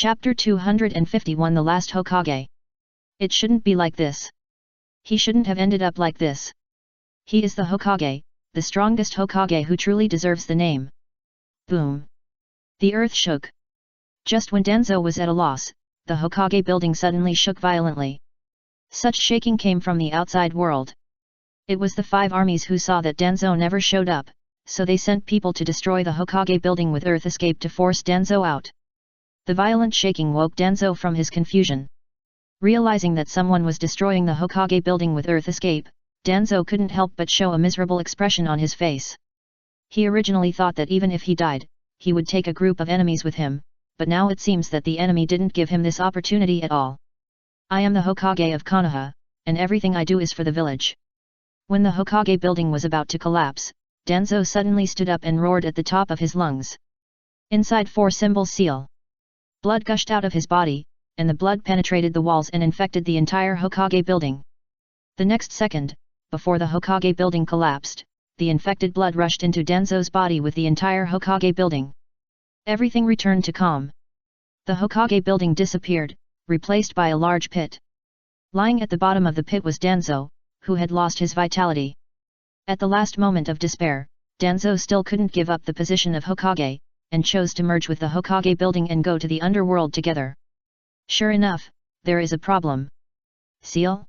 Chapter 251 The Last Hokage. It shouldn't be like this. He shouldn't have ended up like this. He is the Hokage, the strongest Hokage who truly deserves the name. Boom. The earth shook. Just when Denzo was at a loss, the Hokage building suddenly shook violently. Such shaking came from the outside world. It was the 5 armies who saw that Denzo never showed up, so they sent people to destroy the Hokage building with earth escape to force Denzo out. The violent shaking woke Denzo from his confusion. Realizing that someone was destroying the Hokage building with earth escape, Denzo couldn't help but show a miserable expression on his face. He originally thought that even if he died, he would take a group of enemies with him, but now it seems that the enemy didn't give him this opportunity at all. I am the Hokage of Konoha, and everything I do is for the village. When the Hokage building was about to collapse, Denzo suddenly stood up and roared at the top of his lungs. Inside 4 symbol seal. Blood gushed out of his body, and the blood penetrated the walls and infected the entire Hokage building. The next second, before the Hokage building collapsed, the infected blood rushed into Denzo's body with the entire Hokage building. Everything returned to calm. The Hokage building disappeared, replaced by a large pit. Lying at the bottom of the pit was Denzo, who had lost his vitality. At the last moment of despair, Denzo still couldn't give up the position of Hokage, and chose to merge with the Hokage building and go to the underworld together. Sure enough, there is a problem. Seal?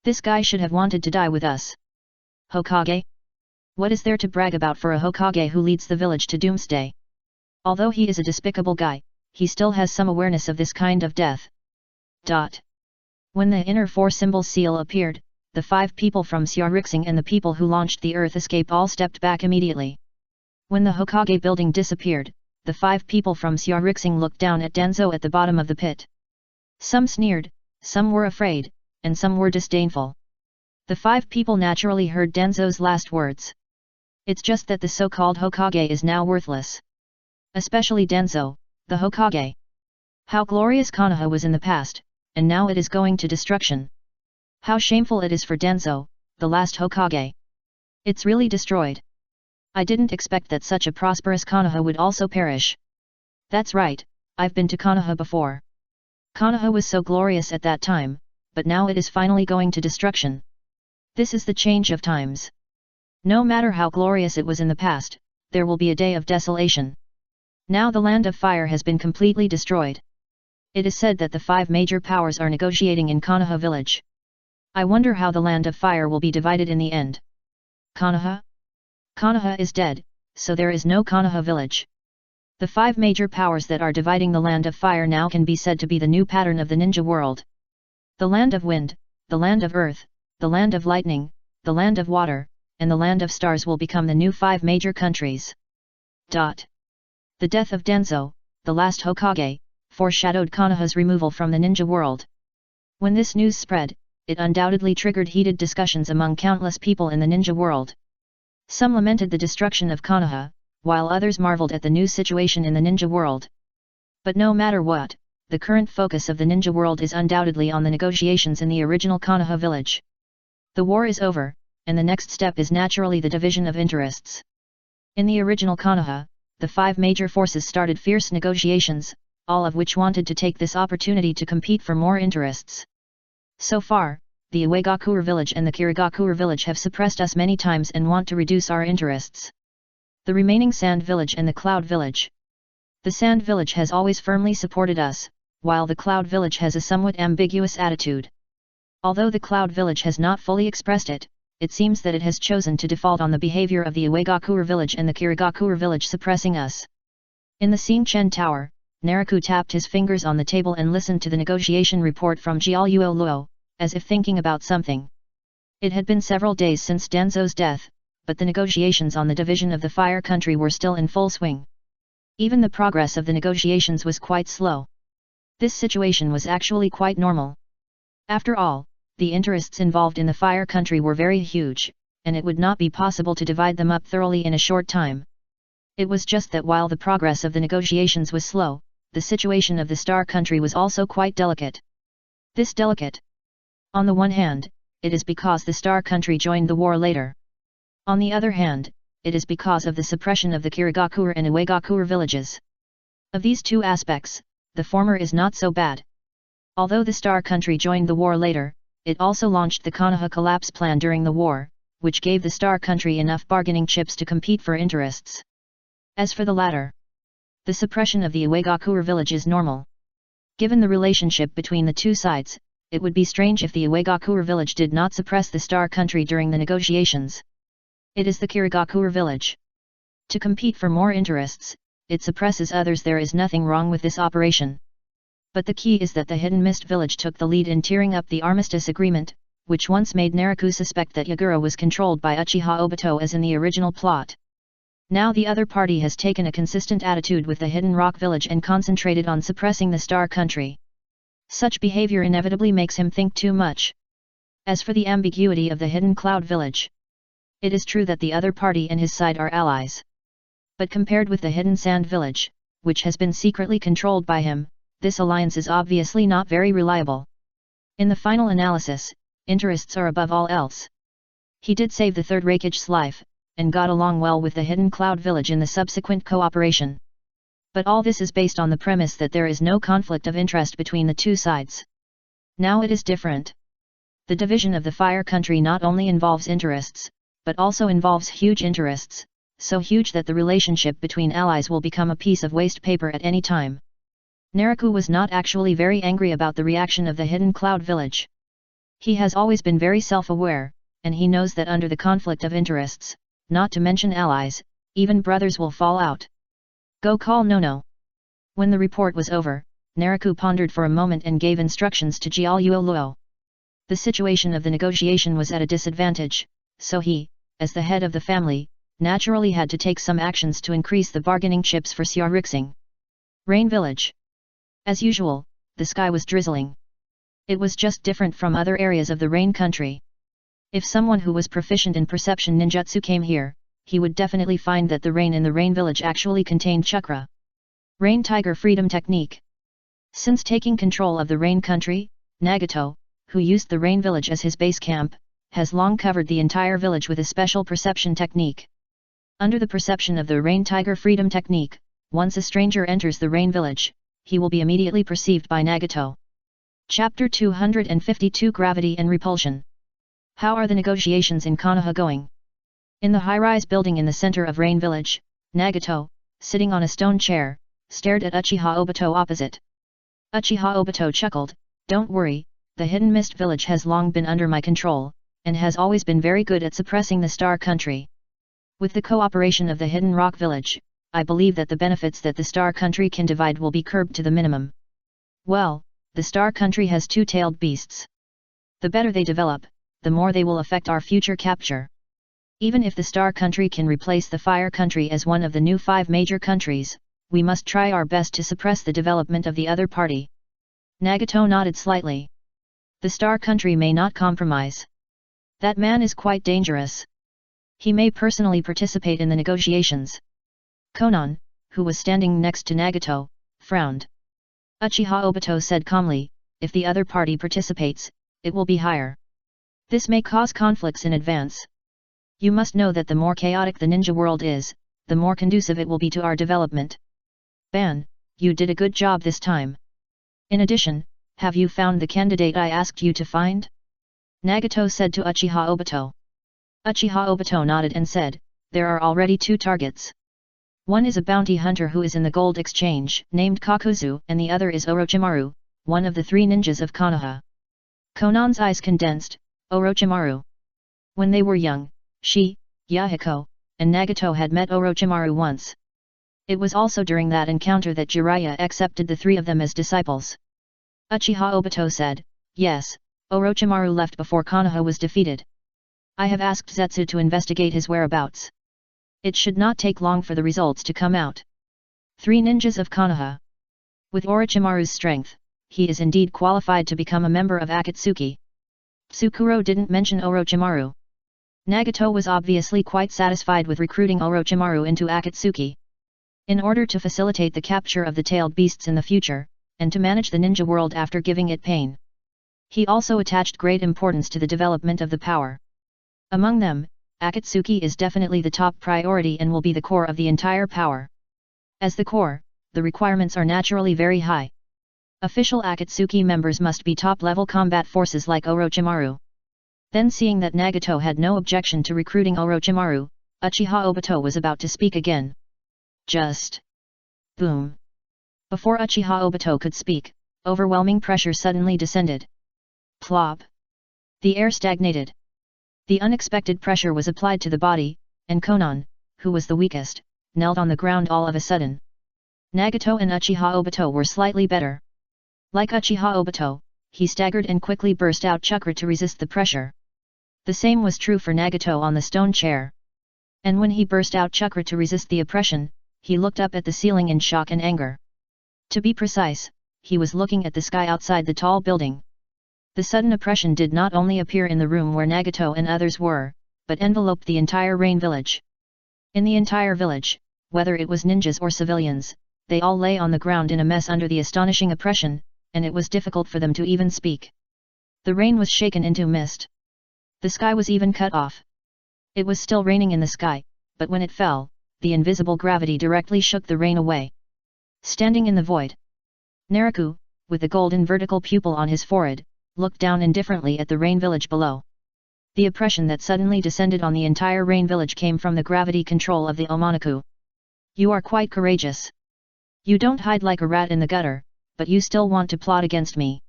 This guy should have wanted to die with us. Hokage? What is there to brag about for a Hokage who leads the village to doomsday? Although he is a despicable guy, he still has some awareness of this kind of death. When the inner 4 symbol seal appeared, the 5 people from Xiaorixing and the people who launched the earth escape all stepped back immediately. When the Hokage building disappeared, the 5 people from Xiaorixing looked down at Denzo at the bottom of the pit. Some sneered, some were afraid, and some were disdainful. The 5 people naturally heard Denzo's last words. It's just that the so-called Hokage is now worthless. Especially Denzo, the Hokage. How glorious Konoha was in the past, and now it is going to destruction. How shameful it is for Denzo, the last Hokage. It's really destroyed. I didn't expect that such a prosperous Konoha would also perish. That's right, I've been to Konoha before. Konoha was so glorious at that time, but now it is finally going to destruction. This is the change of times. No matter how glorious it was in the past, there will be a day of desolation. Now the land of fire has been completely destroyed. It is said that the 5 major powers are negotiating in Konoha village. I wonder how the land of fire will be divided in the end. Konoha? Konoha is dead, so there is no Konoha village. The 5 major powers that are dividing the land of fire now can be said to be the new pattern of the ninja world. The land of wind, the land of earth, the land of lightning, the land of water, and the land of stars will become the new 5 major countries. The death of Denzo, the last Hokage, foreshadowed Konoha's removal from the ninja world. When this news spread, it undoubtedly triggered heated discussions among countless people in the ninja world. Some lamented the destruction of Konoha, while others marveled at the new situation in the ninja world. But no matter what, the current focus of the ninja world is undoubtedly on the negotiations in the original Konoha village. The war is over, and the next step is naturally the division of interests. In the original Konoha, the 5 major forces started fierce negotiations, all of which wanted to take this opportunity to compete for more interests. So far, the Uegakure village and the Kirigakure village have suppressed us many times and want to reduce our interests. The remaining Sand village and the Cloud village. The Sand village has always firmly supported us, while the Cloud village has a somewhat ambiguous attitude. Although the Cloud village has not fully expressed it, it seems that it has chosen to default on the behavior of the Uegakure village and the Kirigakure village suppressing us. In the Xingchen Tower, Naraku tapped his fingers on the table and listened to the negotiation report from Jiaoluo Luo, as if thinking about something. It had been several days since Denzo's death, but the negotiations on the division of the Fire Country were still in full swing. Even the progress of the negotiations was quite slow. This situation was actually quite normal. After all, the interests involved in the Fire Country were very huge, and it would not be possible to divide them up thoroughly in a short time. It was just that while the progress of the negotiations was slow, the situation of the Star Country was also quite delicate. This delicate. On the one hand, it is because the Star Country joined the war later. On the other hand, it is because of the suppression of the Kirigakure and Uegakure villages. Of these 2 aspects, the former is not so bad. Although the Star Country joined the war later, it also launched the Konoha collapse plan during the war, which gave the Star Country enough bargaining chips to compete for interests. As for the latter, the suppression of the Iwagakure village is normal. Given the relationship between the two sides, it would be strange if the Iwagakure village did not suppress the Star Country during the negotiations. It is the Kirigakure village. To compete for more interests, it suppresses others. There is nothing wrong with this operation. But the key is that the Hidden Mist village took the lead in tearing up the armistice agreement, which once made Naraku suspect that Yagura was controlled by Uchiha Obito as in the original plot. Now the other party has taken a consistent attitude with the Hidden Rock village and concentrated on suppressing the Star Country. Such behavior inevitably makes him think too much. As for the ambiguity of the Hidden Cloud village, it is true that the other party and his side are allies. But compared with the Hidden Sand village, which has been secretly controlled by him, this alliance is obviously not very reliable. In the final analysis, interests are above all else. He did save the Third Raikage's life, and got along well with the Hidden Cloud village in the subsequent cooperation. But all this is based on the premise that there is no conflict of interest between the two sides. Now it is different. The division of the Fire Country not only involves interests, but also involves huge interests, so huge that the relationship between allies will become a piece of waste paper at any time. Naraku was not actually very angry about the reaction of the Hidden Cloud village. He has always been very self-aware, and he knows that under the conflict of interests, not to mention allies, even brothers will fall out. Go call Nono. When the report was over, Naraku pondered for a moment and gave instructions to Jiaoluoluo. The situation of the negotiation was at a disadvantage, so he, as the head of the family, naturally had to take some actions to increase the bargaining chips for Xiarixing. Rain Village. As usual, the sky was drizzling. It was just different from other areas of the Rain Country. If someone who was proficient in perception ninjutsu came here, he would definitely find that the rain in the Rain Village actually contained chakra. Rain Tiger Freedom Technique. Since taking control of the Rain Country, Nagato, who used the Rain Village as his base camp, has long covered the entire village with a special perception technique. Under the perception of the Rain Tiger Freedom Technique, once a stranger enters the Rain Village, he will be immediately perceived by Nagato. Chapter 252 Gravity and Repulsion. How are the negotiations in Konoha going? In the high-rise building in the center of Rain Village, Nagato, sitting on a stone chair, stared at Uchiha Obito opposite. Uchiha Obito chuckled, "Don't worry, the Hidden Mist village has long been under my control, and has always been very good at suppressing the Star Country. With the cooperation of the Hidden Rock village, I believe that the benefits that the Star Country can divide will be curbed to the minimum. Well, the Star Country has two-tailed beasts. The better they develop, the more they will affect our future capture. Even if the Star Country can replace the Fire Country as one of the new 5 major countries, we must try our best to suppress the development of the other party." Nagato nodded slightly. "The Star Country may not compromise. That man is quite dangerous. He may personally participate in the negotiations." Konan, who was standing next to Nagato, frowned. Uchiha Obito said calmly, "If the other party participates, it will be higher. This may cause conflicts in advance. You must know that the more chaotic the ninja world is, the more conducive it will be to our development. Ban, you did a good job this time. In addition, have you found the candidate I asked you to find?" Nagato said to Uchiha Obito. Uchiha Obito nodded and said, "There are already 2 targets. One is a bounty hunter who is in the gold exchange, named Kakuzu, and the other is Orochimaru, one of the 3 ninjas of Konoha." Konan's eyes condensed. Orochimaru. When they were young, she, Yahiko, and Nagato had met Orochimaru once. It was also during that encounter that Jiraiya accepted the 3 of them as disciples. Uchiha Obito said, "Yes, Orochimaru left before Konoha was defeated. I have asked Zetsu to investigate his whereabouts. It should not take long for the results to come out." 3 ninjas of Konoha. With Orochimaru's strength, he is indeed qualified to become a member of Akatsuki. Tsukuro didn't mention Orochimaru. Nagato was obviously quite satisfied with recruiting Orochimaru into Akatsuki. In order to facilitate the capture of the tailed beasts in the future, and to manage the ninja world after giving it pain. He also attached great importance to the development of the power. Among them, Akatsuki is definitely the top priority and will be the core of the entire power. As the core, the requirements are naturally very high. Official Akatsuki members must be top-level combat forces like Orochimaru. Then seeing that Nagato had no objection to recruiting Orochimaru, Uchiha Obito was about to speak again. Just boom. Before Uchiha Obito could speak, overwhelming pressure suddenly descended. Plop. The air stagnated. The unexpected pressure was applied to the body, and Konan, who was the weakest, knelt on the ground all of a sudden. Nagato and Uchiha Obito were slightly better. Like Uchiha Obito, he staggered and quickly burst out chakra to resist the pressure. The same was true for Nagato on the stone chair. And when he burst out chakra to resist the oppression, he looked up at the ceiling in shock and anger. To be precise, he was looking at the sky outside the tall building. The sudden oppression did not only appear in the room where Nagato and others were, but enveloped the entire Rain village. In the entire village, whether it was ninjas or civilians, they all lay on the ground in a mess under the astonishing oppression, and it was difficult for them to even speak. The rain was shaken into mist. The sky was even cut off. It was still raining in the sky, but when it fell, the invisible gravity directly shook the rain away. Standing in the void, Naraku, with the golden vertical pupil on his forehead, looked down indifferently at the Rain village below. The oppression that suddenly descended on the entire Rain village came from the gravity control of the Omanaku. You are quite courageous. You don't hide like a rat in the gutter, but you still want to plot against me.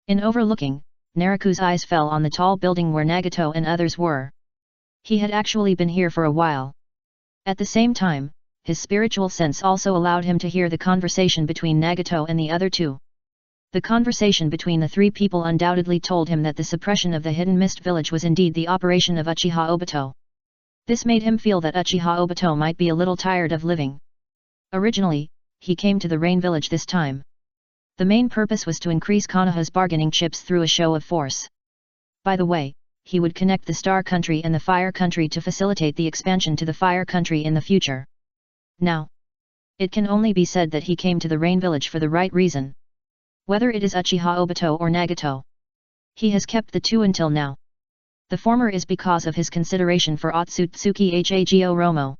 In overlooking, Naraku's eyes fell on the tall building where Nagato and others were. He had actually been here for a while. At the same time, his spiritual sense also allowed him to hear the conversation between Nagato and the other two. The conversation between the three people undoubtedly told him that the suppression of the Hidden Mist village was indeed the operation of Uchiha Obito. This made him feel that Uchiha Obito might be a little tired of living. Originally, he came to the Rain village this time. The main purpose was to increase Konoha's bargaining chips through a show of force. By the way, he would connect the Star Country and the Fire Country to facilitate the expansion to the Fire Country in the future. Now, it can only be said that he came to the Rain village for the right reason. Whether it is Uchiha Obito or Nagato, he has kept the two until now. The former is because of his consideration for Otsutsuki Hago Romo.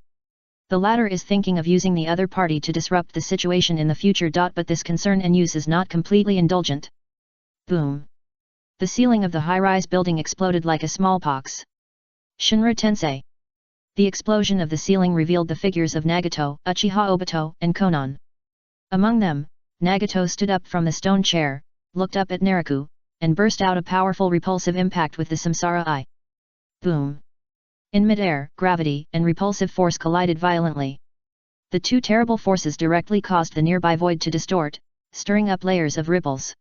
The latter is thinking of using the other party to disrupt the situation in the future. But this concern and use is not completely indulgent. Boom! The ceiling of the high-rise building exploded like a smallpox. Shinra Tensei. The explosion of the ceiling revealed the figures of Nagato, Uchiha Obito, and Konan. Among them, Nagato stood up from the stone chair, looked up at Naraku, and burst out a powerful repulsive impact with the Samsara Eye. Boom! In mid-air, gravity and repulsive force collided violently. The two terrible forces directly caused the nearby void to distort, stirring up layers of ripples.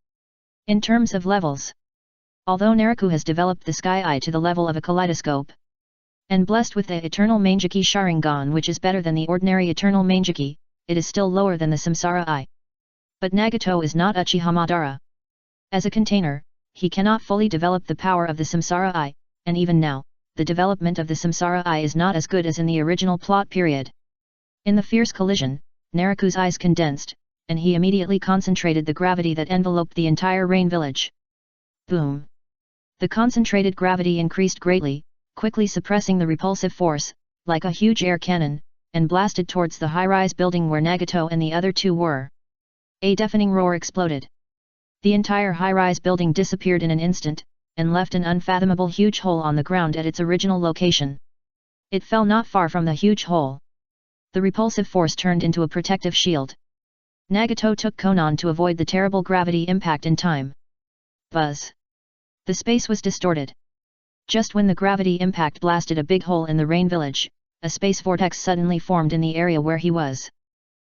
In terms of levels, although Naraku has developed the Sky Eye to the level of a kaleidoscope, and blessed with the Eternal Mangeki Sharingan, which is better than the ordinary Eternal Mangeki, it is still lower than the Samsara Eye. But Nagato is not Uchiha Madara. As a container, he cannot fully develop the power of the Samsara Eye, and even now, the development of the Samsara Eye is not as good as in the original plot period. In the fierce collision, Naraku's eyes condensed, and he immediately concentrated the gravity that enveloped the entire Rain village. Boom! The concentrated gravity increased greatly, quickly suppressing the repulsive force, like a huge air cannon, and blasted towards the high-rise building where Nagato and the other two were. A deafening roar exploded. The entire high-rise building disappeared in an instant, and left an unfathomable huge hole on the ground at its original location. It fell not far from the huge hole. The repulsive force turned into a protective shield. Nagato took Konan to avoid the terrible gravity impact in time. Buzz! The space was distorted. Just when the gravity impact blasted a big hole in the Rain village, a space vortex suddenly formed in the area where he was.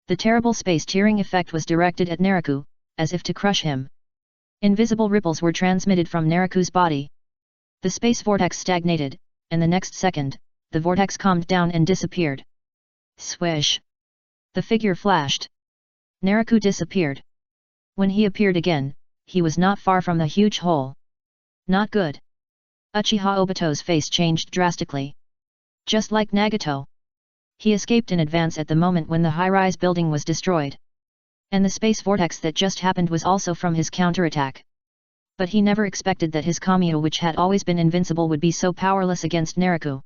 The terrible space-tearing effect was directed at Naraku, as if to crush him. Invisible ripples were transmitted from Naraku's body. The space vortex stagnated, and the next second, the vortex calmed down and disappeared. Swish! The figure flashed. Naraku disappeared. When he appeared again, he was not far from the huge hole. Not good. Uchiha Obito's face changed drastically. Just like Nagato, he escaped in advance at the moment when the high-rise building was destroyed. And the space vortex that just happened was also from his counterattack. But he never expected that his Kamiyo, which had always been invincible, would be so powerless against Naraku.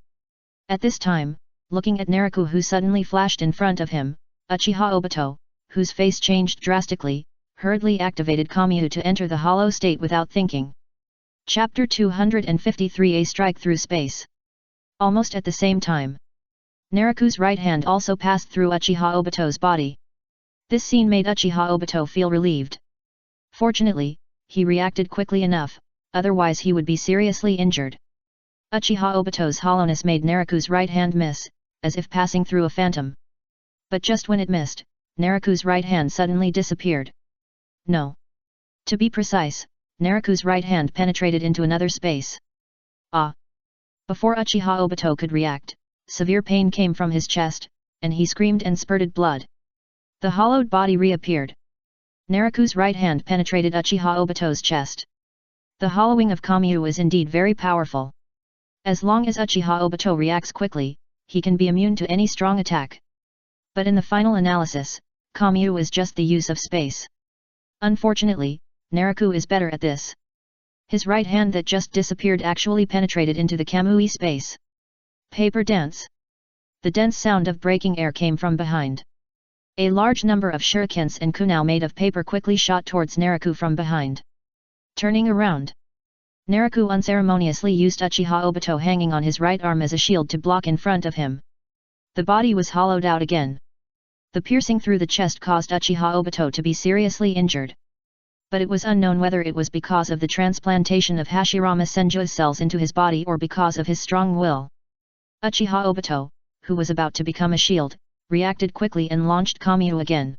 At this time, looking at Naraku who suddenly flashed in front of him, Uchiha Obito, whose face changed drastically, hurriedly activated Kamyu to enter the hollow state without thinking. Chapter 253 A Strike Through Space. Almost at the same time, Naraku's right hand also passed through Uchiha Obito's body. This scene made Uchiha Obito feel relieved. Fortunately, he reacted quickly enough, otherwise he would be seriously injured. Uchiha Obito's hollowness made Naraku's right hand miss, as if passing through a phantom. But just when it missed, Naraku's right hand suddenly disappeared. No. To be precise, Naraku's right hand penetrated into another space. Ah! Before Uchiha Obito could react, severe pain came from his chest, and he screamed and spurted blood. The hollowed body reappeared. Naraku's right hand penetrated Uchiha Obito's chest. The hollowing of Kamyu is indeed very powerful. As long as Uchiha Obito reacts quickly, he can be immune to any strong attack. But in the final analysis, Kamyu is just the use of space. Unfortunately, Naraku is better at this. His right hand that just disappeared actually penetrated into the Kamui space. Paper dance. The dense sound of breaking air came from behind. A large number of shurikens and kunai made of paper quickly shot towards Naraku from behind. Turning around, Naraku unceremoniously used Uchiha Obito hanging on his right arm as a shield to block in front of him. The body was hollowed out again. The piercing through the chest caused Uchiha Obito to be seriously injured. But it was unknown whether it was because of the transplantation of Hashirama Senju's cells into his body or because of his strong will. Uchiha Obito, who was about to become a shield, reacted quickly and launched Kamyu again.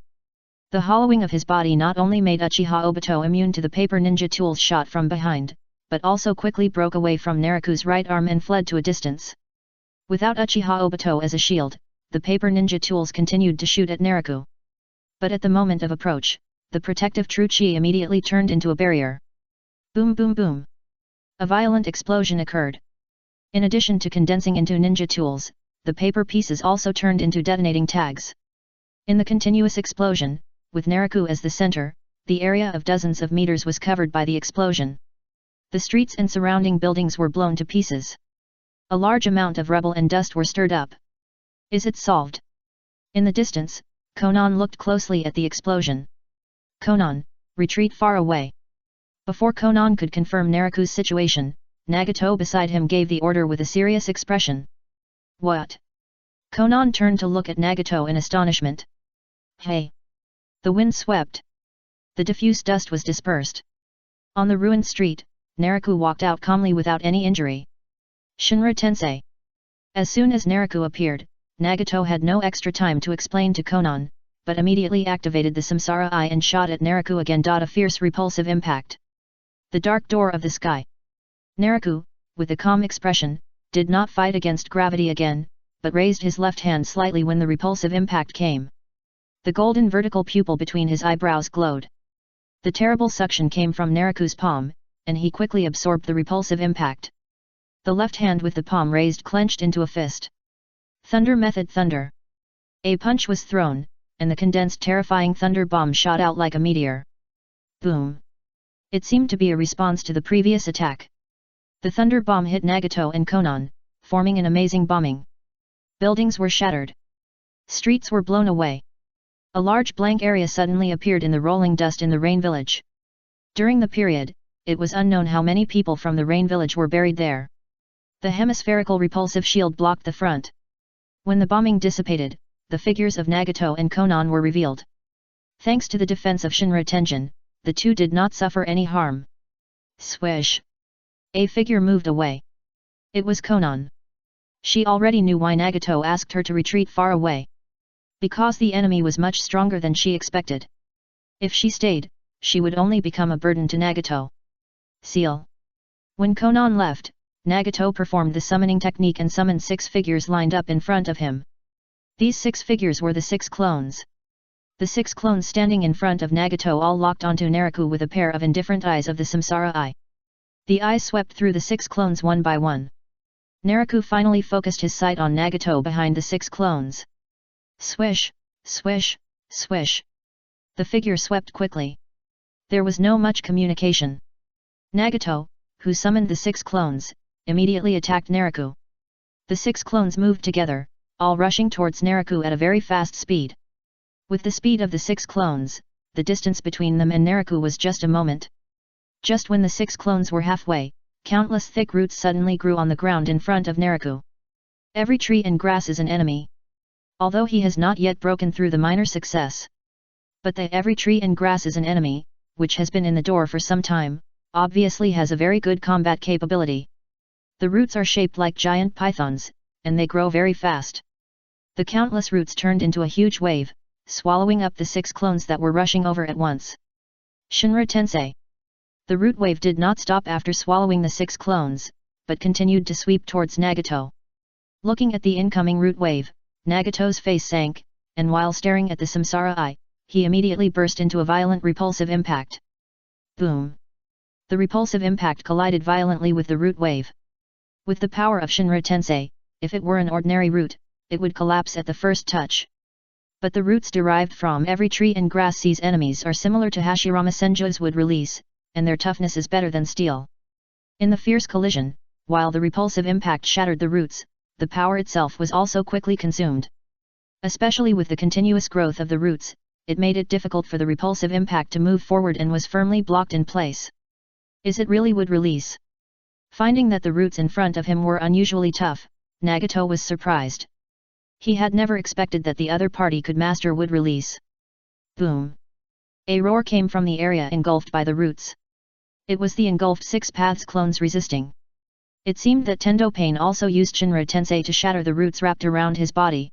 The hollowing of his body not only made Uchiha Obito immune to the paper ninja tools shot from behind, but also quickly broke away from Naraku's right arm and fled to a distance. Without Uchiha Obito as a shield, the paper ninja tools continued to shoot at Naraku. But at the moment of approach, the protective true chi immediately turned into a barrier. Boom boom boom. A violent explosion occurred. In addition to condensing into ninja tools, the paper pieces also turned into detonating tags. In the continuous explosion, with Naraku as the center, the area of dozens of meters was covered by the explosion. The streets and surrounding buildings were blown to pieces. A large amount of rubble and dust were stirred up. Is it solved? In the distance, Konan looked closely at the explosion. Konan, retreat far away. Before Konan could confirm Naraku's situation, Nagato beside him gave the order with a serious expression. What? Konan turned to look at Nagato in astonishment. Hey! The wind swept. The diffuse dust was dispersed. On the ruined street, Naraku walked out calmly without any injury. Shinra Tensei. As soon as Naraku appeared, Nagato had no extra time to explain to Konan, but immediately activated the Samsara Eye and shot at Naraku again. A fierce repulsive impact. The dark door of the sky. Naraku, with a calm expression, did not fight against gravity again, but raised his left hand slightly when the repulsive impact came. The golden vertical pupil between his eyebrows glowed. The terrible suction came from Naraku's palm, and he quickly absorbed the repulsive impact. The left hand with the palm raised clenched into a fist. Thunder method thunder. A punch was thrown, and the condensed terrifying thunder bomb shot out like a meteor. Boom! It seemed to be a response to the previous attack. The thunder bomb hit Nagato and Konan, forming an amazing bombing. Buildings were shattered. Streets were blown away. A large blank area suddenly appeared in the rolling dust in the Rain Village. During the period, it was unknown how many people from the Rain Village were buried there. The hemispherical repulsive shield blocked the front. When the bombing dissipated, the figures of Nagato and Konan were revealed. Thanks to the defense of Shinra Tenjin, the two did not suffer any harm. Swish! A figure moved away. It was Konan. She already knew why Nagato asked her to retreat far away. Because the enemy was much stronger than she expected. If she stayed, she would only become a burden to Nagato. Seal. When Konan left, Nagato performed the summoning technique and summoned 6 figures lined up in front of him. These 6 figures were the 6 clones. The 6 clones standing in front of Nagato all locked onto Naraku with a pair of indifferent eyes of the Samsara Eye. The eyes swept through the 6 clones one by one. Naraku finally focused his sight on Nagato behind the 6 clones. Swish, swish, swish. The figure swept quickly. There was no much communication. Nagato, who summoned the 6 clones, immediately attacked Naraku. The 6 clones moved together, all rushing towards Naraku at a very fast speed. With the speed of the 6 clones, the distance between them and Naraku was just a moment. Just when the 6 clones were halfway, countless thick roots suddenly grew on the ground in front of Naraku. Every tree and grass is an enemy. Although he has not yet broken through the minor success. But the every tree and grass is an enemy, which has been in the door for some time, obviously has a very good combat capability. The roots are shaped like giant pythons, and they grow very fast. The countless roots turned into a huge wave, swallowing up the 6 clones that were rushing over at once. Shinra Tensei. The root wave did not stop after swallowing the 6 clones, but continued to sweep towards Nagato. Looking at the incoming root wave, Nagato's face sank, and while staring at the Samsara eye, he immediately burst into a violent repulsive impact. Boom! The repulsive impact collided violently with the root wave. With the power of Shinra Tensei, if it were an ordinary root, it would collapse at the first touch. But the roots derived from every tree and grass sea's enemies are similar to Hashirama Senju's wood release, and their toughness is better than steel. In the fierce collision, while the repulsive impact shattered the roots, the power itself was also quickly consumed. Especially with the continuous growth of the roots, it made it difficult for the repulsive impact to move forward and was firmly blocked in place. Is it really wood release? Finding that the roots in front of him were unusually tough, Nagato was surprised. He had never expected that the other party could master wood release. Boom! A roar came from the area engulfed by the roots. It was the engulfed 6 Paths clones resisting. It seemed that Tendo Pain also used Shinra Tensei to shatter the roots wrapped around his body.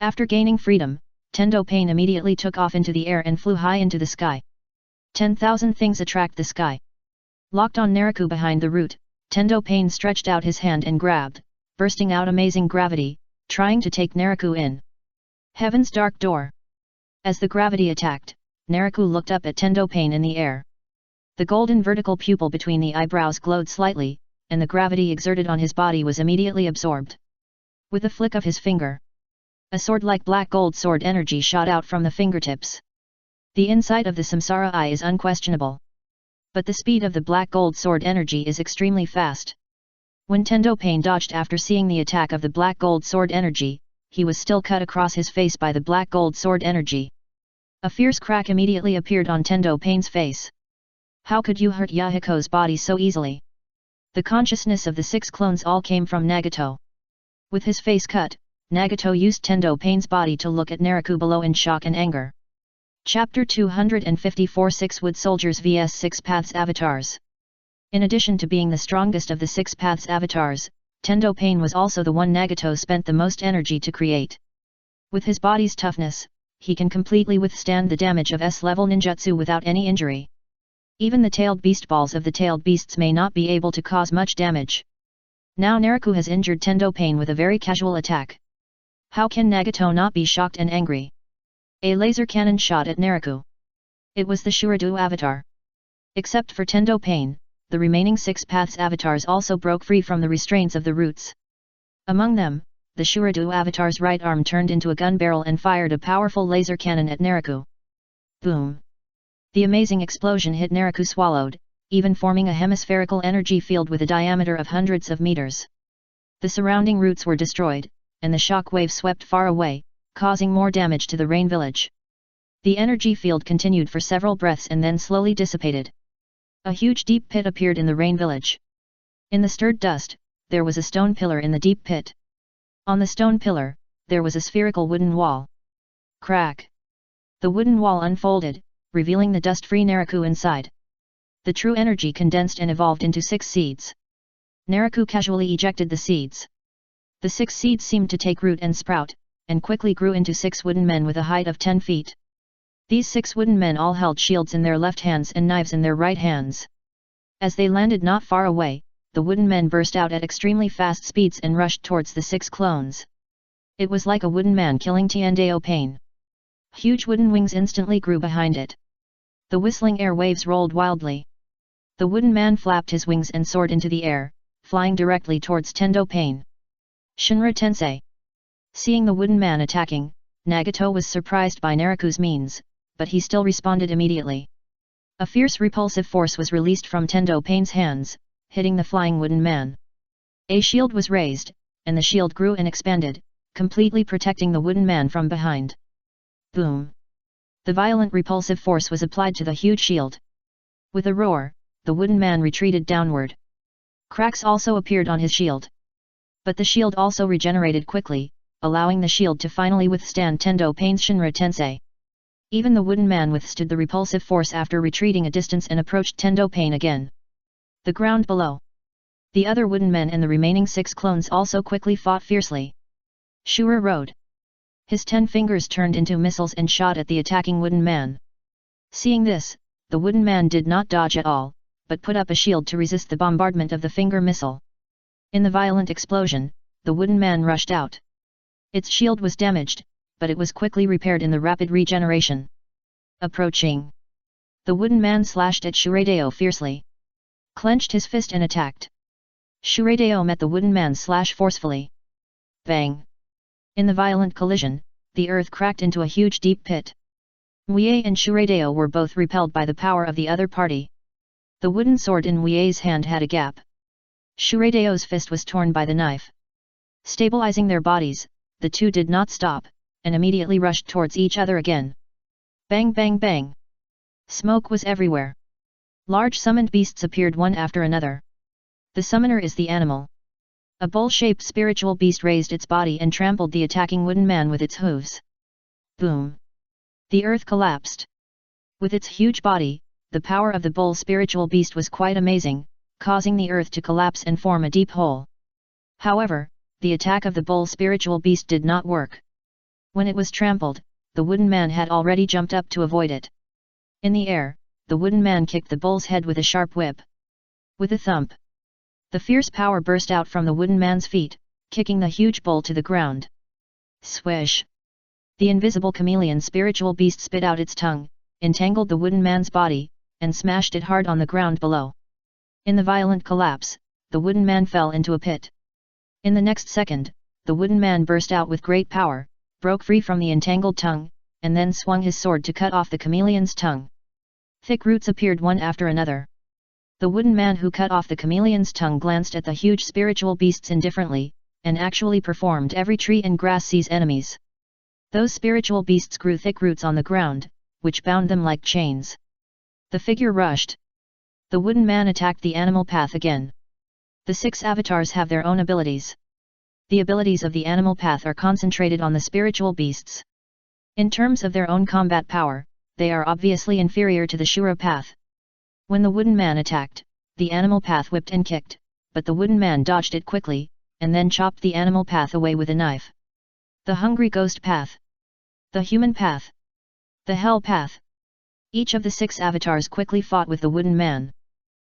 After gaining freedom, Tendo Pain immediately took off into the air and flew high into the sky. 10,000 things attract the sky. Locked on Naraku behind the root, Tendo Pain stretched out his hand and grabbed, bursting out amazing gravity, trying to take Naraku in. Heaven's dark door. As the gravity attacked, Naraku looked up at Tendo Pain in the air. The golden vertical pupil between the eyebrows glowed slightly, and the gravity exerted on his body was immediately absorbed. With a flick of his finger, a sword-like black gold sword energy shot out from the fingertips. The insight of the Samsara eye is unquestionable. But the speed of the black gold sword energy is extremely fast. When Tendo Pain dodged after seeing the attack of the black gold sword energy, he was still cut across his face by the black gold sword energy. A fierce crack immediately appeared on Tendo Pain's face. How could you hurt Yahiko's body so easily? The consciousness of the 6 clones all came from Nagato. With his face cut, Nagato used Tendo Pain's body to look at Naraku below in shock and anger. Chapter 254 6 Wood Soldiers vs 6 Paths Avatars. In addition to being the strongest of the 6 Paths Avatars, Tendo Pain was also the one Nagato spent the most energy to create. With his body's toughness, he can completely withstand the damage of S-level ninjutsu without any injury. Even the tailed beast balls of the tailed beasts may not be able to cause much damage. Now Naraku has injured Tendo Pain with a very casual attack. How can Nagato not be shocked and angry? A laser cannon shot at Naraku. It was the Shuradu avatar. Except for Tendo Pain, the remaining 6 Paths avatars also broke free from the restraints of the roots. Among them, the Shuradu avatar's right arm turned into a gun barrel and fired a powerful laser cannon at Naraku. Boom! The amazing explosion hit Naraku swallowed, even forming a hemispherical energy field with a diameter of hundreds of meters. The surrounding roots were destroyed, and the shock wave swept far away, causing more damage to the rain village. The energy field continued for several breaths and then slowly dissipated. A huge deep pit appeared in the rain village. In the stirred dust, there was a stone pillar in the deep pit. On the stone pillar, there was a spherical wooden wall. Crack! The wooden wall unfolded, revealing the dust-free Naraku inside. The true energy condensed and evolved into 6 seeds. Naraku casually ejected the seeds. The 6 seeds seemed to take root and sprout, and quickly grew into 6 wooden men with a height of 10 feet. These 6 wooden men all held shields in their left hands and knives in their right hands. As they landed not far away, the wooden men burst out at extremely fast speeds and rushed towards the 6 clones. It was like a wooden man killing Tendo Pain. Huge wooden wings instantly grew behind it. The whistling air waves rolled wildly. The wooden man flapped his wings and soared into the air, flying directly towards Tendo Pain. Shinra Tensei. Seeing the wooden man attacking, Nagato was surprised by Naraku's means, but he still responded immediately. A fierce repulsive force was released from Tendo Pain's hands, hitting the flying wooden man. A shield was raised, and the shield grew and expanded, completely protecting the wooden man from behind. Boom! The violent repulsive force was applied to the huge shield. With a roar, the wooden man retreated downward. Cracks also appeared on his shield. But the shield also regenerated quickly, allowing the shield to finally withstand Tendo Pain's Shinra Tensei. Even the wooden man withstood the repulsive force after retreating a distance and approached Tendo Pain again. The ground below. The other wooden men and the remaining 6 clones also quickly fought fiercely. Shura rode. His 10 fingers turned into missiles and shot at the attacking wooden man. Seeing this, the wooden man did not dodge at all, but put up a shield to resist the bombardment of the finger missile. In the violent explosion, the wooden man rushed out. Its shield was damaged, but it was quickly repaired in the rapid regeneration. Approaching. The wooden man slashed at Shureideo fiercely. Clenched his fist and attacked. Shureideo met the wooden man's slash forcefully. Bang! In the violent collision, the earth cracked into a huge deep pit. Mue and Shureideo were both repelled by the power of the other party. The wooden sword in Mue's hand had a gap. Shureideo's fist was torn by the knife. Stabilizing their bodies, the two did not stop, and immediately rushed towards each other again. Bang bang bang! Smoke was everywhere. Large summoned beasts appeared one after another. The summoner is the animal. A bull-shaped spiritual beast raised its body and trampled the attacking wooden man with its hooves. Boom! The earth collapsed. With its huge body, the power of the bull spiritual beast was quite amazing, causing the earth to collapse and form a deep hole. However, the attack of the bull spiritual beast did not work. When it was trampled, the wooden man had already jumped up to avoid it. In the air, the wooden man kicked the bull's head with a sharp whip. With a thump, the fierce power burst out from the wooden man's feet, kicking the huge bull to the ground. Swish! The invisible chameleon spiritual beast spit out its tongue, entangled the wooden man's body, and smashed it hard on the ground below. In the violent collapse, the wooden man fell into a pit. In the next second, the wooden man burst out with great power, broke free from the entangled tongue, and then swung his sword to cut off the chameleon's tongue. Thick roots appeared one after another. The wooden man who cut off the chameleon's tongue glanced at the huge spiritual beasts indifferently, and actually performed every tree and grass sees enemies. Those spiritual beasts grew thick roots on the ground, which bound them like chains. The figure rushed. The wooden man attacked the animal path again. The 6 avatars have their own abilities. The abilities of the animal path are concentrated on the spiritual beasts. In terms of their own combat power, they are obviously inferior to the Shura path. When the wooden man attacked, the animal path whipped and kicked, but the wooden man dodged it quickly, and then chopped the animal path away with a knife. The hungry ghost path. The human path. The hell path. Each of the 6 avatars quickly fought with the wooden man.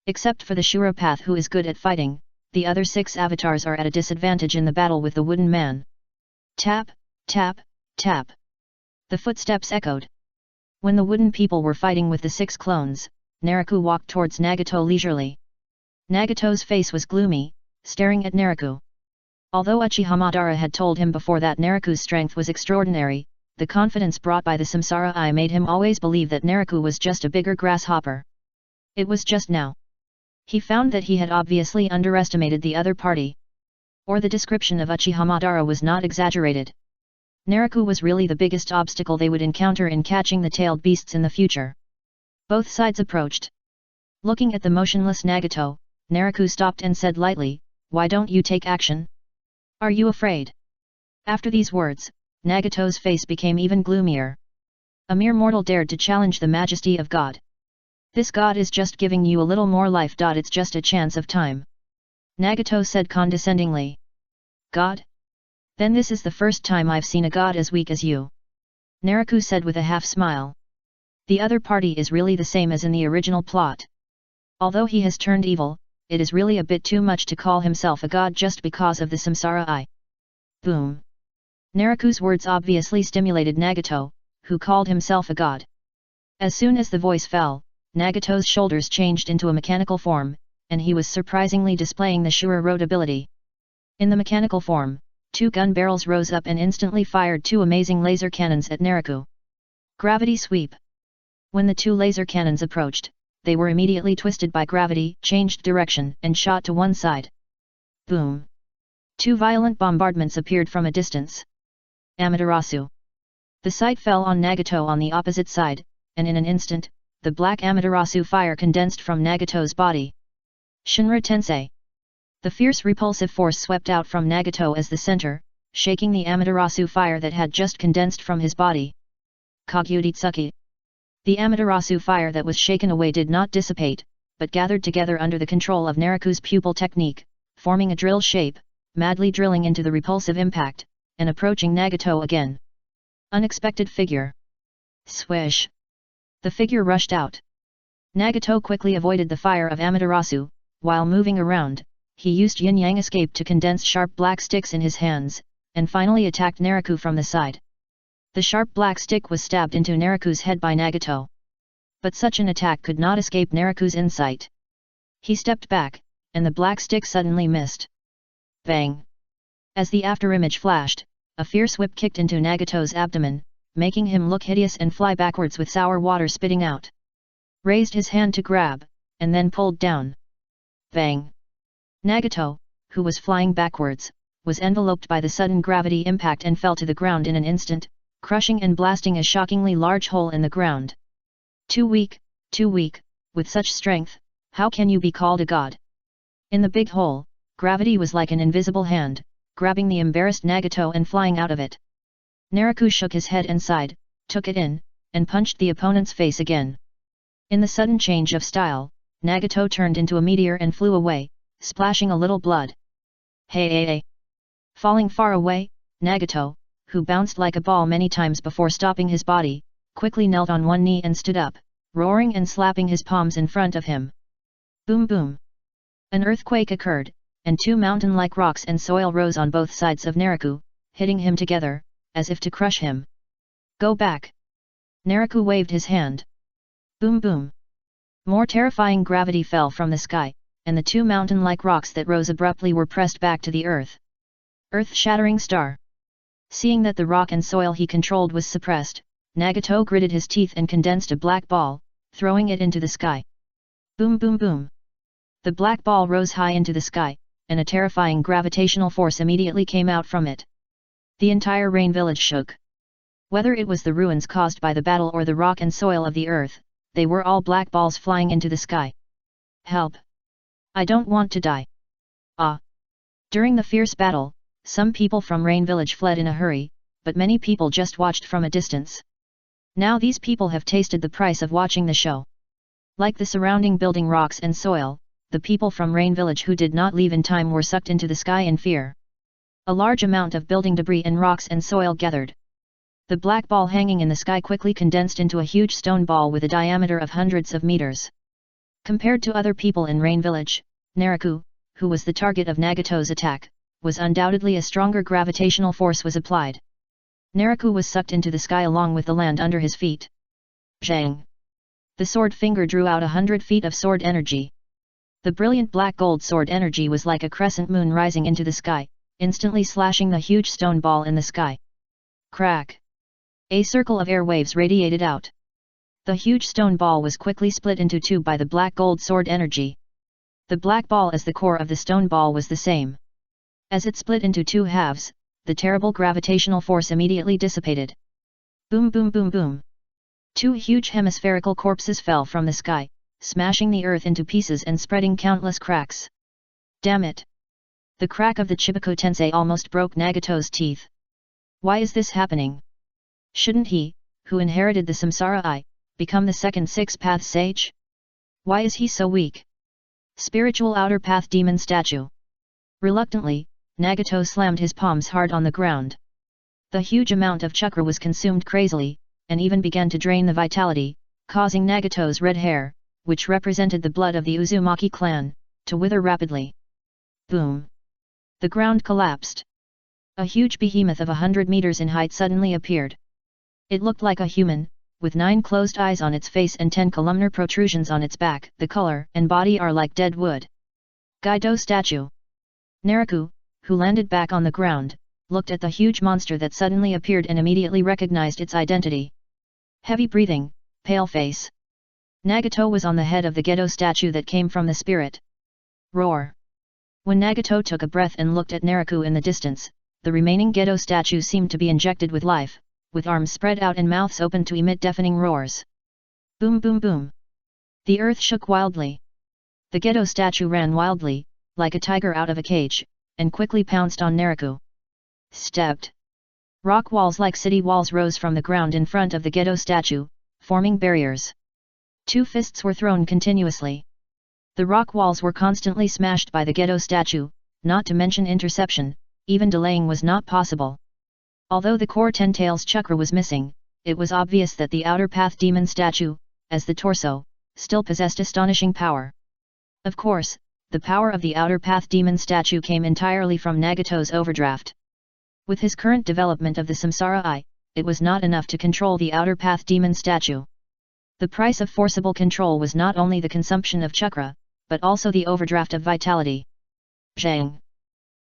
Except for the Shura path who is good at fighting, the other 6 avatars are at a disadvantage in the battle with the wooden man. Tap, tap, tap. The footsteps echoed. When the wooden people were fighting with the 6 clones, Naraku walked towards Nagato leisurely. Nagato's face was gloomy, staring at Naraku. Although Uchiha Madara had told him before that Naraku's strength was extraordinary, the confidence brought by the Samsara Eye made him always believe that Naraku was just a bigger grasshopper. It was just now. He found that he had obviously underestimated the other party. Or the description of Uchiha Madara was not exaggerated. Naraku was really the biggest obstacle they would encounter in catching the tailed beasts in the future. Both sides approached. Looking at the motionless Nagato, Naraku stopped and said lightly, "Why don't you take action? Are you afraid?" After these words, Nagato's face became even gloomier. A mere mortal dared to challenge the majesty of God. This God is just giving you a little more life. It's just a chance of time. Nagato said condescendingly. God? Then this is the first time I've seen a god as weak as you. Naraku said with a half smile. The other party is really the same as in the original plot. Although he has turned evil, it is really a bit too much to call himself a god just because of the Samsara Eye. Boom. Naraku's words obviously stimulated Nagato, who called himself a god. As soon as the voice fell, Nagato's shoulders changed into a mechanical form, and he was surprisingly displaying the Shura Road ability. In the mechanical form, 2 gun barrels rose up and instantly fired 2 amazing laser cannons at Naraku. Gravity sweep. When the 2 laser cannons approached, they were immediately twisted by gravity, changed direction, and shot to one side. Boom! 2 violent bombardments appeared from a distance. Amaterasu. The sight fell on Nagato on the opposite side, and in an instant, the black Amaterasu fire condensed from Nagato's body. Shinra Tensei. The fierce repulsive force swept out from Nagato as the center, shaking the Amaterasu fire that had just condensed from his body. Kagyutitsuki. The Amaterasu fire that was shaken away did not dissipate, but gathered together under the control of Nariku's pupil technique, forming a drill shape, madly drilling into the repulsive impact, and approaching Nagato again. Unexpected figure. Swish. The figure rushed out. Nagato quickly avoided the fire of Amaterasu. While moving around, he used yin-yang escape to condense sharp black sticks in his hands, and finally attacked Nariku from the side. The sharp black stick was stabbed into Nariku's head by Nagato. But such an attack could not escape Nariku's insight. He stepped back, and the black stick suddenly missed. Bang! As the afterimage flashed, a fierce whip kicked into Nagato's abdomen, making him look hideous and fly backwards with sour water spitting out. Raised his hand to grab, and then pulled down. Bang! Nagato, who was flying backwards, was enveloped by the sudden gravity impact and fell to the ground in an instant, crushing and blasting a shockingly large hole in the ground. Too weak, with such strength, how can you be called a god? In the big hole, gravity was like an invisible hand, grabbing the embarrassed Nagato and flying out of it. Nariku shook his head and sighed, took it in, and punched the opponent's face again. In the sudden change of style, Nagato turned into a meteor and flew away, splashing a little blood. Hey! Falling far away, Nagato, who bounced like a ball many times before stopping his body, quickly knelt on one knee and stood up, roaring and slapping his palms in front of him. Boom boom! An earthquake occurred, and two mountain-like rocks and soil rose on both sides of Nariku, hitting him together, as if to crush him. Go back! Nariku waved his hand. Boom boom! More terrifying gravity fell from the sky, and the two mountain-like rocks that rose abruptly were pressed back to the earth. Earth-shattering star! Seeing that the rock and soil he controlled was suppressed, Nagato gritted his teeth and condensed a black ball, throwing it into the sky. Boom boom boom! The black ball rose high into the sky, and a terrifying gravitational force immediately came out from it. The entire rain village shook. Whether it was the ruins caused by the battle or the rock and soil of the earth, they were all black balls flying into the sky. Help! I don't want to die. Ah! During the fierce battle, some people from Rain Village fled in a hurry, but many people just watched from a distance. Now these people have tasted the price of watching the show. Like the surrounding building rocks and soil, the people from Rain Village who did not leave in time were sucked into the sky in fear. A large amount of building debris and rocks and soil gathered. The black ball hanging in the sky quickly condensed into a huge stone ball with a diameter of hundreds of meters. Compared to other people in Rain Village, Nariku, who was the target of Nagato's attack, was undoubtedly a stronger gravitational force was applied. Nariku was sucked into the sky along with the land under his feet. Zhang! The sword finger drew out 100 feet of sword energy. The brilliant black gold sword energy was like a crescent moon rising into the sky, instantly slashing the huge stone ball in the sky. Crack! A circle of air waves radiated out. The huge stone ball was quickly split into two by the black gold sword energy. The black ball as the core of the stone ball was the same. As it split into two halves, the terrible gravitational force immediately dissipated. Boom boom boom boom! Two huge hemispherical corpses fell from the sky, smashing the earth into pieces and spreading countless cracks. Damn it! The crack of the Chibaku Tensei almost broke Nagato's teeth. Why is this happening? Shouldn't he, who inherited the Samsara Eye, become the second six-path sage? Why is he so weak? Spiritual outer path demon statue. Reluctantly, Nagato slammed his palms hard on the ground. The huge amount of chakra was consumed crazily, and even began to drain the vitality, causing Nagato's red hair, which represented the blood of the Uzumaki clan, to wither rapidly. Boom! The ground collapsed. A huge behemoth of 100 meters in height suddenly appeared. It looked like a human, with 9 closed eyes on its face and 10 columnar protrusions on its back. The color and body are like dead wood. Gaido statue. Nariku, who landed back on the ground, looked at the huge monster that suddenly appeared and immediately recognized its identity. Heavy breathing, pale face. Nagato was on the head of the Gedo statue that came from the spirit. Roar! When Nagato took a breath and looked at Nariku in the distance, the remaining Gedo statue seemed to be injected with life, with arms spread out and mouths open to emit deafening roars. Boom boom boom. The earth shook wildly. The Gedo statue ran wildly, like a tiger out of a cage, and quickly pounced on Naraku. Stepped. Rock walls like city walls rose from the ground in front of the Gedo statue, forming barriers. 2 fists were thrown continuously. The rock walls were constantly smashed by the Gedo statue, not to mention interception, even delaying was not possible. Although the core Ten Tails chakra was missing, it was obvious that the outer path demon statue, as the torso, still possessed astonishing power. Of course, the power of the outer path demon statue came entirely from Nagato's overdraft. With his current development of the Samsara Eye, it was not enough to control the outer path demon statue. The price of forcible control was not only the consumption of chakra, but also the overdraft of vitality. Zhang!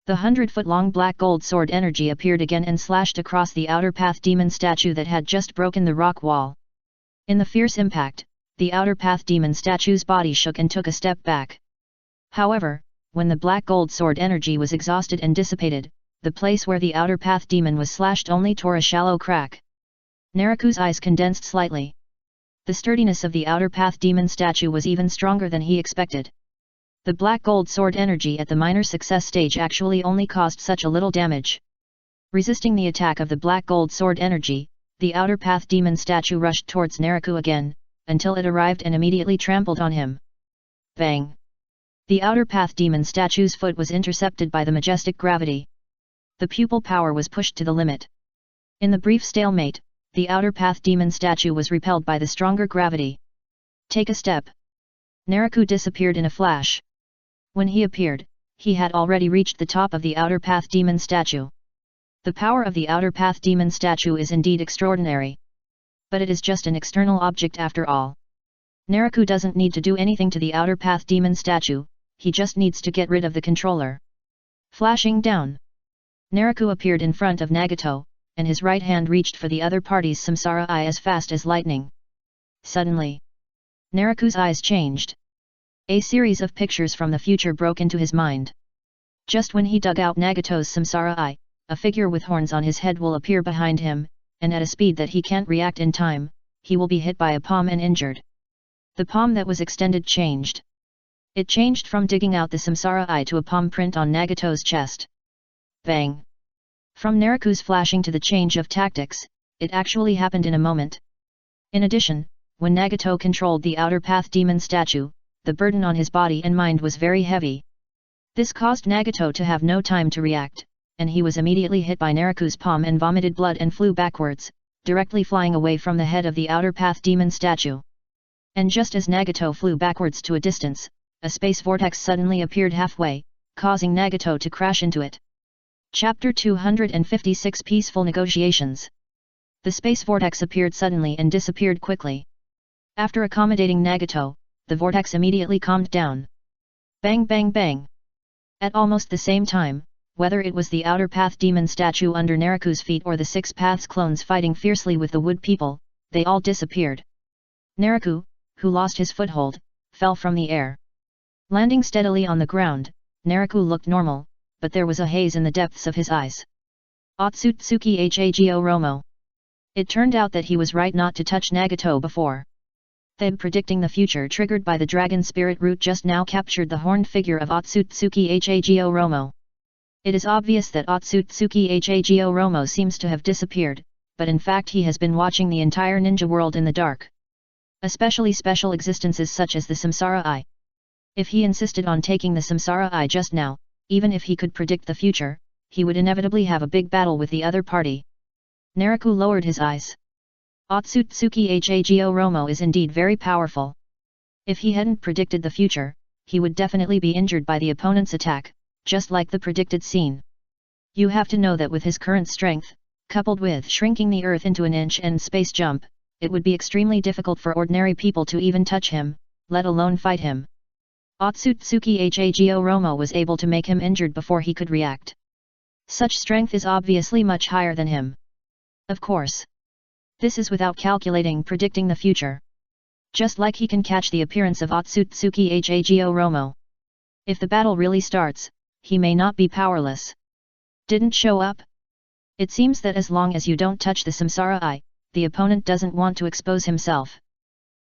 The 100-foot-long black gold sword energy appeared again and slashed across the outer path demon statue that had just broken the rock wall. In the fierce impact, the outer path demon statue's body shook and took a step back. However, when the black gold sword energy was exhausted and dissipated, the place where the outer path demon was slashed only tore a shallow crack. Naraku's eyes condensed slightly. The sturdiness of the outer path demon statue was even stronger than he expected. The black gold sword energy at the minor success stage actually only caused such a little damage. Resisting the attack of the black gold sword energy, the outer path demon statue rushed towards Naraku again, until it arrived and immediately trampled on him. Bang! The outer path demon statue's foot was intercepted by the majestic gravity. The pupil power was pushed to the limit. In the brief stalemate, the outer path demon statue was repelled by the stronger gravity. Take a step. Naraku disappeared in a flash. When he appeared, he had already reached the top of the outer path demon statue. The power of the outer path demon statue is indeed extraordinary. But it is just an external object after all. Naraku doesn't need to do anything to the outer path demon statue, he just needs to get rid of the controller. Flashing down. Naraku appeared in front of Nagato, and his right hand reached for the other party's Samsara Eye as fast as lightning. Suddenly, Naraku's eyes changed. A series of pictures from the future broke into his mind. Just when he dug out Nagato's Samsara Eye, a figure with horns on his head will appear behind him, and at a speed that he can't react in time, he will be hit by a palm and injured. The palm that was extended changed. It changed from digging out the Samsara Eye to a palm print on Nagato's chest. Bang! From Naraku's flashing to the change of tactics, it actually happened in a moment. In addition, when Nagato controlled the outer path demon statue, the burden on his body and mind was very heavy. This caused Nagato to have no time to react, and he was immediately hit by Naraku's palm and vomited blood and flew backwards, directly flying away from the head of the outer path demon statue. And just as Nagato flew backwards to a distance, a space vortex suddenly appeared halfway, causing Nagato to crash into it. Chapter 256 Peaceful Negotiations. The space vortex appeared suddenly and disappeared quickly. After accommodating Nagato, the vortex immediately calmed down. Bang bang bang! At almost the same time, whether it was the outer path demon statue under Naraku's feet or the 6 paths clones fighting fiercely with the wood people, they all disappeared. Naraku, who lost his foothold, fell from the air. Landing steadily on the ground, Naraku looked normal, but there was a haze in the depths of his eyes. Otsutsuki Hago Romo. It turned out that he was right not to touch Nagato before. Theb predicting the future triggered by the dragon spirit root just now captured the horned figure of Otsutsuki Hago Romo. It is obvious that Otsutsuki Hago Romo seems to have disappeared, but in fact he has been watching the entire ninja world in the dark. Especially special existences such as the Samsara Eye. If he insisted on taking the Samsara Eye just now, even if he could predict the future, he would inevitably have a big battle with the other party. Naraku lowered his eyes. Otsutsuki Hago Romo is indeed very powerful. If he hadn't predicted the future, he would definitely be injured by the opponent's attack, just like the predicted scene. You have to know that with his current strength, coupled with shrinking the earth into an inch and space jump, it would be extremely difficult for ordinary people to even touch him, let alone fight him. Otsutsuki Hago Romo was able to make him injured before he could react. Such strength is obviously much higher than him. Of course. This is without calculating predicting the future. Just like he can catch the appearance of Otsutsuki Hago Romo. If the battle really starts, he may not be powerless. Didn't show up? It seems that as long as you don't touch the samsara eye, the opponent doesn't want to expose himself.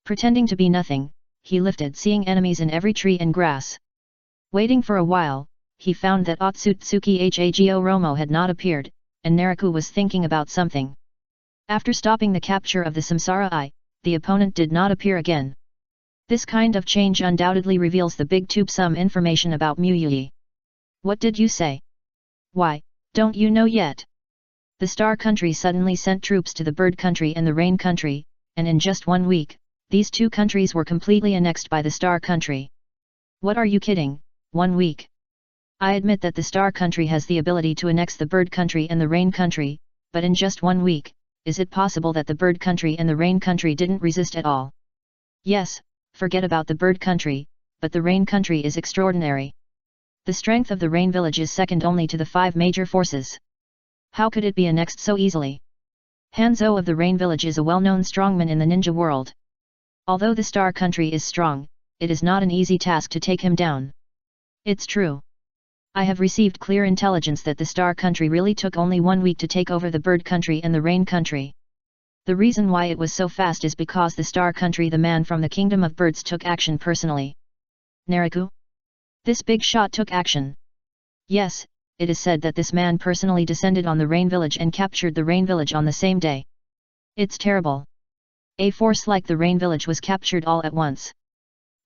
Pretending to be nothing, he lifted, seeing enemies in every tree and grass. Waiting for a while, he found that Otsutsuki Hago Romo had not appeared, and Naraku was thinking about something. After stopping the capture of the samsara eye, the opponent did not appear again. This kind of change undoubtedly reveals the big tube some information about Muyui. What did you say? Why, don't you know yet? The Star Country suddenly sent troops to the Bird Country and the Rain Country, and in just 1 week, these two countries were completely annexed by the Star Country. What are you kidding, 1 week? I admit that the Star Country has the ability to annex the Bird Country and the Rain Country, but in just 1 week, is it possible that the Bird Country and the Rain Country didn't resist at all? Yes, forget about the Bird Country, but the Rain Country is extraordinary. The strength of the Rain Village is second only to the 5 major forces. How could it be annexed so easily? Hanzo of the Rain Village is a well-known strongman in the ninja world. Although the Star Country is strong, it is not an easy task to take him down. It's true. I have received clear intelligence that the Star Country really took only 1 week to take over the Bird Country and the Rain Country. The reason why it was so fast is because the Star Country, the man from the Kingdom of Birds, took action personally. Naraku? This big shot took action. Yes, it is said that this man personally descended on the Rain Village and captured the Rain Village on the same day. It's terrible. A force like the Rain Village was captured all at once.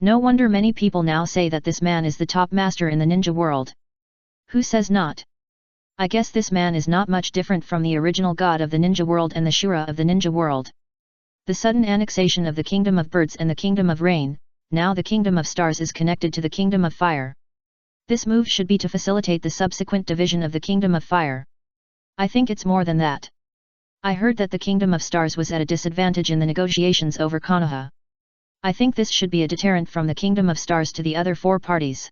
No wonder many people now say that this man is the top master in the ninja world. Who says not? I guess this man is not much different from the original god of the ninja world and the Shura of the ninja world. The sudden annexation of the Kingdom of Birds and the Kingdom of Rain, now the Kingdom of Stars is connected to the Kingdom of Fire. This move should be to facilitate the subsequent division of the Kingdom of Fire. I think it's more than that. I heard that the Kingdom of Stars was at a disadvantage in the negotiations over Konoha. I think this should be a deterrent from the Kingdom of Stars to the other 4 parties.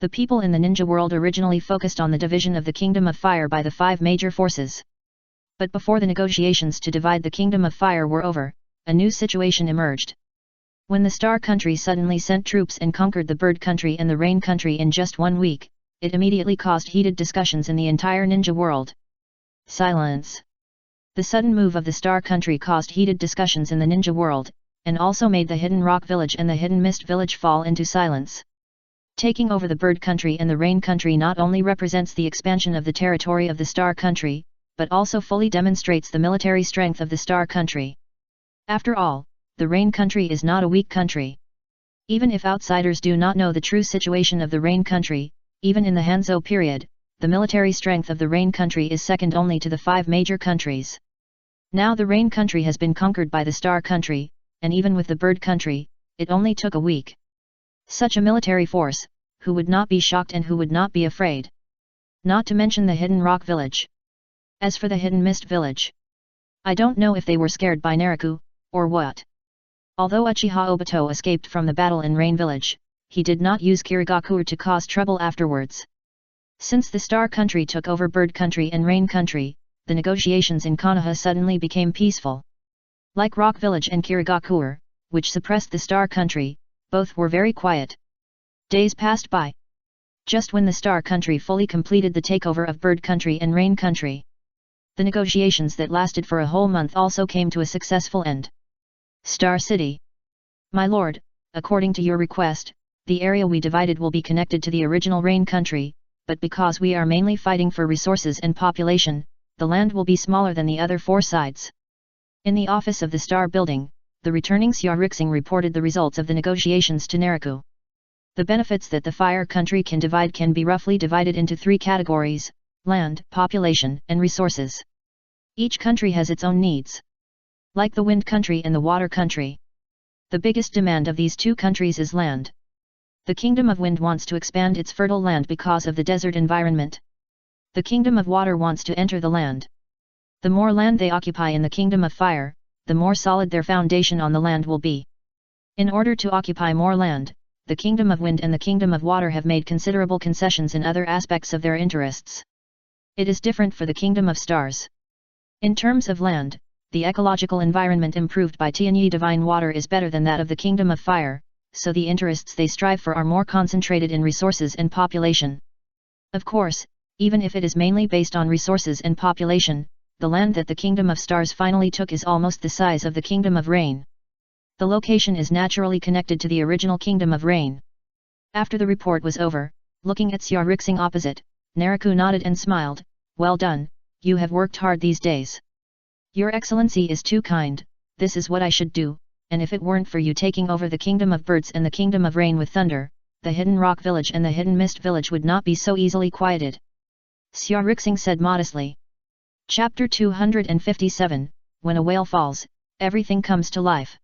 The people in the ninja world originally focused on the division of the Kingdom of Fire by the 5 major forces. But before the negotiations to divide the Kingdom of Fire were over, a new situation emerged. When the Star Country suddenly sent troops and conquered the Bird Country and the Rain Country in just 1 week, it immediately caused heated discussions in the entire ninja world. Silence. The sudden move of the Star Country caused heated discussions in the ninja world, and also made the Hidden Rock Village and the Hidden Mist Village fall into silence. Taking over the Bird Country and the Rain Country not only represents the expansion of the territory of the Star Country, but also fully demonstrates the military strength of the Star Country. After all, the Rain Country is not a weak country. Even if outsiders do not know the true situation of the Rain Country, even in the Hanzo period, the military strength of the Rain Country is second only to the 5 major countries. Now the Rain Country has been conquered by the Star Country, and even with the Bird Country, it only took a week. Such a military force, who would not be shocked and who would not be afraid? Not to mention the Hidden Rock Village. As for the Hidden Mist Village, I don't know if they were scared by Naraku, or what. Although Uchiha Obito escaped from the battle in Rain Village, he did not use Kirigakure to cause trouble afterwards. Since the Star Country took over Bird Country and Rain Country, the negotiations in Konoha suddenly became peaceful. Like Rock Village and Kirigakure, which suppressed the Star Country, both were very quiet. Days passed by. Just when the Star Country fully completed the takeover of Bird Country and Rain Country, the negotiations that lasted for a whole month also came to a successful end. Star City. My lord, according to your request, the area we divided will be connected to the original Rain Country, but because we are mainly fighting for resources and population, the land will be smaller than the other 4 sides. In the office of the Star Building, the returning Xiaorixing reported the results of the negotiations to Naraku. The benefits that the Fire Country can divide can be roughly divided into 3 categories: land, population, and resources. Each country has its own needs. Like the Wind Country and the Water Country, the biggest demand of these 2 countries is land. The Kingdom of Wind wants to expand its fertile land because of the desert environment. The Kingdom of Water wants to enter the land. The more land they occupy in the Kingdom of Fire, the more solid their foundation on the land will be. In order to occupy more land, the Kingdom of Wind and the Kingdom of Water have made considerable concessions in other aspects of their interests. It is different for the Kingdom of Stars. In terms of land, the ecological environment improved by Tianyi Divine Water is better than that of the Kingdom of Fire, so the interests they strive for are more concentrated in resources and population. Of course, Even if it is mainly based on resources and population, the land that the Kingdom of Stars finally took is almost the size of the Kingdom of Rain. The location is naturally connected to the original Kingdom of Rain. After the report was over, looking at Xia Rixing opposite, Naraku nodded and smiled, "Well done, you have worked hard these days. Your Excellency is too kind, this is what I should do, and if it weren't for you taking over the Kingdom of Birds and the Kingdom of Rain with thunder, the Hidden Rock Village and the Hidden Mist Village would not be so easily quieted." Xia Rixing said modestly. Chapter 257, When a Whale Falls, Everything Comes to Life.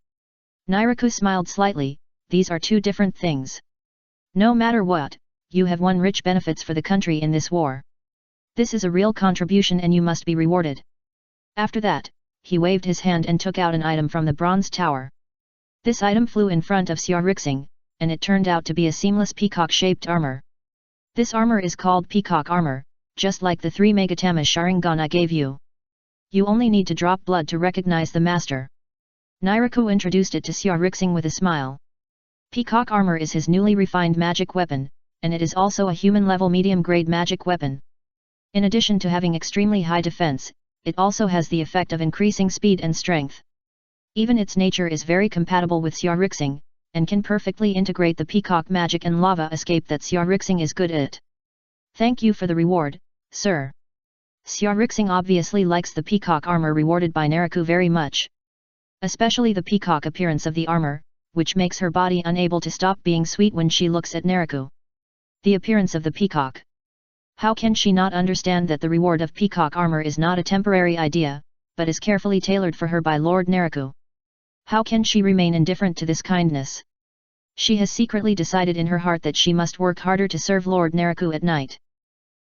Naraku smiled slightly, "These are two different things. No matter what, you have won rich benefits for the country in this war. This is a real contribution and you must be rewarded." After that, he waved his hand and took out an item from the bronze tower. This item flew in front of Xia Rixing, and it turned out to be a seamless peacock-shaped armor. This armor is called Peacock Armor, just like the 3 Megatama Sharingan I gave you. You only need to drop blood to recognize the master. Naraku introduced it to Xia Rixing with a smile. Peacock Armor is his newly refined magic weapon, and it is also a human-level medium-grade magic weapon. In addition to having extremely high defense, it also has the effect of increasing speed and strength. Even its nature is very compatible with Xia Rixing, and can perfectly integrate the peacock magic and lava escape that Xia Rixing is good at. "Thank you for the reward, sir." Xia Rixing obviously likes the peacock armor rewarded by Naraku very much. Especially the peacock appearance of the armor, which makes her body unable to stop being sweet when she looks at Naraku. The appearance of the peacock. How can she not understand that the reward of peacock armor is not a temporary idea, but is carefully tailored for her by Lord Naraku? How can she remain indifferent to this kindness? She has secretly decided in her heart that she must work harder to serve Lord Naraku at night.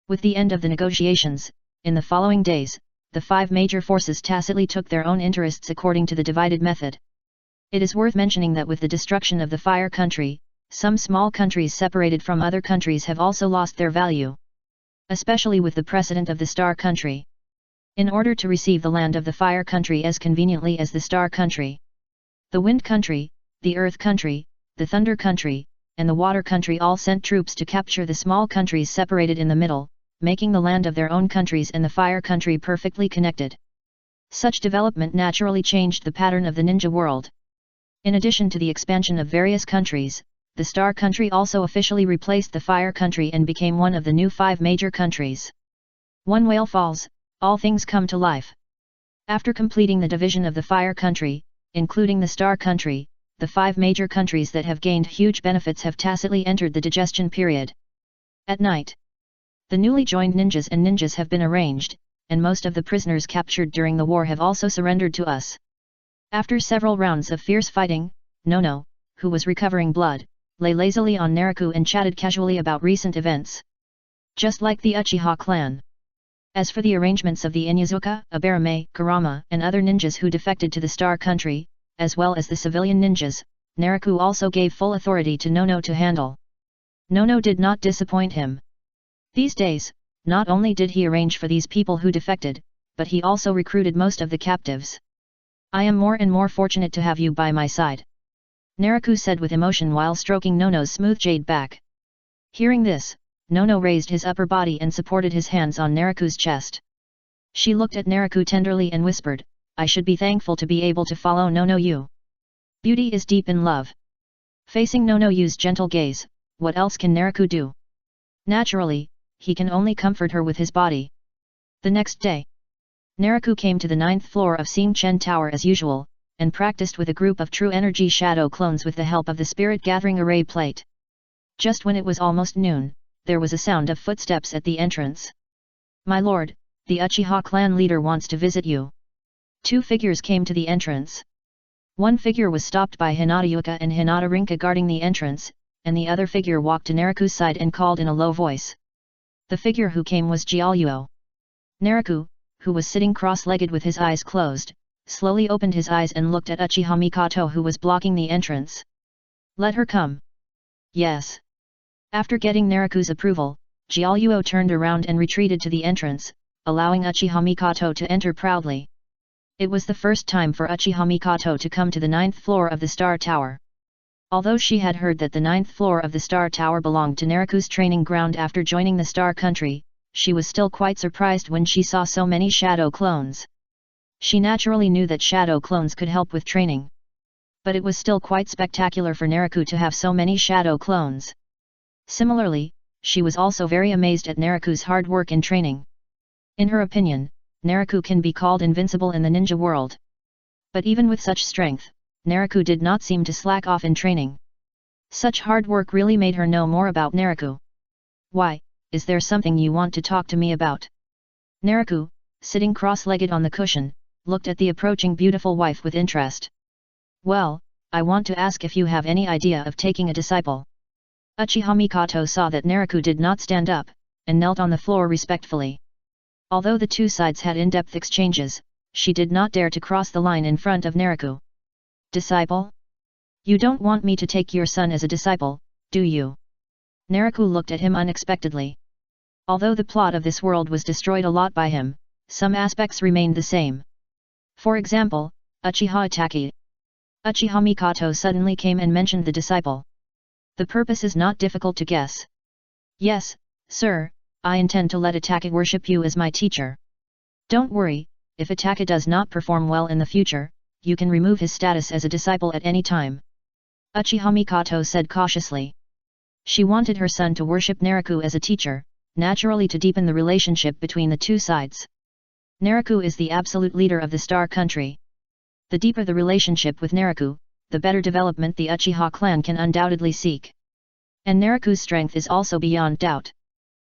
With the end of the negotiations, in the following days, the 5 major forces tacitly took their own interests according to the divided method. It is worth mentioning that with the destruction of the Fire Country, some small countries separated from other countries have also lost their value. Especially with the precedent of the Star Country. In order to receive the land of the Fire Country as conveniently as the Star Country, the Wind Country, the Earth Country, the Thunder Country, and the Water Country all sent troops to capture the small countries separated in the middle, making the land of their own countries and the Fire Country perfectly connected. Such development naturally changed the pattern of the ninja world. In addition to the expansion of various countries, the Star Country also officially replaced the Fire Country and became one of the new 5 major countries. One whale falls, all things come to life. After completing the division of the Fire Country, including the Star Country, the 5 major countries that have gained huge benefits have tacitly entered the digestion period. At night, the newly joined ninjas and ninjas have been arranged, and most of the prisoners captured during the war have also surrendered to us. After several rounds of fierce fighting, Nono, who was recovering blood, lay lazily on Naraku and chatted casually about recent events. Just like the Uchiha clan. As for the arrangements of the Inyazuka, Abarame, Kurama, and other ninjas who defected to the Star Country, as well as the civilian ninjas, Naraku also gave full authority to Nono to handle. Nono did not disappoint him. These days, not only did he arrange for these people who defected, but he also recruited most of the captives. "I am more and more fortunate to have you by my side," Naraku said with emotion while stroking Nono's smooth jade back. Hearing this, Nono raised his upper body and supported his hands on Naraku's chest. She looked at Naraku tenderly and whispered, "I should be thankful to be able to follow Nono-yu. Beauty is deep in love." Facing Nono-yu's gentle gaze, what else can Naraku do? Naturally, he can only comfort her with his body. The next day, Naraku came to the 9th floor of Xing Chen Tower as usual, and practiced with a group of true energy shadow clones with the help of the spirit gathering array plate. Just when it was almost noon, there was a sound of footsteps at the entrance. "My lord, the Uchiha clan leader wants to visit you." 2 figures came to the entrance. One figure was stopped by Hinata Yuka and Hinata Rinka guarding the entrance, and the other figure walked to Naraku's side and called in a low voice. The figure who came was Jiaoyuo. Naraku, who was sitting cross-legged with his eyes closed, slowly opened his eyes and looked at Uchiha Mikoto who was blocking the entrance. "Let her come." "Yes." After getting Naraku's approval, Jiaoyuo turned around and retreated to the entrance, allowing Uchiha Mikoto to enter proudly. It was the first time for Uchiha Mikoto to come to the 9th floor of the Star Tower. Although she had heard that the 9th floor of the Star Tower belonged to Naraku's training ground after joining the Star Country, she was still quite surprised when she saw so many shadow clones. She naturally knew that shadow clones could help with training. But it was still quite spectacular for Naraku to have so many shadow clones. Similarly, she was also very amazed at Naraku's hard work in training. In her opinion, Naraku can be called invincible in the ninja world. But even with such strength, Naraku did not seem to slack off in training. Such hard work really made her know more about Naraku. "Why, is there something you want to talk to me about?" Naraku, sitting cross-legged on the cushion, looked at the approaching beautiful wife with interest. "Well, I want to ask if you have any idea of taking a disciple." Uchiha Mikoto saw that Naraku did not stand up, and knelt on the floor respectfully. Although the two sides had in-depth exchanges, she did not dare to cross the line in front of Naraku. "Disciple? You don't want me to take your son as a disciple, do you?" Naraku looked at him unexpectedly. Although the plot of this world was destroyed a lot by him, some aspects remained the same. For example, Uchiha Itaki. Uchiha Mikoto suddenly came and mentioned the disciple. The purpose is not difficult to guess. "Yes, sir, I intend to let Itaka worship you as my teacher. Don't worry, if Itaka does not perform well in the future, you can remove his status as a disciple at any time," Uchiha Mikoto said cautiously. She wanted her son to worship Naraku as a teacher, naturally to deepen the relationship between the two sides. Naraku is the absolute leader of the Star Country. The deeper the relationship with Naraku, the better development the Uchiha clan can undoubtedly seek. And Naraku's strength is also beyond doubt.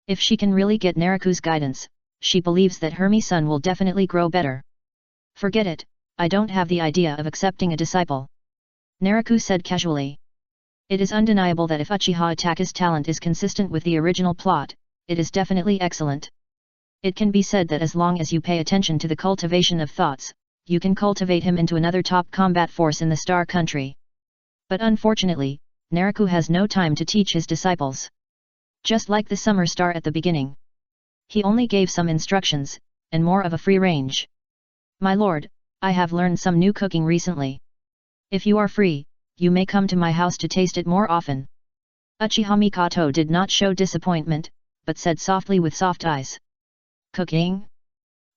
If she can really get Naraku's guidance, she believes that Hermes-san will definitely grow better. "Forget it, I don't have the idea of accepting a disciple," Naraku said casually. It is undeniable that if Uchiha Itaka's talent is consistent with the original plot, it is definitely excellent. It can be said that as long as you pay attention to the cultivation of thoughts, you can cultivate him into another top combat force in the Star Country. But unfortunately, Naraku has no time to teach his disciples. Just like the summer star at the beginning. He only gave some instructions, and more of a free range. "My lord, I have learned some new cooking recently. If you are free, you may come to my house to taste it more often." Uchiha Mikoto did not show disappointment, but said softly with soft eyes. "Cooking?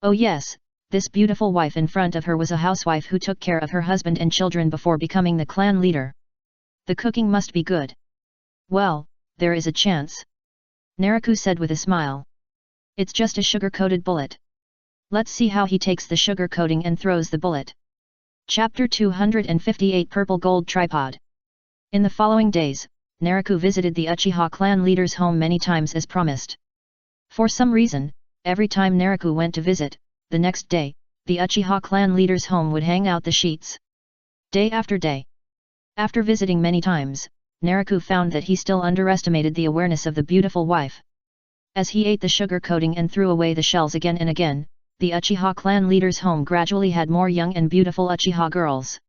Oh yes, this beautiful wife in front of her was a housewife who took care of her husband and children before becoming the clan leader. The cooking must be good." "Well, there is a chance," Naraku said with a smile. "It's just a sugar-coated bullet. Let's see how he takes the sugar coating and throws the bullet." Chapter 258 Purple Gold Tripod. In the following days, Naraku visited the Uchiha clan leader's home many times as promised. For some reason, every time Naraku went to visit, the next day, the Uchiha clan leader's home would hang out the sheets. Day after day. After visiting many times, Naraku found that he still underestimated the awareness of the beautiful wife. As he ate the sugar coating and threw away the shells again and again, the Uchiha clan leader's home gradually had more young and beautiful Uchiha girls.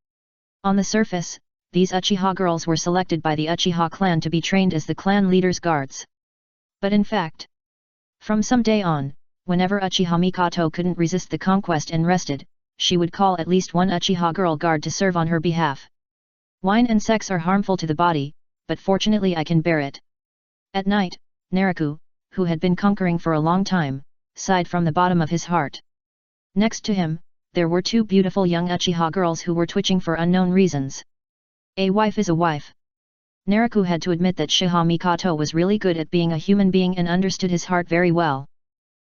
On the surface, these Uchiha girls were selected by the Uchiha clan to be trained as the clan leader's guards. But in fact, from some day on, whenever Uchiha Mikoto couldn't resist the conquest and rested, she would call at least one Uchiha girl guard to serve on her behalf. "Wine and sex are harmful to the body, but fortunately I can bear it." At night, Naraku, who had been conquering for a long time, sighed from the bottom of his heart. Next to him, there were two beautiful young Uchiha girls who were twitching for unknown reasons. A wife is a wife. Naraku had to admit that Uchiha Mikoto was really good at being a human being and understood his heart very well.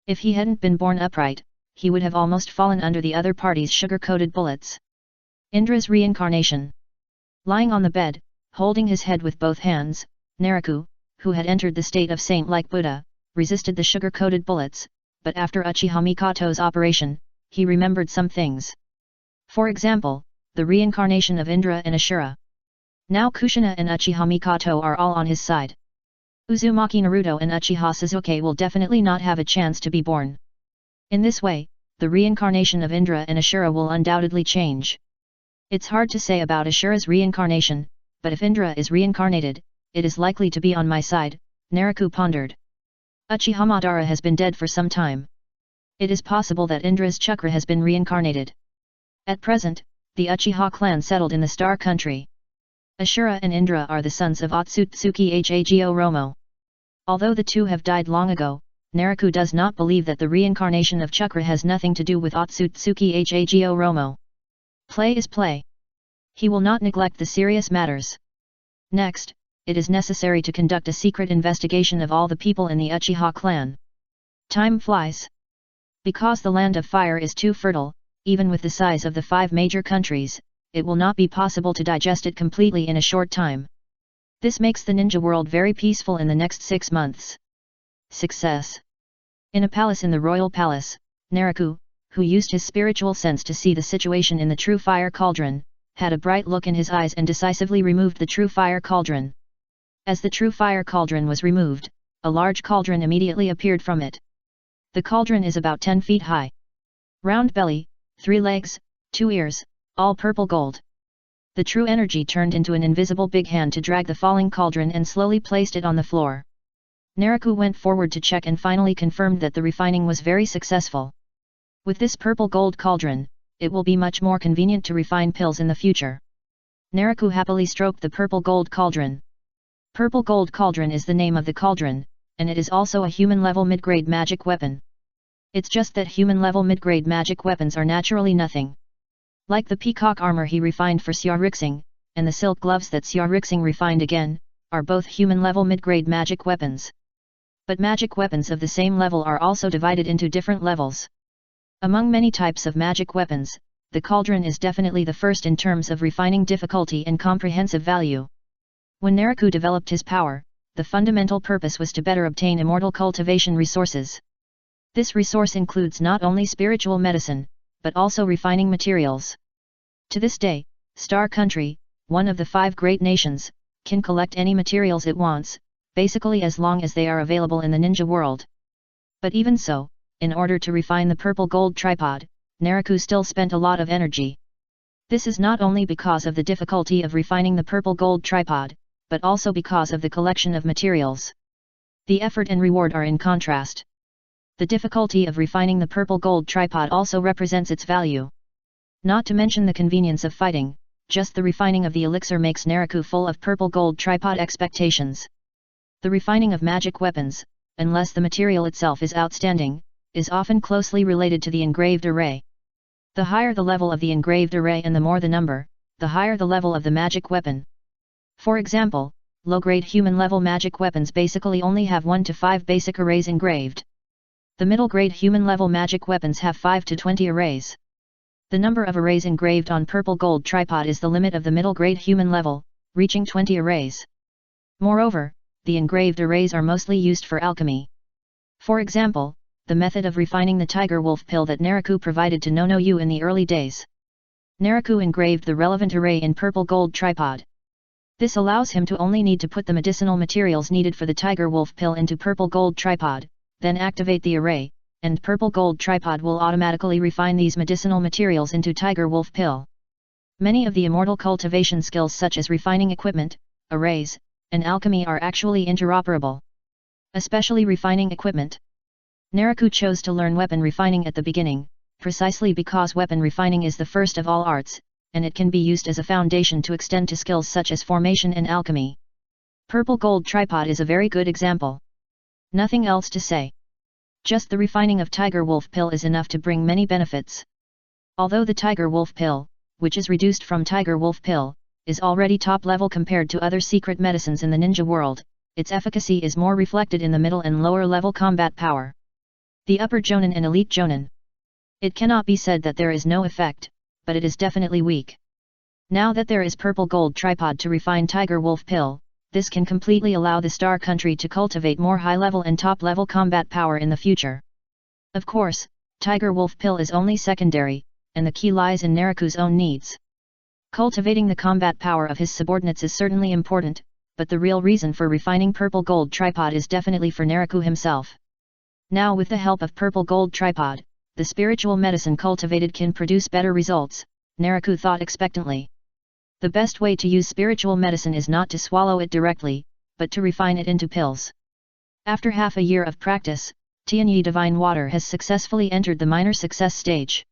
If he hadn't been born upright, he would have almost fallen under the other party's sugar-coated bullets. Indra's reincarnation. Lying on the bed, holding his head with both hands, Naraku, who had entered the state of saint like Buddha, resisted the sugar-coated bullets, but after Uchiha Mikoto's operation, he remembered some things. For example, the reincarnation of Indra and Ashura. Now Kushina and Uchiha Mikoto are all on his side. Uzumaki Naruto and Uchiha Sasuke will definitely not have a chance to be born. In this way, the reincarnation of Indra and Ashura will undoubtedly change. It's hard to say about Ashura's reincarnation, but if Indra is reincarnated, it is likely to be on my side, Naraku pondered. Uchiha Madara has been dead for some time. It is possible that Indra's chakra has been reincarnated. At present, the Uchiha clan settled in the Star Country. Ashura and Indra are the sons of Otsutsuki Hago Romo. Although the two have died long ago, Naraku does not believe that the reincarnation of Chakra has nothing to do with Otsutsuki Hago Romo. Play is play. He will not neglect the serious matters. Next, it is necessary to conduct a secret investigation of all the people in the Uchiha clan. Time flies. Because the land of fire is too fertile, even with the size of the 5 major countries, it will not be possible to digest it completely in a short time. This makes the ninja world very peaceful in the next 6 months. Success. In a palace in the royal palace, Naraku, who used his spiritual sense to see the situation in the true fire cauldron, had a bright look in his eyes and decisively removed the true fire cauldron. As the true fire cauldron was removed, a large cauldron immediately appeared from it. The cauldron is about 10 feet high. Round belly, 3 legs, 2 ears, all purple gold. The true energy turned into an invisible big hand to drag the falling cauldron and slowly placed it on the floor. Naraku went forward to check and finally confirmed that the refining was very successful. With this purple gold cauldron, it will be much more convenient to refine pills in the future. Naraku happily stroked the purple gold cauldron. Purple gold cauldron is the name of the cauldron, and it is also a human-level mid-grade magic weapon. It's just that human-level mid-grade magic weapons are naturally nothing. Like the peacock armor he refined for Xia Rixing, and the silk gloves that Xia Rixing refined again, are both human-level mid-grade magic weapons. But magic weapons of the same level are also divided into different levels. Among many types of magic weapons, the cauldron is definitely the first in terms of refining difficulty and comprehensive value. When Naraku developed his power, the fundamental purpose was to better obtain immortal cultivation resources. This resource includes not only spiritual medicine, but also refining materials. To this day, Star Country, one of the 5 great nations, can collect any materials it wants, basically as long as they are available in the ninja world. But even so, in order to refine the purple gold tripod, Naraku still spent a lot of energy. This is not only because of the difficulty of refining the purple gold tripod, but also because of the collection of materials. The effort and reward are in contrast. The difficulty of refining the purple gold tripod also represents its value. Not to mention the convenience of fighting, just the refining of the elixir makes Naraku full of purple gold tripod expectations. The refining of magic weapons, unless the material itself is outstanding, is often closely related to the engraved array. The higher the level of the engraved array and the more the number, the higher the level of the magic weapon. For example, low-grade human-level magic weapons basically only have 1 to 5 basic arrays engraved. The middle-grade human-level magic weapons have 5 to 20 arrays. The number of arrays engraved on purple gold tripod is the limit of the middle-grade human level, reaching 20 arrays. Moreover, the engraved arrays are mostly used for alchemy. For example, the method of refining the tiger wolf pill that Naraku provided to Nono-yu in the early days. Naraku engraved the relevant array in purple gold tripod. This allows him to only need to put the medicinal materials needed for the tiger wolf pill into purple gold tripod, then activate the array, and purple gold tripod will automatically refine these medicinal materials into tiger wolf pill. Many of the immortal cultivation skills such as refining equipment, arrays, and alchemy are actually interoperable. Especially refining equipment. Naraku chose to learn weapon refining at the beginning, precisely because weapon refining is the first of all arts, and it can be used as a foundation to extend to skills such as formation and alchemy. Purple gold tripod is a very good example. Nothing else to say. Just the refining of tiger wolf pill is enough to bring many benefits. Although the tiger wolf pill, which is reduced from tiger wolf pill, is already top level compared to other secret medicines in the ninja world, its efficacy is more reflected in the middle and lower level combat power. The upper jonin and elite jonin. It cannot be said that there is no effect, but it is definitely weak. Now that there is purple gold tripod to refine tiger wolf pill, this can completely allow the Star Country to cultivate more high-level and top-level combat power in the future. Of course, tiger wolf pill is only secondary, and the key lies in Naraku's own needs. Cultivating the combat power of his subordinates is certainly important, but the real reason for refining purple gold tripod is definitely for Naraku himself. Now with the help of purple gold tripod, the spiritual medicine cultivated can produce better results, Naraku thought expectantly. The best way to use spiritual medicine is not to swallow it directly, but to refine it into pills. After half a year of practice, Tianyi Divine Water has successfully entered the minor success stage.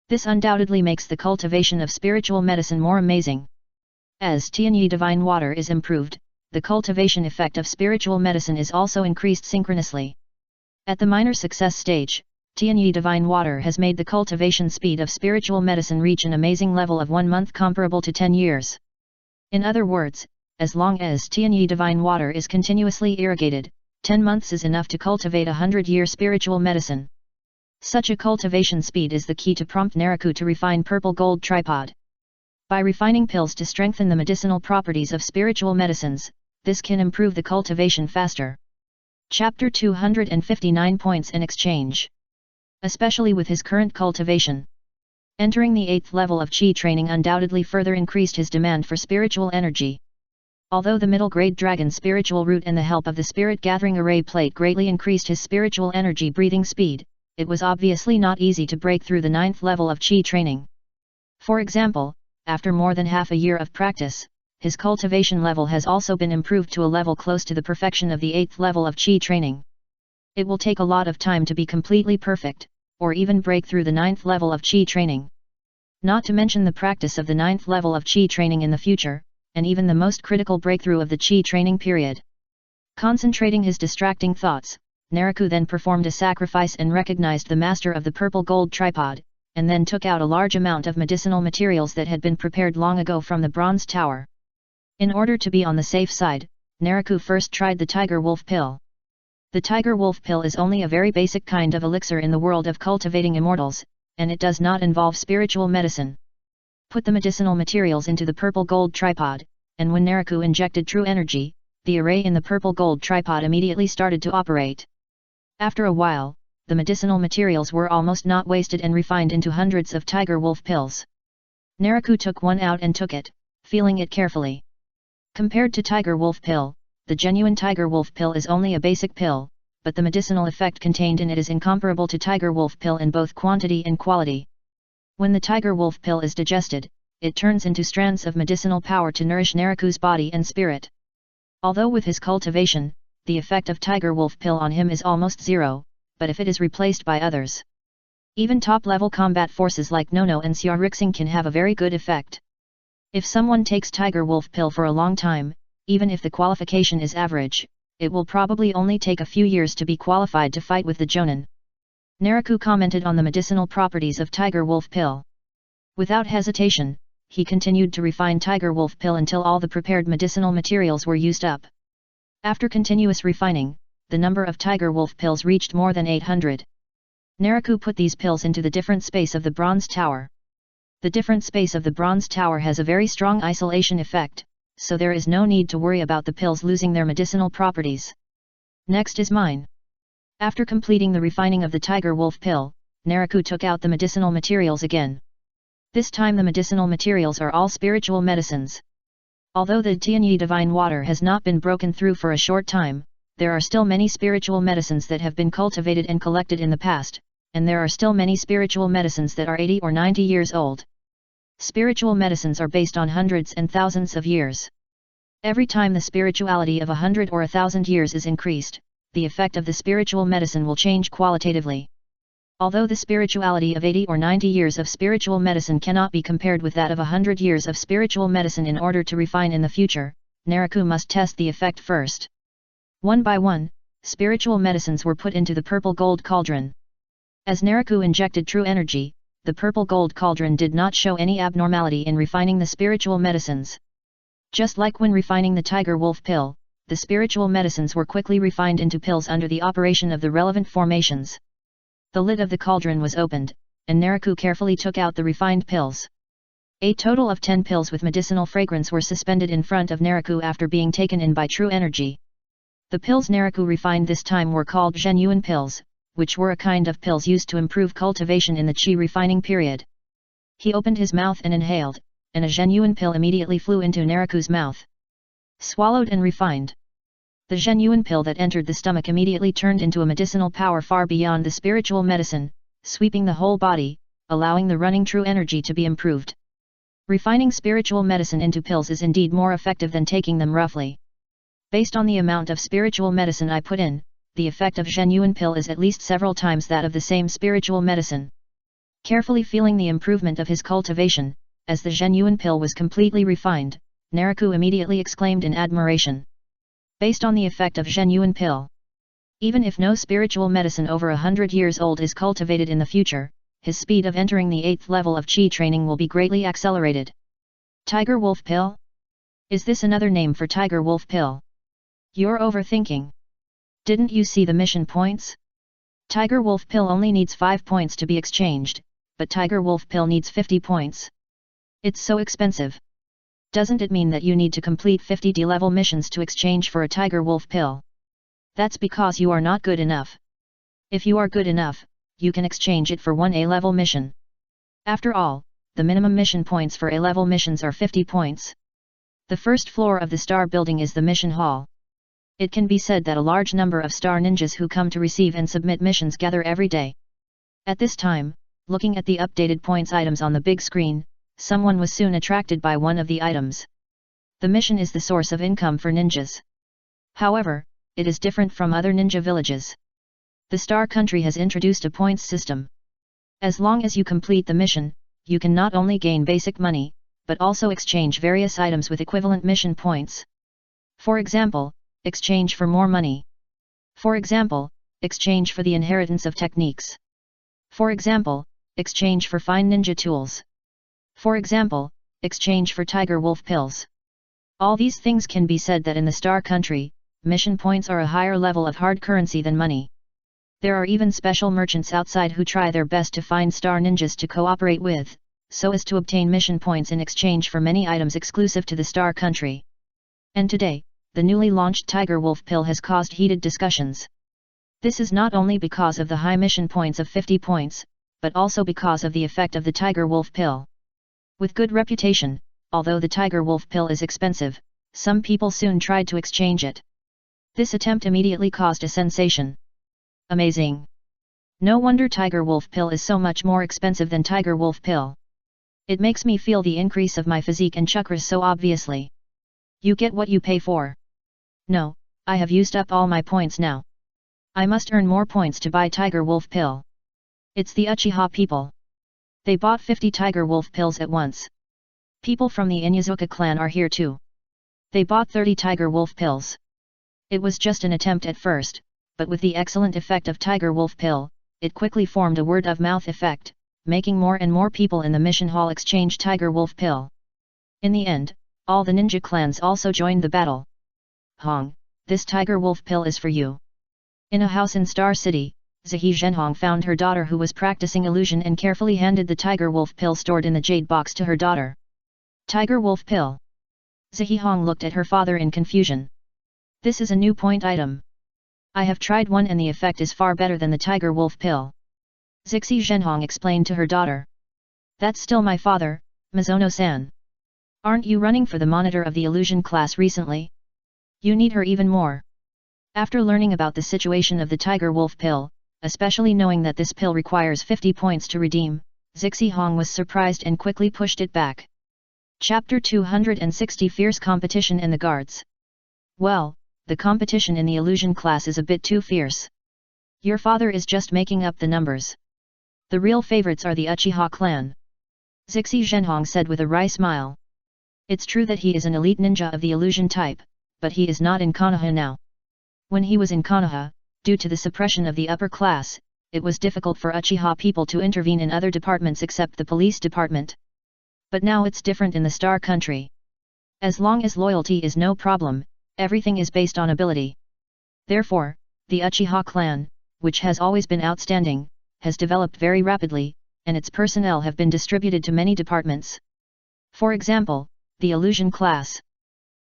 This undoubtedly makes the cultivation of spiritual medicine more amazing. As Tianyi Divine Water is improved, the cultivation effect of spiritual medicine is also increased synchronously. At the minor success stage, Tianyi Divine Water has made the cultivation speed of spiritual medicine reach an amazing level of 1 month comparable to 10 years. In other words, as long as Tianyi Divine Water is continuously irrigated, 10 months is enough to cultivate a 100-year spiritual medicine. Such a cultivation speed is the key to prompt Naraku to refine purple gold tripod. By refining pills to strengthen the medicinal properties of spiritual medicines, this can improve the cultivation faster. Chapter 259 Points in Exchange. Especially with his current cultivation. Entering the 8th level of Qi training undoubtedly further increased his demand for spiritual energy. Although the middle grade dragon spiritual root and the help of the spirit gathering array plate greatly increased his spiritual energy breathing speed, it was obviously not easy to break through the 9th level of Qi training. For example, after more than half a year of practice, his cultivation level has also been improved to a level close to the perfection of the 8th level of Qi training. It will take a lot of time to be completely perfect, or even break through the 9th level of Qi training. Not to mention the practice of the 9th level of Qi training in the future, and even the most critical breakthrough of the Qi training period. Concentrating his distracting thoughts, Naraku then performed a sacrifice and recognized the master of the purple gold tripod, and then took out a large amount of medicinal materials that had been prepared long ago from the bronze tower. In order to be on the safe side, Naraku first tried the tiger wolf pill. The tiger wolf pill is only a very basic kind of elixir in the world of cultivating immortals, and it does not involve spiritual medicine. Put the medicinal materials into the purple gold tripod, and when Naraku injected true energy, the array in the purple gold tripod immediately started to operate. After a while, the medicinal materials were almost not wasted and refined into hundreds of tiger wolf pills. Naraku took one out and took it, feeling it carefully. Compared to tiger wolf pill, the genuine tiger wolf pill is only a basic pill, but the medicinal effect contained in it is incomparable to tiger wolf pill in both quantity and quality. When the tiger wolf pill is digested, it turns into strands of medicinal power to nourish Naraku's body and spirit. Although with his cultivation, the effect of tiger wolf pill on him is almost zero, but if it is replaced by others, even top-level combat forces like Nono and Xiaorixing can have a very good effect. If someone takes tiger wolf pill for a long time, even if the qualification is average, it will probably only take a few years to be qualified to fight with the Jonin. Naraku commented on the medicinal properties of tiger wolf pill. Without hesitation, he continued to refine tiger wolf pill until all the prepared medicinal materials were used up. After continuous refining, the number of tiger wolf pills reached more than 800. Naraku put these pills into the different space of the bronze tower. The different space of the bronze tower has a very strong isolation effect, so there is no need to worry about the pills losing their medicinal properties. Next is mine. After completing the refining of the tiger wolf pill, Naraku took out the medicinal materials again. This time the medicinal materials are all spiritual medicines. Although the Tianyi divine water has not been broken through for a short time, there are still many spiritual medicines that have been cultivated and collected in the past, and there are still many spiritual medicines that are 80 or 90 years old. Spiritual medicines are based on hundreds and thousands of years. Every time the spirituality of 100 or 1,000 years is increased, the effect of the spiritual medicine will change qualitatively. Although the spirituality of 80 or 90 years of spiritual medicine cannot be compared with that of 100 years of spiritual medicine in order to refine in the future, Naraku must test the effect first. One by one, spiritual medicines were put into the purple gold cauldron. As Naraku injected true energy, the purple gold cauldron did not show any abnormality in refining the spiritual medicines. Just like when refining the tiger wolf pill, the spiritual medicines were quickly refined into pills under the operation of the relevant formations. The lid of the cauldron was opened, and Naraku carefully took out the refined pills. A total of 10 pills with medicinal fragrance were suspended in front of Naraku after being taken in by true energy. The pills Naraku refined this time were called genuine pills, which were a kind of pills used to improve cultivation in the Qi refining period. He opened his mouth and inhaled, and a genuine pill immediately flew into Naraku's mouth. Swallowed and refined. The genuine pill that entered the stomach immediately turned into a medicinal power far beyond the spiritual medicine, sweeping the whole body, allowing the running true energy to be improved. Refining spiritual medicine into pills is indeed more effective than taking them roughly. Based on the amount of spiritual medicine I put in, the effect of genuine pill is at least several times that of the same spiritual medicine. Carefully feeling the improvement of his cultivation, as the genuine pill was completely refined, Naraku immediately exclaimed in admiration. Based on the effect of genuine pill, Even if no spiritual medicine over 100 years old is cultivated in the future, his speed of entering the 8th level of Qi training will be greatly accelerated. Tiger Wolf Pill? Is this another name for Tiger Wolf Pill? You're overthinking. Didn't you see the mission points? Tiger Wolf Pill only needs 5 points to be exchanged, but Tiger Wolf Pill needs 50 points. It's so expensive. Doesn't it mean that you need to complete 50 D-level missions to exchange for a Tiger Wolf Pill? That's because you are not good enough. If you are good enough, you can exchange it for one A-level mission. After all, the minimum mission points for A-level missions are 50 points. The first floor of the Star Building is the mission hall. It can be said that a large number of Star Ninjas who come to receive and submit missions gather every day. At this time, looking at the updated points items on the big screen, someone was soon attracted by one of the items. The mission is the source of income for ninjas. However, it is different from other ninja villages. The Star Country has introduced a points system. As long as you complete the mission, you can not only gain basic money, but also exchange various items with equivalent mission points. For example, exchange for more money. For example, exchange for the inheritance of techniques. For example, exchange for fine ninja tools. For example, exchange for Tiger Wolf Pills. All these things can be said that in the Star Country, mission points are a higher level of hard currency than money. There are even special merchants outside who try their best to find Star Ninjas to cooperate with, so as to obtain mission points in exchange for many items exclusive to the Star Country. And today, the newly launched Tiger Wolf Pill has caused heated discussions. This is not only because of the high mission points of 50 points, but also because of the effect of the Tiger Wolf Pill. With good reputation, although the Tiger Wolf Pill is expensive, some people soon tried to exchange it. This attempt immediately caused a sensation. Amazing! No wonder Tiger Wolf Pill is so much more expensive than Tiger Wolf Pill. It makes me feel the increase of my physique and chakras so obviously. You get what you pay for. No, I have used up all my points now. I must earn more points to buy Tiger Wolf Pill. It's the Uchiha people. They bought 50 Tiger Wolf Pills at once. People from the Inyazuka clan are here too. They bought 30 Tiger Wolf Pills. It was just an attempt at first, but with the excellent effect of Tiger Wolf Pill, it quickly formed a word-of-mouth effect, making more and more people in the mission hall exchange Tiger Wolf Pill. In the end, all the ninja clans also joined the battle. Hong, this Tiger Wolf Pill is for you. In a house in Star City, Zihi Zhenhong found her daughter who was practicing illusion and carefully handed the Tiger Wolf Pill stored in the jade box to her daughter. Tiger Wolf Pill. Zihi Hong looked at her father in confusion. This is a new point item. I have tried one and the effect is far better than the Tiger Wolf Pill. Zixi Zhenhong explained to her daughter. That's still my father, Mizono-san. Aren't you running for the monitor of the illusion class recently? You need her even more. After learning about the situation of the Tiger Wolf Pill, especially knowing that this pill requires 50 points to redeem, Zixi Hong was surprised and quickly pushed it back. Chapter 260 Fierce Competition in the Guards. Well, the competition in the illusion class is a bit too fierce. Your father is just making up the numbers. The real favorites are the Uchiha clan. Zixi Zhenhong said with a wry smile. It's true that he is an elite ninja of the illusion type, but he is not in Konoha now. When he was in Konoha, due to the suppression of the upper class, it was difficult for Uchiha people to intervene in other departments except the police department. But now it's different in the Star Country. As long as loyalty is no problem, everything is based on ability. Therefore, the Uchiha clan, which has always been outstanding, has developed very rapidly, and its personnel have been distributed to many departments. For example, the illusion class.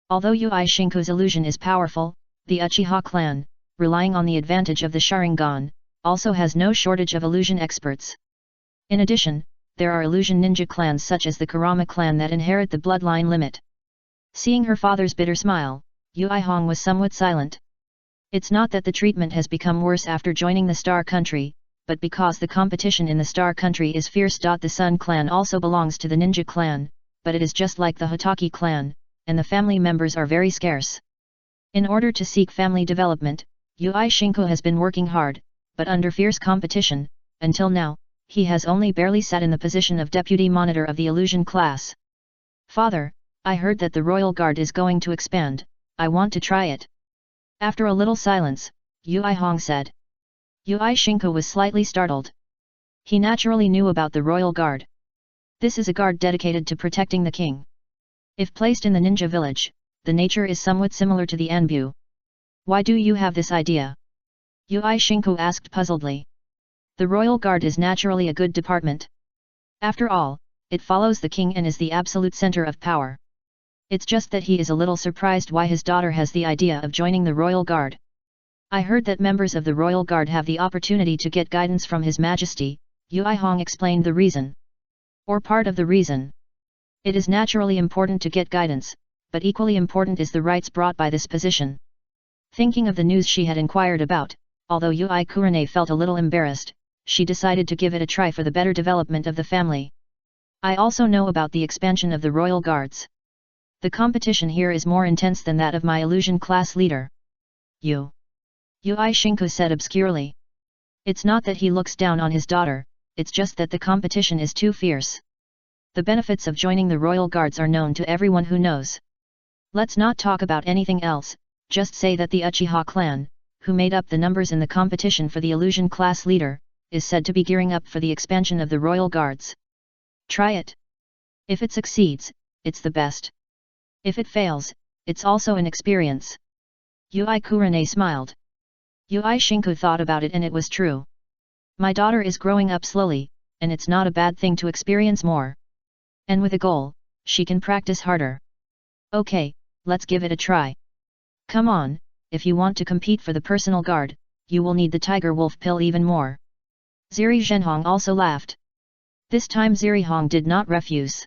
Although Yui Shinko's illusion is powerful, the Uchiha clan, relying on the advantage of the Sharingan, also has no shortage of illusion experts. In addition, there are illusion ninja clans such as the Kurama clan that inherit the bloodline limit. Seeing her father's bitter smile, Yui Hong was somewhat silent. It's not that the treatment has become worse after joining the Star Country, but because the competition in the Star Country is fierce. The Sun clan also belongs to the Ninja clan, but it is just like the Hotaki clan, and the family members are very scarce. In order to seek family development, Yui Shinko has been working hard, but under fierce competition, until now, he has only barely sat in the position of deputy monitor of the illusion class. Father, I heard that the Royal Guard is going to expand, I want to try it. After a little silence, Yu Hong said. Yu Shinku was slightly startled. He naturally knew about the royal guard. This is a guard dedicated to protecting the king. If placed in the ninja village, the nature is somewhat similar to the Anbu. Why do you have this idea? Yu Shinku asked puzzledly. The royal guard is naturally a good department. After all, it follows the king and is the absolute center of power. It's just that he is a little surprised why his daughter has the idea of joining the royal guard. I heard that members of the royal guard have the opportunity to get guidance from His Majesty. Yu Hong explained the reason. Or part of the reason. It is naturally important to get guidance, but equally important is the rights brought by this position. Thinking of the news she had inquired about, although Yu Kurane felt a little embarrassed, she decided to give it a try for the better development of the family. I also know about the expansion of the royal guards. The competition here is more intense than that of my illusion class leader. Yu Shinku said obscurely. It's not that he looks down on his daughter, it's just that the competition is too fierce. The benefits of joining the royal guards are known to everyone who knows. Let's not talk about anything else, just say that the Uchiha clan, who made up the numbers in the competition for the illusion class leader, is said to be gearing up for the expansion of the royal guards. Try it. If it succeeds, it's the best. If it fails, it's also an experience. Yu Kurane smiled. Yu Shinku thought about it and it was true. My daughter is growing up slowly, and it's not a bad thing to experience more. And with a goal, she can practice harder. Okay, let's give it a try. Come on, if you want to compete for the personal guard, you will need the tiger wolf pill even more. Ziri Zhenhong also laughed. This time Ziri Hong did not refuse.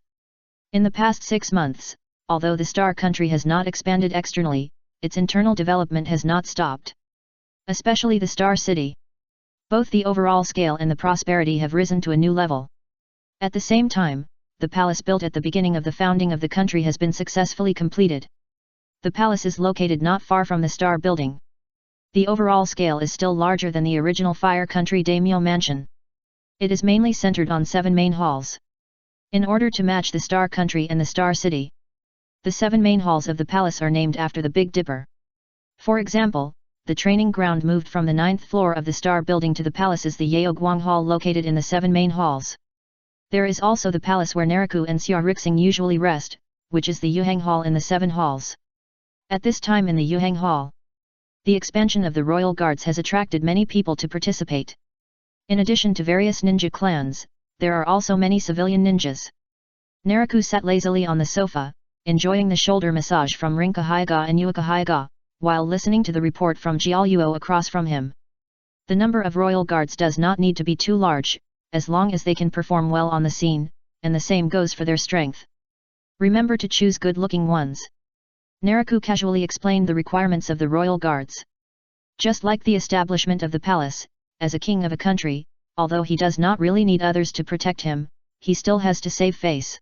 In the past 6 months, although the Star Country has not expanded externally, its internal development has not stopped. Especially the Star City. Both the overall scale and the prosperity have risen to a new level. At the same time, the palace built at the beginning of the founding of the country has been successfully completed. The palace is located not far from the Star Building. The overall scale is still larger than the original Fire Country Daimyo Mansion. It is mainly centered on 7 main halls. In order to match the Star Country and the Star City, the 7 main halls of the palace are named after the Big Dipper. For example, the training ground moved from the 9th floor of the Star Building to the palace is the Yeoguang Hall located in the 7 main halls. There is also the palace where Naraku and Xia Rixing usually rest, which is the Yuhang Hall in the 7 halls. At this time in the Yuhang Hall, the expansion of the royal guards has attracted many people to participate. In addition to various ninja clans, there are also many civilian ninjas. Naraku sat lazily on the sofa, enjoying the shoulder massage from Rinka Hyaga and Yuka Hyaga, while listening to the report from Jiaoyuo across from him. The number of royal guards does not need to be too large, as long as they can perform well on the scene, and the same goes for their strength. Remember to choose good-looking ones. Naraku casually explained the requirements of the royal guards. Just like the establishment of the palace, as a king of a country, although he does not really need others to protect him, he still has to save face.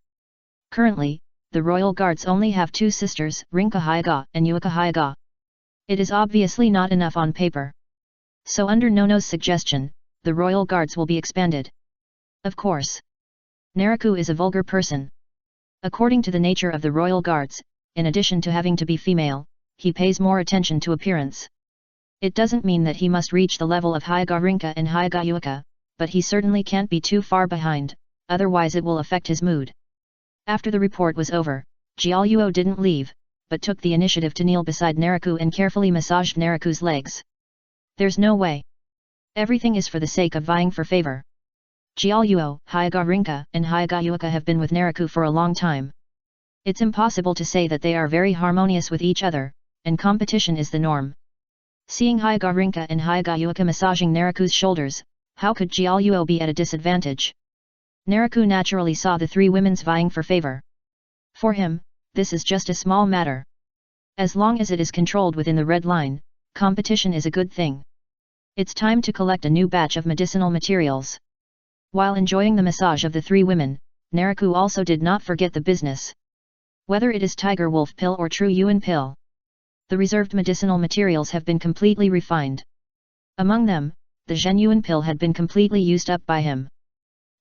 Currently, the royal guards only have 2 sisters, Rinka Hyaga and Yuka Hyaga. It is obviously not enough on paper. So under Nono's suggestion, the royal guards will be expanded. Of course. Naraku is a vulgar person. According to the nature of the royal guards, in addition to having to be female, he pays more attention to appearance. It doesn't mean that he must reach the level of Hyaga Rinka and Hyaga Yuka, but he certainly can't be too far behind, otherwise it will affect his mood. After the report was over, Jiaoyuo didn't leave, but took the initiative to kneel beside Naraku and carefully massaged Naraku's legs. There's no way. Everything is for the sake of vying for favor. Jiaoyuo, Hyaga Rinka and Hyaga Yuka have been with Naraku for a long time. It's impossible to say that they are very harmonious with each other, and competition is the norm. Seeing Hyaga Rinka and Hyaga Yuka massaging Naraku's shoulders, how could Jiaoyuo be at a disadvantage? Naraku naturally saw the 3 women's vying for favor. For him, this is just a small matter. As long as it is controlled within the red line, competition is a good thing. It's time to collect a new batch of medicinal materials. While enjoying the massage of the 3 women, Naraku also did not forget the business. Whether it is Tiger Wolf pill or True Yuan pill, the reserved medicinal materials have been completely refined. Among them, the Zhen Yuan pill had been completely used up by him.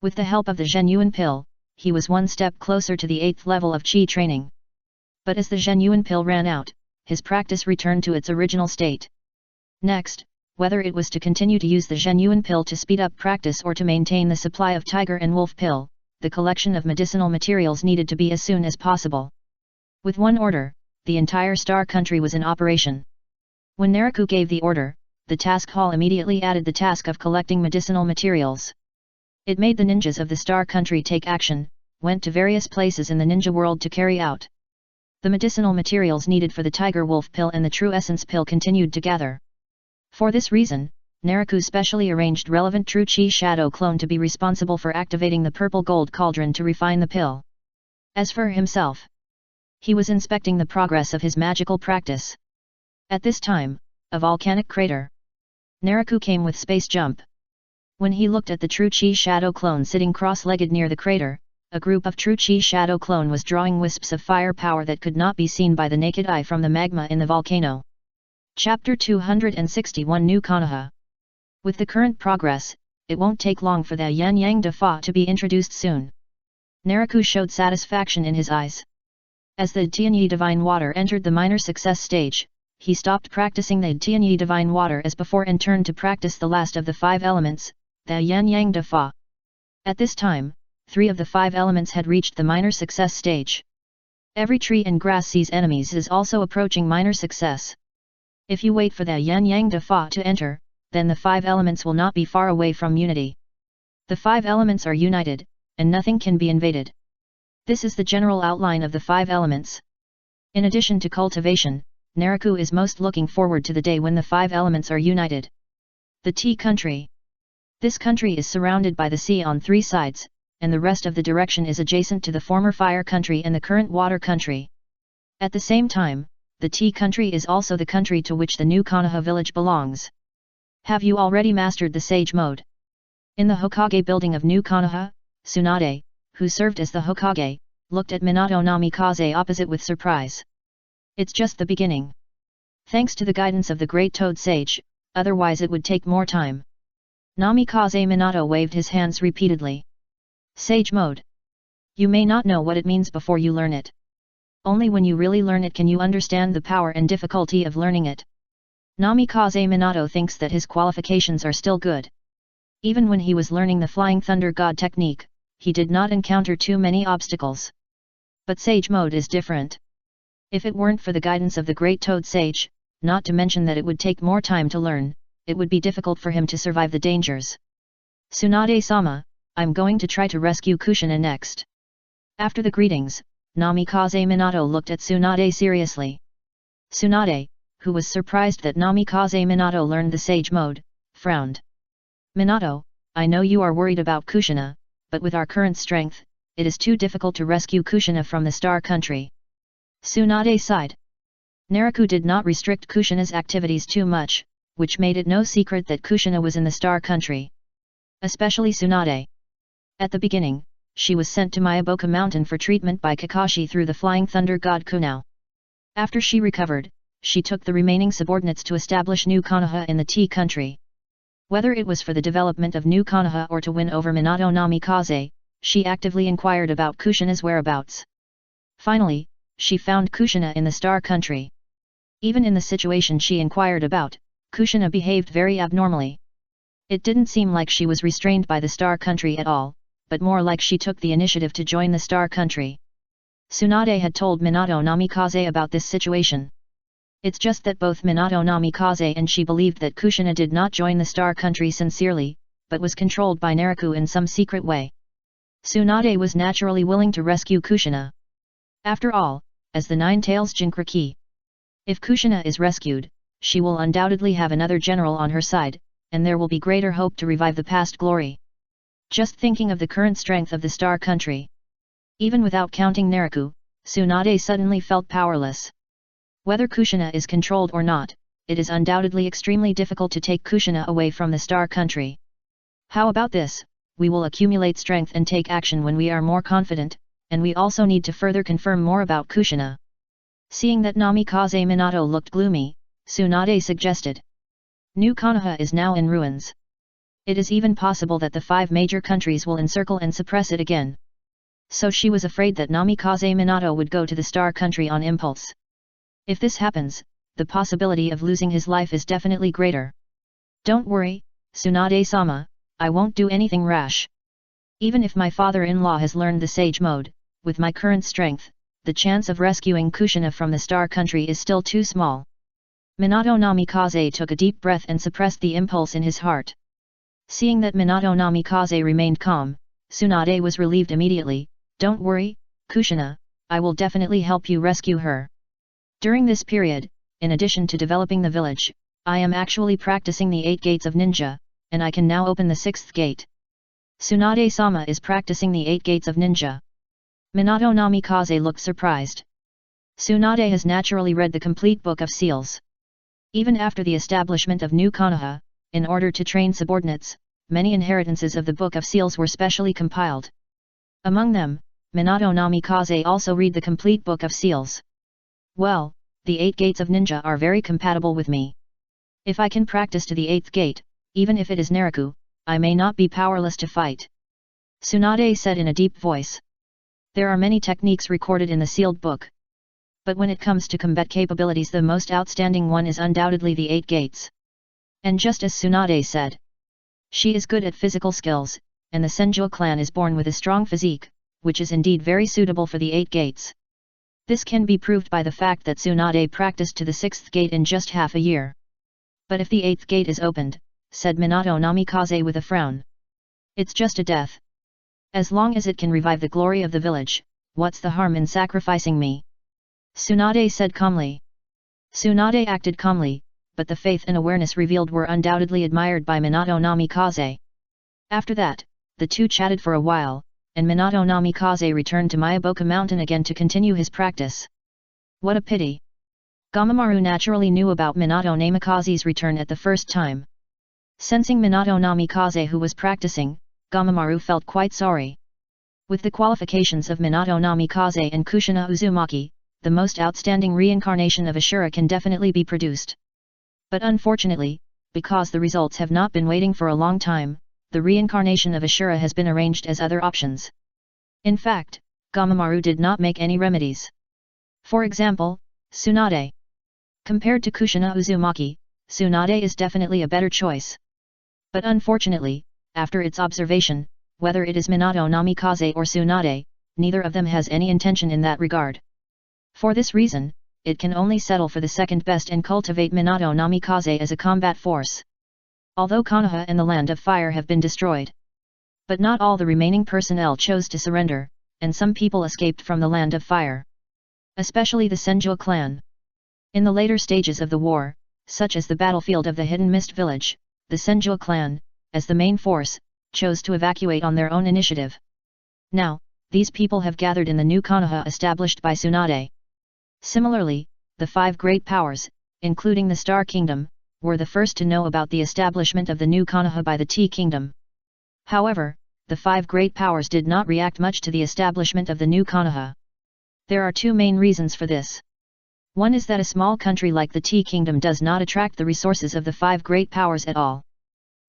With the help of the Zhen Yuan pill, he was 1 step closer to the 8th level of Qi training. But as the Zhen Yuan pill ran out, his practice returned to its original state. Next, whether it was to continue to use the genuine pill to speed up practice or to maintain the supply of tiger and wolf pill, the collection of medicinal materials needed to be as soon as possible. With one order, the entire Star Country was in operation. When Naraku gave the order, the task hall immediately added the task of collecting medicinal materials. It made the ninjas of the Star Country take action, went to various places in the ninja world to carry out. The medicinal materials needed for the tiger wolf pill and the true essence pill continued to gather. For this reason, Naraku specially arranged relevant True Chi Shadow clone to be responsible for activating the purple gold cauldron to refine the pill. As for himself, he was inspecting the progress of his magical practice. At this time, a volcanic crater. Naraku came with space jump. When he looked at the True Chi Shadow clone sitting cross-legged near the crater, a group of True Chi Shadow clone was drawing wisps of fire power that could not be seen by the naked eye from the magma in the volcano. Chapter 261 New Konoha. With the current progress, it won't take long for the Yan Yang De Fa to be introduced soon. Naraku showed satisfaction in his eyes. As the Tianyi Divine Water entered the minor success stage, he stopped practicing the Tianyi Divine Water as before and turned to practice the last of the 5 elements, the Yan Yang De Fa. At this time, 3 of the 5 elements had reached the minor success stage. Every tree and grass sees enemies is also approaching minor success. If you wait for the Yan Yang De Fa to enter, then the 5 elements will not be far away from unity. The 5 elements are united, and nothing can be invaded. This is the general outline of the 5 elements. In addition to cultivation, Naraku is most looking forward to the day when the 5 elements are united. The Tea Country. This country is surrounded by the sea on 3 sides, and the rest of the direction is adjacent to the former Fire Country and the current Water Country. At the same time, the Tea Country is also the country to which the new Konoha village belongs. Have you already mastered the Sage Mode? In the Hokage building of New Konoha, Tsunade, who served as the Hokage, looked at Minato Namikaze opposite with surprise. It's just the beginning. Thanks to the guidance of the Great Toad Sage, otherwise it would take more time. Namikaze Minato waved his hands repeatedly. Sage Mode. You may not know what it means before you learn it. Only when you really learn it can you understand the power and difficulty of learning it. Namikaze Minato thinks that his qualifications are still good. Even when he was learning the Flying Thunder God technique, he did not encounter too many obstacles. But Sage Mode is different. If it weren't for the guidance of the Great Toad Sage, not to mention that it would take more time to learn, it would be difficult for him to survive the dangers. Tsunade-sama, I'm going to try to rescue Kushina next. After the greetings, Namikaze Minato looked at Tsunade seriously. Tsunade, who was surprised that Namikaze Minato learned the Sage Mode, frowned. Minato, I know you are worried about Kushina, but with our current strength, it is too difficult to rescue Kushina from the Star Country. Tsunade sighed. Naraku did not restrict Kushina's activities too much, which made it no secret that Kushina was in the Star Country. Especially Tsunade. At the beginning, she was sent to Miyaboka Mountain for treatment by Kakashi through the Flying Thunder God Kunao. After she recovered, she took the remaining subordinates to establish New Konoha in the Tea Country. Whether it was for the development of New Konoha or to win over Minato Namikaze, she actively inquired about Kushina's whereabouts. Finally, she found Kushina in the Star Country. Even in the situation she inquired about, Kushina behaved very abnormally. It didn't seem like she was restrained by the Star Country at all, but more like she took the initiative to join the Star Country. Tsunade had told Minato Namikaze about this situation. It's just that both Minato Namikaze and she believed that Kushina did not join the Star Country sincerely, but was controlled by Naraku in some secret way. Tsunade was naturally willing to rescue Kushina. After all, as the Nine-Tails Jinchuriki. If Kushina is rescued, she will undoubtedly have another general on her side, and there will be greater hope to revive the past glory. Just thinking of the current strength of the Star Country. Even without counting Naraku, Tsunade suddenly felt powerless. Whether Kushina is controlled or not, it is undoubtedly extremely difficult to take Kushina away from the Star Country. How about this? We will accumulate strength and take action when we are more confident, and we also need to further confirm more about Kushina. Seeing that Namikaze Minato looked gloomy, Tsunade suggested. New Konoha is now in ruins. It is even possible that the 5 major countries will encircle and suppress it again. So she was afraid that Namikaze Minato would go to the Star Country on impulse. If this happens, the possibility of losing his life is definitely greater. Don't worry, Tsunade-sama, I won't do anything rash. Even if my father-in-law has learned the sage mode, with my current strength, the chance of rescuing Kushina from the Star Country is still too small. Minato Namikaze took a deep breath and suppressed the impulse in his heart. Seeing that Minato Namikaze remained calm, Tsunade was relieved immediately. Don't worry, Kushina, I will definitely help you rescue her. During this period, in addition to developing the village, I am actually practicing the 8 gates of ninja, and I can now open the 6th gate. Tsunade-sama is practicing the 8 gates of ninja. Minato Namikaze looked surprised. Tsunade has naturally read the complete Book of Seals. Even after the establishment of new Konoha, in order to train subordinates, many inheritances of the Book of Seals were specially compiled. Among them, Minato Namikaze also read the complete Book of Seals. Well, the 8 gates of ninja are very compatible with me. If I can practice to the 8th gate, even if it is Naraku, I may not be powerless to fight. Tsunade said in a deep voice. There are many techniques recorded in the sealed book. But when it comes to combat capabilities, the most outstanding one is undoubtedly the 8 gates. And just as Tsunade said, she is good at physical skills, and the Senju clan is born with a strong physique, which is indeed very suitable for the 8 gates. This can be proved by the fact that Tsunade practiced to the 6th gate in just half a year. But if the 8th gate is opened, said Minato Namikaze with a frown, it's just a death. As long as it can revive the glory of the village, what's the harm in sacrificing me? Tsunade said calmly. Tsunade acted calmly, but the faith and awareness revealed were undoubtedly admired by Minato Namikaze. After that, the two chatted for a while, and Minato Namikaze returned to Myaboka Mountain again to continue his practice. What a pity! Gamamaru naturally knew about Minato Namikaze's return at the first time. Sensing Minato Namikaze who was practicing, Gamamaru felt quite sorry. With the qualifications of Minato Namikaze and Kushina Uzumaki, the most outstanding reincarnation of Ashura can definitely be produced. But unfortunately, because the results have not been waiting for a long time, the reincarnation of Ashura has been arranged as other options. In fact, Gamamaru did not make any remedies. For example, Tsunade. Compared to Kushina Uzumaki, Tsunade is definitely a better choice. But unfortunately, after its observation, whether it is Minato Namikaze or Tsunade, neither of them has any intention in that regard. For this reason, it can only settle for the second best and cultivate Minato Namikaze as a combat force. Although Konoha and the Land of Fire have been destroyed. But not all the remaining personnel chose to surrender, and some people escaped from the Land of Fire. Especially the Senju clan. In the later stages of the war, such as the battlefield of the Hidden Mist Village, the Senju clan, as the main force, chose to evacuate on their own initiative. Now, these people have gathered in the new Konoha established by Tsunade. Similarly, the 5 great powers, including the Star Kingdom, were the first to know about the establishment of the new Konoha by the Tea Kingdom. However, the 5 great powers did not react much to the establishment of the new Konoha. There are 2 main reasons for this. One is that a small country like the Tea Kingdom does not attract the resources of the 5 great powers at all.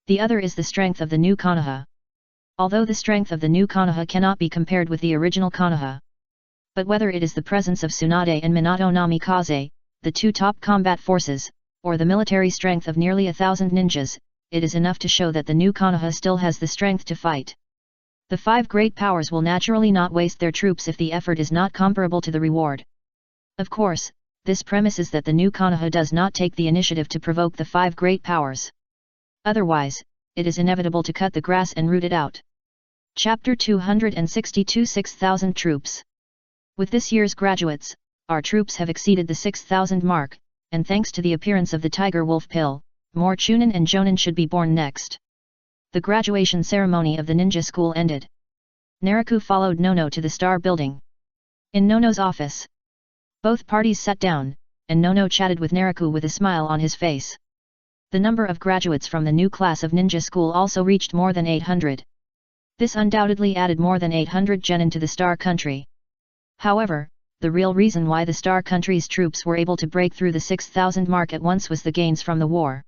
The other is the strength of the new Konoha. Although the strength of the new Konoha cannot be compared with the original Konoha. But whether it is the presence of Tsunade and Minato Namikaze, the 2 top combat forces, or the military strength of nearly 1,000 ninjas, it is enough to show that the new Konoha still has the strength to fight. The 5 great powers will naturally not waste their troops if the effort is not comparable to the reward. Of course, this premises that the new Konoha does not take the initiative to provoke the 5 great powers. Otherwise, it is inevitable to cut the grass and root it out. Chapter 262 6,000 troops. With this year's graduates, our troops have exceeded the 6,000 mark, and thanks to the appearance of the Tiger Wolf pill, more Chunin and Jonin should be born next. The graduation ceremony of the ninja school ended. Naraku followed Nono to the Star Building. In Nono's office, both parties sat down, and Nono chatted with Naraku with a smile on his face. The number of graduates from the new class of ninja school also reached more than 800. This undoubtedly added more than 800 genin to the Star Country. However, the real reason why the Star Country's troops were able to break through the 6,000 mark at once was the gains from the war.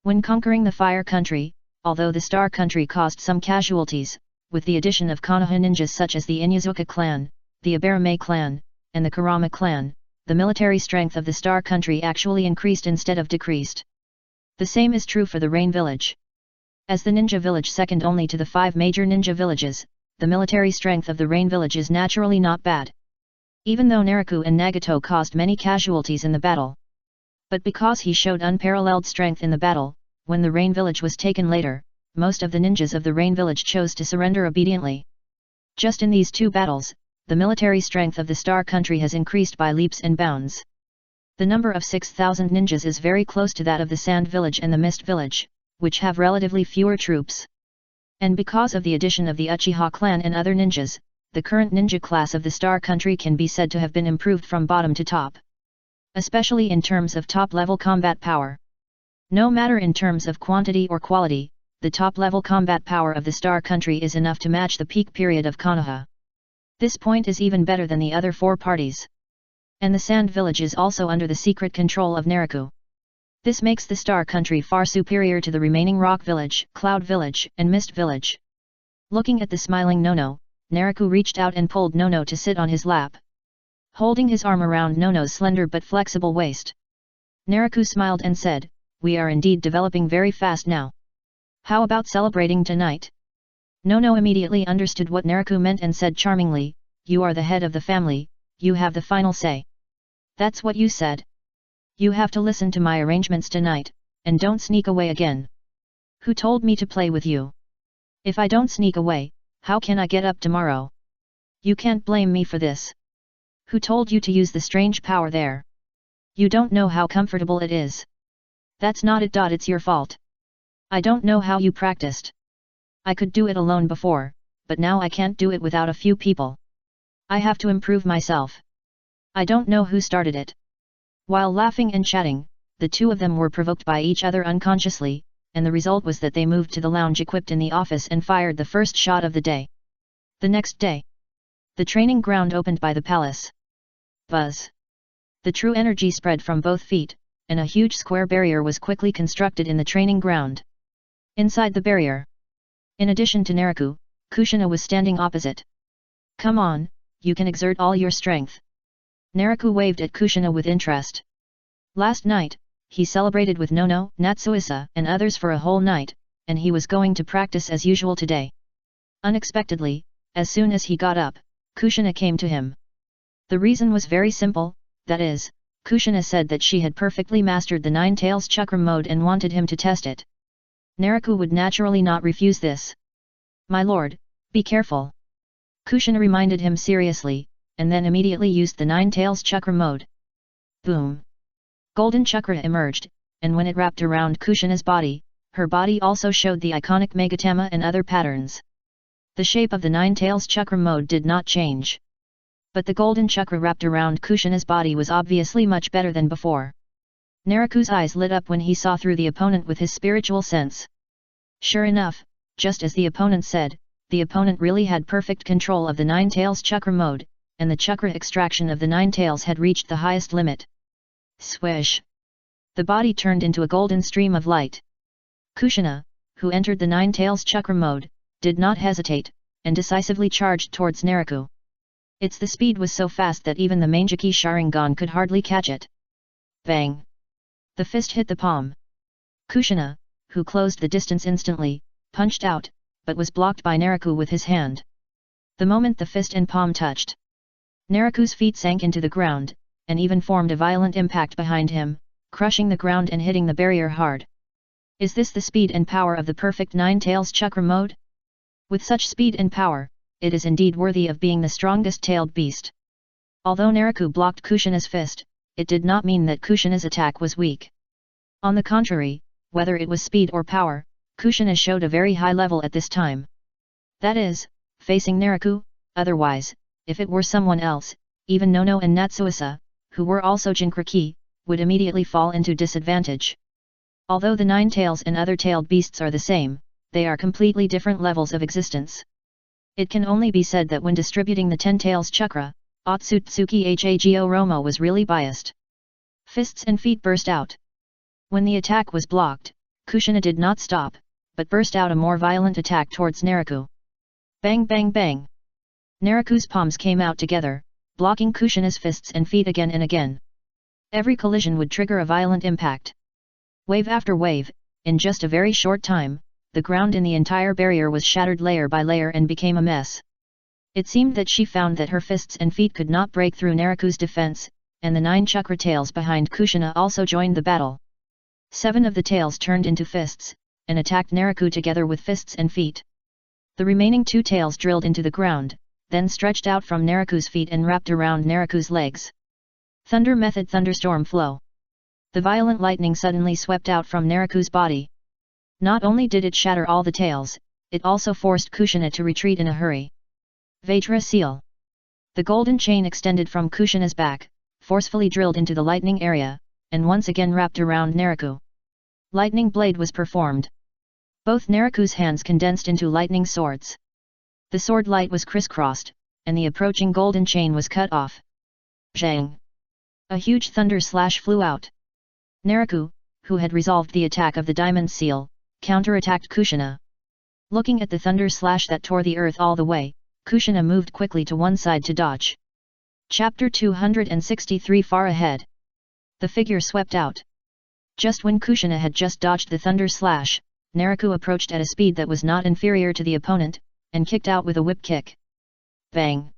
When conquering the Fire Country, although the Star Country caused some casualties, with the addition of Konoha ninjas such as the Inyazuka clan, the Abarame clan, and the Kurama clan, the military strength of the Star Country actually increased instead of decreased. The same is true for the Rain Village. As the ninja village second only to the 5 major ninja villages, the military strength of the Rain Village is naturally not bad. Even though Naraku and Nagato caused many casualties in the battle. But because he showed unparalleled strength in the battle, when the Rain Village was taken later, most of the ninjas of the Rain Village chose to surrender obediently. Just in these 2 battles, the military strength of the Star Country has increased by leaps and bounds. The number of 6,000 ninjas is very close to that of the Sand Village and the Mist Village, which have relatively fewer troops. And because of the addition of the Uchiha clan and other ninjas, the current ninja class of the Star Country can be said to have been improved from bottom to top. Especially in terms of top-level combat power. No matter in terms of quantity or quality, the top-level combat power of the Star Country is enough to match the peak period of Konoha. This point is even better than the other 4 parties. And the Sand Village is also under the secret control of Naraku. This makes the Star Country far superior to the remaining Rock Village, Cloud Village, and Mist Village. Looking at the smiling Nono, Naraku reached out and pulled Nono to sit on his lap. Holding his arm around Nono's slender but flexible waist. Naraku smiled and said, "We are indeed developing very fast now. How about celebrating tonight?" Nono immediately understood what Naraku meant and said charmingly, "You are the head of the family, you have the final say." "That's what you said. You have to listen to my arrangements tonight, and don't sneak away again." "Who told me to play with you? If I don't sneak away, how can I get up tomorrow? You can't blame me for this. Who told you to use the strange power there? You don't know how comfortable it is. That's not it. It's your fault. I don't know how you practiced. I could do it alone before, but now I can't do it without a few people. I have to improve myself. I don't know who started it." While laughing and chatting, the 2 of them were provoked by each other unconsciously, and the result was that they moved to the lounge equipped in the office and fired the first shot of the day. The next day, the training ground opened by the palace. Buzz! The true energy spread from both feet, and a huge square barrier was quickly constructed in the training ground. Inside the barrier, in addition to Naraku, Kushina was standing opposite. "Come on, you can exert all your strength." Naraku waved at Kushina with interest. Last night, he celebrated with Nono, Natsuisa, and others for a whole night, and he was going to practice as usual today. Unexpectedly, as soon as he got up, Kushina came to him. The reason was very simple, that is, Kushina said that she had perfectly mastered the Nine Tails Chakram mode and wanted him to test it. Naraku would naturally not refuse this. "My lord, be careful." Kushina reminded him seriously, and then immediately used the Nine Tails Chakra mode. Boom! Golden Chakra emerged, and when it wrapped around Kushina's body, her body also showed the iconic Megatama and other patterns. The shape of the Nine Tails Chakra mode did not change. But the Golden Chakra wrapped around Kushina's body was obviously much better than before. Naraku's eyes lit up when he saw through the opponent with his spiritual sense. Sure enough, just as the opponent said, the opponent really had perfect control of the Nine Tails Chakra mode, and the chakra extraction of the Nine Tails had reached the highest limit. Swish! The body turned into a golden stream of light. Kushina, who entered the Nine Tails Chakra mode, did not hesitate, and decisively charged towards Naraku. The speed was so fast that even the Mangeki Sharingan could hardly catch it. Bang! The fist hit the palm. Kushina, who closed the distance instantly, punched out, but was blocked by Naraku with his hand. The moment the fist and palm touched, Naraku's feet sank into the ground, and even formed a violent impact behind him, crushing the ground and hitting the barrier hard. Is this the speed and power of the perfect Nine Tails Chakra mode? With such speed and power, it is indeed worthy of being the strongest tailed beast. Although Naraku blocked Kushina's fist, it did not mean that Kushina's attack was weak. On the contrary, whether it was speed or power, Kushina showed a very high level at this time. That is, facing Naraku, otherwise, if it were someone else, even Nono and Natsuisa, who were also Jinkraki, would immediately fall into disadvantage. Although the Nine Tails and other tailed beasts are the same, they are completely different levels of existence. It can only be said that when distributing the 10 Tails Chakra, Otsutsuki Hago Romo was really biased. Fists and feet burst out. When the attack was blocked, Kushina did not stop, but burst out a more violent attack towards Naraku. Bang bang bang! Naraku's palms came out together, blocking Kushina's fists and feet again and again. Every collision would trigger a violent impact. Wave after wave, in just a very short time, the ground in the entire barrier was shattered layer by layer and became a mess. It seemed that she found that her fists and feet could not break through Naraku's defense, and the 9 chakra tails behind Kushina also joined the battle. 7 of the tails turned into fists, and attacked Naraku together with fists and feet. The remaining 2 tails drilled into the ground, then stretched out from Naraku's feet and wrapped around Naraku's legs. Thunder method thunderstorm flow. The violent lightning suddenly swept out from Naraku's body. Not only did it shatter all the tails, it also forced Kushina to retreat in a hurry. Vajra seal. The golden chain extended from Kushina's back, forcefully drilled into the lightning area, and once again wrapped around Naraku. Lightning blade was performed. Both Naraku's hands condensed into lightning swords. The sword light was crisscrossed, and the approaching golden chain was cut off. Zhang! A huge thunder slash flew out. Naraku, who had resolved the attack of the diamond seal, counter-attacked Kushina. Looking at the thunder slash that tore the earth all the way, Kushina moved quickly to one side to dodge. Chapter 263 Far ahead. The figure swept out. Just when Kushina had just dodged the thunder slash, Naraku approached at a speed that was not inferior to the opponent, and kicked out with a whip kick. Bang!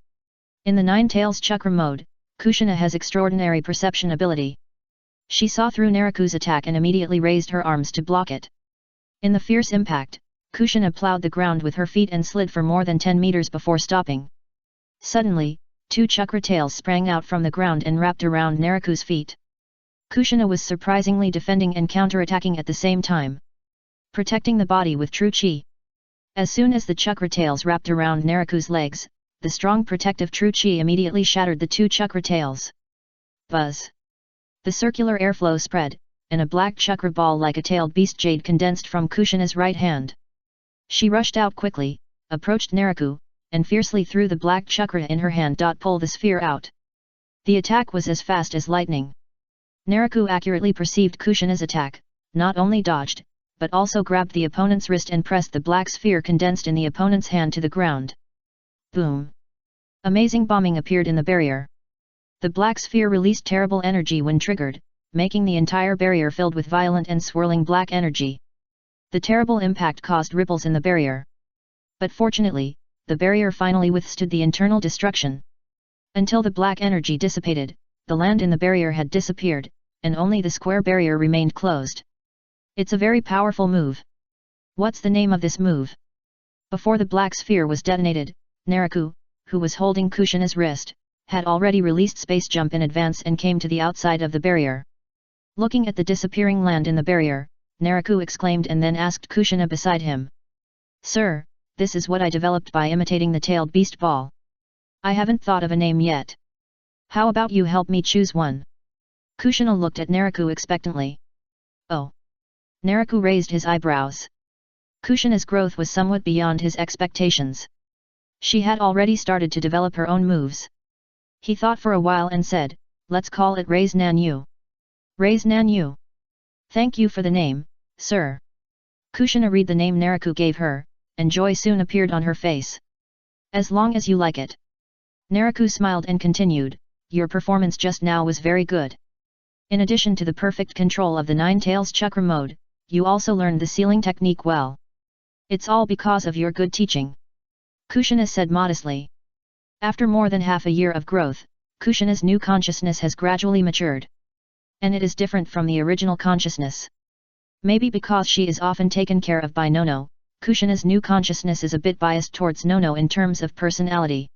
In the 9 tails chakra mode, Kushina has extraordinary perception ability. She saw through Naraku's attack and immediately raised her arms to block it. In the fierce impact, Kushina plowed the ground with her feet and slid for more than 10 meters before stopping. Suddenly, 2 chakra tails sprang out from the ground and wrapped around Naraku's feet. Kushina was surprisingly defending and counter-attacking at the same time, protecting the body with true chi. As soon as the chakra tails wrapped around Naraku's legs, the strong protective true chi immediately shattered the 2 chakra tails. Buzz! The circular airflow spread, and a black chakra ball like a tailed beast jade condensed from Kushina's right hand. She rushed out quickly, approached Naraku, and fiercely threw the black chakra in her hand. Pull the sphere out. The attack was as fast as lightning. Naraku accurately perceived Kushina's attack, not only dodged, but also grabbed the opponent's wrist and pressed the black sphere condensed in the opponent's hand to the ground. Boom! Amazing bombing appeared in the barrier. The black sphere released terrible energy when triggered, making the entire barrier filled with violent and swirling black energy. The terrible impact caused ripples in the barrier. But fortunately, the barrier finally withstood the internal destruction. Until the black energy dissipated, the land in the barrier had disappeared, and only the square barrier remained closed. It's a very powerful move. What's the name of this move? Before the black sphere was detonated, Naraku, who was holding Kushina's wrist, had already released space jump in advance and came to the outside of the barrier. Looking at the disappearing land in the barrier, Naraku exclaimed and then asked Kushina beside him. Sir, this is what I developed by imitating the tailed beast ball. I haven't thought of a name yet. How about you help me choose one? Kushina looked at Naraku expectantly. Oh! Naraku raised his eyebrows. Kushina's growth was somewhat beyond his expectations. She had already started to develop her own moves. He thought for a while and said, let's call it Raise Nan Yu. Raise Nan Yu. Thank you for the name, sir. Kushina read the name Naraku gave her, and joy soon appeared on her face. As long as you like it. Naraku smiled and continued, your performance just now was very good. In addition to the perfect control of the 9 tails chakra mode, you also learned the sealing technique well. It's all because of your good teaching. Kushina said modestly. After more than half a year of growth, Kushina's new consciousness has gradually matured. And it is different from the original consciousness. Maybe because she is often taken care of by Nono, Kushina's new consciousness is a bit biased towards Nono in terms of personality.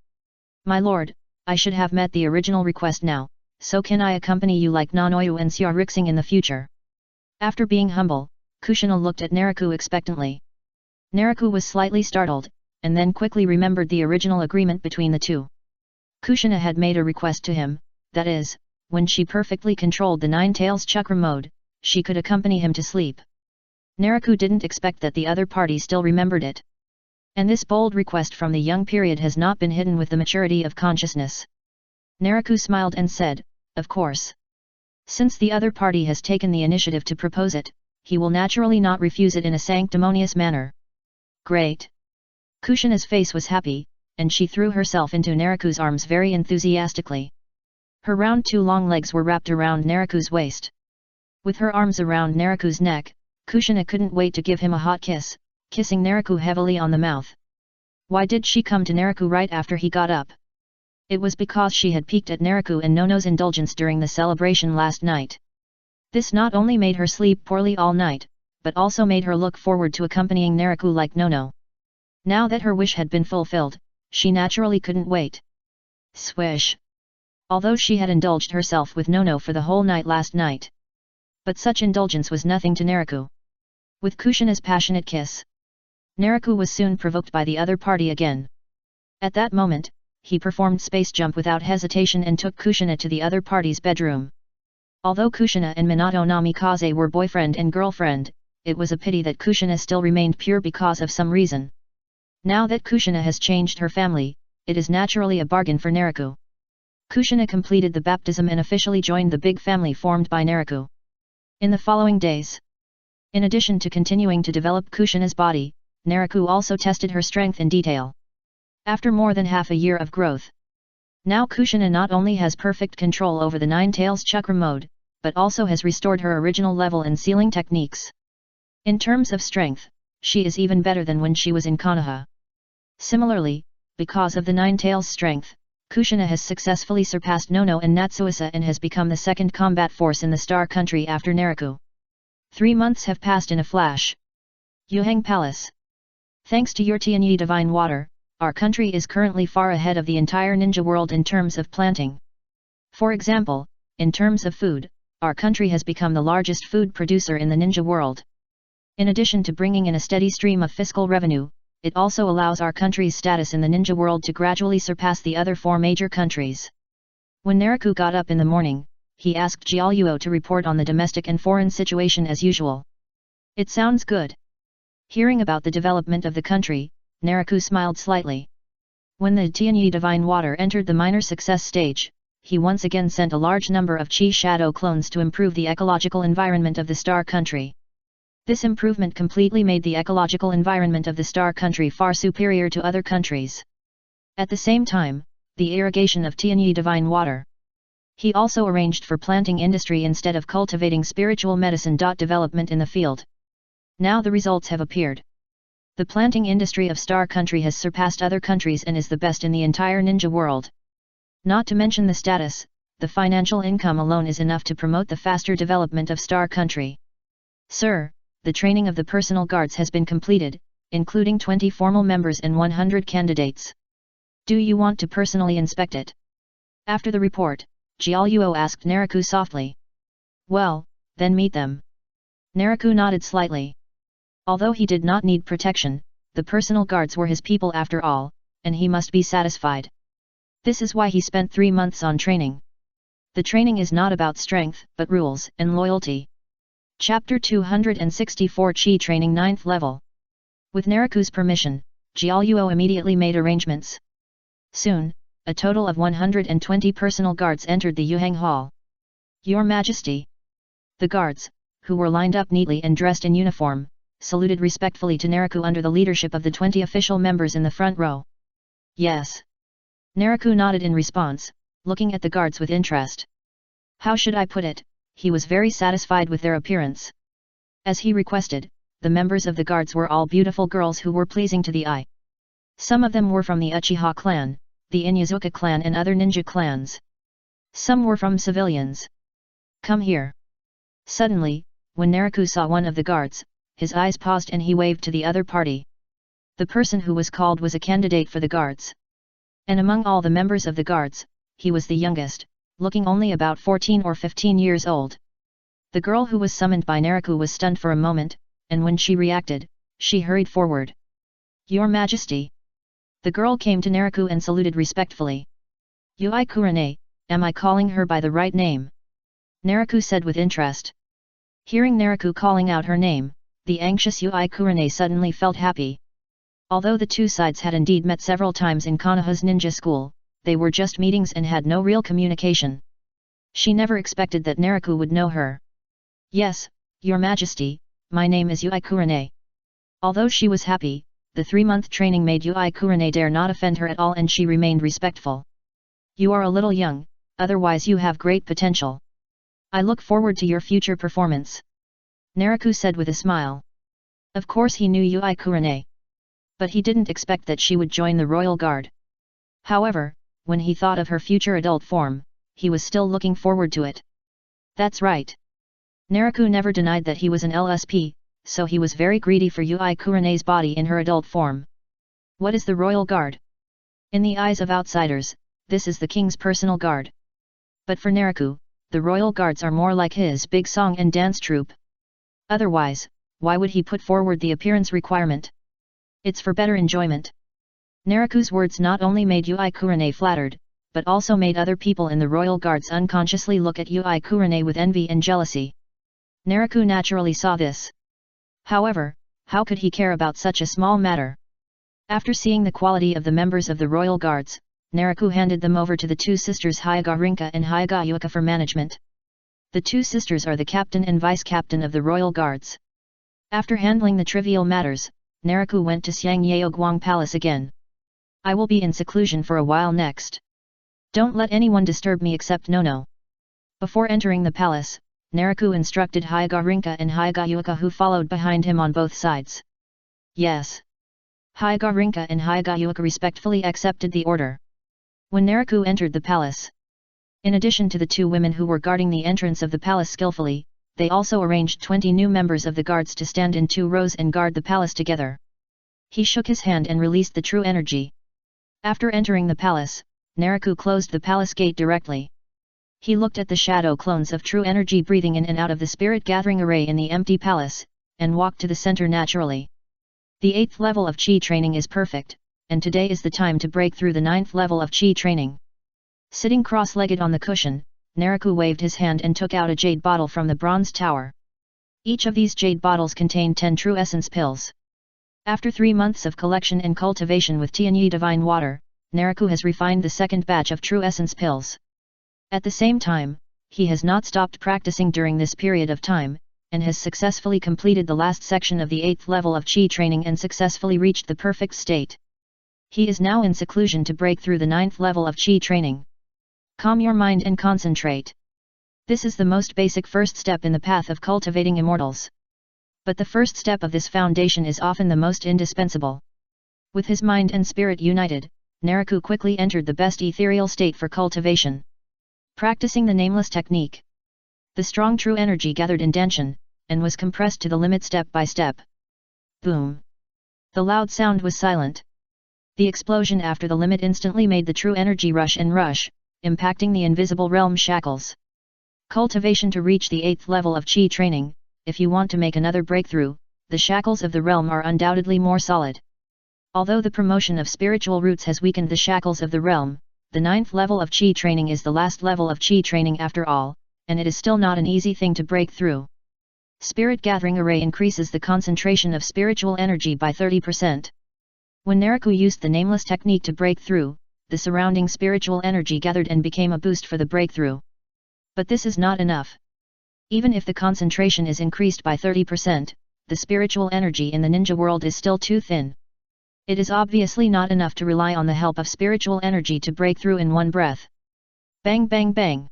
My lord, I should have met the original request now, so can I accompany you like Nanoyu and Xia Rixing in the future? After being humble, Kushina looked at Naraku expectantly. Naraku was slightly startled, and then quickly remembered the original agreement between the two. Kushina had made a request to him, that is, when she perfectly controlled the 9 tails chakra mode, she could accompany him to sleep. Naraku didn't expect that the other party still remembered it. And this bold request from the young period has not been hidden with the maturity of consciousness. Naraku smiled and said, of course. Since the other party has taken the initiative to propose it, he will naturally not refuse it in a sanctimonious manner. Great! Kushina's face was happy, and she threw herself into Naraku's arms very enthusiastically. Her round 2 long legs were wrapped around Naraku's waist. With her arms around Naraku's neck, Kushina couldn't wait to give him a hot kiss, kissing Naraku heavily on the mouth. Why did she come to Naraku right after he got up? It was because she had peeked at Naraku and Nono's indulgence during the celebration last night. This not only made her sleep poorly all night, but also made her look forward to accompanying Naraku like Nono. Now that her wish had been fulfilled, she naturally couldn't wait. Swish! Although she had indulged herself with Nono for the whole night last night. But such indulgence was nothing to Naraku. With Kushina's passionate kiss, Naraku was soon provoked by the other party again. At that moment, he performed space jump without hesitation and took Kushina to the other party's bedroom. Although Kushina and Minato Namikaze were boyfriend and girlfriend, it was a pity that Kushina still remained pure because of some reason. Now that Kushina has changed her family, it is naturally a bargain for Naraku. Kushina completed the baptism and officially joined the big family formed by Naraku. In the following days, in addition to continuing to develop Kushina's body, Naraku also tested her strength in detail. After more than half a year of growth, now Kushina not only has perfect control over the Nine Tails Chakra mode, but also has restored her original level and sealing techniques. In terms of strength, she is even better than when she was in Konoha. Similarly, because of the Nine Tails strength, Kushina has successfully surpassed Nono and Natsuisa and has become the second combat force in the Star Country after Naraku. 3 months have passed in a flash. Yuhang Palace. Thanks to your Tianyi Divine Water, our country is currently far ahead of the entire ninja world in terms of planting. For example, in terms of food, our country has become the largest food producer in the ninja world. In addition to bringing in a steady stream of fiscal revenue, it also allows our country's status in the ninja world to gradually surpass the other 4 major countries. When Naraku got up in the morning, he asked Jiaoyuo to report on the domestic and foreign situation as usual. It sounds good. Hearing about the development of the country, Naraku smiled slightly. When the Tianyi Divine Water entered the minor success stage, he once again sent a large number of Chi Shadow clones to improve the ecological environment of the Star Country. This improvement completely made the ecological environment of the Star Country far superior to other countries. At the same time, the irrigation of Tianyi Divine Water. He also arranged for planting industry instead of cultivating spiritual medicine. Development in the field. Now the results have appeared. The planting industry of Star Country has surpassed other countries and is the best in the entire ninja world. Not to mention the status, the financial income alone is enough to promote the faster development of Star Country. Sir, the training of the personal guards has been completed, including 20 formal members and 100 candidates. Do you want to personally inspect it? After the report, Jiaoyuo asked Naraku softly. Well, then meet them. Naraku nodded slightly. Although he did not need protection, the personal guards were his people after all, and he must be satisfied. This is why he spent 3 months on training. The training is not about strength, but rules and loyalty. Chapter 264 Chi Training 9th Level. With Naraku's permission, Jiaoyuo immediately made arrangements. Soon, a total of 120 personal guards entered the Yuhang Hall. Your Majesty. The guards, who were lined up neatly and dressed in uniform, saluted respectfully to Naraku under the leadership of the 20 official members in the front row. Yes. Naraku nodded in response, looking at the guards with interest. How should I put it? He was very satisfied with their appearance. As he requested, the members of the guards were all beautiful girls who were pleasing to the eye. Some of them were from the Uchiha clan, the Inyazuka clan and other ninja clans. Some were from civilians. Come here. Suddenly, when Naraku saw one of the guards, his eyes paused and he waved to the other party. The person who was called was a candidate for the guards. And among all the members of the guards, he was the youngest, looking only about 14 or 15 years old. The girl who was summoned by Naraku was stunned for a moment, and when she reacted, she hurried forward. Your Majesty. The girl came to Naraku and saluted respectfully. Yui Kurane, am I calling her by the right name? Naraku said with interest. Hearing Naraku calling out her name, the anxious Yui Kurane suddenly felt happy. Although the two sides had indeed met several times in Konoha's ninja school, they were just meetings and had no real communication. She never expected that Naraku would know her. Yes, Your Majesty, my name is Yui Kurane. Although she was happy, the 3-month training made Yui Kurane dare not offend her at all and she remained respectful. You are a little young, otherwise you have great potential. I look forward to your future performance, Naraku said with a smile. Of course he knew Yui Kurane. But he didn't expect that she would join the royal guard. However, when he thought of her future adult form, he was still looking forward to it. That's right. Naraku never denied that he was an LSP, so he was very greedy for Yui Kurane's body in her adult form. What is the royal guard? In the eyes of outsiders, this is the king's personal guard. But for Naraku, the royal guards are more like his big song and dance troupe. Otherwise, why would he put forward the appearance requirement? It's for better enjoyment. Naraku's words not only made Yui Kurane flattered, but also made other people in the royal guards unconsciously look at Yui Kurane with envy and jealousy. Naraku naturally saw this. However, how could he care about such a small matter? After seeing the quality of the members of the royal guards, Naraku handed them over to the two sisters Hyaga Rinka and Hyaga Yuka for management. The two sisters are the captain and vice-captain of the royal guards. After handling the trivial matters, Naraku went to Xiang Yaoguang Palace again. I will be in seclusion for a while next. Don't let anyone disturb me except Nono. Before entering the palace, Naraku instructed Hyaga Rinka and Hyaga Yuka who followed behind him on both sides. Yes. Hyaga Rinka and Hyaga Yuka respectfully accepted the order. When Naraku entered the palace, in addition to the two women who were guarding the entrance of the palace skillfully, they also arranged 20 new members of the guards to stand in 2 rows and guard the palace together. He shook his hand and released the true energy. After entering the palace, Naraku closed the palace gate directly. He looked at the shadow clones of true energy breathing in and out of the spirit gathering array in the empty palace, and walked to the center naturally. The 8th level of Qi training is perfect, and today is the time to break through the 9th level of Qi training. Sitting cross-legged on the cushion, Naraku waved his hand and took out a jade bottle from the bronze tower. Each of these jade bottles contained 10 true essence pills. After 3 months of collection and cultivation with Tianyi divine water, Naraku has refined the second batch of true essence pills. At the same time, he has not stopped practicing during this period of time, and has successfully completed the last section of the 8th level of Qi training and successfully reached the perfect state. He is now in seclusion to break through the 9th level of Qi training. Calm your mind and concentrate. This is the most basic first step in the path of cultivating immortals. But the first step of this foundation is often the most indispensable. With his mind and spirit united, Naraku quickly entered the best ethereal state for cultivation. Practicing the nameless technique, the strong true energy gathered in Danshan, and was compressed to the limit step by step. Boom! The loud sound was silent. The explosion after the limit instantly made the true energy rush and rush, impacting the invisible realm shackles. Cultivation to reach the 8th level of Qi training. If you want to make another breakthrough, the shackles of the realm are undoubtedly more solid. Although the promotion of spiritual roots has weakened the shackles of the realm, the 9th level of Qi training is the last level of Qi training after all, and it is still not an easy thing to break through. Spirit Gathering Array increases the concentration of spiritual energy by 30%. When Naraku used the nameless technique to break through, the surrounding spiritual energy gathered and became a boost for the breakthrough. But this is not enough. Even if the concentration is increased by 30%, the spiritual energy in the ninja world is still too thin. It is obviously not enough to rely on the help of spiritual energy to break through in one breath. Bang bang bang!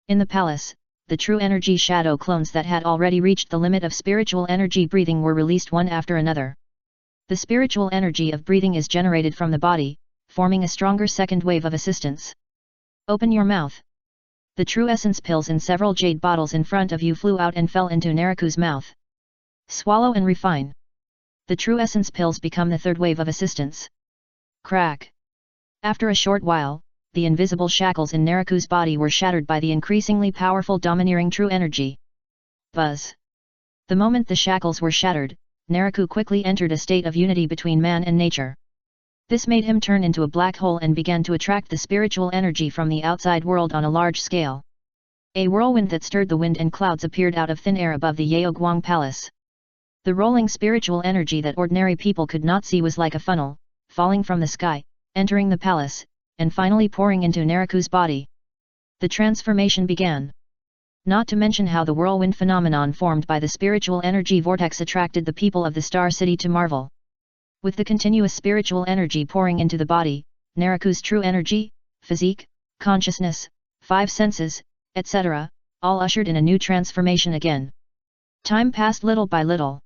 In the palace, the true energy shadow clones that had already reached the limit of spiritual energy breathing were released one after another. The spiritual energy of breathing is generated from the body, forming a stronger second wave of assistance. Open your mouth. The true essence pills in several jade bottles in front of you flew out and fell into Naraku's mouth. Swallow and refine. The true essence pills become the third wave of assistance. Crack. After a short while, the invisible shackles in Naraku's body were shattered by the increasingly powerful domineering true energy. Buzz. The moment the shackles were shattered, Naraku quickly entered a state of unity between man and nature. This made him turn into a black hole and began to attract the spiritual energy from the outside world on a large scale. A whirlwind that stirred the wind and clouds appeared out of thin air above the Yaoguang Palace. The rolling spiritual energy that ordinary people could not see was like a funnel, falling from the sky, entering the palace, and finally pouring into Naraku's body. The transformation began. Not to mention how the whirlwind phenomenon formed by the spiritual energy vortex attracted the people of the Star City to marvel. With the continuous spiritual energy pouring into the body, Naraku's true energy, physique, consciousness, 5 senses, etc., all ushered in a new transformation again. Time passed little by little.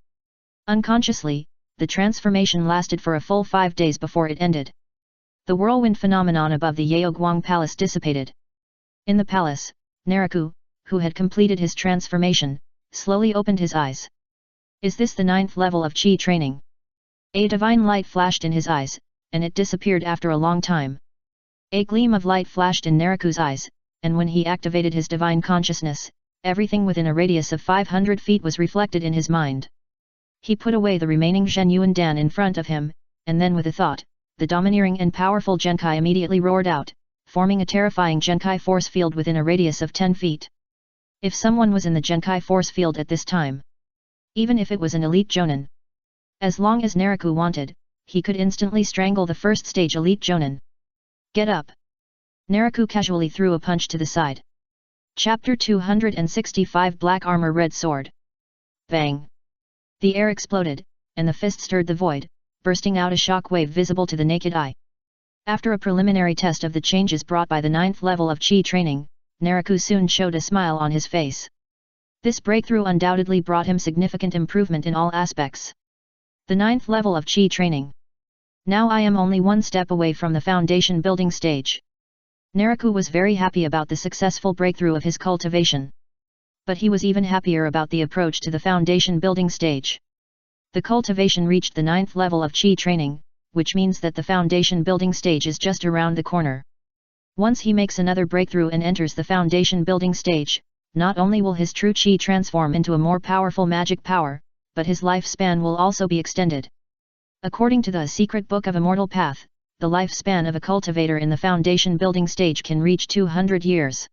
Unconsciously, the transformation lasted for a full 5 days before it ended. The whirlwind phenomenon above the Yaoguang Palace dissipated. In the palace, Naraku, who had completed his transformation, slowly opened his eyes. Is this the 9th level of Qi training? A divine light flashed in his eyes, and it disappeared after a long time. A gleam of light flashed in Naraku's eyes, and when he activated his divine consciousness, everything within a radius of 500 feet was reflected in his mind. He put away the remaining Zhenyuan Dan in front of him, and then with a thought, the domineering and powerful Genkai immediately roared out, forming a terrifying Genkai force field within a radius of 10 feet. If someone was in the Genkai force field at this time, even if it was an elite Jonin, as long as Naraku wanted, he could instantly strangle the first stage elite Jonin. Get up! Naraku casually threw a punch to the side. Chapter 265 Black Armor Red Sword. Bang! The air exploded, and the fist stirred the void, bursting out a shock wave visible to the naked eye. After a preliminary test of the changes brought by the 9th level of Qi training, Naraku soon showed a smile on his face. This breakthrough undoubtedly brought him significant improvement in all aspects. The 9th level of Qi training. Now I am only one step away from the foundation building stage. Naraku was very happy about the successful breakthrough of his cultivation. But he was even happier about the approach to the foundation building stage. The cultivation reached the 9th level of Qi training, which means that the foundation building stage is just around the corner. Once he makes another breakthrough and enters the foundation building stage, not only will his true Qi transform into a more powerful magic power, but his lifespan will also be extended. According to the Secret Book of Immortal Path, the lifespan of a cultivator in the foundation building stage can reach 200 years.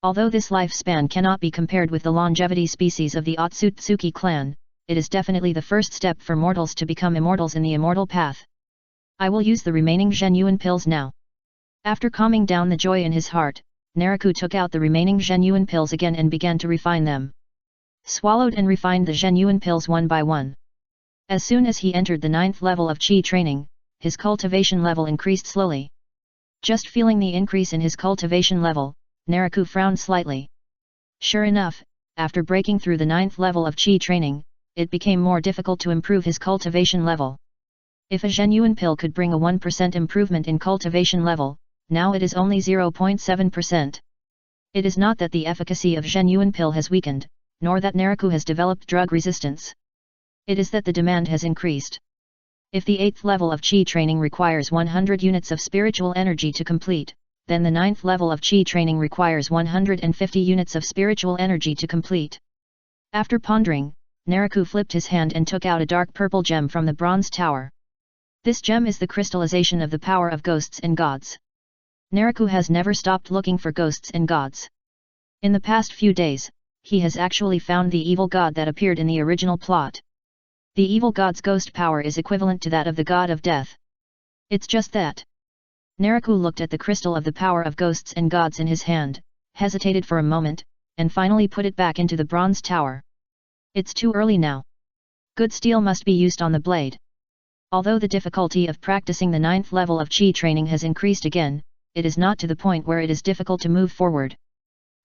Although this lifespan cannot be compared with the longevity species of the Otsutsuki clan, it is definitely the first step for mortals to become immortals in the immortal path. I will use the remaining Zhenyuan pills now. After calming down the joy in his heart, Naraku took out the remaining Zhenyuan pills again and began to refine them. Swallowed and refined the Zhenyuan pills one by one. As soon as he entered the 9th level of Qi training, his cultivation level increased slowly. Just feeling the increase in his cultivation level, Naraku frowned slightly. Sure enough, after breaking through the 9th level of Qi training, it became more difficult to improve his cultivation level. If a Zhenyuan pill could bring a 1% improvement in cultivation level, now it is only 0.7%. It is not that the efficacy of Zhenyuan pill has weakened, nor that Naraku has developed drug resistance. It is that the demand has increased. If the 8th level of Qi training requires 100 units of spiritual energy to complete, then the 9th level of Qi training requires 150 units of spiritual energy to complete. After pondering, Naraku flipped his hand and took out a dark purple gem from the bronze tower. This gem is the crystallization of the power of ghosts and gods. Naraku has never stopped looking for ghosts and gods. In the past few days, he has actually found the evil god that appeared in the original plot. The evil god's ghost power is equivalent to that of the god of death. It's just that. Naraku looked at the crystal of the power of ghosts and gods in his hand, hesitated for a moment, and finally put it back into the bronze tower. It's too early now. Good steel must be used on the blade. Although the difficulty of practicing the 9th level of Qi training has increased again, it is not to the point where it is difficult to move forward.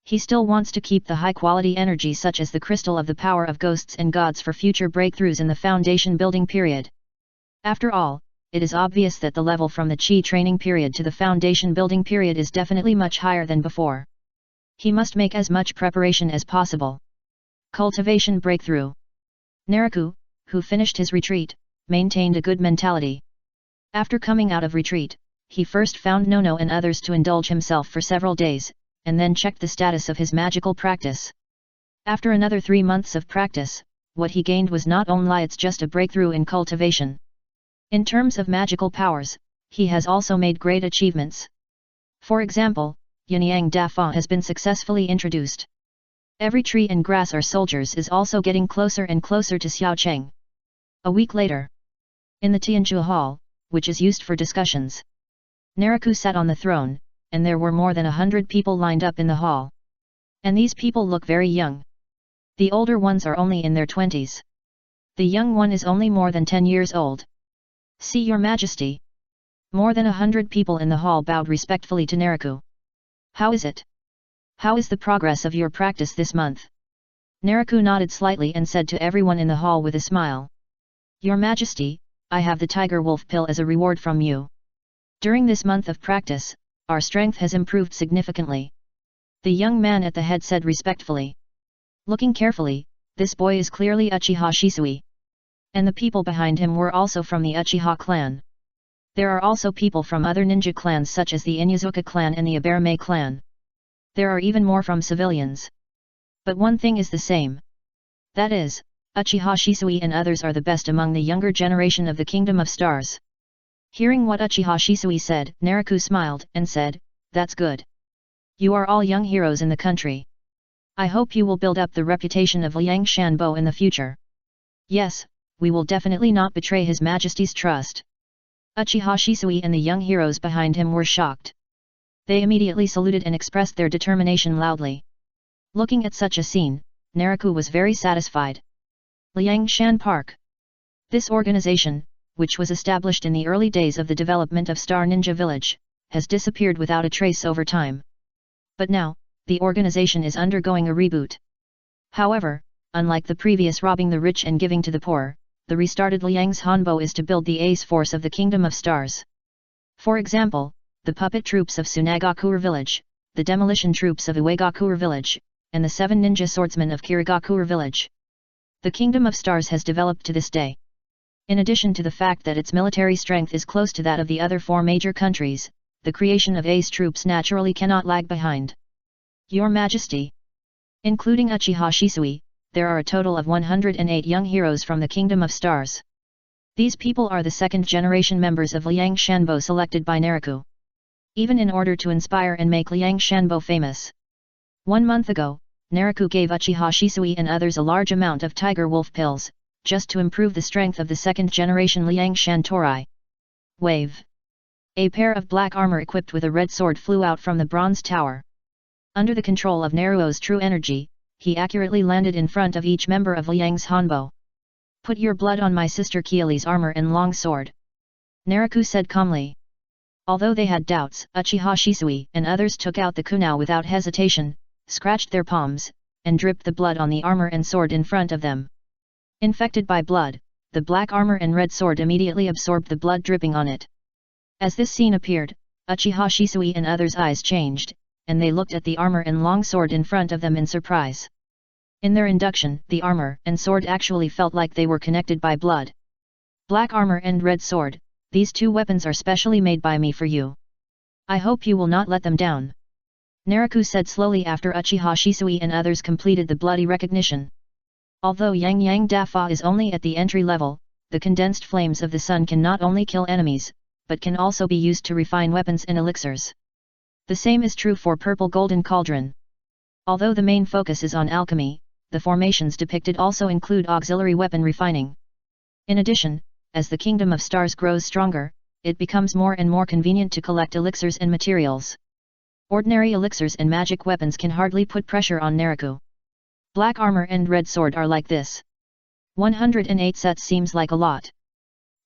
He still wants to keep the high-quality energy such as the crystal of the power of ghosts and gods for future breakthroughs in the foundation building period. After all, it is obvious that the level from the Qi training period to the foundation building period is definitely much higher than before. He must make as much preparation as possible. Cultivation breakthrough. Naraku, who finished his retreat, maintained a good mentality. After coming out of retreat, he first found Nono and others to indulge himself for several days, and then checked the status of his magical practice. After another 3 months of practice, what he gained was not only just a breakthrough in cultivation. In terms of magical powers, he has also made great achievements. For example, Yin-Yang Da-Fa has been successfully introduced. Every tree and grass are soldiers is also getting closer and closer to Xiao Cheng. A week later, in the Tianzhu Hall, which is used for discussions, Naraku sat on the throne, and there were more than 100 people lined up in the hall. And these people look very young. The older ones are only in their 20s. The young one is only more than 10 years old. See your majesty. More than 100 people in the hall bowed respectfully to Naraku. How is it? How is the progress of your practice this month? Naraku nodded slightly and said to everyone in the hall with a smile. Your Majesty, I have the tiger wolf pill as a reward from you. During this month of practice, our strength has improved significantly. The young man at the head said respectfully. Looking carefully, this boy is clearly Uchiha Shisui. And the people behind him were also from the Uchiha clan. There are also people from other ninja clans such as the Inyazuka clan and the Aberame clan. There are even more from civilians. But one thing is the same. That is, Uchiha Shisui and others are the best among the younger generation of the Kingdom of Stars. Hearing what Uchiha Shisui said, Naraku smiled and said, That's good. You are all young heroes in the country. I hope you will build up the reputation of Liang Shanbo in the future. Yes, we will definitely not betray His Majesty's trust. Uchiha Shisui and the young heroes behind him were shocked. They immediately saluted and expressed their determination loudly. Looking at such a scene, Naraku was very satisfied. Liang Shan Park. This organization, which was established in the early days of the development of Star Ninja Village, has disappeared without a trace over time. But now, the organization is undergoing a reboot. However, unlike the previous robbing the rich and giving to the poor, the restarted Liang's Hanbo is to build the ace force of the Kingdom of Stars. For example, the puppet troops of Sunagakuer Village, the demolition troops of Uegakuer Village, and the 7 ninja swordsmen of Kirigakuer Village. The Kingdom of Stars has developed to this day. In addition to the fact that its military strength is close to that of the other 4 major countries, the creation of ace troops naturally cannot lag behind. Your Majesty. Including Uchiha Shisui, there are a total of 108 young heroes from the Kingdom of Stars. These people are the second-generation members of Liang Shanbo selected by Naraku. Even in order to inspire and make Liang Shanbo famous. 1 month ago, Naraku gave Uchiha Shisui and others a large amount of tiger wolf pills, just to improve the strength of the second-generation Liang Shan Torai. Wave. A pair of black armor equipped with a red sword flew out from the bronze tower. Under the control of Naruo's true energy, he accurately landed in front of each member of Liang's Hanbo. Put your blood on my sister Kiali's armor and long sword. Naraku said calmly. Although they had doubts, Uchiha Shisui and others took out the kunao without hesitation, scratched their palms, and dripped the blood on the armor and sword in front of them. Infected by blood, the black armor and red sword immediately absorbed the blood dripping on it. As this scene appeared, Uchiha Shisui and others' eyes changed, and they looked at the armor and long sword in front of them in surprise. In their induction, the armor and sword actually felt like they were connected by blood. Black armor and red sword, these 2 weapons are specially made by me for you. I hope you will not let them down. Naraku said slowly after Uchiha Shisui and others completed the bloody recognition. Although Yang Yang Dafa is only at the entry level, the condensed flames of the sun can not only kill enemies, but can also be used to refine weapons and elixirs. The same is true for Purple Golden Cauldron. Although the main focus is on alchemy, the formations depicted also include auxiliary weapon refining. In addition, as the Kingdom of Stars grows stronger, it becomes more and more convenient to collect elixirs and materials. Ordinary elixirs and magic weapons can hardly put pressure on Naraku. Black armor and red sword are like this. 108 sets seems like a lot.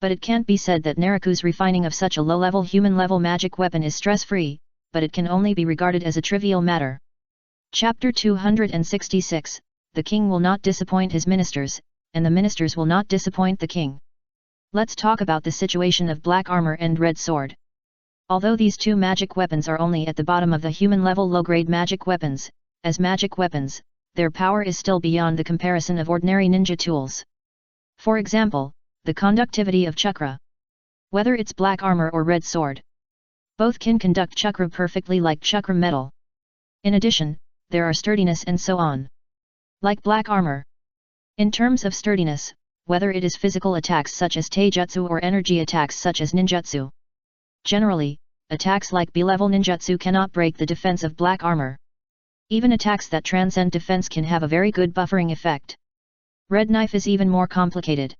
But it can't be said that Naraku's refining of such a low-level human-level magic weapon is stress-free, but it can only be regarded as a trivial matter. Chapter 266, The King will not disappoint his ministers, and the ministers will not disappoint the king. Let's talk about the situation of black armor and red sword. Although these 2 magic weapons are only at the bottom of the human-level low-grade magic weapons, as magic weapons, their power is still beyond the comparison of ordinary ninja tools. For example, the conductivity of chakra. Whether it's black armor or red sword, both can conduct chakra perfectly like chakra metal. In addition, there are sturdiness and so on. Like black armor. In terms of sturdiness, whether it is physical attacks such as taijutsu or energy attacks such as ninjutsu. Generally, attacks like B-level ninjutsu cannot break the defense of black armor. Even attacks that transcend defense can have a very good buffering effect. Red knife is even more complicated.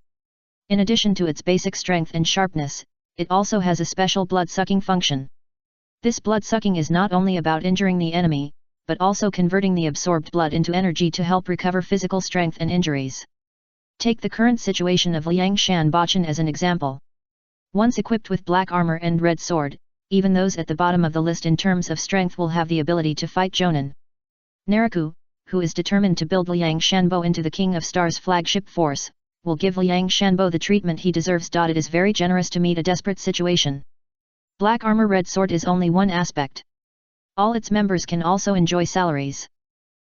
In addition to its basic strength and sharpness, it also has a special blood-sucking function. This blood-sucking is not only about injuring the enemy, but also converting the absorbed blood into energy to help recover physical strength and injuries. Take the current situation of Liang Shan Bachan as an example. Once equipped with black armor and red sword, even those at the bottom of the list in terms of strength will have the ability to fight Jonin. Naraku, who is determined to build Liang Shanbo into the King of Stars flagship force, will give Liang Shanbo the treatment he deserves. It is very generous to meet a desperate situation. Black Armor Red Sword is only one aspect. All its members can also enjoy salaries.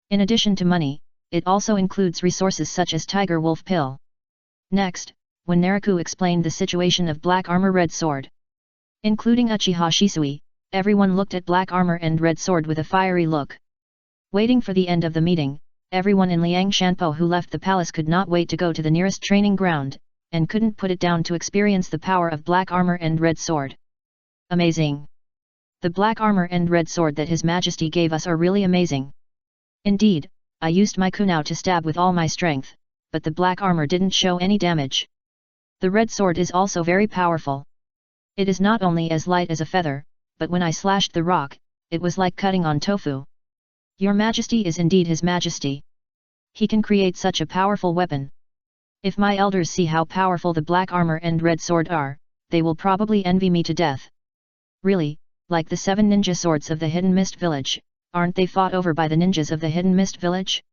In addition to money, it also includes resources such as Tiger Wolf Pill. Next, when Naraku explained the situation of Black Armor Red Sword, including Uchiha Shisui, everyone looked at Black Armor and Red Sword with a fiery look. Waiting for the end of the meeting, everyone in Liang Shanpo who left the palace could not wait to go to the nearest training ground, and couldn't put it down to experience the power of Black Armor and Red Sword. Amazing! The Black Armor and Red Sword that His Majesty gave us are really amazing. Indeed, I used my kunao to stab with all my strength, but the Black Armor didn't show any damage. The Red Sword is also very powerful. It is not only as light as a feather, but when I slashed the rock, it was like cutting on tofu. Your Majesty is indeed His Majesty. He can create such a powerful weapon. If my elders see how powerful the Black Armor and Red Sword are, they will probably envy me to death. Really, like the 7 ninja swords of the Hidden Mist Village, aren't they fought over by the ninjas of the Hidden Mist Village?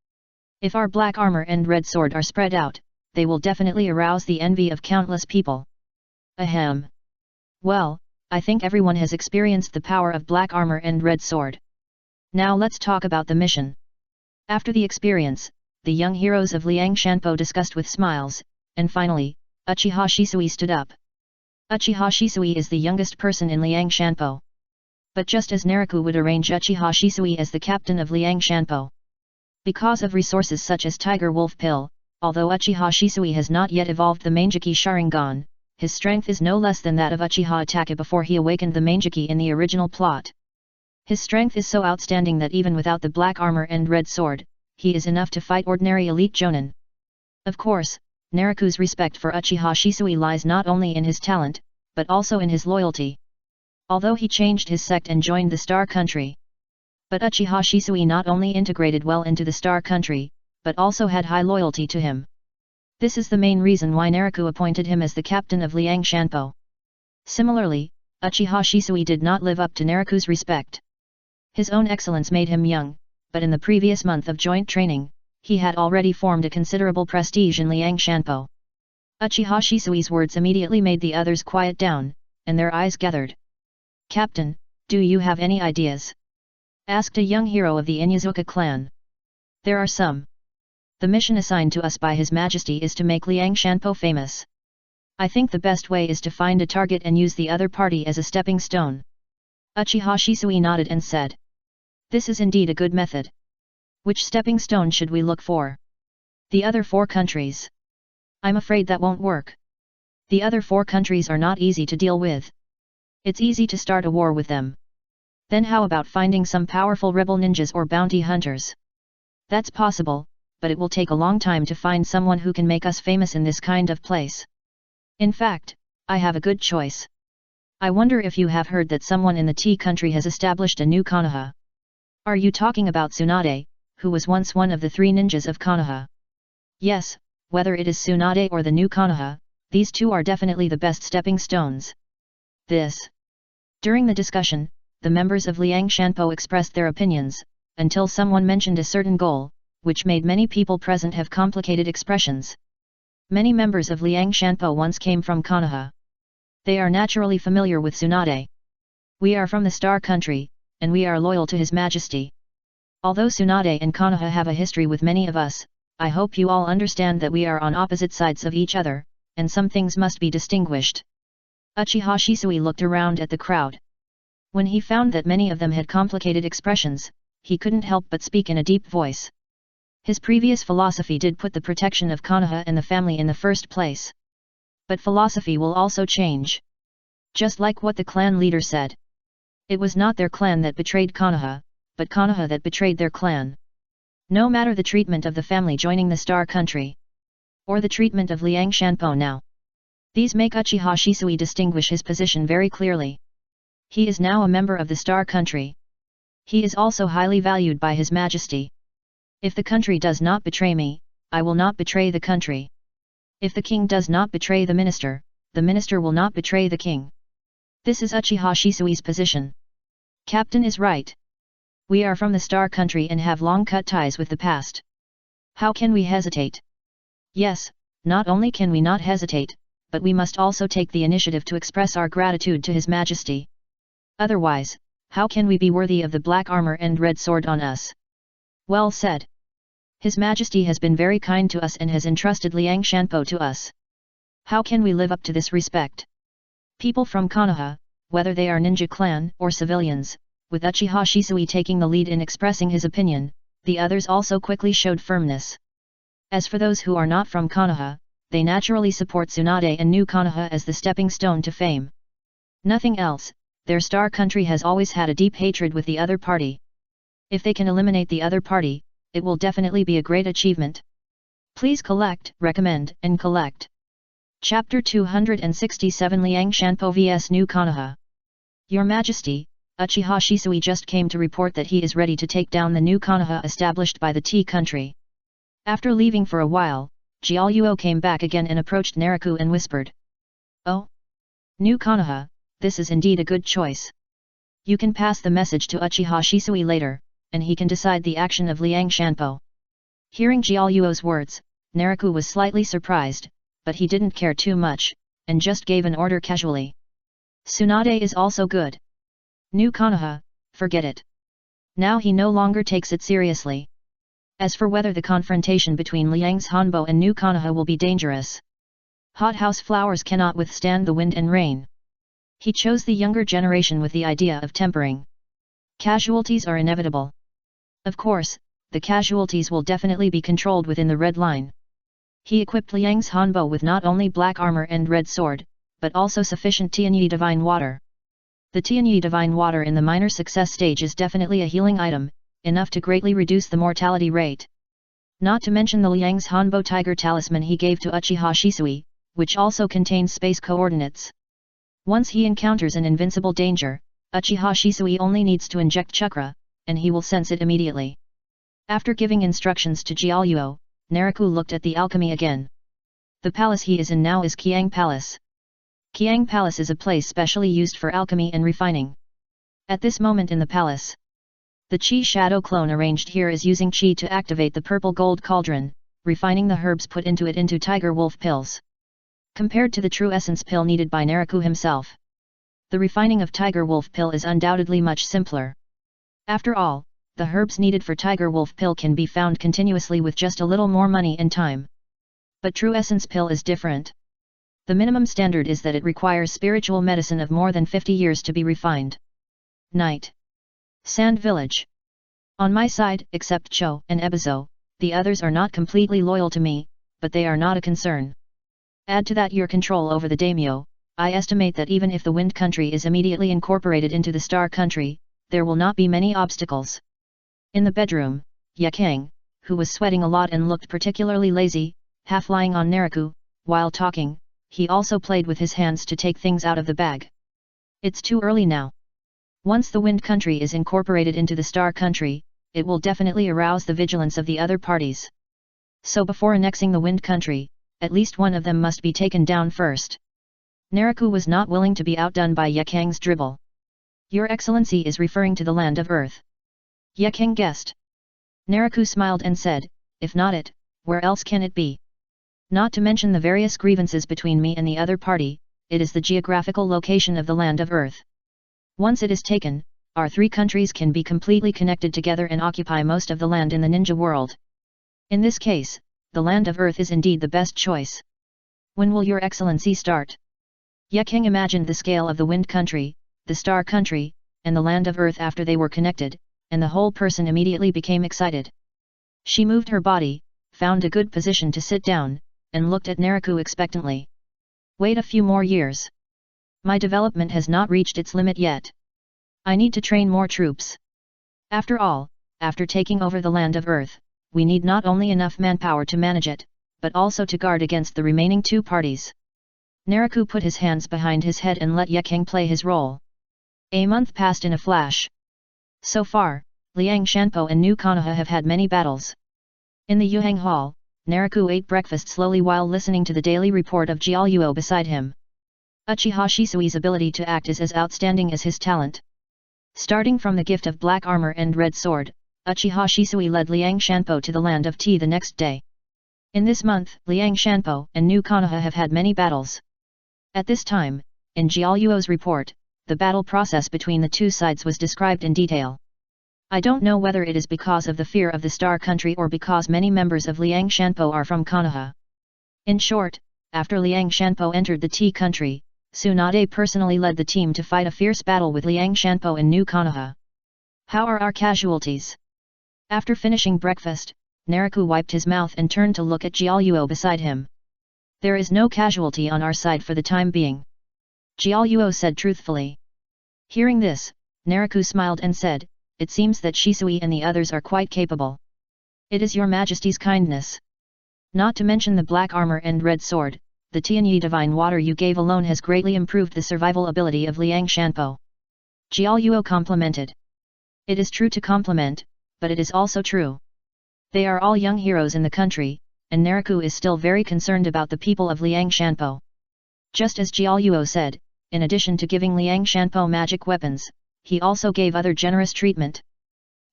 If our Black Armor and Red Sword are spread out, they will definitely arouse the envy of countless people. Ahem. Well, I think everyone has experienced the power of Black Armor and Red Sword. Now let's talk about the mission. After the experience, the young heroes of Liang Shanpo discussed with smiles, and finally, Uchiha Shisui stood up. Uchiha Shisui is the youngest person in Liang Shanpo. But just as Naraku would arrange Uchiha Shisui as the captain of Liang Shanpo. Because of resources such as Tiger Wolf Pill, although Uchiha Shisui has not yet evolved the Manjiki Sharingan, his strength is no less than that of Uchiha Itachi before he awakened the Manjiki in the original plot. His strength is so outstanding that even without the Black Armor and Red Sword, he is enough to fight ordinary elite jonin. Of course, Naraku's respect for Uchiha Shisui lies not only in his talent, but also in his loyalty. Although he changed his sect and joined the Star Country. But Uchiha Shisui not only integrated well into the Star Country, but also had high loyalty to him. This is the main reason why Naraku appointed him as the captain of Liang Shanpo. Similarly, Uchiha Shisui did not live up to Naraku's respect. His own excellence made him young, but in the previous month of joint training, he had already formed a considerable prestige in Liang Shanpo. Uchiha Shisui's words immediately made the others quiet down, and their eyes gathered. Captain, do you have any ideas? Asked a young hero of the Inyazuka clan. There are some. The mission assigned to us by His Majesty is to make Liang Shanpo famous. I think the best way is to find a target and use the other party as a stepping stone. Uchiha Shisui nodded and said. This is indeed a good method. Which stepping stone should we look for? The other 4 countries. I'm afraid that won't work. The other 4 countries are not easy to deal with. It's easy to start a war with them. Then how about finding some powerful rebel ninjas or bounty hunters? That's possible, but it will take a long time to find someone who can make us famous in this kind of place. In fact, I have a good choice. I wonder if you have heard that someone in the T country has established a new Konoha. Are you talking about Tsunade, who was once one of the 3 ninjas of Konoha? Yes, whether it is Tsunade or the new Konoha, these 2 are definitely the best stepping stones. During the discussion, the members of Liang Shanpo expressed their opinions, until someone mentioned a certain goal, which made many people present have complicated expressions. Many members of Liang Shanpo once came from Konoha. They are naturally familiar with Tsunade. We are from the Star Country, and we are loyal to His Majesty. Although Tsunade and Konoha have a history with many of us, I hope you all understand that we are on opposite sides of each other, and some things must be distinguished. Uchiha Shisui looked around at the crowd. When he found that many of them had complicated expressions, he couldn't help but speak in a deep voice. His previous philosophy did put the protection of Konoha and the family in the first place. But philosophy will also change. Just like what the clan leader said. It was not their clan that betrayed Konoha, but Konoha that betrayed their clan. No matter the treatment of the family joining the Star Country, or the treatment of Liang Shanpo now. These make Uchiha Shisui distinguish his position very clearly. He is now a member of the Star Country. He is also highly valued by His Majesty. If the country does not betray me, I will not betray the country. If the king does not betray the minister will not betray the king. This is Uchiha Shisui's position. Captain is right. We are from the Star Country and have long cut ties with the past. How can we hesitate? Yes, not only can we not hesitate, but we must also take the initiative to express our gratitude to His Majesty. Otherwise, how can we be worthy of the black armor and red sword on us? Well said. His Majesty has been very kind to us and has entrusted Liang Shanpo to us. How can we live up to this respect? People from Konoha, whether they are ninja clan or civilians, with Uchiha Shisui taking the lead in expressing his opinion, the others also quickly showed firmness. As for those who are not from Konoha, they naturally support Tsunade and New Konoha as the stepping stone to fame. Nothing else, their Star Country has always had a deep hatred with the other party. If they can eliminate the other party, it will definitely be a great achievement. Please collect, recommend, and collect. Chapter 267 Liang Shanpo vs New Konoha. Your Majesty, Uchiha Shisui just came to report that he is ready to take down the New Konoha established by the T country. After leaving for a while, Jiaoyuo came back again and approached Naraku and whispered. Oh? New Konoha, this is indeed a good choice. You can pass the message to Uchiha Shisui later, and he can decide the action of Liang Shanpo. Hearing Jiaoyuo's words, Naraku was slightly surprised, but he didn't care too much, and just gave an order casually. Tsunade is also good. New Konoha, forget it. Now he no longer takes it seriously. As for whether the confrontation between Liang's Hanbo and New Konoha will be dangerous. Hothouse flowers cannot withstand the wind and rain. He chose the younger generation with the idea of tempering. Casualties are inevitable. Of course, the casualties will definitely be controlled within the red line. He equipped Liang's Hanbo with not only black armor and red sword, but also sufficient Tianyi divine water. The Tianyi divine water in the minor success stage is definitely a healing item, enough to greatly reduce the mortality rate. Not to mention the Liang's Hanbo Tiger Talisman he gave to Uchiha Shisui, which also contains space coordinates. Once he encounters an invincible danger, Uchiha Shisui only needs to inject chakra, and he will sense it immediately. After giving instructions to Jiaoyuo, Naraku looked at the alchemy again. The palace he is in now is Qiang Palace. Qiang Palace is a place specially used for alchemy and refining. At this moment in the palace, the Qi Shadow clone arranged here is using Qi to activate the purple gold cauldron, refining the herbs put into it into tiger wolf pills. Compared to the true essence pill needed by Naraku himself, the refining of tiger wolf pill is undoubtedly much simpler. After all, the herbs needed for tiger wolf pill can be found continuously with just a little more money and time. But true essence pill is different. The minimum standard is that it requires spiritual medicine of more than 50 years to be refined. Night. Sand Village. On my side, except Cho and Ebizo, the others are not completely loyal to me, but they are not a concern. Add to that your control over the daimyo, I estimate that even if the Wind Country is immediately incorporated into the Star Country, there will not be many obstacles. In the bedroom, Yakang, who was sweating a lot and looked particularly lazy, half lying on Naraku, while talking, he also played with his hands to take things out of the bag. It's too early now. Once the Wind Country is incorporated into the Star Country, it will definitely arouse the vigilance of the other parties. So before annexing the Wind Country, at least one of them must be taken down first. Naraku was not willing to be outdone by Yakang's dribble. Your Excellency is referring to the land of Earth. Yakang guessed. Naraku smiled and said, if not it, where else can it be? Not to mention the various grievances between me and the other party, it is the geographical location of the land of Earth. Once it is taken, our three countries can be completely connected together and occupy most of the land in the ninja world. In this case, the land of Earth is indeed the best choice. When will your Excellency start? Yakang imagined the scale of the Wind Country, the Star Country, and the land of Earth after they were connected, and the whole person immediately became excited. She moved her body, found a good position to sit down, and looked at Naraku expectantly. Wait a few more years. My development has not reached its limit yet. I need to train more troops. After all, after taking over the land of Earth, we need not only enough manpower to manage it, but also to guard against the remaining two parties. Naraku put his hands behind his head and let Yakang play his role. A month passed in a flash. So far, Liang Shanpo and New Konoha have had many battles. In the Yuhang Hall, Naraku ate breakfast slowly while listening to the daily report of Jiaoyuo beside him. Uchiha Shisui's ability to act is as outstanding as his talent. Starting from the gift of black armor and red sword, Uchiha Shisui led Liang Shanpo to the land of tea the next day. In this month, Liang Shanpo and New Konoha have had many battles. At this time, in Jiaoyuo's report, the battle process between the two sides was described in detail. I don't know whether it is because of the fear of the Star Country or because many members of Liang Shanpo are from Konoha. In short, after Liang Shanpo entered the tea country, Tsunade personally led the team to fight a fierce battle with Liang Shanpo and New Konoha. How are our casualties? After finishing breakfast, Naraku wiped his mouth and turned to look at Jiaoyuo beside him. There is no casualty on our side for the time being, Jiaoyuo said truthfully. Hearing this, Naraku smiled and said, it seems that Shisui and the others are quite capable. It is your majesty's kindness. Not to mention the black armor and red sword, the Tianyi divine water you gave alone has greatly improved the survival ability of Liang Shanpo. Jiaoyuo complimented. It is true to compliment, but it is also true. They are all young heroes in the country, and Naraku is still very concerned about the people of Liang Shanpo. Just as Jiaoyuo said, in addition to giving Liang Shanpo magic weapons, he also gave other generous treatment.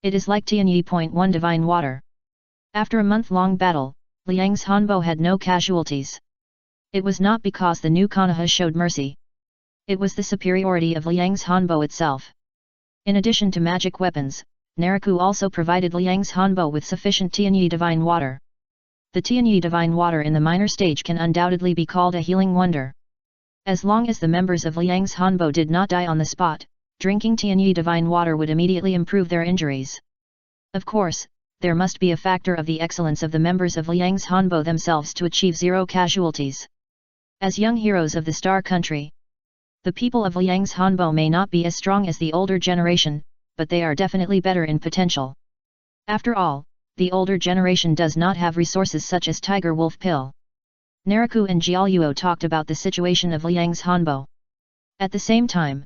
It is like Tianyi.1 divine water. After a month-long battle, Liang's Hanbo had no casualties. It was not because the new Konoha showed mercy. It was the superiority of Liang's Hanbo itself. In addition to magic weapons, Naraku also provided Liang's Hanbo with sufficient Tianyi divine water. The Tianyi divine water in the minor stage can undoubtedly be called a healing wonder. As long as the members of Liang's Hanbo did not die on the spot, drinking Tianyi divine water would immediately improve their injuries. Of course, there must be a factor of the excellence of the members of Liang's Hanbo themselves to achieve zero casualties. As young heroes of the Star Country, the people of Liang's Hanbo may not be as strong as the older generation, but they are definitely better in potential. After all, the older generation does not have resources such as Tiger Wolf Pill. Naraku and Jiaoyuo talked about the situation of Liang's Hanbo. At the same time,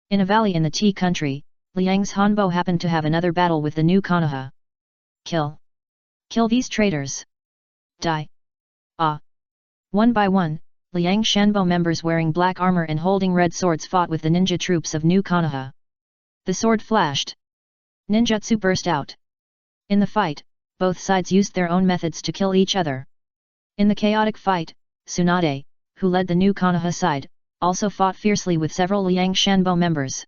in a valley in the tea country, Liang's Hanbo happened to have another battle with the new Konoha. Kill! Kill these traitors! Die! Ah! One by one, Liang Shanbo members wearing black armor and holding red swords fought with the ninja troops of new Konoha. The sword flashed. Ninjutsu burst out. In the fight, both sides used their own methods to kill each other. In the chaotic fight, Tsunade, who led the new Konoha side, also fought fiercely with several Liang Shanbo members.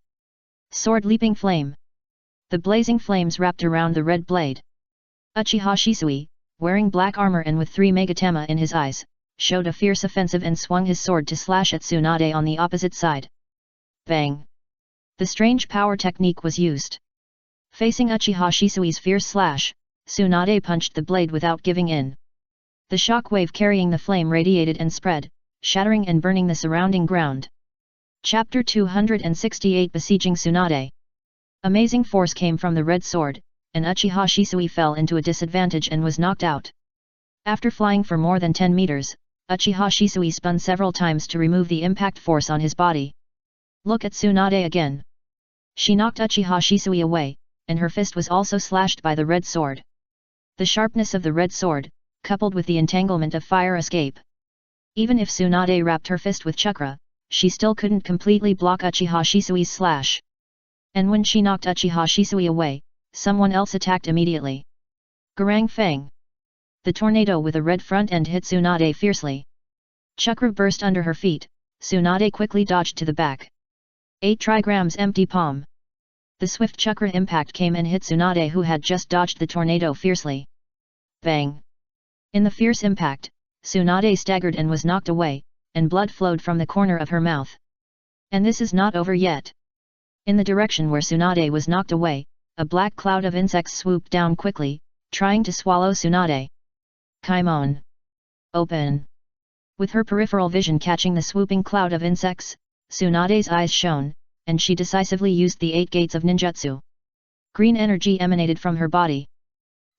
Sword leaping flame. The blazing flames wrapped around the red blade. Uchiha Shisui, wearing black armor and with 3 megatama in his eyes, showed a fierce offensive and swung his sword to slash at Tsunade on the opposite side. Bang! The strange power technique was used. Facing Uchiha Shisui's fierce slash, Tsunade punched the blade without giving in. The shock wave carrying the flame radiated and spread, shattering and burning the surrounding ground. Chapter 268 Besieging Tsunade. Amazing force came from the red sword, and Uchiha Shisui fell into a disadvantage and was knocked out. After flying for more than 10 meters, Uchiha Shisui spun several times to remove the impact force on his body. Look at Tsunade again. She knocked Uchiha Shisui away, and her fist was also slashed by the red sword. The sharpness of the red sword, coupled with the entanglement of fire escape. Even if Tsunade wrapped her fist with chakra, she still couldn't completely block Uchiha Shisui's slash. And when she knocked Uchiha Shisui away, someone else attacked immediately. Garang Feng. The tornado with a red front end hit Tsunade fiercely. Chakra burst under her feet, Tsunade quickly dodged to the back. 8 trigrams empty palm. The swift chakra impact came and hit Tsunade, who had just dodged the tornado fiercely. Bang! In the fierce impact, Tsunade staggered and was knocked away, and blood flowed from the corner of her mouth. And this is not over yet. In the direction where Tsunade was knocked away, a black cloud of insects swooped down quickly, trying to swallow Tsunade. Kaimon. Open. With her peripheral vision catching the swooping cloud of insects, Tsunade's eyes shone, and she decisively used the 8 gates of ninjutsu. Green energy emanated from her body.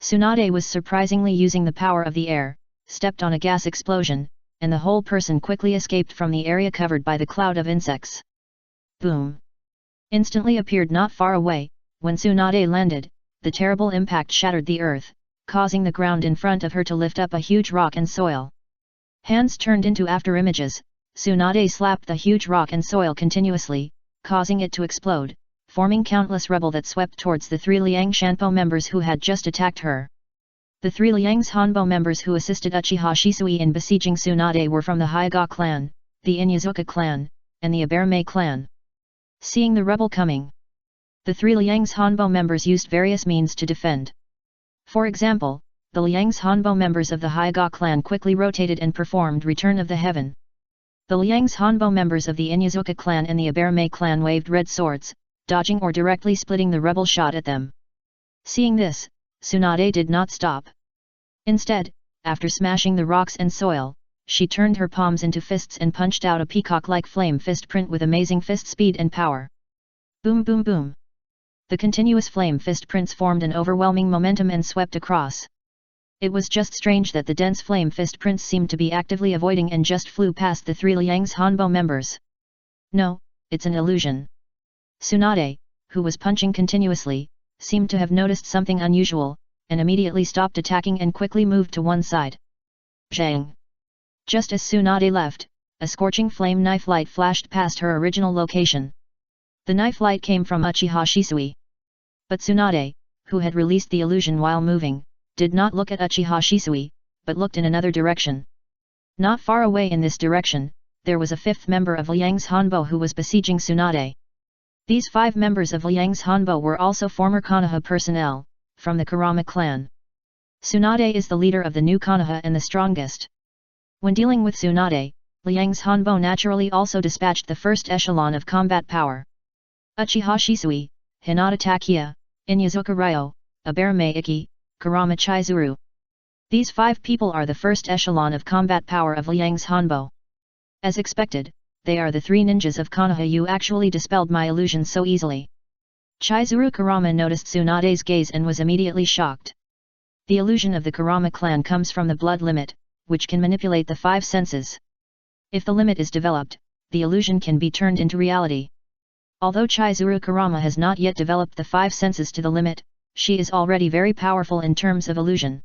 Tsunade was surprisingly using the power of the air, stepped on a gas explosion, and the whole person quickly escaped from the area covered by the cloud of insects. Boom! Instantly appeared not far away. When Tsunade landed, the terrible impact shattered the earth, causing the ground in front of her to lift up a huge rock and soil. Hands turned into afterimages, Tsunade slapped the huge rock and soil continuously, causing it to explode, forming countless rubble that swept towards the 3 Liang Shanpo members who had just attacked her. The 3 Liang's Hanbo members who assisted Uchiha Shisui in besieging Tsunade were from the Hyuga clan, the Inyazuka clan, and the Aberme clan. Seeing the rebel coming, the 3 Liang's Hanbo members used various means to defend. For example, the Liang's Hanbo members of the Hyuga clan quickly rotated and performed Return of the Heaven. The Liang's Hanbo members of the Inyazuka clan and the Aberme clan waved red swords, dodging or directly splitting the rebel shot at them. Seeing this, Tsunade did not stop. Instead, after smashing the rocks and soil, she turned her palms into fists and punched out a peacock-like flame fist print with amazing fist speed and power. Boom boom boom. The continuous flame fist prints formed an overwhelming momentum and swept across. It was just strange that the dense flame fist prints seemed to be actively avoiding and just flew past the 3 Liang's Hanbo members. No, it's an illusion. Tsunade, who was punching continuously, seemed to have noticed something unusual, and immediately stopped attacking and quickly moved to one side. Zhang! Just as Tsunade left, a scorching flame knife light flashed past her original location. The knife light came from Uchiha Shisui. But Tsunade, who had released the illusion while moving, did not look at Uchiha Shisui, but looked in another direction. Not far away in this direction, there was a 5th member of Liang's Hanbo who was besieging Tsunade. These 5 members of Liang's Hanbo were also former Konoha personnel, from the Kurama clan. Tsunade is the leader of the new Konoha and the strongest. When dealing with Tsunade, Liang's Hanbo naturally also dispatched the first echelon of combat power. Uchiha Shisui, Hinata Takia, Inyazuka Ryo, Aberme Ikki, Kurama Chizuru. These 5 people are the first echelon of combat power of Liang's Hanbo. As expected, they are the 3 ninjas of Konoha who actually dispelled my illusion so easily. Chizuru Kurama noticed Tsunade's gaze and was immediately shocked. The illusion of the Kurama clan comes from the blood limit, which can manipulate the 5 senses. If the limit is developed, the illusion can be turned into reality. Although Chizuru Kurama has not yet developed the 5 senses to the limit, she is already very powerful in terms of illusion.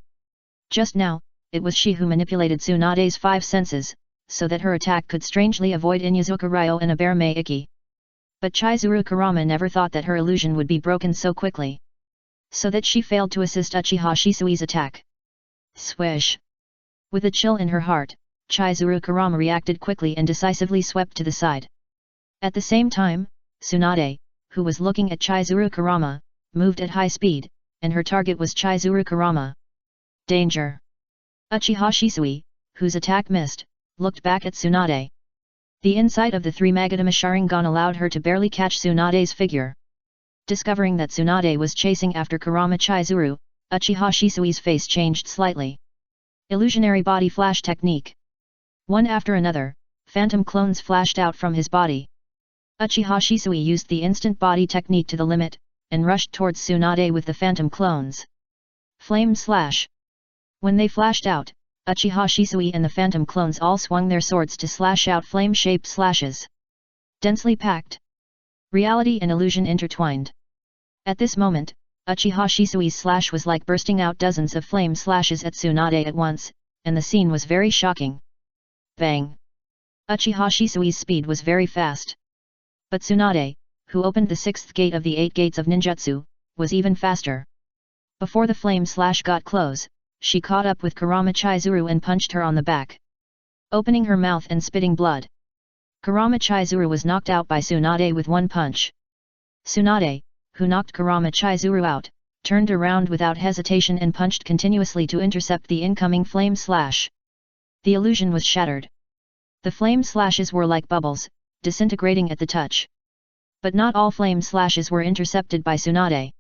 Just now, it was she who manipulated Tsunade's 5 senses, so that her attack could strangely avoid Inyazuka Ryo and Aberme Ikki. But Chizuru Kurama never thought that her illusion would be broken so quickly. So that she failed to assist Uchiha Shisui's attack. Swish! With a chill in her heart, Chizuru Kurama reacted quickly and decisively swept to the side. At the same time, Tsunade, who was looking at Chizuru Kurama, moved at high speed, and her target was Chizuru Kurama. Danger! Uchiha Shisui, whose attack missed, looked back at Tsunade. The insight of the 3 Magadama Sharingan allowed her to barely catch Tsunade's figure. Discovering that Tsunade was chasing after Kurama Chizuru, Uchiha Shisui's face changed slightly. Illusionary body flash technique. One after another, phantom clones flashed out from his body. Uchiha Shisui used the instant body technique to the limit, and rushed towards Tsunade with the phantom clones. Flame slash. When they flashed out, Uchiha Shisui and the phantom clones all swung their swords to slash out flame-shaped slashes. Densely packed. Reality and illusion intertwined. At this moment, Uchiha Shisui's slash was like bursting out dozens of flame slashes at Tsunade at once, and the scene was very shocking. Bang! Uchiha Shisui's speed was very fast. But Tsunade, who opened the 6th gate of the 8 gates of ninjutsu, was even faster. Before the flame slash got close, she caught up with Kurama Chizuru and punched her on the back, opening her mouth and spitting blood. Kurama Chizuru was knocked out by Tsunade with one punch. Tsunade, who knocked Kurama Chizuru out, turned around without hesitation and punched continuously to intercept the incoming flame slash. The illusion was shattered. The flame slashes were like bubbles, disintegrating at the touch. But not all flame slashes were intercepted by Tsunade.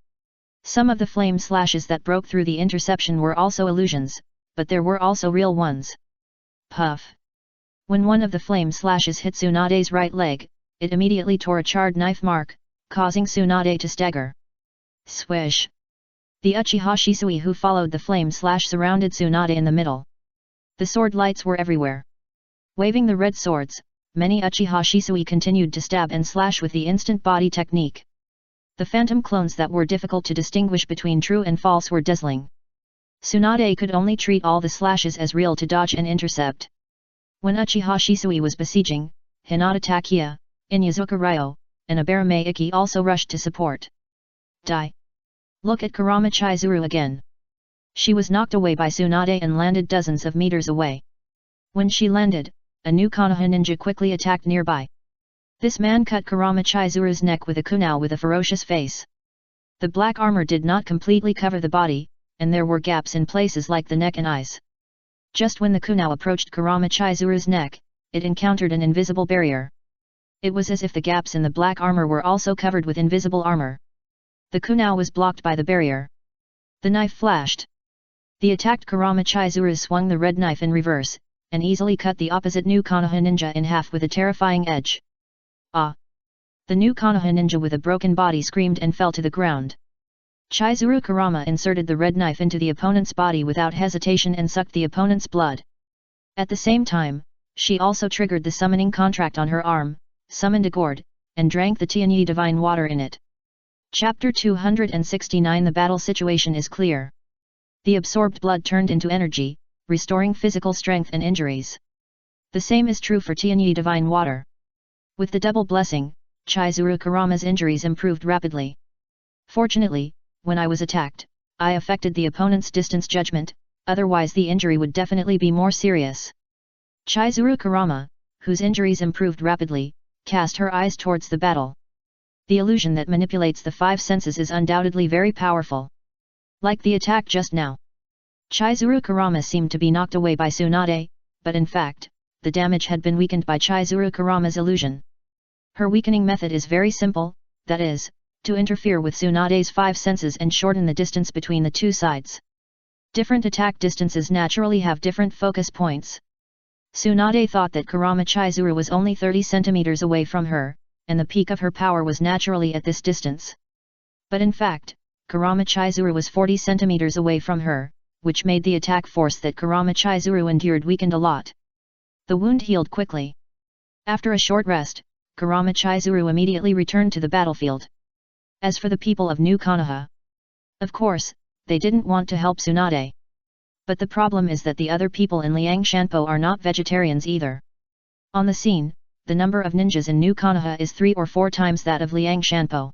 Some of the flame slashes that broke through the interception were also illusions, but there were also real ones. Puff! When one of the flame slashes hit Tsunade's right leg, it immediately tore a charred knife mark, causing Tsunade to stagger. Swish! The Uchiha Shisui who followed the flame slash surrounded Tsunade in the middle. The sword lights were everywhere. Waving the red swords, many Uchiha Shisui continued to stab and slash with the instant body technique. The phantom clones that were difficult to distinguish between true and false were dazzling. Tsunade could only treat all the slashes as real to dodge and intercept. When Uchiha Shisui was besieging, Hinata Takia, Inyazuka Ryo, and Abarame Iki also rushed to support. Die! Look at Kurama Chizuru again. She was knocked away by Tsunade and landed dozens of meters away. When she landed, a new Konoha ninja quickly attacked nearby. This man cut Kurama Chizuru's neck with a kunai with a ferocious face. The black armor did not completely cover the body, and there were gaps in places like the neck and eyes. Just when the kunai approached Kurama Chizuru's neck, it encountered an invisible barrier. It was as if the gaps in the black armor were also covered with invisible armor. The kunai was blocked by the barrier. The knife flashed. The attacked Kurama Chizuru swung the red knife in reverse, and easily cut the opposite new Konoha ninja in half with a terrifying edge. Ah! The new Konoha ninja with a broken body screamed and fell to the ground. Chizuru Kurama inserted the red knife into the opponent's body without hesitation and sucked the opponent's blood. At the same time, she also triggered the summoning contract on her arm, summoned a gourd, and drank the Tianyi divine water in it. Chapter 269. The battle situation is clear. The absorbed blood turned into energy, restoring physical strength and injuries. The same is true for Tianyi divine water. With the double blessing, Chizuru Kurama's injuries improved rapidly. Fortunately, when I was attacked, I affected the opponent's distance judgment, otherwise the injury would definitely be more serious. Chizuru Kurama, whose injuries improved rapidly, cast her eyes towards the battle. The illusion that manipulates the five senses is undoubtedly very powerful. Like the attack just now. Chizuru Kurama seemed to be knocked away by Tsunade, but in fact, the damage had been weakened by Chizuru Kurama's illusion. Her weakening method is very simple, that is, to interfere with Tsunade's five senses and shorten the distance between the two sides. Different attack distances naturally have different focus points. Tsunade thought that Kurama Chizuru was only 30 centimeters away from her, and the peak of her power was naturally at this distance. But in fact, Kurama Chizuru was 40 centimeters away from her, which made the attack force that Kurama Chizuru endured weakened a lot. The wound healed quickly. After a short rest, Kurama Chizuru immediately returned to the battlefield. As for the people of New Konoha, of course, they didn't want to help Tsunade. But the problem is that the other people in Liang Shanpo are not vegetarians either. On the scene, the number of ninjas in New Konoha is 3 or 4 times that of Liang Shanpo.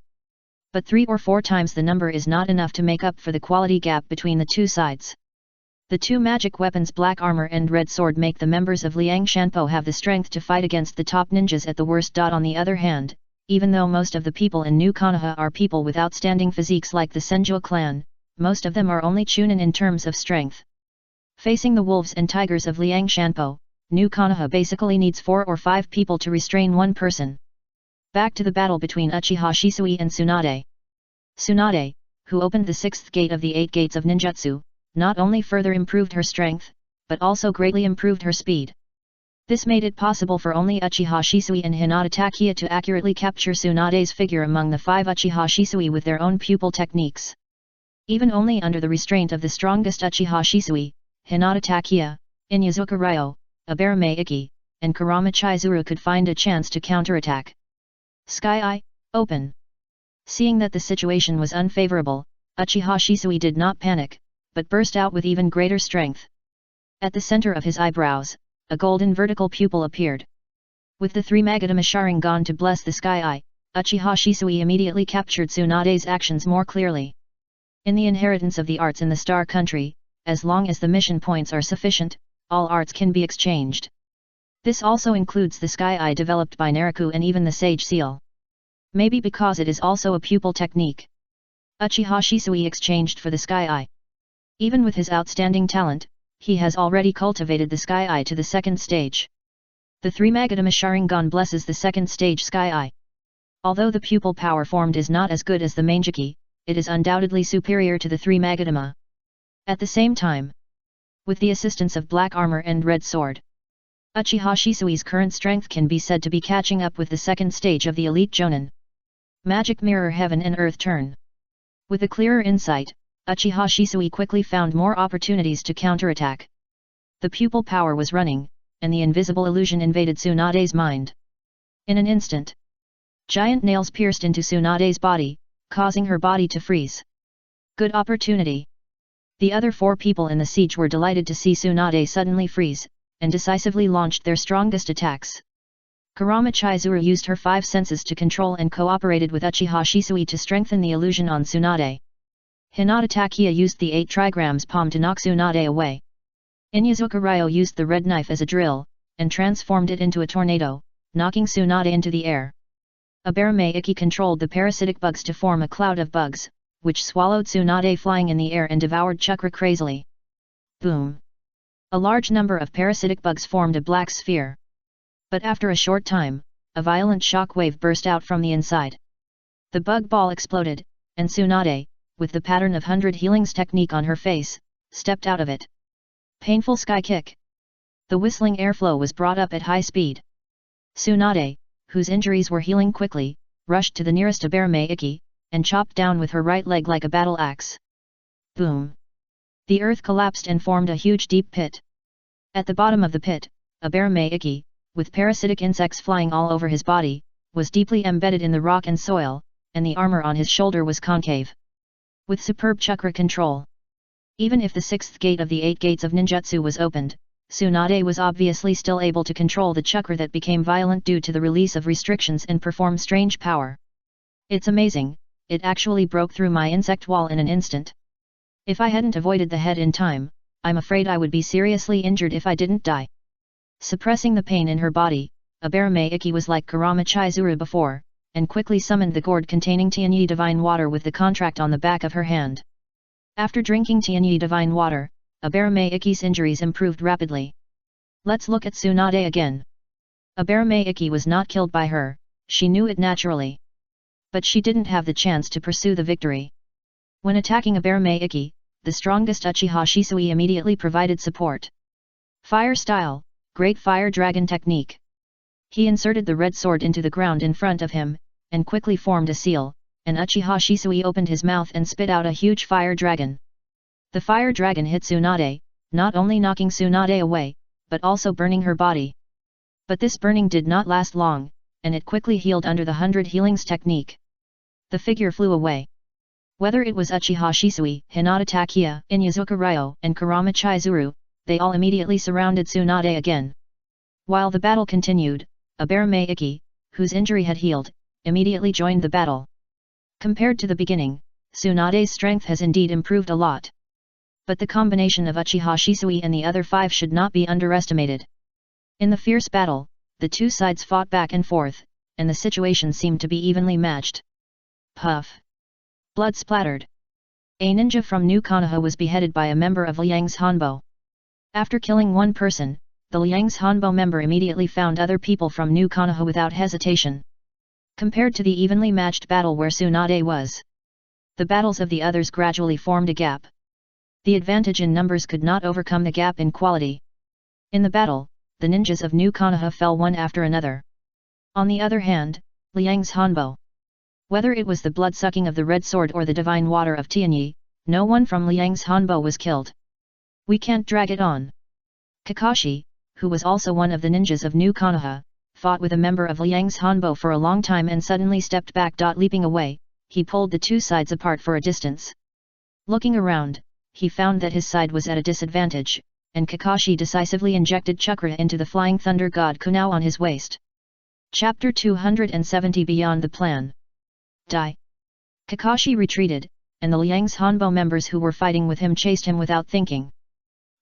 But 3 or 4 times the number is not enough to make up for the quality gap between the two sides. The two magic weapons black armor and red sword make the members of Liang Shanpo have the strength to fight against the top ninjas at the worst. On the other hand, even though most of the people in New Konoha are people with outstanding physiques like the Senju clan, most of them are only chunin in terms of strength. Facing the wolves and tigers of Liang Shanpo, New Konoha basically needs 4 or 5 people to restrain one person. Back to the battle between Uchiha Shisui and Tsunade. Tsunade, who opened the 6th gate of the 8 gates of ninjutsu, not only further improved her strength, but also greatly improved her speed. This made it possible for only Uchiha Shisui and Hinata Takiya to accurately capture Tsunade's figure among the 5 Uchiha Shisui with their own pupil techniques. Even only under the restraint of the strongest Uchiha Shisui, Hinata Takiya, Inyazuka Ryo, Abarame Iki, and Kurama Chizuru could find a chance to counterattack. Sky Eye, open! Seeing that the situation was unfavorable, Uchiha Shisui did not panic, but burst out with even greater strength. At the center of his eyebrows, a golden vertical pupil appeared. With the 3 Magadama Sharingan to bless the Sky Eye, Uchiha Shisui immediately captured Tsunade's actions more clearly. In the inheritance of the arts in the Star Country, as long as the mission points are sufficient, all arts can be exchanged. This also includes the Sky Eye developed by Naraku and even the Sage Seal. Maybe because it is also a pupil technique. Uchiha Shisui exchanged for the Sky Eye. Even with his outstanding talent, he has already cultivated the Sky Eye to the 2nd stage. The 3 Magadama Sharingan blesses the 2nd stage Sky Eye. Although the pupil power formed is not as good as the Manjiki, it is undoubtedly superior to the 3 Magadama. At the same time, with the assistance of black armor and red sword, Uchiha Shisui's current strength can be said to be catching up with the 2nd stage of the elite Jonin. Magic mirror heaven and earth turn. With a clearer insight, Uchiha Shisui quickly found more opportunities to counterattack. The pupil power was running, and the invisible illusion invaded Tsunade's mind. In an instant, giant nails pierced into Tsunade's body, causing her body to freeze. Good opportunity. The other 4 people in the siege were delighted to see Tsunade suddenly freeze, and decisively launched their strongest attacks. Kurama Chizuru used her 5 senses to control and cooperated with Uchiha Shisui to strengthen the illusion on Tsunade. Hinata Takiya used the 8 trigrams palm to knock Tsunade away. Inyazuka Ryo used the red knife as a drill, and transformed it into a tornado, knocking Tsunade into the air. Aberame Ikki controlled the parasitic bugs to form a cloud of bugs, which swallowed Tsunade flying in the air and devoured Chakra crazily. Boom! A large number of parasitic bugs formed a black sphere. But after a short time, a violent shock wave burst out from the inside. The bug ball exploded, and Tsunade, with the pattern of 100 healings technique on her face, stepped out of it. Painful sky kick. The whistling airflow was brought up at high speed. Tsunade, whose injuries were healing quickly, rushed to the nearest Aberame Ikki, and chopped down with her right leg like a battle axe. Boom! The earth collapsed and formed a huge deep pit. At the bottom of the pit, Aberame Ikki, with parasitic insects flying all over his body, was deeply embedded in the rock and soil, and the armor on his shoulder was concave. With superb chakra control. Even if the 6th gate of the 8 gates of ninjutsu was opened, Tsunade was obviously still able to control the chakra that became violent due to the release of restrictions and perform strange power. It's amazing, it actually broke through my insect wall in an instant. If I hadn't avoided the head in time, I'm afraid I would be seriously injured if I didn't die. Suppressing the pain in her body, Aberame Ikki was like Kurama Chizuru before, and quickly summoned the gourd containing Tianyi divine water with the contract on the back of her hand. After drinking Tianyi divine water, Aberame Ikki's injuries improved rapidly. Let's look at Tsunade again. Aberame Ikki was not killed by her, she knew it naturally. But she didn't have the chance to pursue the victory. When attacking Aberame Ikki, the strongest Uchiha Shisui immediately provided support. Fire style, Great Fire Dragon technique. He inserted the red sword into the ground in front of him, and quickly formed a seal, and Uchiha Shisui opened his mouth and spit out a huge fire dragon. The fire dragon hit Tsunade, not only knocking Tsunade away, but also burning her body. But this burning did not last long, and it quickly healed under the 100 healings technique. The figure flew away. Whether it was Uchiha Shisui, Hinata Takiya, Inyazuka Ryo, and Kurama Chizuru, they all immediately surrounded Tsunade again. While the battle continued, Aberame Ikki, whose injury had healed, immediately joined the battle. Compared to the beginning, Tsunade's strength has indeed improved a lot. But the combination of Uchiha Shisui and the other 5 should not be underestimated. In the fierce battle, the two sides fought back and forth, and the situation seemed to be evenly matched. Puff! Blood splattered. A ninja from New Konoha was beheaded by a member of Liang's Hanbo. After killing one person, the Liang's Hanbo member immediately found other people from New Konoha without hesitation. Compared to the evenly matched battle where Tsunade was, the battles of the others gradually formed a gap. The advantage in numbers could not overcome the gap in quality. In the battle, the ninjas of New Konoha fell one after another. On the other hand, Liang's Hanbo. Whether it was the blood-sucking of the red sword or the divine water of Tianyi, no one from Liang's Hanbo was killed. We can't drag it on. Kakashi, who was also one of the ninjas of New Konoha, fought with a member of Liang's Hanbo for a long time and suddenly stepped back. Leaping away, he pulled the two sides apart for a distance. Looking around, he found that his side was at a disadvantage, and Kakashi decisively injected chakra into the flying thunder god Kunao on his waist. Chapter 270 Beyond the Plan. Die. Kakashi retreated, and the Liang's Hanbo members who were fighting with him chased him without thinking.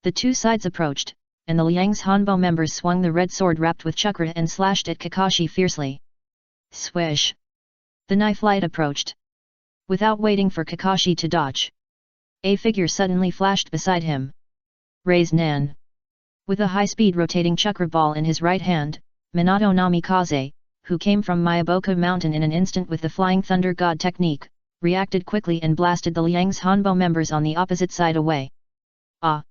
The two sides approached, and the Liang's Hanbo members swung the red sword wrapped with chakra and slashed at Kakashi fiercely. Swish! The knife light approached. Without waiting for Kakashi to dodge, a figure suddenly flashed beside him. Raise Nan. With a high-speed rotating chakra ball in his right hand, Minato Namikaze, who came from Myaboku Mountain in an instant with the Flying Thunder God technique, reacted quickly and blasted the Liang's Hanbo members on the opposite side away. Ah!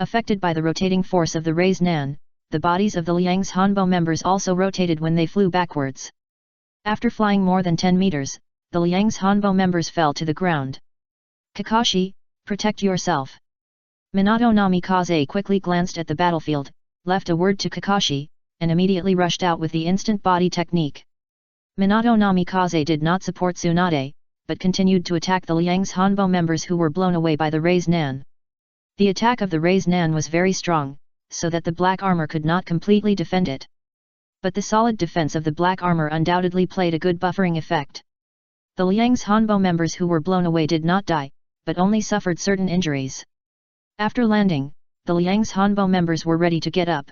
Affected by the rotating force of the Raise Nan, the bodies of the Liang's Hanbo members also rotated when they flew backwards. After flying more than 10 meters, the Liang's Hanbo members fell to the ground. Kakashi, protect yourself. Minato Namikaze quickly glanced at the battlefield, left a word to Kakashi, and immediately rushed out with the instant body technique. Minato Namikaze did not support Tsunade, but continued to attack the Liang's Hanbo members who were blown away by the Raise Nan. The attack of the Raise Nan was very strong, so that the black armor could not completely defend it. But the solid defense of the black armor undoubtedly played a good buffering effect. The Liang's Hanbo members who were blown away did not die, but only suffered certain injuries. After landing, the Liang's Hanbo members were ready to get up.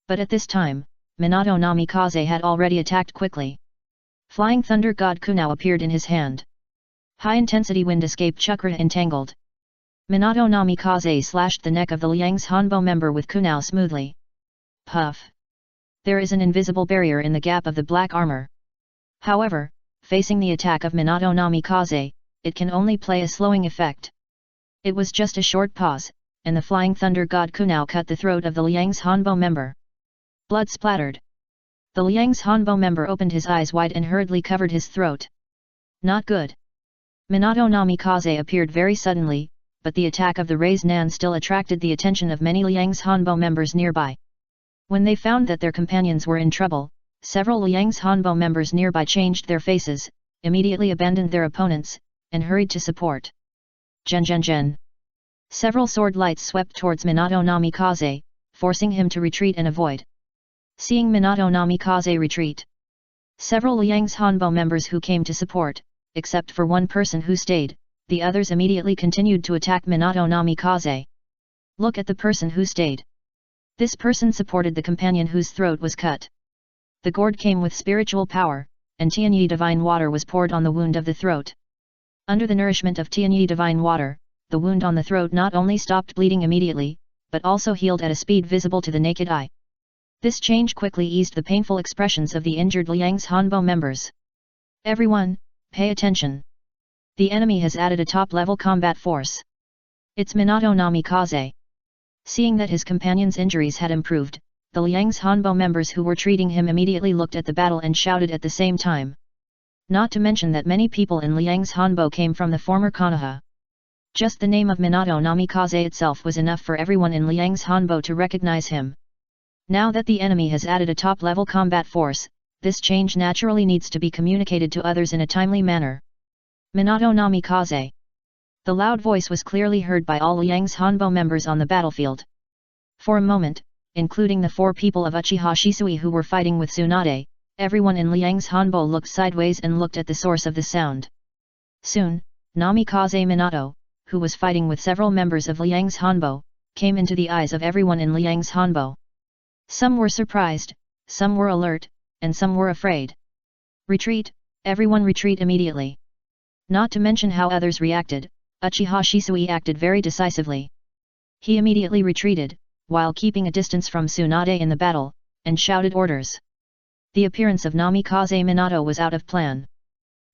But at this time, Minato Namikaze had already attacked quickly. Flying Thunder God Kunao appeared in his hand. High-intensity wind escape chakra entangled. Minato Namikaze slashed the neck of the Liang's Hanbo member with Kunao smoothly. Puff! There is an invisible barrier in the gap of the black armor. However, facing the attack of Minato Namikaze, it can only play a slowing effect. It was just a short pause, and the Flying Thunder God Kunao cut the throat of the Liang's Hanbo member. Blood splattered. The Liang's Hanbo member opened his eyes wide and hurriedly covered his throat. Not good. Minato Namikaze appeared very suddenly, but the attack of the Raised Nan still attracted the attention of many Liang's Hanbo members nearby. When they found that their companions were in trouble, several Liang's Hanbo members nearby changed their faces, immediately abandoned their opponents, and hurried to support. Gen. Several sword lights swept towards Minato Namikaze, forcing him to retreat and avoid. Seeing Minato Namikaze retreat, several Liang's Hanbo members who came to support, except for one person who stayed, the others immediately continued to attack Minato Namikaze. Look at the person who stayed. This person supported the companion whose throat was cut. The gourd came with spiritual power, and Tianyi divine water was poured on the wound of the throat. Under the nourishment of Tianyi divine water, the wound on the throat not only stopped bleeding immediately, but also healed at a speed visible to the naked eye. This change quickly eased the painful expressions of the injured Liang's Hanbo members. Everyone, pay attention. The enemy has added a top-level combat force. It's Minato Namikaze. Seeing that his companion's injuries had improved, the Liang's Hanbo members who were treating him immediately looked at the battle and shouted at the same time. Not to mention that many people in Liang's Hanbo came from the former Konoha. Just the name of Minato Namikaze itself was enough for everyone in Liang's Hanbo to recognize him. Now that the enemy has added a top-level combat force, this change naturally needs to be communicated to others in a timely manner. Minato Namikaze. The loud voice was clearly heard by all Liang's Hanbo members on the battlefield. For a moment, including the 4 people of Uchiha Shisui who were fighting with Tsunade, everyone in Liang's Hanbo looked sideways and looked at the source of the sound. Soon, Namikaze Minato, who was fighting with several members of Liang's Hanbo, came into the eyes of everyone in Liang's Hanbo. Some were surprised, some were alert, and some were afraid. Retreat, everyone retreat immediately. Not to mention how others reacted, Uchiha Shisui acted very decisively. He immediately retreated, while keeping a distance from Tsunade in the battle, and shouted orders. The appearance of Namikaze Minato was out of plan.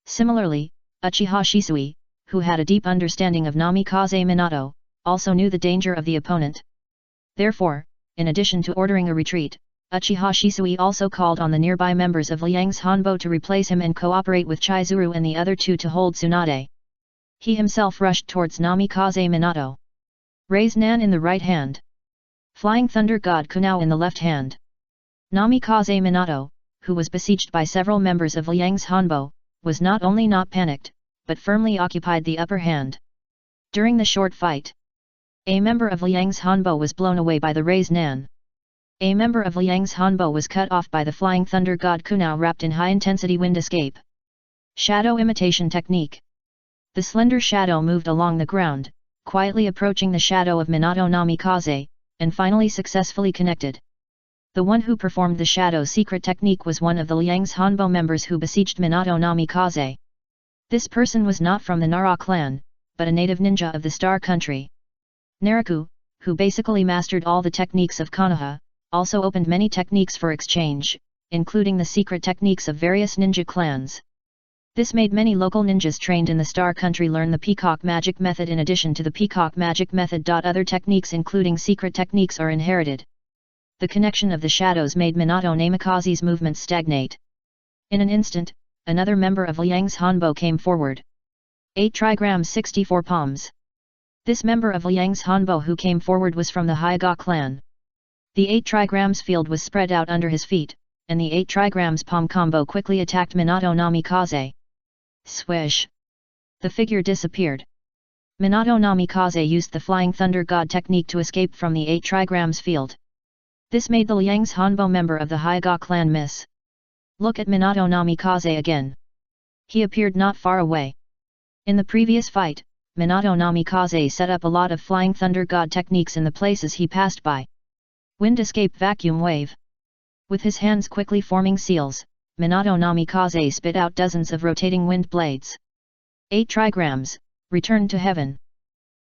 Similarly, Uchiha Shisui, who had a deep understanding of Namikaze Minato, also knew the danger of the opponent. Therefore, in addition to ordering a retreat, Uchiha Shisui also called on the nearby members of Liang's Hanbo to replace him and cooperate with Chizuru and the other 2 to hold Tsunade. He himself rushed towards Namikaze Minato. Raised Nan in the right hand. Flying Thunder God Kunao in the left hand. Namikaze Minato, who was besieged by several members of Liang's Hanbo, was not only not panicked, but firmly occupied the upper hand. During the short fight, a member of Liang's Hanbo was blown away by the Raised Nan. A member of Liang's Hanbo was cut off by the Flying Thunder God Kunao wrapped in high-intensity wind escape. Shadow imitation technique. The slender shadow moved along the ground, quietly approaching the shadow of Minato Namikaze, and finally successfully connected. The one who performed the shadow secret technique was one of the Liang's Hanbo members who besieged Minato Namikaze. This person was not from the Nara clan, but a native ninja of the Star Country. Naraku, who basically mastered all the techniques of Konoha, also opened many techniques for exchange, including the secret techniques of various ninja clans. This made many local ninjas trained in the Star Country learn the Peacock Magic Method in addition to the Peacock Magic Method. Other techniques including secret techniques are inherited. The connection of the shadows made Minato Namikaze's movements stagnate. In an instant, another member of Liang's Hanbo came forward. 8 trigrams 64 palms. This member of Liang's Hanbo who came forward was from the Hyuga clan. The 8 trigrams field was spread out under his feet, and the 8 trigrams palm combo quickly attacked Minato Namikaze. Swish! The figure disappeared. Minato Namikaze used the Flying Thunder God technique to escape from the 8 trigrams field. This made the Liang's Hanbo member of the Haiga clan miss. Look at Minato Namikaze again. He appeared not far away. In the previous fight, Minato Namikaze set up a lot of Flying Thunder God techniques in the places he passed by. Wind escape vacuum wave. With his hands quickly forming seals, Minato Namikaze spit out dozens of rotating wind blades. 8 trigrams, return to heaven.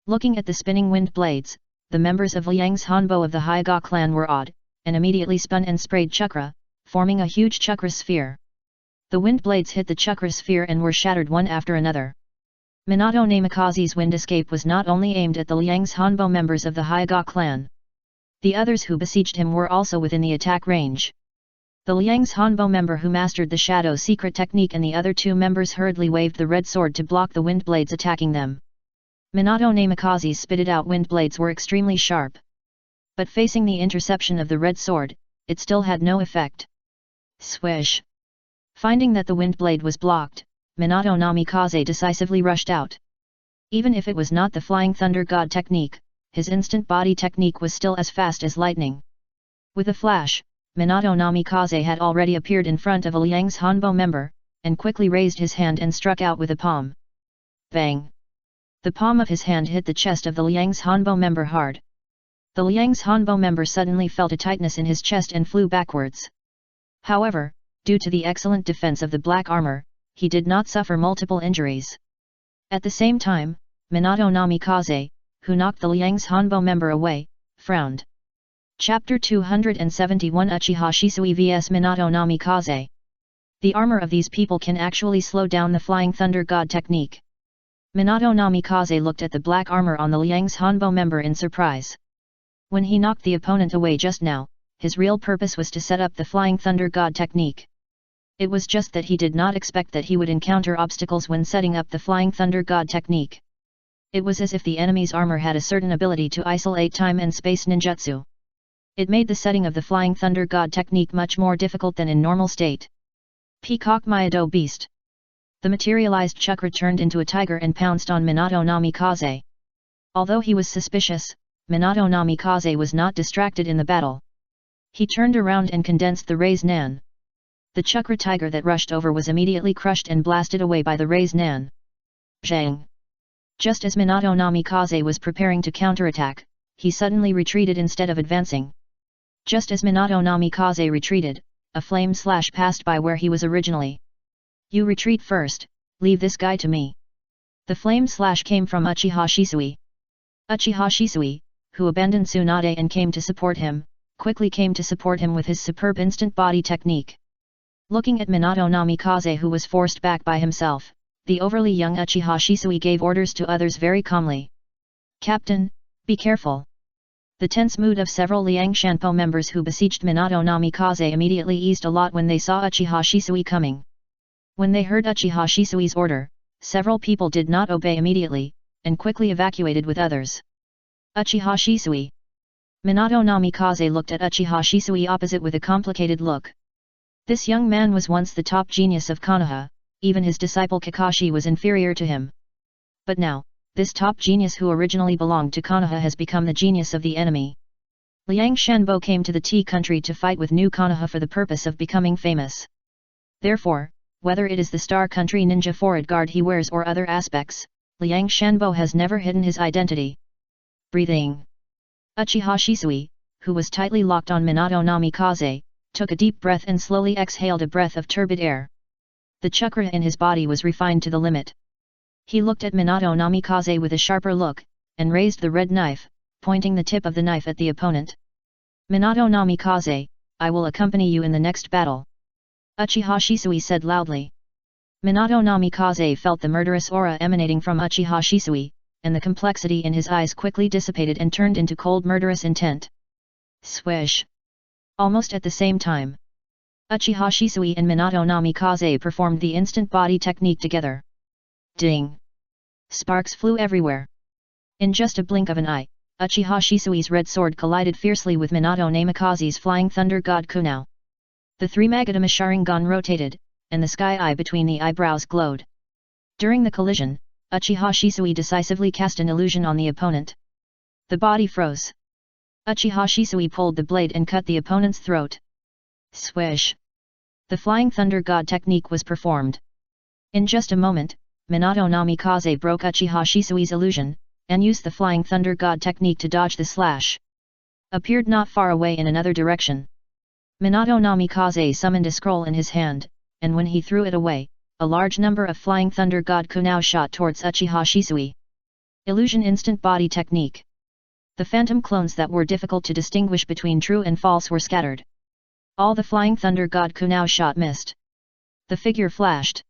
Looking at the spinning wind blades, the members of Liang's Hanbo of the Haiga clan were awed, and immediately spun and sprayed chakra, forming a huge chakra sphere. The wind blades hit the chakra sphere and were shattered one after another. Minato Namikaze's wind escape was not only aimed at the Liang's Hanbo members of the Haiga clan. The others who besieged him were also within the attack range. The Liang's Hanbo member who mastered the shadow secret technique and the other 2 members hurriedly waved the red sword to block the wind blades attacking them. Minato Namikaze's spitted out wind blades were extremely sharp. But facing the interception of the red sword, it still had no effect. Swish! Finding that the wind blade was blocked, Minato Namikaze decisively rushed out. Even if it was not the Flying Thunder God technique, his instant body technique was still as fast as lightning. With a flash, Minato Namikaze had already appeared in front of a Liang's Hanbo member, and quickly raised his hand and struck out with a palm. Bang! The palm of his hand hit the chest of the Liang's Hanbo member hard. The Liang's Hanbo member suddenly felt a tightness in his chest and flew backwards. However, due to the excellent defense of the black armor, he did not suffer multiple injuries. At the same time, Minato Namikaze, who knocked the Liang's Hanbo member away, frowned. Chapter 271 Uchiha Shisui vs Minato Namikaze. The armor of these people can actually slow down the Flying Thunder God technique. Minato Namikaze looked at the black armor on the Liang's Hanbo member in surprise. When he knocked the opponent away just now, his real purpose was to set up the Flying Thunder God technique. It was just that he did not expect that he would encounter obstacles when setting up the Flying Thunder God technique. It was as if the enemy's armor had a certain ability to isolate time and space ninjutsu. It made the setting of the Flying Thunder God technique much more difficult than in normal state. Peacock Miyado Beast. The materialized chakra turned into a tiger and pounced on Minato Namikaze. Although he was suspicious, Minato Namikaze was not distracted in the battle. He turned around and condensed the Raise Nan. The chakra tiger that rushed over was immediately crushed and blasted away by the Raise Nan. Zhang! Just as Minato Namikaze was preparing to counterattack, he suddenly retreated instead of advancing. Just as Minato Namikaze retreated, a flame slash passed by where he was originally. You retreat first, leave this guy to me. The flame slash came from Uchiha Shisui. Uchiha Shisui, who abandoned Tsunade and came to support him, quickly came to support him with his superb instant body technique. Looking at Minato Namikaze who was forced back by himself, the overly young Uchiha Shisui gave orders to others very calmly. Captain, be careful. The tense mood of several Liang Shanpo members who besieged Minato Namikaze immediately eased a lot when they saw Uchiha Shisui coming. When they heard Uchiha Shisui's order, several people did not obey immediately, and quickly evacuated with others. Uchiha Shisui. Minato Namikaze looked at Uchiha Shisui opposite with a complicated look. This young man was once the top genius of Konoha, even his disciple Kakashi was inferior to him. But now, this top genius who originally belonged to Konoha has become the genius of the enemy. Liang Shanbo came to the Tea country to fight with New Konoha for the purpose of becoming famous. Therefore, whether it is the Star Country ninja forehead guard he wears or other aspects, Liang Shanbo has never hidden his identity. Breathing. Uchiha Shisui, who was tightly locked on Minato Namikaze, took a deep breath and slowly exhaled a breath of turbid air. The chakra in his body was refined to the limit. He looked at Minato Namikaze with a sharper look, and raised the red knife, pointing the tip of the knife at the opponent. Minato Namikaze, I will accompany you in the next battle. Uchiha Shisui said loudly. Minato Namikaze felt the murderous aura emanating from Uchiha Shisui, and the complexity in his eyes quickly dissipated and turned into cold murderous intent. Swish! Almost at the same time, Uchiha Shisui and Minato Namikaze performed the instant body technique together. Ding! Sparks flew everywhere. In just a blink of an eye, Uchiha Shisui's red sword collided fiercely with Minato Namikaze's flying thunder god Kunao. The three Magadama Sharingan rotated, and the sky eye between the eyebrows glowed. During the collision, Uchiha Shisui decisively cast an illusion on the opponent. The body froze. Uchiha Shisui pulled the blade and cut the opponent's throat. Swish! The Flying Thunder God technique was performed. In just a moment, Minato Namikaze broke Uchiha Shisui's illusion, and used the Flying Thunder God technique to dodge the slash. Appeared not far away in another direction. Minato Namikaze summoned a scroll in his hand, and when he threw it away, a large number of Flying Thunder God Kunao shot towards Uchiha Shisui. Illusion Instant Body Technique. The phantom clones that were difficult to distinguish between true and false were scattered. All the Flying Thunder God Kunao shot missed. The figure flashed.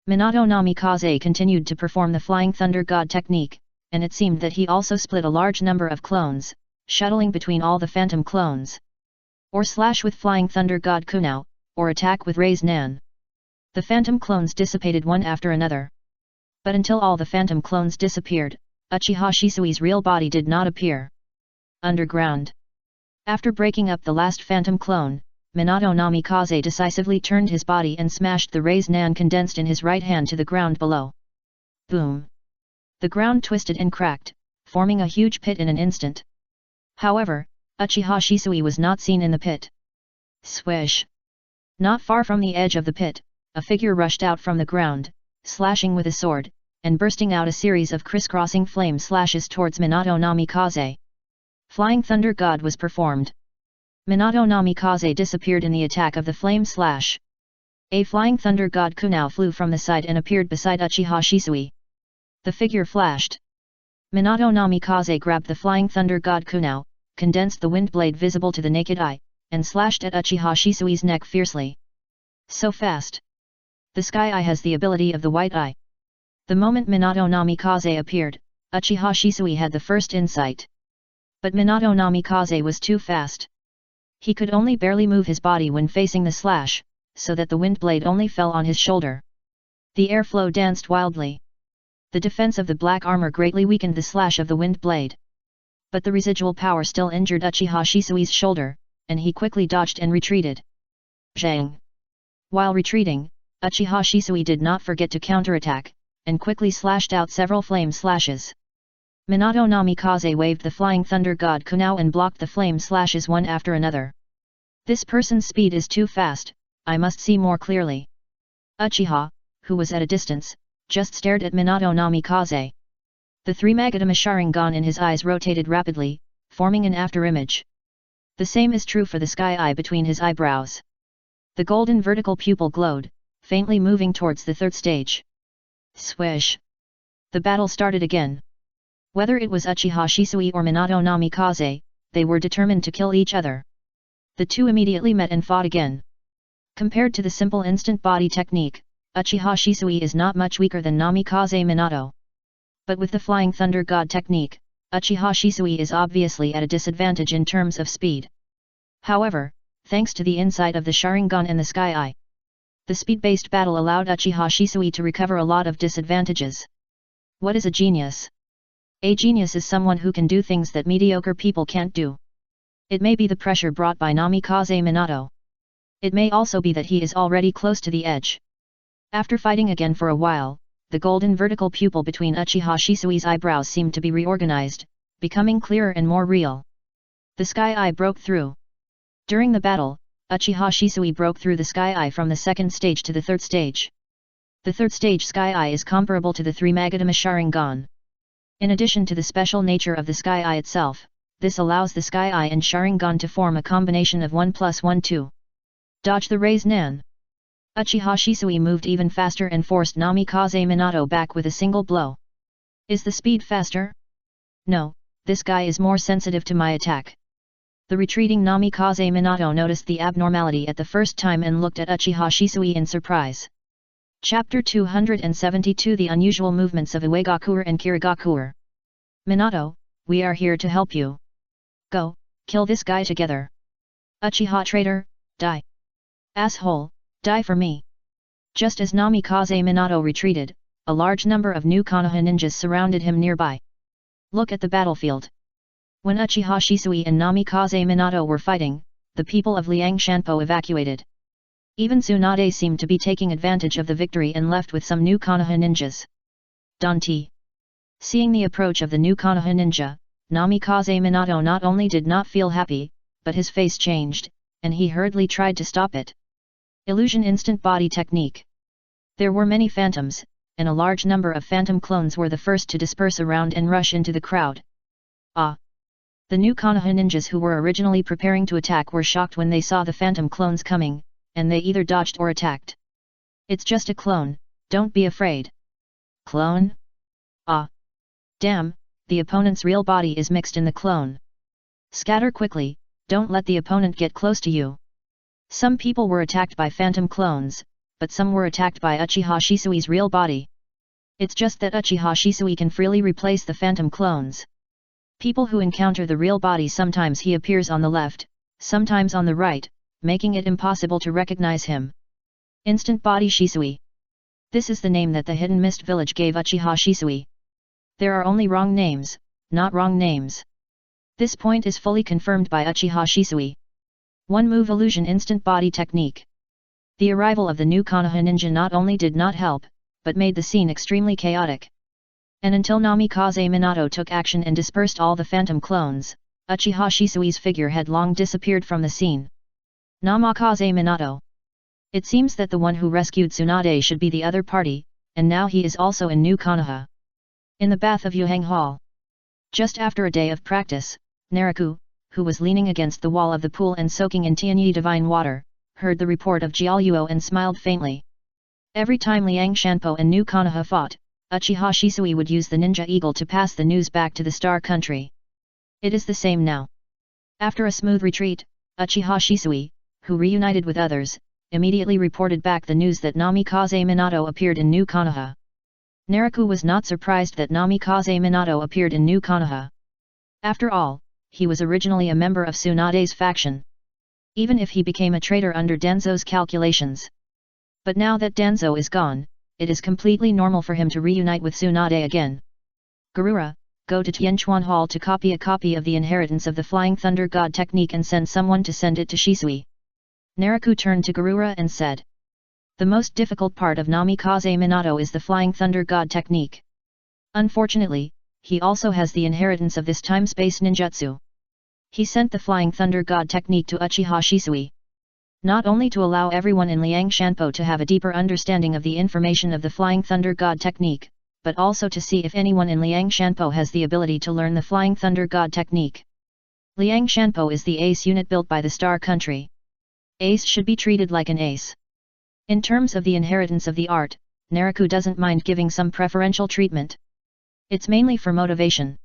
Minato Namikaze continued to perform the Flying Thunder God technique, and it seemed that he also split a large number of clones, shuttling between all the phantom clones. Or slash with Flying Thunder God Kunao, or attack with Raise Nan. The phantom clones dissipated one after another. But until all the phantom clones disappeared, Uchiha Shisui's real body did not appear. Underground. After breaking up the last phantom clone, Minato Namikaze decisively turned his body and smashed the Raise Nan condensed in his right hand to the ground below. Boom! The ground twisted and cracked, forming a huge pit in an instant. However, Uchiha Shisui was not seen in the pit. Swish! Not far from the edge of the pit, a figure rushed out from the ground, slashing with a sword, and bursting out a series of crisscrossing flame slashes towards Minato Namikaze. Flying Thunder God was performed. Minato Namikaze disappeared in the attack of the flame slash. A Flying Thunder God Kunao flew from the side and appeared beside Uchiha Shisui. The figure flashed. Minato Namikaze grabbed the Flying Thunder God Kunao, condensed the wind blade visible to the naked eye, and slashed at Uchiha Shisui's neck fiercely. So fast! The Sky Eye has the ability of the White Eye. The moment Minato Namikaze appeared, Uchiha Shisui had the first insight. But Minato Namikaze was too fast. He could only barely move his body when facing the slash, so that the wind blade only fell on his shoulder. The airflow danced wildly. The defense of the black armor greatly weakened the slash of the wind blade. But the residual power still injured Uchiha Shisui's shoulder, and he quickly dodged and retreated. Zhang! While retreating, Uchiha Shisui did not forget to counterattack, and quickly slashed out several flame slashes. Minato Namikaze waved the Flying Thunder God Kunao and blocked the flame slashes one after another. This person's speed is too fast, I must see more clearly. Uchiha, who was at a distance, just stared at Minato Namikaze. The three Magatama Sharingan in his eyes rotated rapidly, forming an afterimage. The same is true for the Sky Eye between his eyebrows. The golden vertical pupil glowed, faintly moving towards the third stage. Swish! The battle started again. Whether it was Uchiha Shisui or Minato Namikaze, they were determined to kill each other. The two immediately met and fought again. Compared to the simple instant body technique, Uchiha Shisui is not much weaker than Namikaze Minato. But with the Flying Thunder God technique, Uchiha Shisui is obviously at a disadvantage in terms of speed. However, thanks to the insight of the Sharingan and the Sky Eye, the speed-based battle allowed Uchiha Shisui to recover a lot of disadvantages. What is a genius? A genius is someone who can do things that mediocre people can't do. It may be the pressure brought by Namikaze Minato. It may also be that he is already close to the edge. After fighting again for a while, the golden vertical pupil between Uchiha Shisui's eyebrows seemed to be reorganized, becoming clearer and more real. The Sky Eye broke through. During the battle, Uchiha Shisui broke through the Sky Eye from the second stage to the third stage. The third stage Sky Eye is comparable to the three Magatama Sharingan. In addition to the special nature of the Sky Eye itself, this allows the Sky Eye and Sharingan to form a combination of 1 + 1 2. Dodge the Raise Nan. Uchiha Shisui moved even faster and forced Namikaze Minato back with a single blow. Is the speed faster? No, this guy is more sensitive to my attack. The retreating Namikaze Minato noticed the abnormality at the first time and looked at Uchiha Shisui in surprise. Chapter 272 The Unusual Movements of Iwagakure and Kirigakure. Minato, we are here to help you. Go, kill this guy together. Uchiha traitor, die. Asshole, die for me. Just as Namikaze Minato retreated, a large number of new Konoha ninjas surrounded him nearby. Look at the battlefield. When Uchiha Shisui and Namikaze Minato were fighting, the people of Liang Shanpo evacuated. Even Tsunade seemed to be taking advantage of the victory and left with some new Konoha ninjas. Danti. Seeing the approach of the new Konoha ninja, Namikaze Minato not only did not feel happy, but his face changed, and he hurriedly tried to stop it. Illusion Instant Body Technique. There were many phantoms, and a large number of phantom clones were the first to disperse around and rush into the crowd. Ah! The new Konoha ninjas who were originally preparing to attack were shocked when they saw the phantom clones coming, and they either dodged or attacked. It's just a clone, don't be afraid. Clone? Ah! Damn, the opponent's real body is mixed in the clone. Scatter quickly, don't let the opponent get close to you. Some people were attacked by phantom clones, but some were attacked by Uchiha Shisui's real body. It's just that Uchiha Shisui can freely replace the phantom clones. People who encounter the real body, sometimes he appears on the left, sometimes on the right, making it impossible to recognize him. Instant Body Shisui. This is the name that the Hidden Mist Village gave Uchiha Shisui. There are only wrong names, not wrong names. This point is fully confirmed by Uchiha Shisui. One move illusion instant body technique. The arrival of the new Konoha ninja not only did not help, but made the scene extremely chaotic. And until Namikaze Minato took action and dispersed all the phantom clones, Uchiha Shisui's figure had long disappeared from the scene. Namikaze Minato. It seems that the one who rescued Tsunade should be the other party, and now he is also in New Konoha. In the bath of Yuhang Hall. Just after a day of practice, Naraku, who was leaning against the wall of the pool and soaking in Tianyi divine water, heard the report of Jiaoyuo and smiled faintly. Every time Liang Shanpo and New Konoha fought, Uchiha Shisui would use the ninja eagle to pass the news back to the Star Country. It is the same now. After a smooth retreat, Uchiha Shisui, who reunited with others, immediately reported back the news that Namikaze Minato appeared in New Konoha. Naraku was not surprised that Namikaze Minato appeared in New Konoha. After all, he was originally a member of Tsunade's faction. Even if he became a traitor under Danzo's calculations. But now that Danzo is gone, it is completely normal for him to reunite with Tsunade again. Garura, go to Tianchuan Hall to copy a copy of the Inheritance of the Flying Thunder God technique and send someone to send it to Shisui. Naraku turned to Garura and said. The most difficult part of Namikaze Minato is the Flying Thunder God technique. Unfortunately, he also has the inheritance of this time-space ninjutsu. He sent the Flying Thunder God technique to Uchiha Shisui. Not only to allow everyone in Liang Shanpo to have a deeper understanding of the information of the Flying Thunder God technique, but also to see if anyone in Liang Shanpo has the ability to learn the Flying Thunder God technique. Liang Shanpo is the ace unit built by the Star Country. Ace should be treated like an ace. In terms of the inheritance of the art, Naraku doesn't mind giving some preferential treatment. It's mainly for motivation.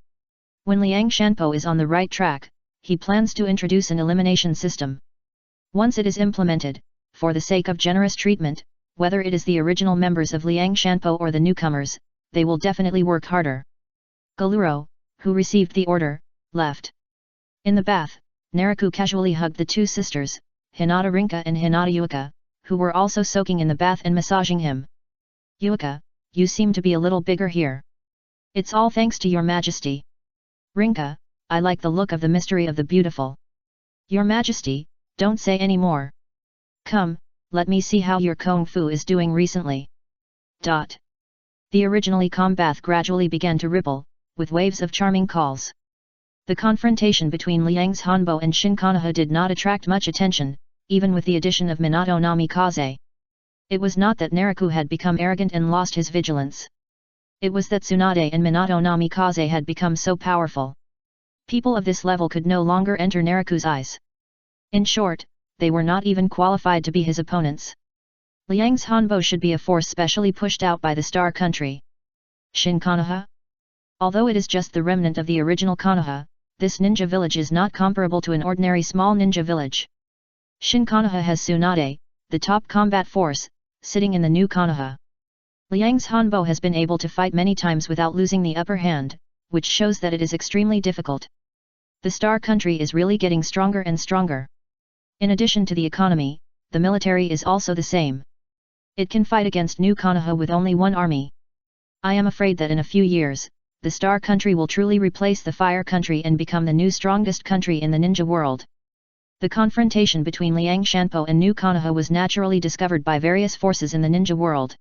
When Liang Shanpo is on the right track, he plans to introduce an elimination system. Once it is implemented, for the sake of generous treatment, whether it is the original members of Liang Shanpo or the newcomers, they will definitely work harder. Galuro, who received the order, left. In the bath, Naraku casually hugged the two sisters, Hinata Rinka and Hinata Yuka, who were also soaking in the bath and massaging him. Yuka, you seem to be a little bigger here. It's all thanks to your majesty. Rinka, I like the look of the mystery of the beautiful. Your majesty, don't say any more. Come, let me see how your kung fu is doing recently. The originally calm bath gradually began to ripple, with waves of charming calls. The confrontation between Liang's Hanbo and Shin Konoha did not attract much attention, even with the addition of Minato Namikaze. It was not that Naraku had become arrogant and lost his vigilance. It was that Tsunade and Minato Namikaze had become so powerful. People of this level could no longer enter Naraku's eyes. In short, they were not even qualified to be his opponents. Liang's Hanbo should be a force specially pushed out by the Star Country. Shin Konoha? Although it is just the remnant of the original Konoha, this ninja village is not comparable to an ordinary small ninja village. Shin Konoha has Tsunade, the top combat force, sitting in the new Konoha. Liang's Hanbo has been able to fight many times without losing the upper hand, which shows that it is extremely difficult. The Star Country is really getting stronger and stronger. In addition to the economy, the military is also the same. It can fight against New Konoha with only one army. I am afraid that in a few years, the Star Country will truly replace the Fire Country and become the new strongest country in the ninja world. The confrontation between Liang Shanpo and New Konoha was naturally discovered by various forces in the ninja world.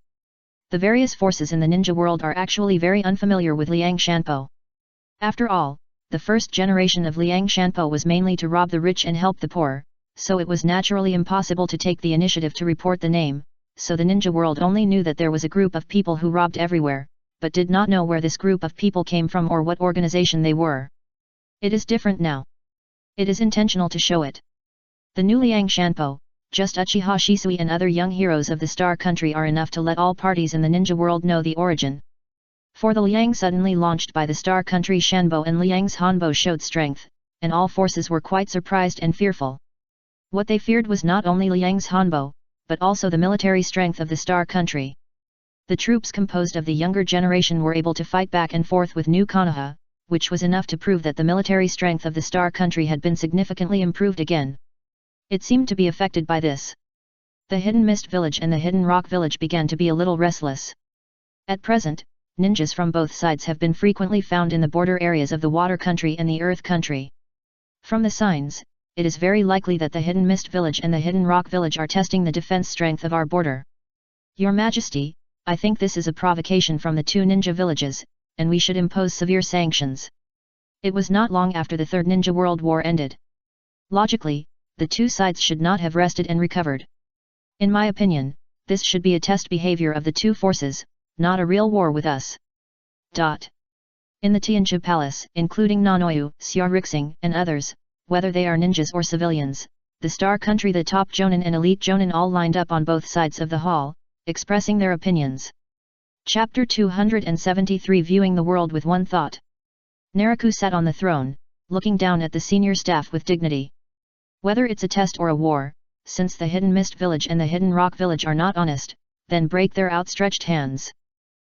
The various forces in the ninja world are actually very unfamiliar with Liang Shanpo. After all, the first generation of Liang Shanpo was mainly to rob the rich and help the poor, so it was naturally impossible to take the initiative to report the name, so the ninja world only knew that there was a group of people who robbed everywhere, but did not know where this group of people came from or what organization they were. It is different now. It is intentional to show it. The new Liang Shanpo, just Uchiha Shisui and other young heroes of the Star Country are enough to let all parties in the ninja world know the origin. For the Liang suddenly launched by the Star Country Shanbo and Liang's Hanbo showed strength, and all forces were quite surprised and fearful. What they feared was not only Liang's Hanbo, but also the military strength of the Star Country. The troops composed of the younger generation were able to fight back and forth with new Konoha, which was enough to prove that the military strength of the Star Country had been significantly improved again. It seemed to be affected by this. The Hidden Mist Village and the Hidden Rock Village began to be a little restless. At present, ninjas from both sides have been frequently found in the border areas of the Water Country and the Earth Country. From the signs, it is very likely that the Hidden Mist Village and the Hidden Rock Village are testing the defense strength of our border. Your Majesty, I think this is a provocation from the two ninja villages, and we should impose severe sanctions. It was not long after the Third Ninja World War ended. Logically, the two sides should not have rested and recovered. In my opinion, this should be a test behavior of the two forces, not a real war with us. In the Tianjia Palace, including Nanoyu, Xia Rixing, and others, whether they are ninjas or civilians, the Star Country, the top jonin and elite jonin all lined up on both sides of the hall, expressing their opinions. Chapter 273 Viewing the World with One Thought. Naraku sat on the throne, looking down at the senior staff with dignity. Whether it's a test or a war, since the Hidden Mist Village and the Hidden Rock Village are not honest, then break their outstretched hands.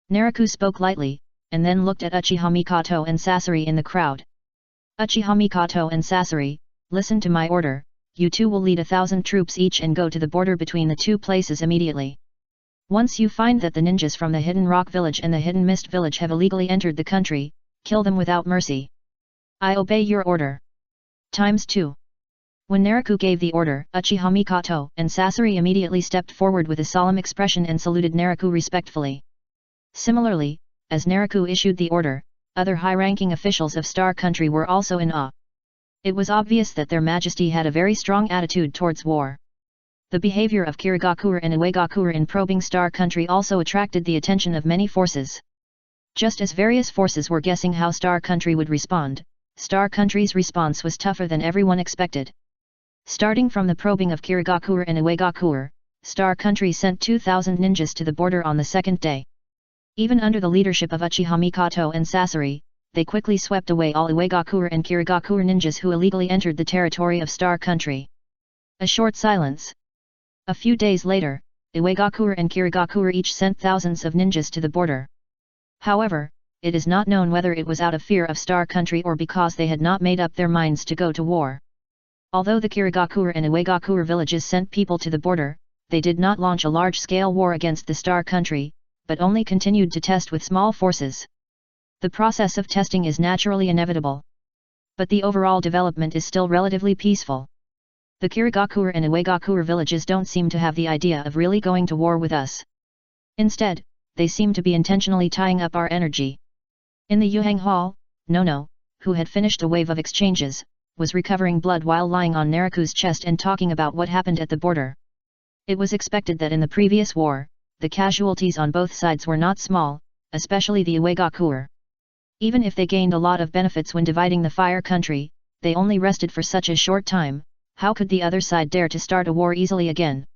Naraku spoke lightly, and then looked at Uchiha Mikoto and Sasori in the crowd. Uchiha Mikoto and Sasori, listen to my order, you two will lead 1,000 troops each and go to the border between the two places immediately. Once you find that the ninjas from the Hidden Rock Village and the Hidden Mist Village have illegally entered the country, kill them without mercy. I obey your order. ×2. When Naraku gave the order, Uchiha Mikoto and Sasori immediately stepped forward with a solemn expression and saluted Naraku respectfully. Similarly, as Naraku issued the order, other high-ranking officials of Star Country were also in awe. It was obvious that their majesty had a very strong attitude towards war. The behavior of Kirigakure and Uegakure in probing Star Country also attracted the attention of many forces. Just as various forces were guessing how Star Country would respond, Star Country's response was tougher than everyone expected. Starting from the probing of Kirigakure and Uegakure, Star Country sent 2,000 ninjas to the border on the second day. Even under the leadership of Uchiha Mikoto and Sasori, they quickly swept away all Uegakure and Kirigakure ninjas who illegally entered the territory of Star Country. A short silence. A few days later, Uegakure and Kirigakure each sent thousands of ninjas to the border. However, it is not known whether it was out of fear of Star Country or because they had not made up their minds to go to war. Although the Kirigakure and Uegakure villages sent people to the border, they did not launch a large-scale war against the Star Country, but only continued to test with small forces. The process of testing is naturally inevitable. But the overall development is still relatively peaceful. The Kirigakure and Uegakure villages don't seem to have the idea of really going to war with us. Instead, they seem to be intentionally tying up our energy. In the Yuhang Hall, Nono, who had finished a wave of exchanges, was recovering blood while lying on Naraku's chest and talking about what happened at the border. It was expected that in the previous war, the casualties on both sides were not small, especially the Uegakure. Even if they gained a lot of benefits when dividing the Fire Country, they only rested for such a short time. How could the other side dare to start a war easily again?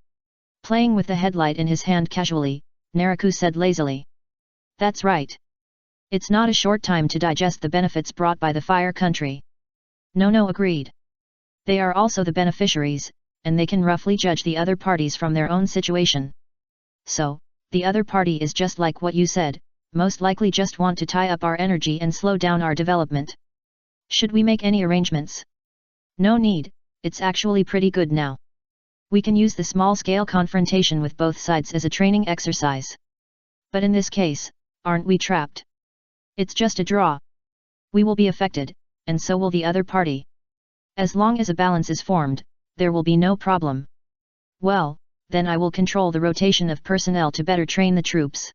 Playing with the headlight in his hand casually, Naraku said lazily. That's right. It's not a short time to digest the benefits brought by the Fire Country. Nono agreed. They are also the beneficiaries, and they can roughly judge the other parties from their own situation. So, the other party is just like what you said, most likely just want to tie up our energy and slow down our development. Should we make any arrangements? No need, it's actually pretty good now. We can use the small-scale confrontation with both sides as a training exercise. But in this case, aren't we trapped? It's just a draw. We will be affected, and so will the other party. As long as a balance is formed, there will be no problem. Well, then I will control the rotation of personnel to better train the troops.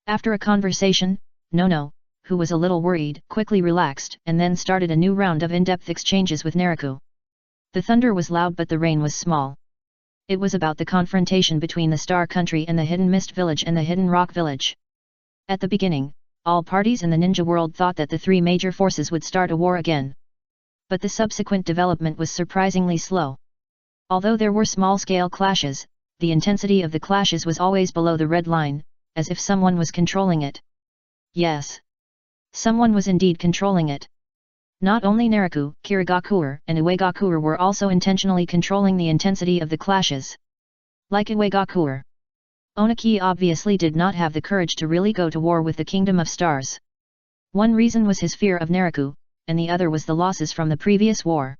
After a conversation, Nono, who was a little worried, quickly relaxed and then started a new round of in-depth exchanges with Naraku. The thunder was loud but the rain was small. It was about the confrontation between the Star Country and the Hidden Mist Village and the Hidden Rock Village. At the beginning, all parties in the ninja world thought that the three major forces would start a war again. But the subsequent development was surprisingly slow. Although there were small-scale clashes, the intensity of the clashes was always below the red line, as if someone was controlling it. Yes. Someone was indeed controlling it. Not only Naraku, Kirigakuer and Uegakuer were also intentionally controlling the intensity of the clashes. Like Uegakuer, Oniki obviously did not have the courage to really go to war with the Kingdom of Stars. One reason was his fear of Naraku, and the other was the losses from the previous war.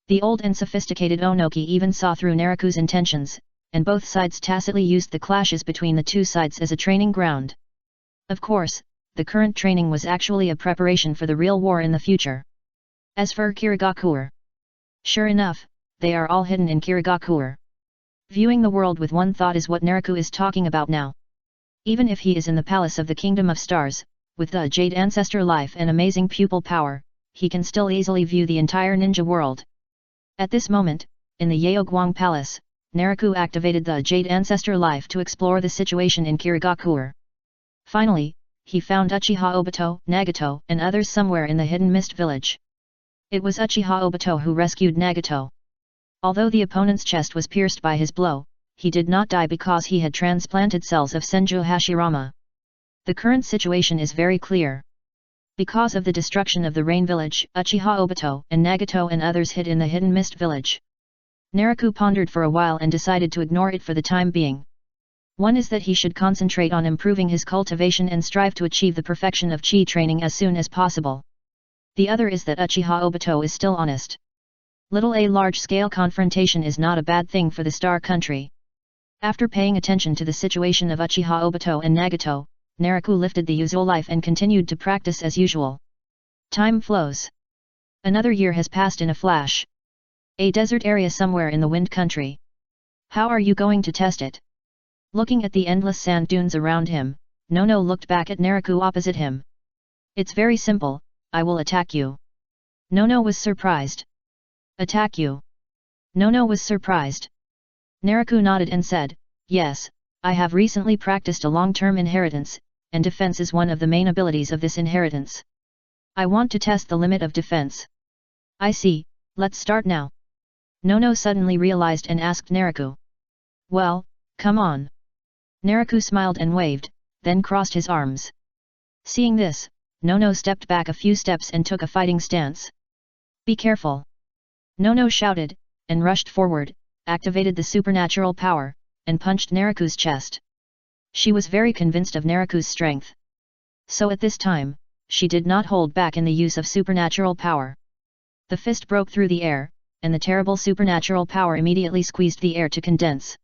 The old and sophisticated Onoki even saw through Naraku's intentions, and both sides tacitly used the clashes between the two sides as a training ground. Of course, the current training was actually a preparation for the real war in the future. As for Kirigakuer, sure enough, they are all hidden in Kirigakuer. Viewing the world with one thought is what Naraku is talking about now. Even if he is in the palace of the Kingdom of Stars, with the Jade Ancestor life and amazing pupil power, he can still easily view the entire ninja world. At this moment, in the Yeoguang Palace, Naraku activated the Jade Ancestor life to explore the situation in Kirigakuer. Finally, he found Uchiha Obito, Nagato, and others somewhere in the Hidden Mist Village. It was Uchiha Obito who rescued Nagato. Although the opponent's chest was pierced by his blow, he did not die because he had transplanted cells of Senju Hashirama. The current situation is very clear. Because of the destruction of the Rain Village, Uchiha Obito and Nagato and others hid in the Hidden Mist Village. Naraku pondered for a while and decided to ignore it for the time being. One is that he should concentrate on improving his cultivation and strive to achieve the perfection of chi training as soon as possible. The other is that Uchiha Obito is still honest. Little a large-scale confrontation is not a bad thing for the Star Country. After paying attention to the situation of Uchiha Obito and Nagato, Naraku lifted the usual life and continued to practice as usual. Time flows. Another year has passed in a flash. A desert area somewhere in the Wind Country. How are you going to test it? Looking at the endless sand dunes around him, Nono looked back at Naraku opposite him. It's very simple, I will attack you. Nono was surprised. Attack you? Nono was surprised. Naraku nodded and said, yes, I have recently practiced a long-term inheritance, and defense is one of the main abilities of this inheritance. I want to test the limit of defense. I see, let's start now. Nono suddenly realized and asked Naraku. Well, come on. Naraku smiled and waved, then crossed his arms. Seeing this, Nono stepped back a few steps and took a fighting stance. Be careful. Nono shouted, and rushed forward, activated the supernatural power, and punched Naraku's chest. She was very convinced of Naraku's strength. So at this time, she did not hold back in the use of supernatural power. The fist broke through the air, and the terrible supernatural power immediately squeezed the air to condense.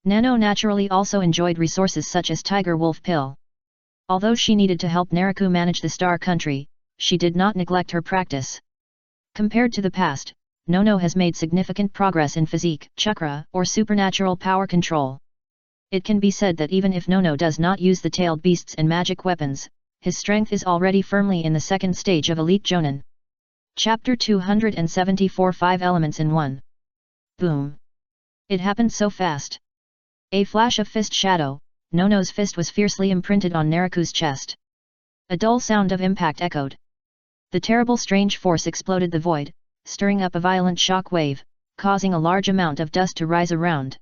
Nano naturally also enjoyed resources such as Tiger Wolf Pill. Although she needed to help Naraku manage the Star Country, she did not neglect her practice. Compared to the past, Nono has made significant progress in physique, chakra, or supernatural power control. It can be said that even if Nono does not use the tailed beasts and magic weapons, his strength is already firmly in the second stage of Elite Jonin. Chapter 274 5 Elements in 1. Boom! It happened so fast. A flash of fist shadow, Nono's fist was fiercely imprinted on Naraku's chest. A dull sound of impact echoed. The terrible strange force exploded the void, stirring up a violent shock wave, causing a large amount of dust to rise around.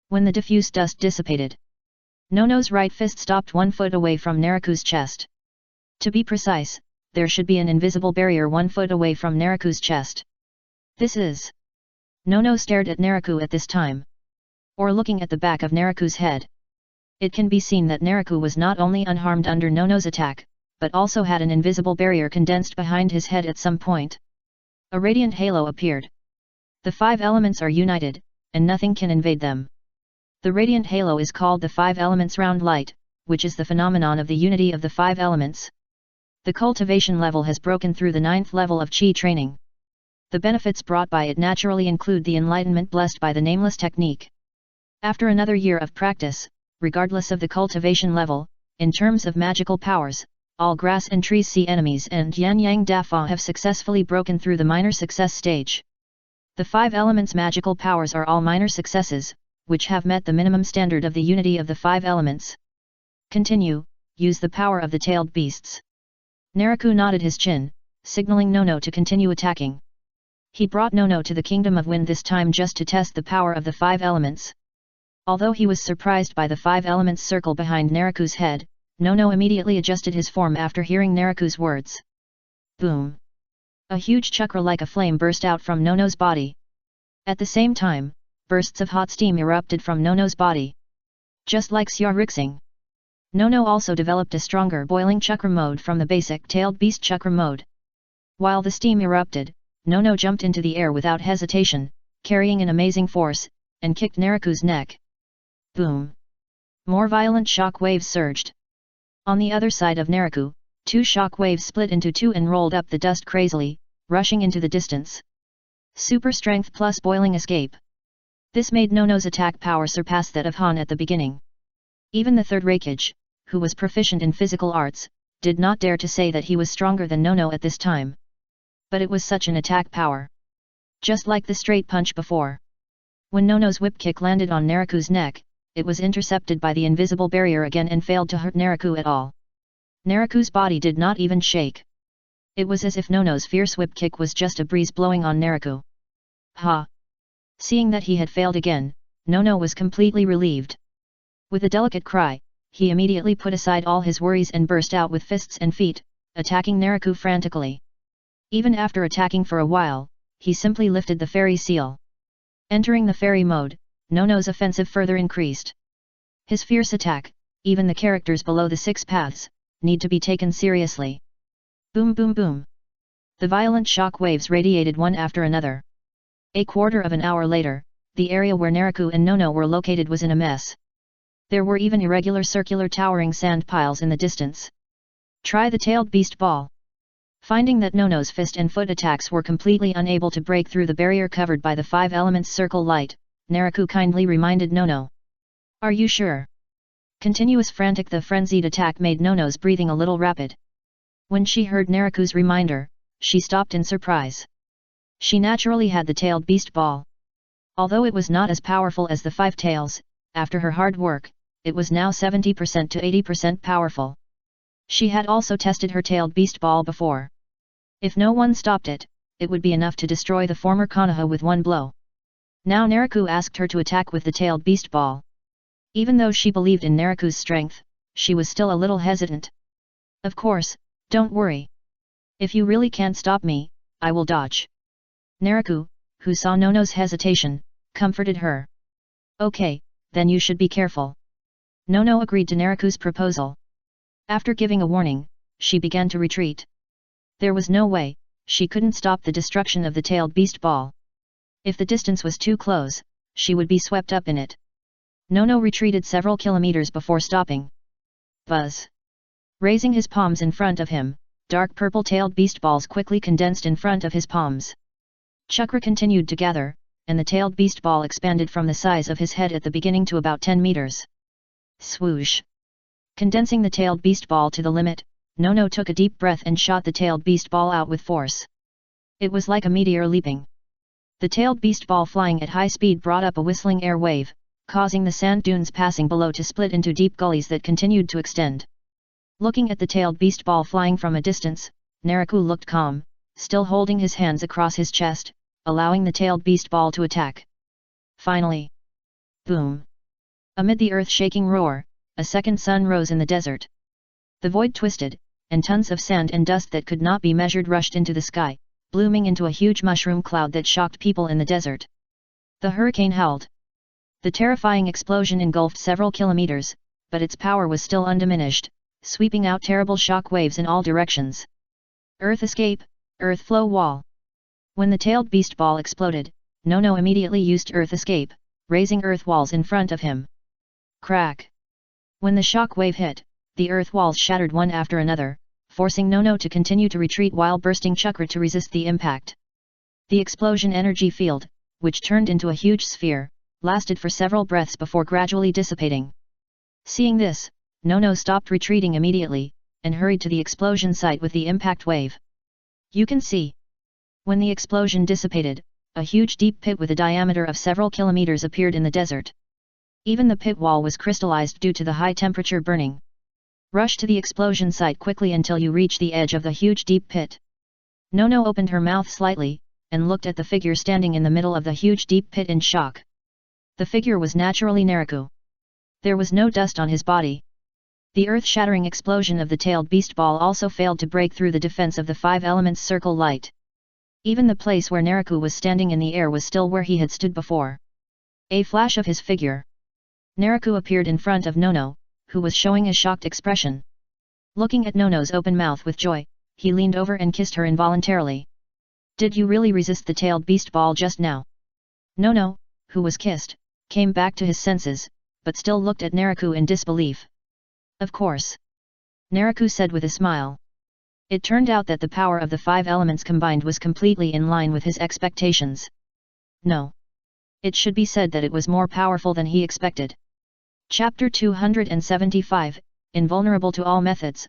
When the diffuse dust dissipated, Nono's right fist stopped 1 foot away from Naraku's chest. To be precise, there should be an invisible barrier 1 foot away from Naraku's chest. This is... Nono stared at Naraku at this time. Or looking at the back of Naraku's head. It can be seen that Naraku was not only unharmed under Nono's attack, but also had an invisible barrier condensed behind his head at some point. A radiant halo appeared. The 5 elements are united, and nothing can invade them. The radiant halo is called the 5 elements round light, which is the phenomenon of the unity of the 5 elements. The cultivation level has broken through the 9th level of Qi training. The benefits brought by it naturally include the enlightenment blessed by the nameless technique. After another year of practice, regardless of the cultivation level, in terms of magical powers, all grass and trees see enemies, and Yan Yang Dafa have successfully broken through the minor success stage. The 5 elements' magical powers are all minor successes, which have met the minimum standard of the unity of the 5 elements. Continue, use the power of the tailed beasts. Naraku nodded his chin, signaling Nono to continue attacking. He brought Nono to the Kingdom of Wind this time just to test the power of the 5 elements. Although he was surprised by the 5 elements circle behind Naraku's head, Nono immediately adjusted his form after hearing Naraku's words. Boom! A huge chakra like a flame burst out from Nono's body. At the same time, bursts of hot steam erupted from Nono's body. Just like Xia Rixing. Nono also developed a stronger boiling chakra mode from the basic tailed beast chakra mode. While the steam erupted, Nono jumped into the air without hesitation, carrying an amazing force, and kicked Naraku's neck. Boom! More violent shock waves surged. On the other side of Naraku, 2 shock waves split into 2 and rolled up the dust crazily, rushing into the distance. Super strength plus boiling escape. This made Nono's attack power surpass that of Han at the beginning. Even the third Raikage, who was proficient in physical arts, did not dare to say that he was stronger than Nono at this time. But it was such an attack power. Just like the straight punch before. When Nono's whip kick landed on Naraku's neck, it was intercepted by the invisible barrier again and failed to hurt Naraku at all. Naraku's body did not even shake. It was as if Nono's fierce whip kick was just a breeze blowing on Naraku. Ha! Seeing that he had failed again, Nono was completely relieved. With a delicate cry, he immediately put aside all his worries and burst out with fists and feet, attacking Naraku frantically. Even after attacking for a while, he simply lifted the fairy seal. Entering the fairy mode, Nono's offensive further increased. His fierce attack, even the characters below the 6 paths, need to be taken seriously. Boom boom boom. The violent shock waves radiated one after another. A quarter of an hour later, the area where Naraku and Nono were located was in a mess. There were even irregular circular towering sand piles in the distance. Try the tailed beast ball. Finding that Nono's fist and foot attacks were completely unable to break through the barrier covered by the 5 elements circle light, Naraku kindly reminded Nono. Are you sure? Continuous frantic the frenzied attack made Nono's breathing a little rapid. When she heard Naraku's reminder, she stopped in surprise. She naturally had the tailed beast ball. Although it was not as powerful as the 5 tails, after her hard work, it was now 70% to 80% powerful. She had also tested her tailed beast ball before. If no one stopped it, it would be enough to destroy the former Konoha with one blow. Now Naraku asked her to attack with the tailed beast ball. Even though she believed in Naraku's strength, she was still a little hesitant. Of course, don't worry. If you really can't stop me, I will dodge. Naraku, who saw Nono's hesitation, comforted her. Okay, then you should be careful. Nono agreed to Naraku's proposal. After giving a warning, she began to retreat. There was no way, she couldn't stop the destruction of the tailed beast ball. If the distance was too close, she would be swept up in it. Nono retreated several kilometers before stopping. Buzz! Raising his palms in front of him, dark purple-tailed beast balls quickly condensed in front of his palms. Chakra continued to gather, and the tailed beast ball expanded from the size of his head at the beginning to about 10 meters. Swoosh! Condensing the tailed beast ball to the limit, Nono took a deep breath and shot the tailed beast ball out with force. It was like a meteor leaping. The tailed beast ball flying at high speed brought up a whistling air wave, causing the sand dunes passing below to split into deep gullies that continued to extend. Looking at the tailed beast ball flying from a distance, Naraku looked calm, still holding his hands across his chest, allowing the tailed beast ball to attack. Finally! Boom! Amid the earth-shaking roar, a second sun rose in the desert. The void twisted, and tons of sand and dust that could not be measured rushed into the sky, blooming into a huge mushroom cloud that shocked people in the desert. The hurricane howled. The terrifying explosion engulfed several kilometers, but its power was still undiminished, sweeping out terrible shock waves in all directions. Earth escape, earth flow wall. When the tailed beast ball exploded, Nono immediately used earth escape, raising earth walls in front of him. Crack! When the shock wave hit, the earth walls shattered one after another, forcing Nono to continue to retreat while bursting chakra to resist the impact. The explosion energy field, which turned into a huge sphere, lasted for several breaths before gradually dissipating. Seeing this, Nono stopped retreating immediately, and hurried to the explosion site with the impact wave. You can see. When the explosion dissipated, a huge deep pit with a diameter of several kilometers appeared in the desert. Even the pit wall was crystallized due to the high temperature burning. Rush to the explosion site quickly until you reach the edge of the huge deep pit. Nono opened her mouth slightly, and looked at the figure standing in the middle of the huge deep pit in shock. The figure was naturally Naraku. There was no dust on his body. The earth-shattering explosion of the tailed beast ball also failed to break through the defense of the 5 elements circle light. Even the place where Naraku was standing in the air was still where he had stood before. A flash of his figure. Naraku appeared in front of Nono, who was showing a shocked expression. Looking at Nono's open mouth with joy, he leaned over and kissed her involuntarily. Did you really resist the tailed beast ball just now? Nono, who was kissed, came back to his senses, but still looked at Naraku in disbelief. Of course. Naraku said with a smile. It turned out that the power of the 5 elements combined was completely in line with his expectations. No. It should be said that it was more powerful than he expected. Chapter 275, Invulnerable to all methods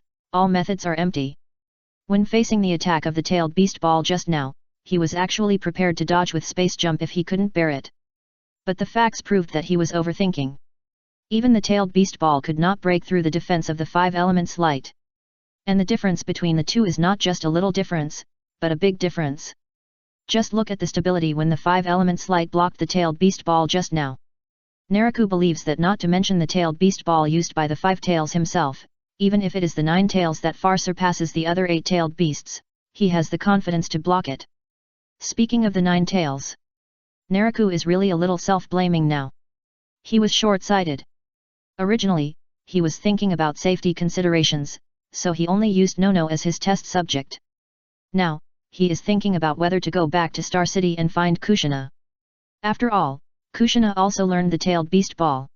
are empty. When facing the attack of the tailed beast ball just now, he was actually prepared to dodge with space jump if he couldn't bear it. But the facts proved that he was overthinking. Even the tailed beast ball could not break through the defense of the 5 elements light. And the difference between the two is not just a little difference, but a big difference. Just look at the stability when the 5 elements light blocked the tailed beast ball just now. Naraku believes that not to mention the tailed beast ball used by the 5 tails himself, even if it is the 9 tails that far surpasses the other 8 tailed beasts, he has the confidence to block it. Speaking of the 9 tails, Naraku is really a little self-blaming now. He was short-sighted. Originally, he was thinking about safety considerations, so he only used Nono as his test subject. Now, he is thinking about whether to go back to Star City and find Kushina. After all, Kushina also learned the tailed beast ball.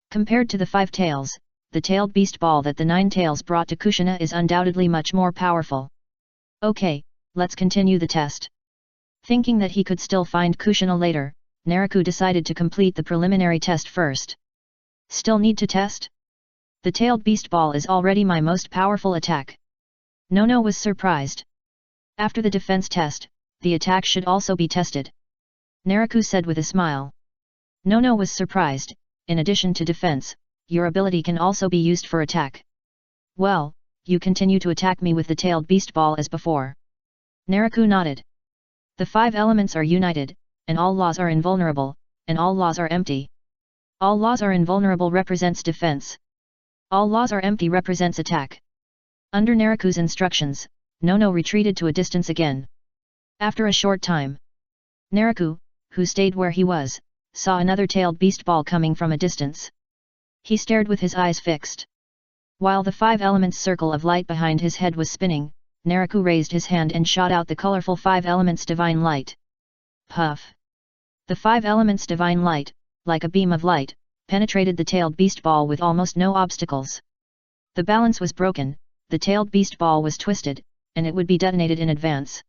Compared to the 5 tails, the tailed beast ball that the 9 tails brought to Kushina is undoubtedly much more powerful. Okay, let's continue the test. Thinking that he could still find Kushina later, Naraku decided to complete the preliminary test first. Still need to test? The tailed beast ball is already my most powerful attack. Nono was surprised. After the defense test, the attack should also be tested. Naraku said with a smile. Nono was surprised. In addition to defense, your ability can also be used for attack. Well, you continue to attack me with the tailed beast ball as before. Naraku nodded. The 5 elements are united, and all laws are invulnerable, and all laws are empty. All laws are invulnerable represents defense. All laws are empty represents attack. Under Naraku's instructions, Nono retreated to a distance again. After a short time, Naraku, who stayed where he was, saw another tailed beast ball coming from a distance. He stared with his eyes fixed. While the 5 elements circle of light behind his head was spinning, Naraku raised his hand and shot out the colorful 5 elements divine light. Puff! The 5 elements divine light, like a beam of light, penetrated the tailed beast ball with almost no obstacles. The balance was broken, the tailed beast ball was twisted, and it would be detonated in advance.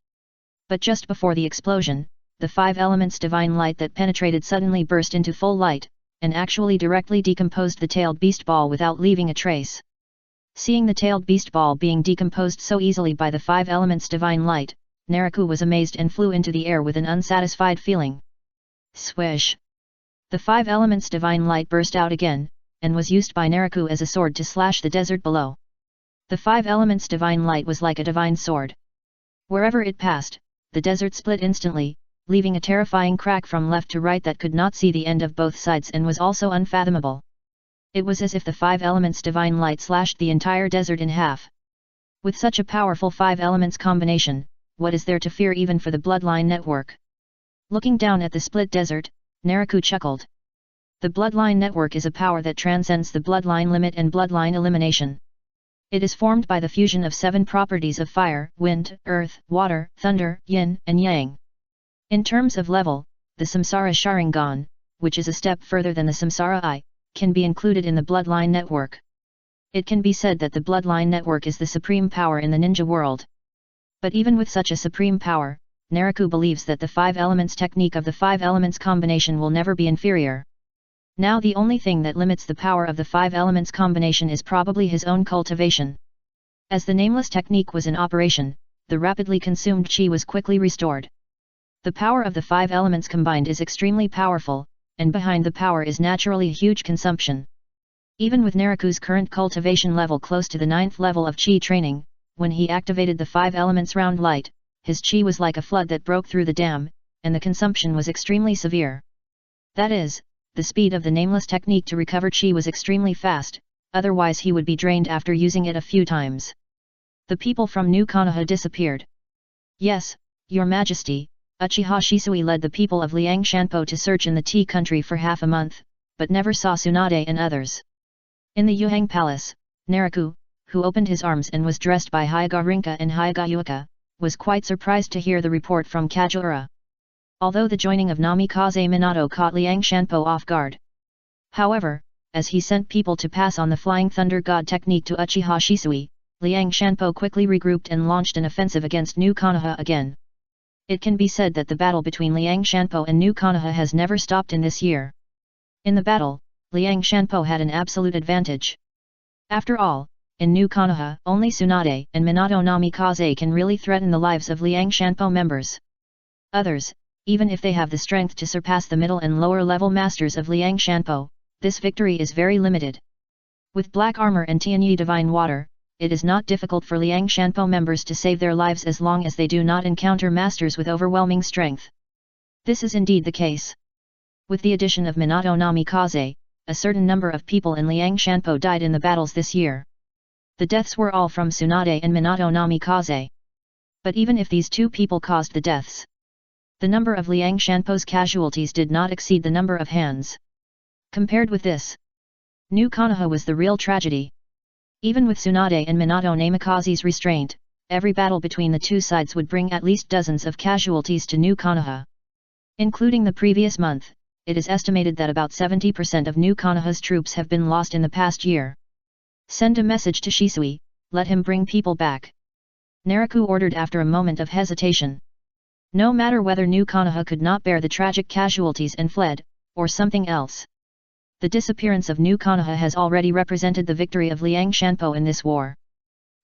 But just before the explosion, the 5 elements divine light that penetrated suddenly burst into full light, and actually directly decomposed the tailed beast ball without leaving a trace. Seeing the tailed beast ball being decomposed so easily by the 5 elements divine light, Naraku was amazed and flew into the air with an unsatisfied feeling. Swish! The 5 elements divine light burst out again, and was used by Naraku as a sword to slash the desert below. The 5 elements divine light was like a divine sword. Wherever it passed, the desert split instantly, leaving a terrifying crack from left to right that could not see the end of both sides and was also unfathomable. It was as if the 5 elements divine light slashed the entire desert in half. With such a powerful 5 elements combination, what is there to fear even for the bloodline network? Looking down at the split desert, Naraku chuckled. The bloodline network is a power that transcends the bloodline limit and bloodline elimination. It is formed by the fusion of 7 properties of fire, wind, earth, water, thunder, yin, and yang. In terms of level, the Samsara Sharingan, which is a step further than the Samsara Eye, can be included in the bloodline network. It can be said that the bloodline network is the supreme power in the ninja world. But even with such a supreme power, Naraku believes that the 5 elements technique of the 5 elements combination will never be inferior. Now the only thing that limits the power of the 5 elements combination is probably his own cultivation. As the nameless technique was in operation, the rapidly consumed chi was quickly restored. The power of the 5 elements combined is extremely powerful, and behind the power is naturally a huge consumption. Even with Naraku's current cultivation level close to the 9th level of chi training, when he activated the 5 elements round light, his chi was like a flood that broke through the dam, and the consumption was extremely severe. That is, the speed of the nameless technique to recover chi was extremely fast, otherwise he would be drained after using it a few times. The people from New Konoha disappeared. Yes, Your Majesty, Uchiha Shisui led the people of Liang Shanpo to search in the tea country for half a month, but never saw Tsunade and others. In the Yuhang Palace, Naraku, who opened his arms and was dressed by Hyaga Rinka and Hyaga Yuka, was quite surprised to hear the report from Kajiura. Although the joining of Namikaze Minato caught Liang Shanpo off guard. However, as he sent people to pass on the Flying Thunder God technique to Uchiha Shisui, Liang Shanpo quickly regrouped and launched an offensive against New Konoha again. It can be said that the battle between Liang Shanpo and New Konoha has never stopped in this year. In the battle, Liang Shanpo had an absolute advantage. After all, in New Konoha, only Tsunade and Minato Namikaze can really threaten the lives of Liang Shanpo members. Others, even if they have the strength to surpass the middle and lower level masters of Liang Shanpo, this victory is very limited. With black armor and Tianyi divine water, it is not difficult for Liang Shanpo members to save their lives as long as they do not encounter masters with overwhelming strength. This is indeed the case. With the addition of Minato Namikaze, a certain number of people in Liang Shanpo died in the battles this year. The deaths were all from Tsunade and Minato Namikaze. But even if these two people caused the deaths, the number of Liang Shanpo's casualties did not exceed the number of hands. Compared with this, New Konoha was the real tragedy. Even with Tsunade and Minato Namikaze's restraint, every battle between the two sides would bring at least dozens of casualties to New Konoha. Including the previous month, it is estimated that about 70% of New Konoha's troops have been lost in the past year. Send a message to Shisui, let him bring people back. Naraku ordered after a moment of hesitation. No matter whether New Konoha could not bear the tragic casualties and fled, or something else. The disappearance of New Konoha has already represented the victory of Liang Shanpo in this war.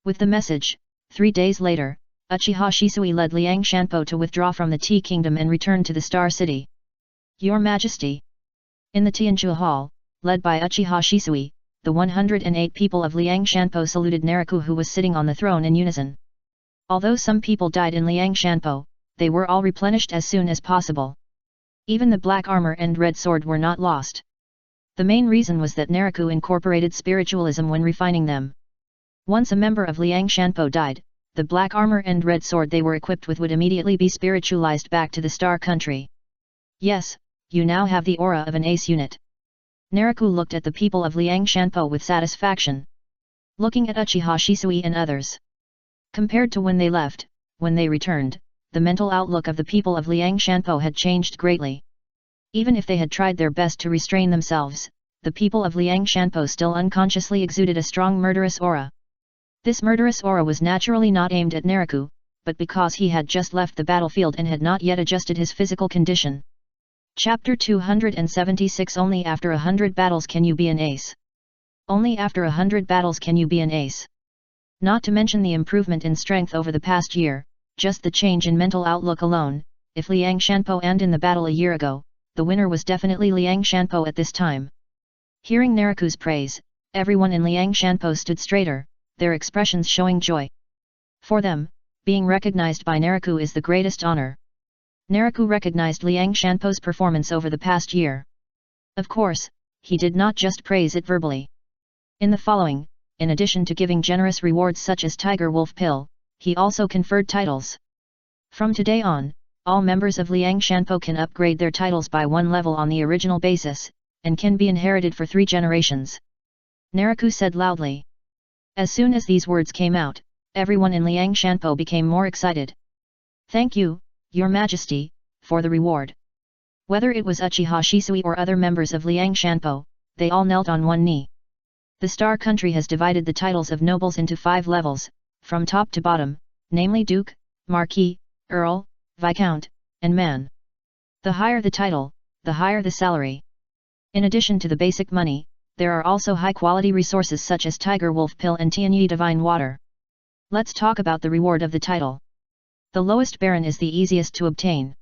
With the message, 3 days later, Uchiha Shisui led Liang Shanpo to withdraw from the Tea Kingdom and return to the Star City. Your Majesty! In the Tianchu Hall, led by Uchiha Shisui, the 108 people of Liang Shanpo saluted Naraku who was sitting on the throne in unison. Although some people died in Liang Shanpo, they were all replenished as soon as possible. Even the black armor and red sword were not lost. The main reason was that Naraku incorporated spiritualism when refining them. Once a member of Liang Shanpo died, the black armor and red sword they were equipped with would immediately be spiritualized back to the Star Country. Yes, you now have the aura of an ace unit. Naraku looked at the people of Liang Shanpo with satisfaction. Looking at Uchiha Shisui and others. Compared to when they left, when they returned, the mental outlook of the people of Liang Shanpo had changed greatly. Even if they had tried their best to restrain themselves, the people of Liang Shanpo still unconsciously exuded a strong murderous aura. This murderous aura was naturally not aimed at Naraku, but because he had just left the battlefield and had not yet adjusted his physical condition. Chapter 276 Only after 100 battles can you be an ace. Only after 100 battles can you be an ace. Not to mention the improvement in strength over the past year, just the change in mental outlook alone, if Liang Shanpo and in the battle a year ago, the winner was definitely Liang Shanpo at this time. Hearing Naraku's praise, everyone in Liang Shanpo stood straighter, their expressions showing joy. For them, being recognized by Naraku is the greatest honor. Naraku recognized Liang Shanpo's performance over the past year. Of course, he did not just praise it verbally. In the following, in addition to giving generous rewards such as Tiger Wolf Pill, he also conferred titles. From today on, all members of Liang Shanpo can upgrade their titles by 1 level on the original basis, and can be inherited for 3 generations. Naraku said loudly. As soon as these words came out, everyone in Liang Shanpo became more excited. Thank you, Your Majesty, for the reward. Whether it was Uchiha Shisui or other members of Liang Shanpo, they all knelt on one knee. The Star Country has divided the titles of nobles into 5 levels, from top to bottom, namely Duke, Marquis, Earl, Viscount, and Man. The higher the title, the higher the salary. In addition to the basic money, there are also high-quality resources such as Tiger Wolf Pill and Tianyi Divine Water. Let's talk about the reward of the title. The lowest Baron is the easiest to obtain.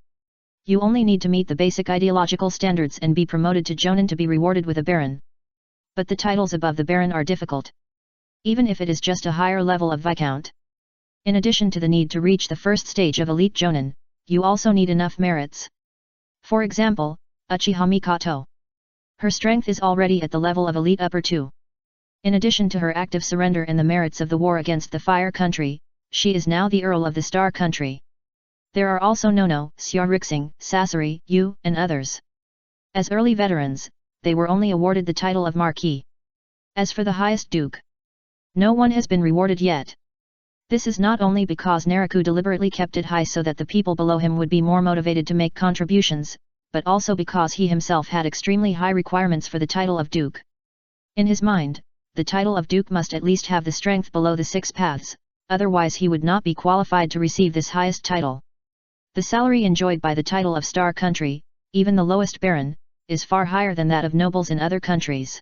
You only need to meet the basic ideological standards and be promoted to Jonin to be rewarded with a Baron. But the titles above the Baron are difficult. Even if it is just a higher level of Viscount. In addition to the need to reach the first stage of Elite Jonin, you also need enough merits. For example, Uchiha Mikoto. Her strength is already at the level of Elite Upper 2. In addition to her active surrender and the merits of the war against the Fire Country, she is now the Earl of the Star Country. There are also Nono, Xiaorixing, Sasori, Yu, and others. As early veterans, they were only awarded the title of Marquis. As for the highest Duke, no one has been rewarded yet. This is not only because Naraku deliberately kept it high so that the people below him would be more motivated to make contributions, but also because he himself had extremely high requirements for the title of Duke. In his mind, the title of Duke must at least have the strength below the 6 paths, otherwise he would not be qualified to receive this highest title. The salary enjoyed by the title of Star Country, even the lowest Baron, is far higher than that of nobles in other countries.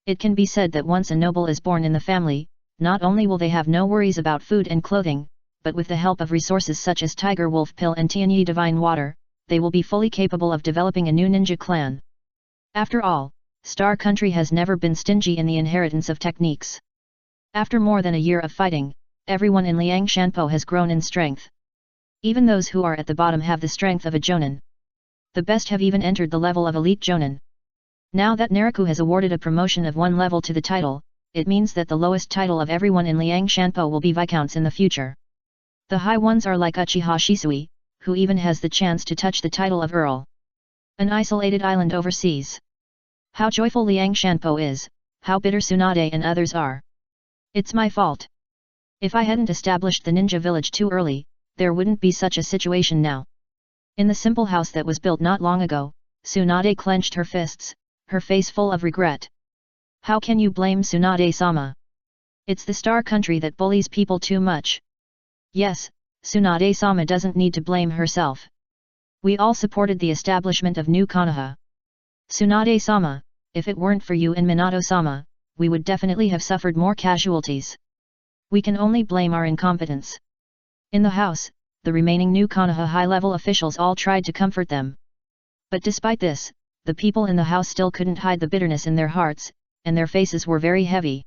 It can be said that once a noble is born in the family, not only will they have no worries about food and clothing, but with the help of resources such as Tiger Wolf Pill and Tianyi Divine Water, they will be fully capable of developing a new ninja clan. After all, Star Country has never been stingy in the inheritance of techniques. After more than a year of fighting, everyone in Liang Shanpo has grown in strength. Even those who are at the bottom have the strength of a Jonin. The best have even entered the level of Elite Jonin. Now that Naraku has awarded a promotion of 1 level to the title, it means that the lowest title of everyone in Liang Shanpo will be Viscounts in the future. The high ones are like Uchiha Shisui, who even has the chance to touch the title of Earl. An isolated island overseas. How joyful Liang Shanpo is, how bitter Tsunade and others are. It's my fault. If I hadn't established the ninja village too early, there wouldn't be such a situation now. In the simple house that was built not long ago, Tsunade clenched her fists, her face full of regret. How can you blame Tsunade-sama? It's the Star Country that bullies people too much. Yes, Tsunade-sama doesn't need to blame herself. We all supported the establishment of New Konoha. Tsunade-sama, if it weren't for you and Minato-sama, we would definitely have suffered more casualties. We can only blame our incompetence. In the house, the remaining New Konoha high-level officials all tried to comfort them. But despite this, the people in the house still couldn't hide the bitterness in their hearts, and their faces were very heavy.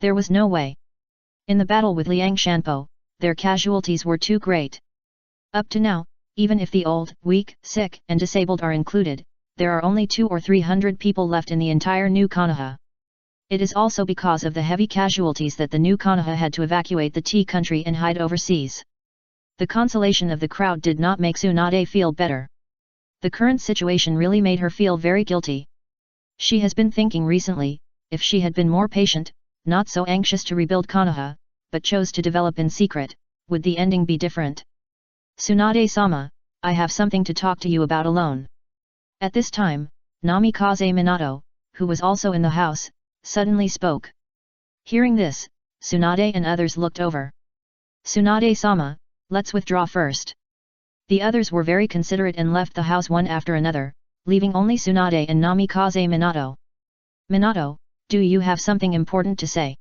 There was no way. In the battle with Liang Shanpo, their casualties were too great. Up to now, even if the old, weak, sick, and disabled are included, there are only 200 or 300 people left in the entire New Konoha. It is also because of the heavy casualties that the New Konoha had to evacuate the Tea country and hide overseas. The consolation of the crowd did not make Tsunade feel better. The current situation really made her feel very guilty. She has been thinking recently, if she had been more patient, not so anxious to rebuild Konoha, but chose to develop in secret, would the ending be different? Tsunade-sama, I have something to talk to you about alone. At this time, Namikaze Minato, who was also in the house, suddenly spoke. Hearing this, Tsunade and others looked over. Tsunade-sama, let's withdraw first. The others were very considerate and left the house one after another, leaving only Tsunade and Namikaze Minato. Minato, do you have something important to say?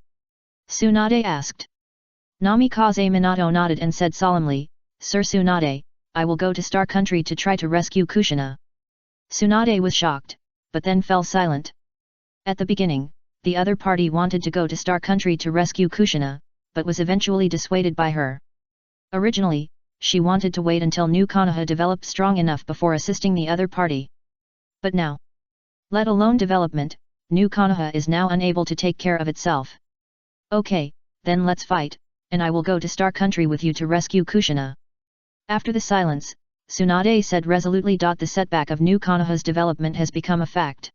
Tsunade asked. Namikaze Minato nodded and said solemnly, Sir Tsunade, I will go to Star Country to try to rescue Kushina. Tsunade was shocked, but then fell silent. At the beginning, the other party wanted to go to Star Country to rescue Kushina, but was eventually dissuaded by her. Originally, she wanted to wait until New Konoha developed strong enough before assisting the other party. But now, let alone development, New Konoha is now unable to take care of itself. Okay, then let's fight, and I will go to Star Country with you to rescue Kushina. After the silence, Tsunade said resolutely. The setback of New Konoha's development has become a fact.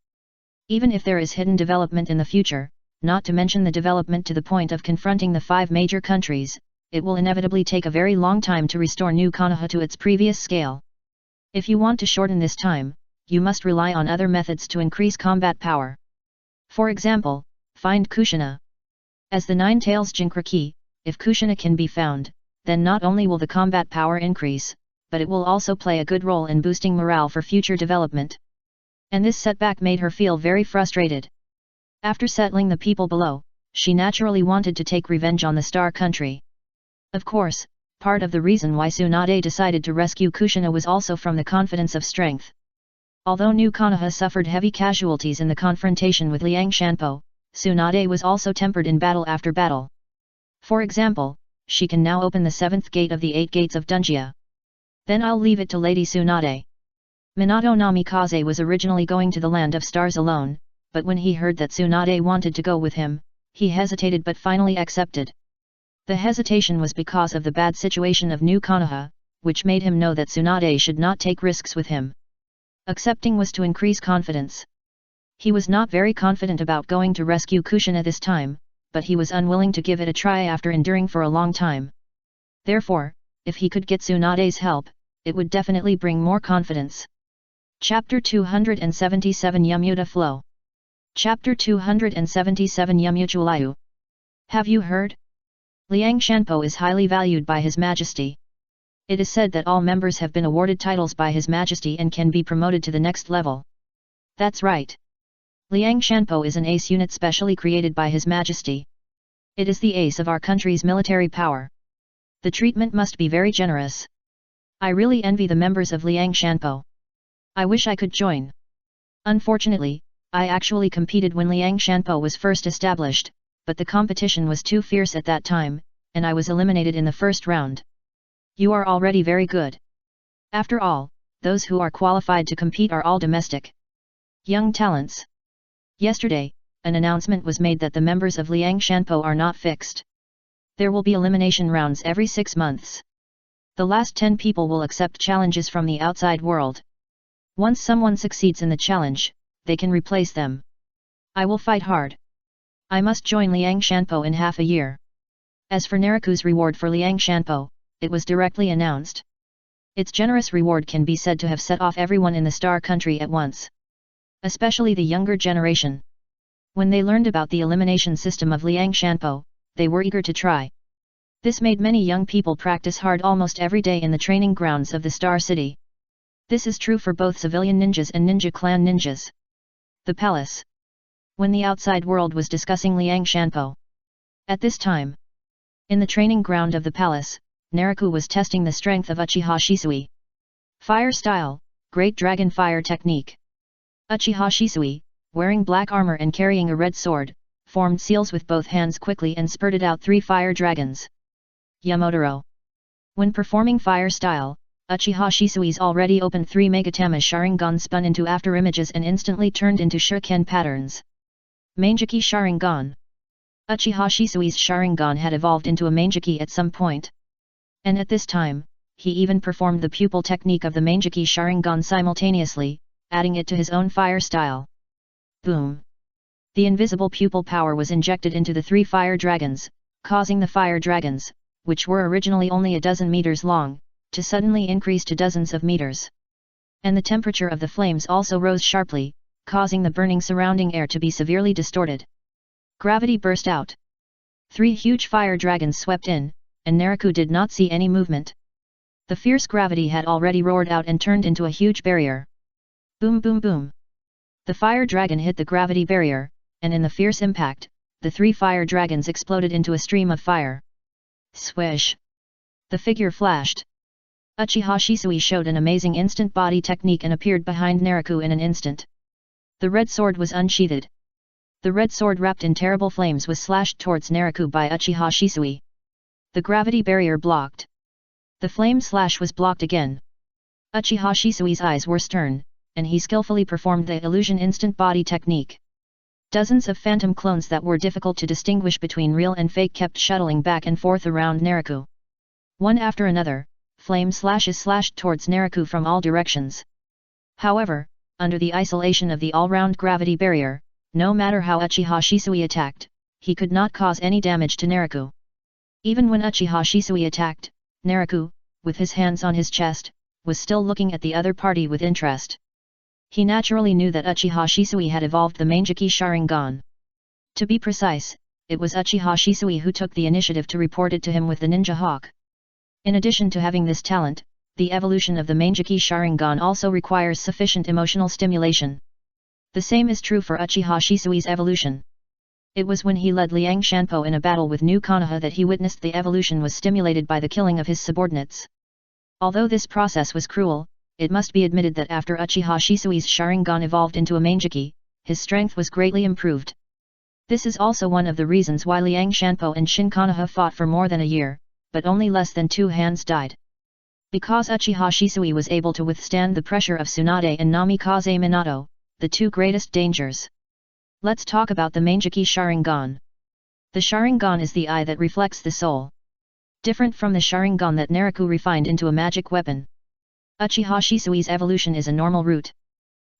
Even if there is hidden development in the future, not to mention the development to the point of confronting the 5 major countries, it will inevitably take a very long time to restore New Konoha to its previous scale. If you want to shorten this time, you must rely on other methods to increase combat power. For example, find Kushina. As the Nine Tails Jinkraki, if Kushina can be found, then not only will the combat power increase, but it will also play a good role in boosting morale for future development. And this setback made her feel very frustrated. After settling the people below, she naturally wanted to take revenge on the Star Country. Of course, part of the reason why Tsunade decided to rescue Kushina was also from the confidence of strength. Although New Konoha suffered heavy casualties in the confrontation with Liang Shanpo, Tsunade was also tempered in battle after battle. For example, she can now open the 7th gate of the 8 gates of Dunjia. Then I'll leave it to Lady Tsunade. Minato Namikaze was originally going to the Land of Stars alone, but when he heard that Tsunade wanted to go with him, he hesitated but finally accepted. The hesitation was because of the bad situation of New Konoha, which made him know that Tsunade should not take risks with him. Accepting was to increase confidence. He was not very confident about going to rescue Kushina this time, but he was unwilling to give it a try after enduring for a long time. Therefore, if he could get Tsunade's help, it would definitely bring more confidence. Chapter 277 Yamuta Flow. Chapter 277 Yamuchulayu. Have you heard? Liang Shanpo is highly valued by His Majesty. It is said that all members have been awarded titles by His Majesty and can be promoted to the next level. That's right. Liang Shanpo is an ace unit specially created by His Majesty. It is the ace of our country's military power. The treatment must be very generous. I really envy the members of Liang Shanpo. I wish I could join. Unfortunately, I actually competed when Liang Shanpo was first established, but the competition was too fierce at that time, and I was eliminated in the first round. You are already very good. After all, those who are qualified to compete are all domestic young talents. Yesterday, an announcement was made that the members of Liang Shanpo are not fixed. There will be elimination rounds every 6 months. The last 10 people will accept challenges from the outside world. Once someone succeeds in the challenge, they can replace them. I will fight hard. I must join Liang Shanpo in half a year. As for Nariku's reward for Liang Shanpo, it was directly announced. Its generous reward can be said to have set off everyone in the Star Country at once. Especially the younger generation. When they learned about the elimination system of Liang Shanpo, they were eager to try. This made many young people practice hard almost every day in the training grounds of the Star City. This is true for both civilian ninjas and ninja clan ninjas. The palace. When the outside world was discussing Liang Shanpo. At this time, in the training ground of the palace, Nariku was testing the strength of Uchiha Shisui. Fire style, Great Dragon Fire Technique. Uchiha Shisui, wearing black armor and carrying a red sword, formed seals with both hands quickly and spurted out 3 fire dragons. Yamotaro. When performing fire style, Uchiha Shisui's already opened 3 Megatama Sharingan spun into afterimages and instantly turned into shuriken patterns. Manjiki Sharingan. Uchiha Shisui's Sharingan had evolved into a Manjiki at some point. And at this time, he even performed the pupil technique of the Manjiki Sharingan simultaneously, adding it to his own fire style. Boom! The invisible pupil power was injected into the 3 fire dragons, causing the fire dragons, which were originally only a dozen meters long, to suddenly increase to dozens of meters. And the temperature of the flames also rose sharply, causing the burning surrounding air to be severely distorted. Gravity burst out. 3 huge fire dragons swept in, and Nariku did not see any movement. The fierce gravity had already roared out and turned into a huge barrier. Boom boom boom. The fire dragon hit the gravity barrier, and in the fierce impact, the 3 fire dragons exploded into a stream of fire. Swish! The figure flashed. Uchiha Shisui showed an amazing instant body technique and appeared behind Nariku in an instant. The red sword was unsheathed. The red sword wrapped in terrible flames was slashed towards Nariku by Uchiha Shisui. The gravity barrier blocked. The flame slash was blocked again. Uchiha Shisui's eyes were stern, and he skillfully performed the illusion instant body technique. Dozens of phantom clones that were difficult to distinguish between real and fake kept shuttling back and forth around Nariku. One after another, flame slashes slashed towards Nariku from all directions. However, under the isolation of the all-round gravity barrier, no matter how Uchiha Shisui attacked, he could not cause any damage to Nariku. Even when Uchiha Shisui attacked, Nariku, with his hands on his chest, was still looking at the other party with interest. He naturally knew that Uchiha Shisui had evolved the Manjiki Sharingan. To be precise, it was Uchiha Shisui who took the initiative to report it to him with the Ninja Hawk. In addition to having this talent, the evolution of the Manjiki Sharingan also requires sufficient emotional stimulation. The same is true for Uchiha Shisui's evolution. It was when he led Liang Shanpo in a battle with New Konoha that he witnessed the evolution was stimulated by the killing of his subordinates. Although this process was cruel, it must be admitted that after Uchiha Shisui's Sharingan evolved into a Manjiki, his strength was greatly improved. This is also one of the reasons why Liang Shanpo and Shin Konoha fought for more than a year, but only less than 2 hands died. Because Uchiha Shisui was able to withstand the pressure of Tsunade and Namikaze Minato, the 2 greatest dangers. Let's talk about the Manjiki Sharingan. The Sharingan is the eye that reflects the soul. Different from the Sharingan that Naraku refined into a magic weapon. Uchiha Shisui's evolution is a normal route.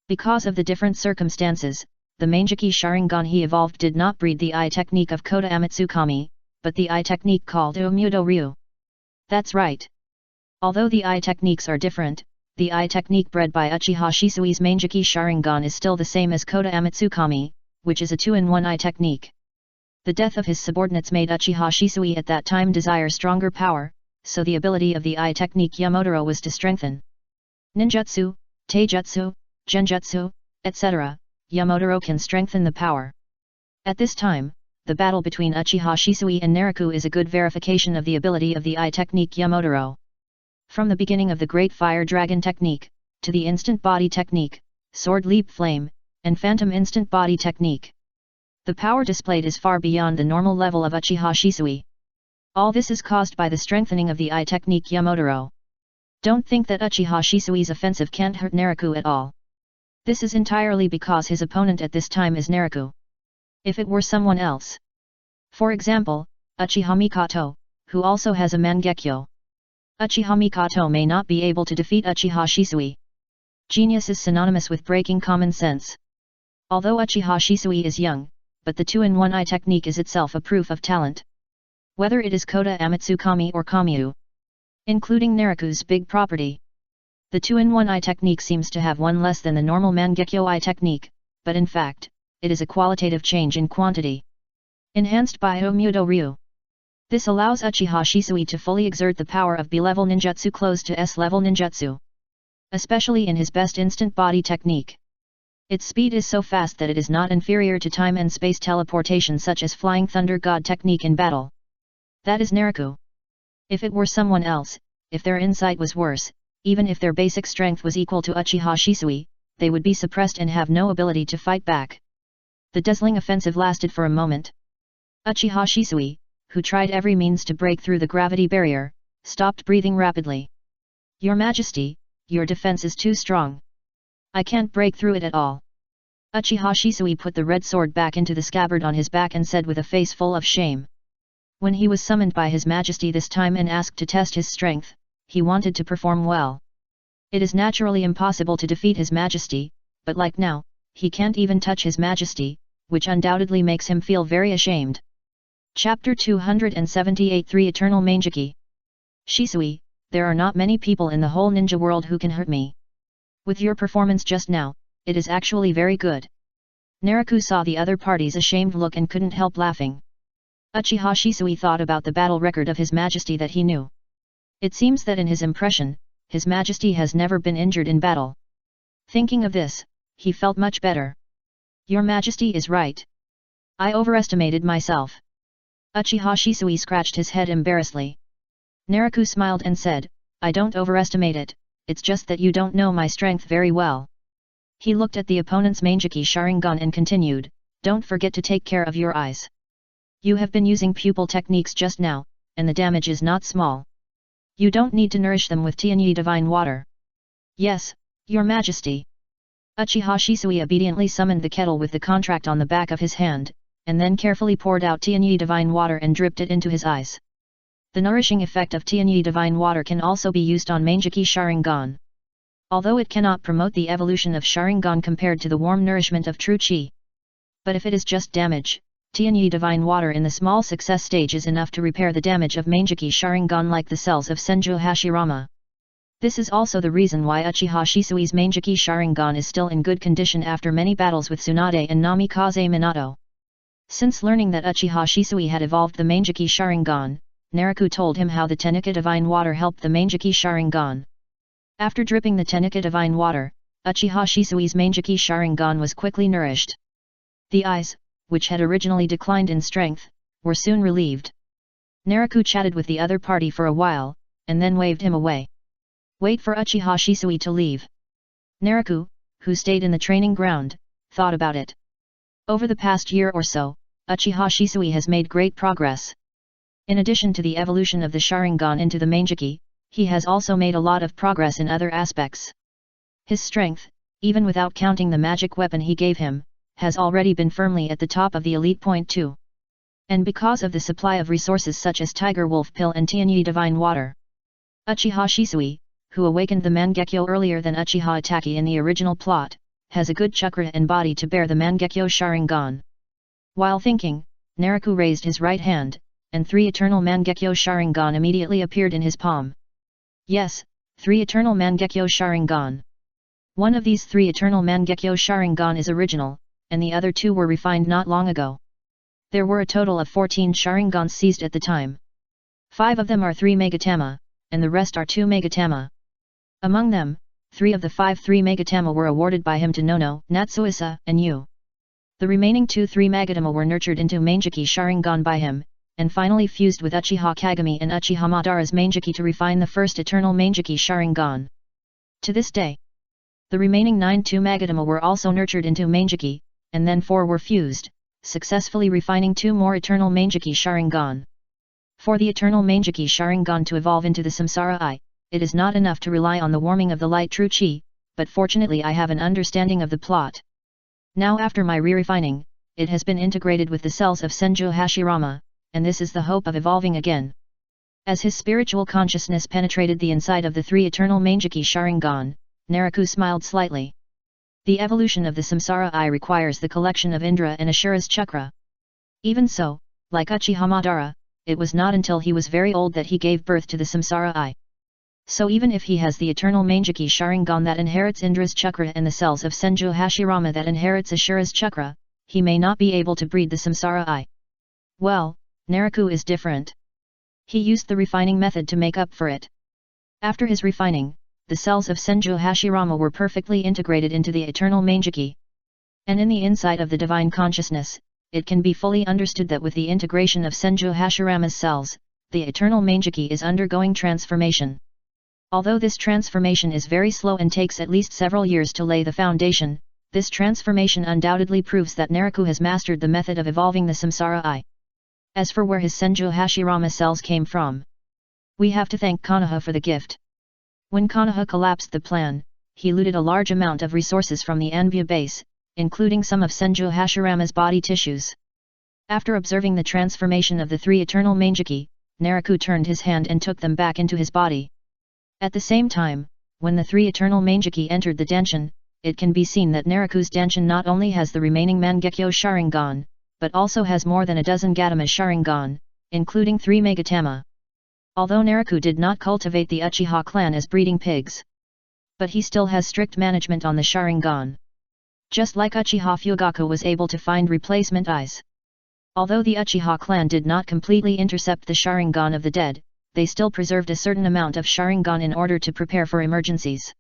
Because of the different circumstances, the Manjiki Sharingan he evolved did not breed the eye technique of Kota Amatsukami, but the eye technique called Umudo Ryu. That's right. Although the eye techniques are different, the eye technique bred by Uchiha Shisui's Manjiki Sharingan is still the same as Kota Amatsukami, which is a 2-in-1 eye technique. The death of his subordinates made Uchiha Shisui at that time desire stronger power, so the ability of the eye technique Yamotaro was to strengthen. Ninjutsu, Taijutsu, Genjutsu, etc., Yamotaro can strengthen the power. At this time, the battle between Uchiha Shisui and Naraku is a good verification of the ability of the eye technique Yamotaro. From the beginning of the Great Fire Dragon technique, to the Instant Body technique, Sword Leap Flame, and Phantom Instant Body technique. The power displayed is far beyond the normal level of Uchiha Shisui. All this is caused by the strengthening of the eye technique Yamotaro. Don't think that Uchiha Shisui's offensive can't hurt Naraku at all. This is entirely because his opponent at this time is Naraku. If it were someone else. For example, Uchiha Mikoto, who also has a Mangekyo. Uchiha Mikoto may not be able to defeat Uchiha Shisui. Genius is synonymous with breaking common sense. Although Uchiha Shisui is young, but the 2-in-1 eye technique is itself a proof of talent. Whether it is Kota Amatsukami or Kamyu, including Naraku's big property. The 2-in-1 eye technique seems to have one less than the normal Mangekyo eye technique, but in fact, it is a qualitative change in quantity. Enhanced by Umudo Ryu. This allows Uchiha Shisui to fully exert the power of B-level ninjutsu close to S-level ninjutsu. Especially in his best instant body technique. Its speed is so fast that it is not inferior to time and space teleportation such as Flying Thunder God technique in battle. That is Naraku. If it were someone else, if their insight was worse, even if their basic strength was equal to Uchiha Shisui, they would be suppressed and have no ability to fight back. The dazzling offensive lasted for a moment. Uchiha Shisui, who tried every means to break through the gravity barrier, stopped breathing rapidly. Your Majesty, your defense is too strong. I can't break through it at all. Uchiha Shisui put the red sword back into the scabbard on his back and said with a face full of shame. When he was summoned by His Majesty this time and asked to test his strength, he wanted to perform well. It is naturally impossible to defeat His Majesty, but like now, he can't even touch His Majesty, which undoubtedly makes him feel very ashamed. Chapter 278 3 Eternal Manjiki. Shisui, there are not many people in the whole ninja world who can hurt me. With your performance just now, it is actually very good. Naraku saw the other party's ashamed look and couldn't help laughing. Uchiha Shisui thought about the battle record of His Majesty that he knew. It seems that in his impression, His Majesty has never been injured in battle. Thinking of this, he felt much better. Your Majesty is right. I overestimated myself. Uchiha Shisui scratched his head embarrassedly. Naraku smiled and said, I don't overestimate it, it's just that you don't know my strength very well. He looked at the opponent's Manjiki Sharingan and continued, don't forget to take care of your eyes. You have been using pupil techniques just now, and the damage is not small. You don't need to nourish them with Tianyi divine water. Yes, Your Majesty. Uchiha Shisui obediently summoned the kettle with the contract on the back of his hand, and then carefully poured out Tianyi divine water and dripped it into his eyes. The nourishing effect of Tianyi divine water can also be used on Manjiki Sharingan. Although it cannot promote the evolution of Sharingan compared to the warm nourishment of true Qi. But if it is just damage, Tianyi divine water in the small success stage is enough to repair the damage of Manjiki Sharingan like the cells of Senju Hashirama. This is also the reason why Uchiha Shisui's Manjiki Sharingan is still in good condition after many battles with Tsunade and Namikaze Minato. Since learning that Uchiha Shisui had evolved the Manjiki Sharingan, Naraku told him how the Tenika divine water helped the Manjiki Sharingan. After dripping the Tenika divine water, Uchiha Shisui's Manjiki Sharingan was quickly nourished. The eyes, which had originally declined in strength, were soon relieved. Naraku chatted with the other party for a while, and then waved him away. Wait for Uchiha Shisui to leave. Naraku, who stayed in the training ground, thought about it. Over the past year or so, Uchiha Shisui has made great progress. In addition to the evolution of the Sharingan into the Manjiki, he has also made a lot of progress in other aspects. His strength, even without counting the magic weapon he gave him, has already been firmly at the top of the elite point too. And because of the supply of resources such as Tiger Wolf Pill and Tianyi Divine Water. Uchiha Shisui, who awakened the Mangekyo earlier than Uchiha Itachi in the original plot, has a good chakra and body to bear the Mangekyo Sharingan. While thinking, Naraku raised his right hand, and 3 eternal Mangekyo Sharingan immediately appeared in his palm. Yes, 3 eternal Mangekyo Sharingan. One of these 3 eternal Mangekyo Sharingan is original, and the other 2 were refined not long ago. There were a total of 14 Sharingans seized at the time. 5 of them are 3 Megatama, and the rest are 2 Megatama. Among them, 3 of the 3 Megatama were awarded by him to Nono, Natsuisa, and Yu. The remaining 2 3 Megatama were nurtured into Manjiki Sharingan by him, and finally fused with Uchiha Kagami and Uchiha Madara's Manjiki to refine the first eternal Manjiki Sharingan. To this day, the remaining 9 2 Megatama were also nurtured into Manjiki, and then 4 were fused, successfully refining 2 more eternal Manjiki Sharingan. For the eternal Manjiki Sharingan to evolve into the Samsara Eye, it is not enough to rely on the warming of the light true chi, but fortunately I have an understanding of the plot. Now after my re-refining, it has been integrated with the cells of Senju Hashirama, and this is the hope of evolving again. As his spiritual consciousness penetrated the inside of the 3 eternal Manjiki Sharingan, Naraku smiled slightly. The evolution of the Samsara Eye requires the collection of Indra and Ashura's chakra. Even so, like Uchiha Madara, it was not until he was very old that he gave birth to the Samsara Eye. So even if he has the eternal Manjiki Sharingan that inherits Indra's chakra and the cells of Senju Hashirama that inherits Ashura's chakra, he may not be able to breed the Samsara Eye. Well, Naraku is different. He used the refining method to make up for it. After his refining, the cells of Senju Hashirama were perfectly integrated into the eternal Manjiki. And in the insight of the divine consciousness, it can be fully understood that with the integration of Senju Hashirama's cells, the eternal Manjiki is undergoing transformation. Although this transformation is very slow and takes at least several years to lay the foundation, this transformation undoubtedly proves that Naraku has mastered the method of evolving the Samsara Eye. As for where his Senju Hashirama cells came from, we have to thank Konoha for the gift. When Konoha collapsed the plan, he looted a large amount of resources from the Anbu base, including some of Senju Hashirama's body tissues. After observing the transformation of the 3 eternal Manjiki, Naraku turned his hand and took them back into his body. At the same time, when the 3 eternal Manjiki entered the Danshin, it can be seen that Naraku's Danshin not only has the remaining Mangekyo Sharingan, but also has more than a dozen Gatama Sharingan, including 3 Megatama. Although Naraku did not cultivate the Uchiha clan as breeding pigs, but he still has strict management on the Sharingan. Just like Uchiha Fugaku was able to find replacement eyes. Although the Uchiha clan did not completely intercept the Sharingan of the dead, they still preserved a certain amount of Sharingan in order to prepare for emergencies.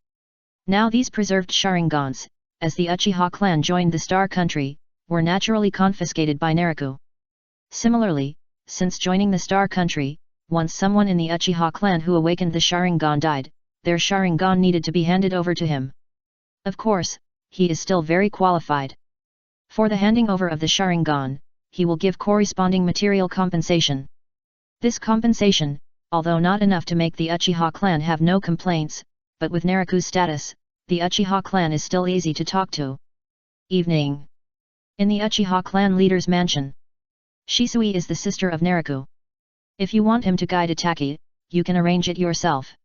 Now these preserved Sharingans, as the Uchiha clan joined the Star Country, were naturally confiscated by Naraku. Similarly, since joining the Star Country, once someone in the Uchiha clan who awakened the Sharingan died, their Sharingan needed to be handed over to him. Of course, he is still very qualified. For the handing over of the Sharingan, he will give corresponding material compensation. This compensation, although not enough to make the Uchiha clan have no complaints, but with Naraku's status, the Uchiha clan is still easy to talk to. Evening. In the Uchiha clan leader's mansion. Shisui is the sister of Naraku. If you want him to guide Itaki, you can arrange it yourself.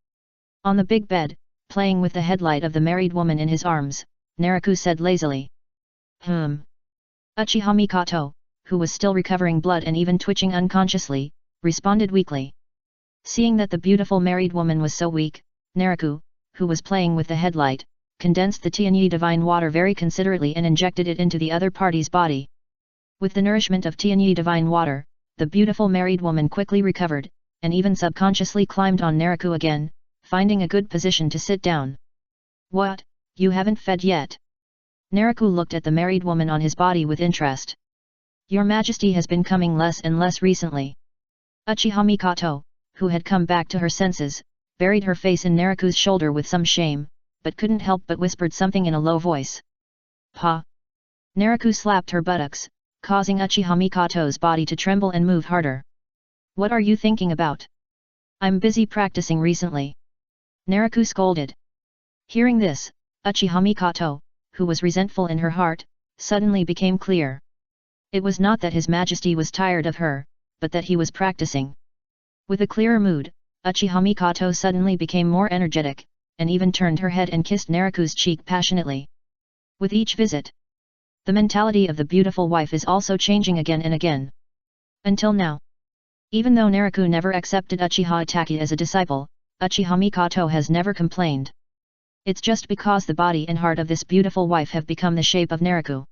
On the big bed, playing with the headlight of the married woman in his arms, Naraku said lazily. Uchiha Mikoto, who was still recovering blood and even twitching unconsciously, responded weakly. Seeing that the beautiful married woman was so weak, Naraku, who was playing with the headlight, condensed the Tianyi divine water very considerately and injected it into the other party's body. With the nourishment of Tianyi divine water, the beautiful married woman quickly recovered, and even subconsciously climbed on Naraku again, finding a good position to sit down. What, you haven't fed yet? Naraku looked at the married woman on his body with interest. Your Majesty has been coming less and less recently. Uchiha Mikoto, who had come back to her senses, buried her face in Naraku's shoulder with some shame, but couldn't help but whispered something in a low voice. Pa! Naraku slapped her buttocks, causing Uchiha Mikoto's body to tremble and move harder. What are you thinking about? I'm busy practicing recently. Naraku scolded. Hearing this, Uchiha Mikoto, who was resentful in her heart, suddenly became clear. It was not that His Majesty was tired of her, but that he was practicing. With a clearer mood, Uchiha Mikoto suddenly became more energetic, and even turned her head and kissed Naraku's cheek passionately. With each visit, the mentality of the beautiful wife is also changing again and again. Until now, even though Naraku never accepted Uchiha Itachi as a disciple, Uchiha Mikoto has never complained. It's just because the body and heart of this beautiful wife have become the shape of Naraku.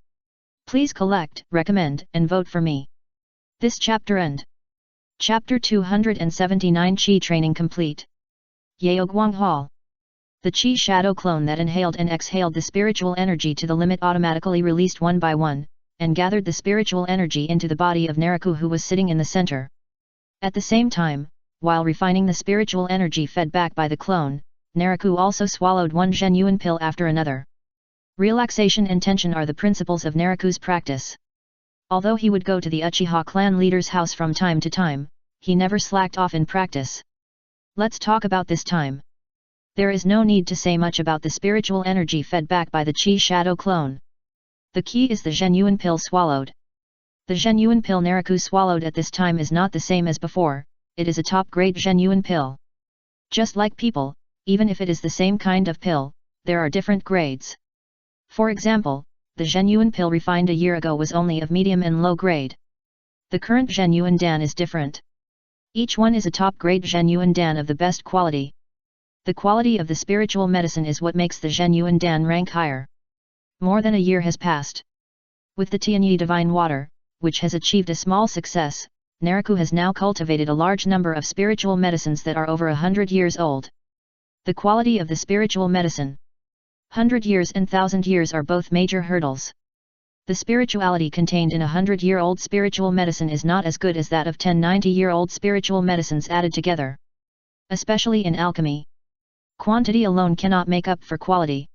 Please collect, recommend, and vote for me. This chapter end. Chapter 279 Chi Training Complete. Yaoguang Hall. The Chi shadow clone that inhaled and exhaled the spiritual energy to the limit automatically released one by one, and gathered the spiritual energy into the body of Naraku, who was sitting in the center. At the same time, while refining the spiritual energy fed back by the clone, Naraku also swallowed one genuine pill after another. Relaxation and tension are the principles of Naraku's practice. Although he would go to the Uchiha clan leader's house from time to time, he never slacked off in practice. Let's talk about this time. There is no need to say much about the spiritual energy fed back by the Chi shadow clone. The key is the genuine pill swallowed. The genuine pill Naraku swallowed at this time is not the same as before, it is a top-grade genuine pill. Just like people, even if it is the same kind of pill, there are different grades. For example, the genuine pill refined a year ago was only of medium and low grade. The current genuine Dan is different. Each one is a top-grade genuine Dan of the best quality. The quality of the spiritual medicine is what makes the genuine Dan rank higher. More than a year has passed. With the Tianyi Divine Water, which has achieved a small success, Naraku has now cultivated a large number of spiritual medicines that are over 100 years old. The quality of the spiritual medicine. 100 years and 1000 years are both major hurdles. The spirituality contained in a 100-year-old spiritual medicine is not as good as that of 10 90-year-old spiritual medicines added together. Especially in alchemy. Quantity alone cannot make up for quality.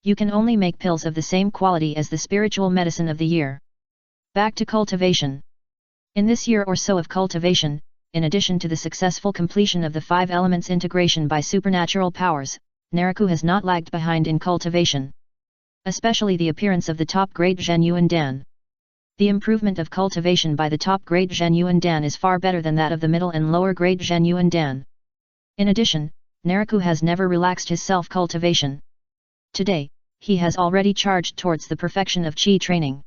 You can only make pills of the same quality as the spiritual medicine of the year. Back to cultivation. In this year or so of cultivation, in addition to the successful completion of the 5 elements integration by supernatural powers, Naraku has not lagged behind in cultivation. Especially the appearance of the top-grade genuine Dan. The improvement of cultivation by the top-grade genuine Dan is far better than that of the middle and lower-grade genuine Dan. In addition, Naraku has never relaxed his self-cultivation. Today, he has already charged towards the perfection of Chi training.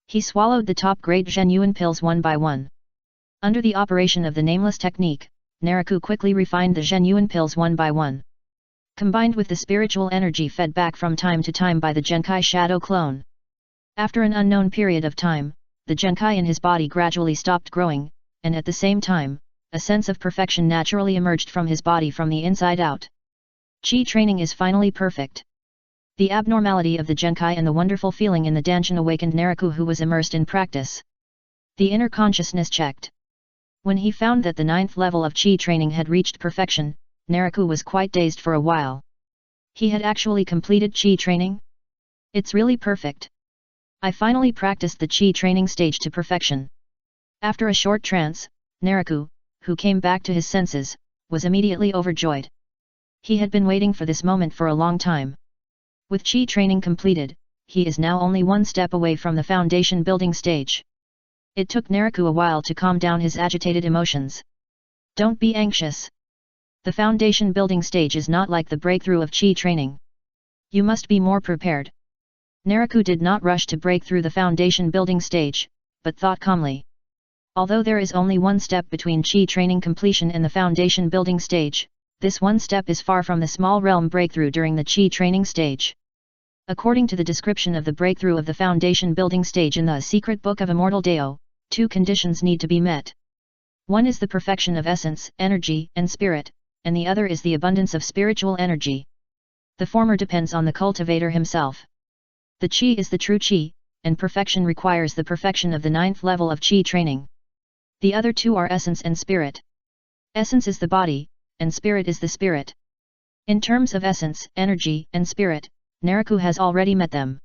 He swallowed the top-grade genuine pills one by one. Under the operation of the nameless technique, Naraku quickly refined the genuine pills one by one. Combined with the spiritual energy fed back from time to time by the Genkai shadow clone. After an unknown period of time, the Genkai in his body gradually stopped growing, and at the same time, a sense of perfection naturally emerged from his body from the inside out. Chi training is finally perfect. The abnormality of the Genkai and the wonderful feeling in the Danshin awakened Naraku, who was immersed in practice. The inner consciousness checked. When he found that the 9th level of Chi training had reached perfection, Naraku was quite dazed for a while. He had actually completed Chi training? It's really perfect. I finally practiced the Chi training stage to perfection. After a short trance, Naraku, who came back to his senses, was immediately overjoyed. He had been waiting for this moment for a long time. With Chi training completed, he is now only one step away from the foundation building stage. It took Naraku a while to calm down his agitated emotions. Don't be anxious. The foundation building stage is not like the breakthrough of Chi training. You must be more prepared. Naraku did not rush to break through the foundation building stage, but thought calmly. Although there is only one step between Chi training completion and the foundation building stage, this one step is far from the small realm breakthrough during the Chi training stage. According to the description of the breakthrough of the foundation building stage in the Secret Book of Immortal Dao, 2 conditions need to be met. One is the perfection of essence, energy, and spirit, and the other is the abundance of spiritual energy. The former depends on the cultivator himself. The Chi is the true Chi, and perfection requires the perfection of the 9th level of Qi training. The other two are essence and spirit. Essence is the body, and spirit is the spirit. In terms of essence, energy, and spirit, Naraku has already met them.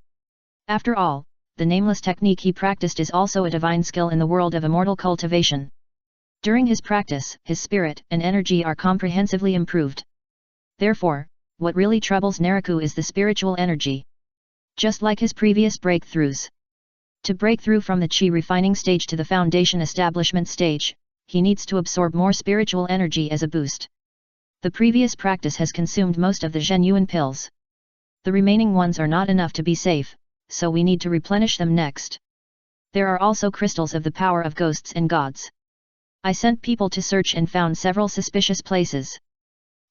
After all, the nameless technique he practiced is also a divine skill in the world of immortal cultivation. During his practice, his spirit and energy are comprehensively improved. Therefore, what really troubles Naraku is the spiritual energy. Just like his previous breakthroughs. To break through from the Qi refining stage to the foundation establishment stage, he needs to absorb more spiritual energy as a boost. The previous practice has consumed most of the Zhenyuan pills. The remaining ones are not enough to be safe, so we need to replenish them next. There are also crystals of the power of ghosts and gods. I sent people to search and found several suspicious places.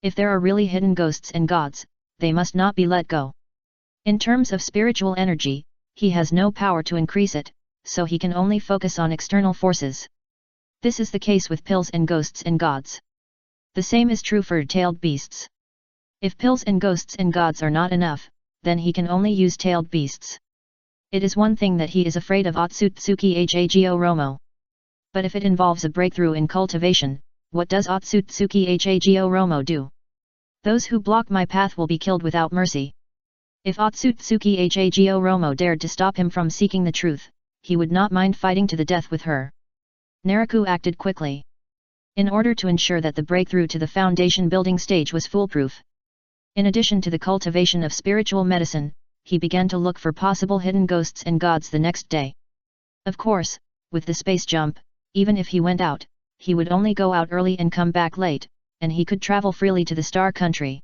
If there are really hidden ghosts and gods, they must not be let go. In terms of spiritual energy, he has no power to increase it, so he can only focus on external forces. This is the case with pills and ghosts and gods. The same is true for tailed beasts. If pills and ghosts and gods are not enough, then he can only use tailed beasts. It is one thing that he is afraid of Otsutsuki Hago Romo. But if it involves a breakthrough in cultivation, what does Otsutsuki Hago Romo do? Those who block my path will be killed without mercy. If Otsutsuki Hago Romo dared to stop him from seeking the truth, he would not mind fighting to the death with her. Naraku acted quickly. In order to ensure that the breakthrough to the foundation building stage was foolproof. In addition to the cultivation of spiritual medicine, he began to look for possible hidden ghosts and gods the next day. Of course, with the space jump, even if he went out, he would only go out early and come back late, and he could travel freely to the Star Country.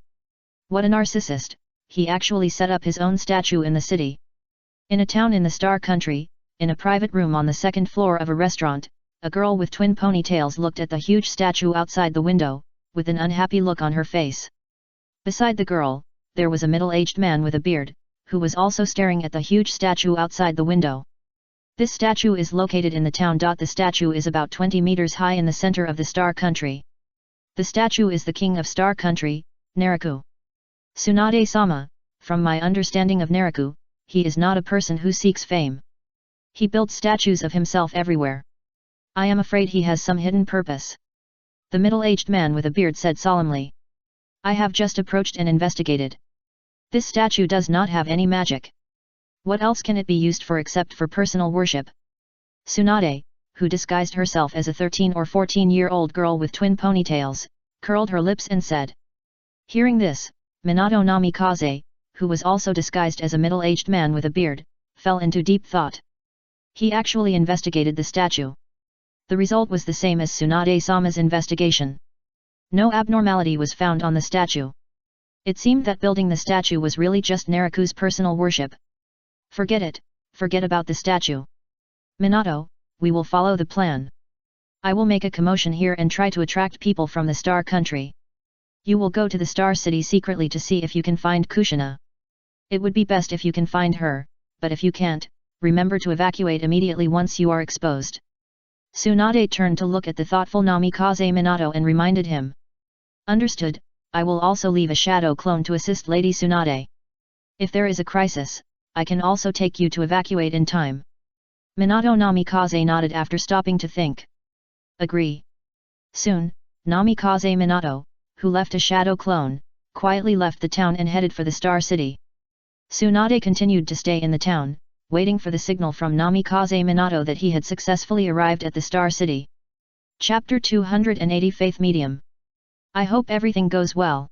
What a narcissist, he actually set up his own statue in the city. In a town in the Star Country, in a private room on the second floor of a restaurant, a girl with twin ponytails looked at the huge statue outside the window, with an unhappy look on her face. Beside the girl, there was a middle-aged man with a beard, who was also staring at the huge statue outside the window. This statue is located in the town. The statue is about 20 meters high in the center of the Star Country. The statue is the king of Star Country, Naraku. Tsunade-sama, from my understanding of Naraku, he is not a person who seeks fame. He builds statues of himself everywhere. I am afraid he has some hidden purpose. The middle-aged man with a beard said solemnly. I have just approached and investigated. This statue does not have any magic. What else can it be used for except for personal worship? Tsunade, who disguised herself as a 13 or 14-year-old girl with twin ponytails, curled her lips and said. Hearing this, Minato Namikaze, who was also disguised as a middle-aged man with a beard, fell into deep thought. He actually investigated the statue. The result was the same as Tsunade-sama's investigation. No abnormality was found on the statue. It seemed that building the statue was really just Naraku's personal worship. Forget it, forget about the statue. Minato, we will follow the plan. I will make a commotion here and try to attract people from the Star Country. You will go to the Star City secretly to see if you can find Kushina. It would be best if you can find her, but if you can't, remember to evacuate immediately once you are exposed. Tsunade turned to look at the thoughtful Namikaze Minato and reminded him. Understood, I will also leave a shadow clone to assist Lady Tsunade. If there is a crisis, I can also take you to evacuate in time. Minato Namikaze nodded after stopping to think. Agree. Soon, Namikaze Minato, who left a shadow clone, quietly left the town and headed for the Star City. Tsunade continued to stay in the town, waiting for the signal from Namikaze Minato that he had successfully arrived at the Star City. Chapter 280 Faith Medium. I hope everything goes well.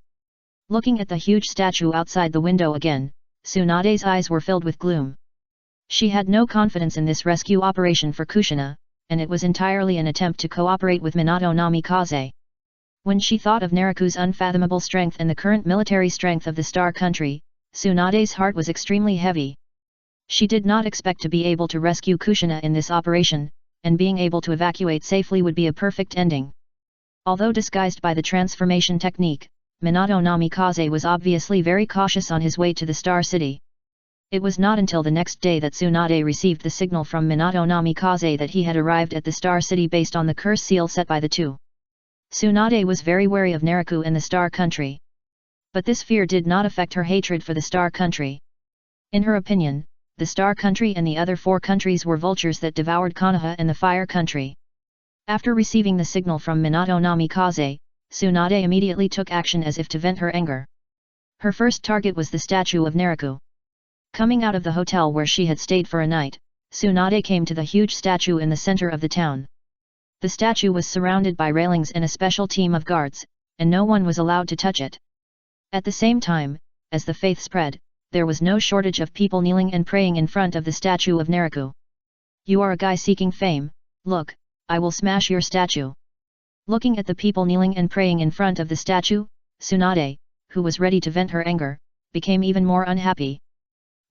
Looking at the huge statue outside the window again, Tsunade's eyes were filled with gloom. She had no confidence in this rescue operation for Kushina, and it was entirely an attempt to cooperate with Minato Namikaze. When she thought of Naraku's unfathomable strength and the current military strength of the Star Country, Tsunade's heart was extremely heavy. She did not expect to be able to rescue Kushina in this operation, and being able to evacuate safely would be a perfect ending. Although disguised by the transformation technique, Minato Namikaze was obviously very cautious on his way to the Star City. It was not until the next day that Tsunade received the signal from Minato Namikaze that he had arrived at the Star City based on the curse seal set by the two. Tsunade was very wary of Naraku and the Star Country. But this fear did not affect her hatred for the Star Country. In her opinion, the Star Country and the other 4 countries were vultures that devoured Konoha and the Fire Country. After receiving the signal from Minato Namikaze, Tsunade immediately took action as if to vent her anger. Her first target was the statue of Naraku. Coming out of the hotel where she had stayed for a night, Tsunade came to the huge statue in the center of the town. The statue was surrounded by railings and a special team of guards, and no one was allowed to touch it. At the same time, as the faith spread, there was no shortage of people kneeling and praying in front of the statue of Naraku. "You are a guy seeking fame, look, I will smash your statue." Looking at the people kneeling and praying in front of the statue, Tsunade, who was ready to vent her anger, became even more unhappy.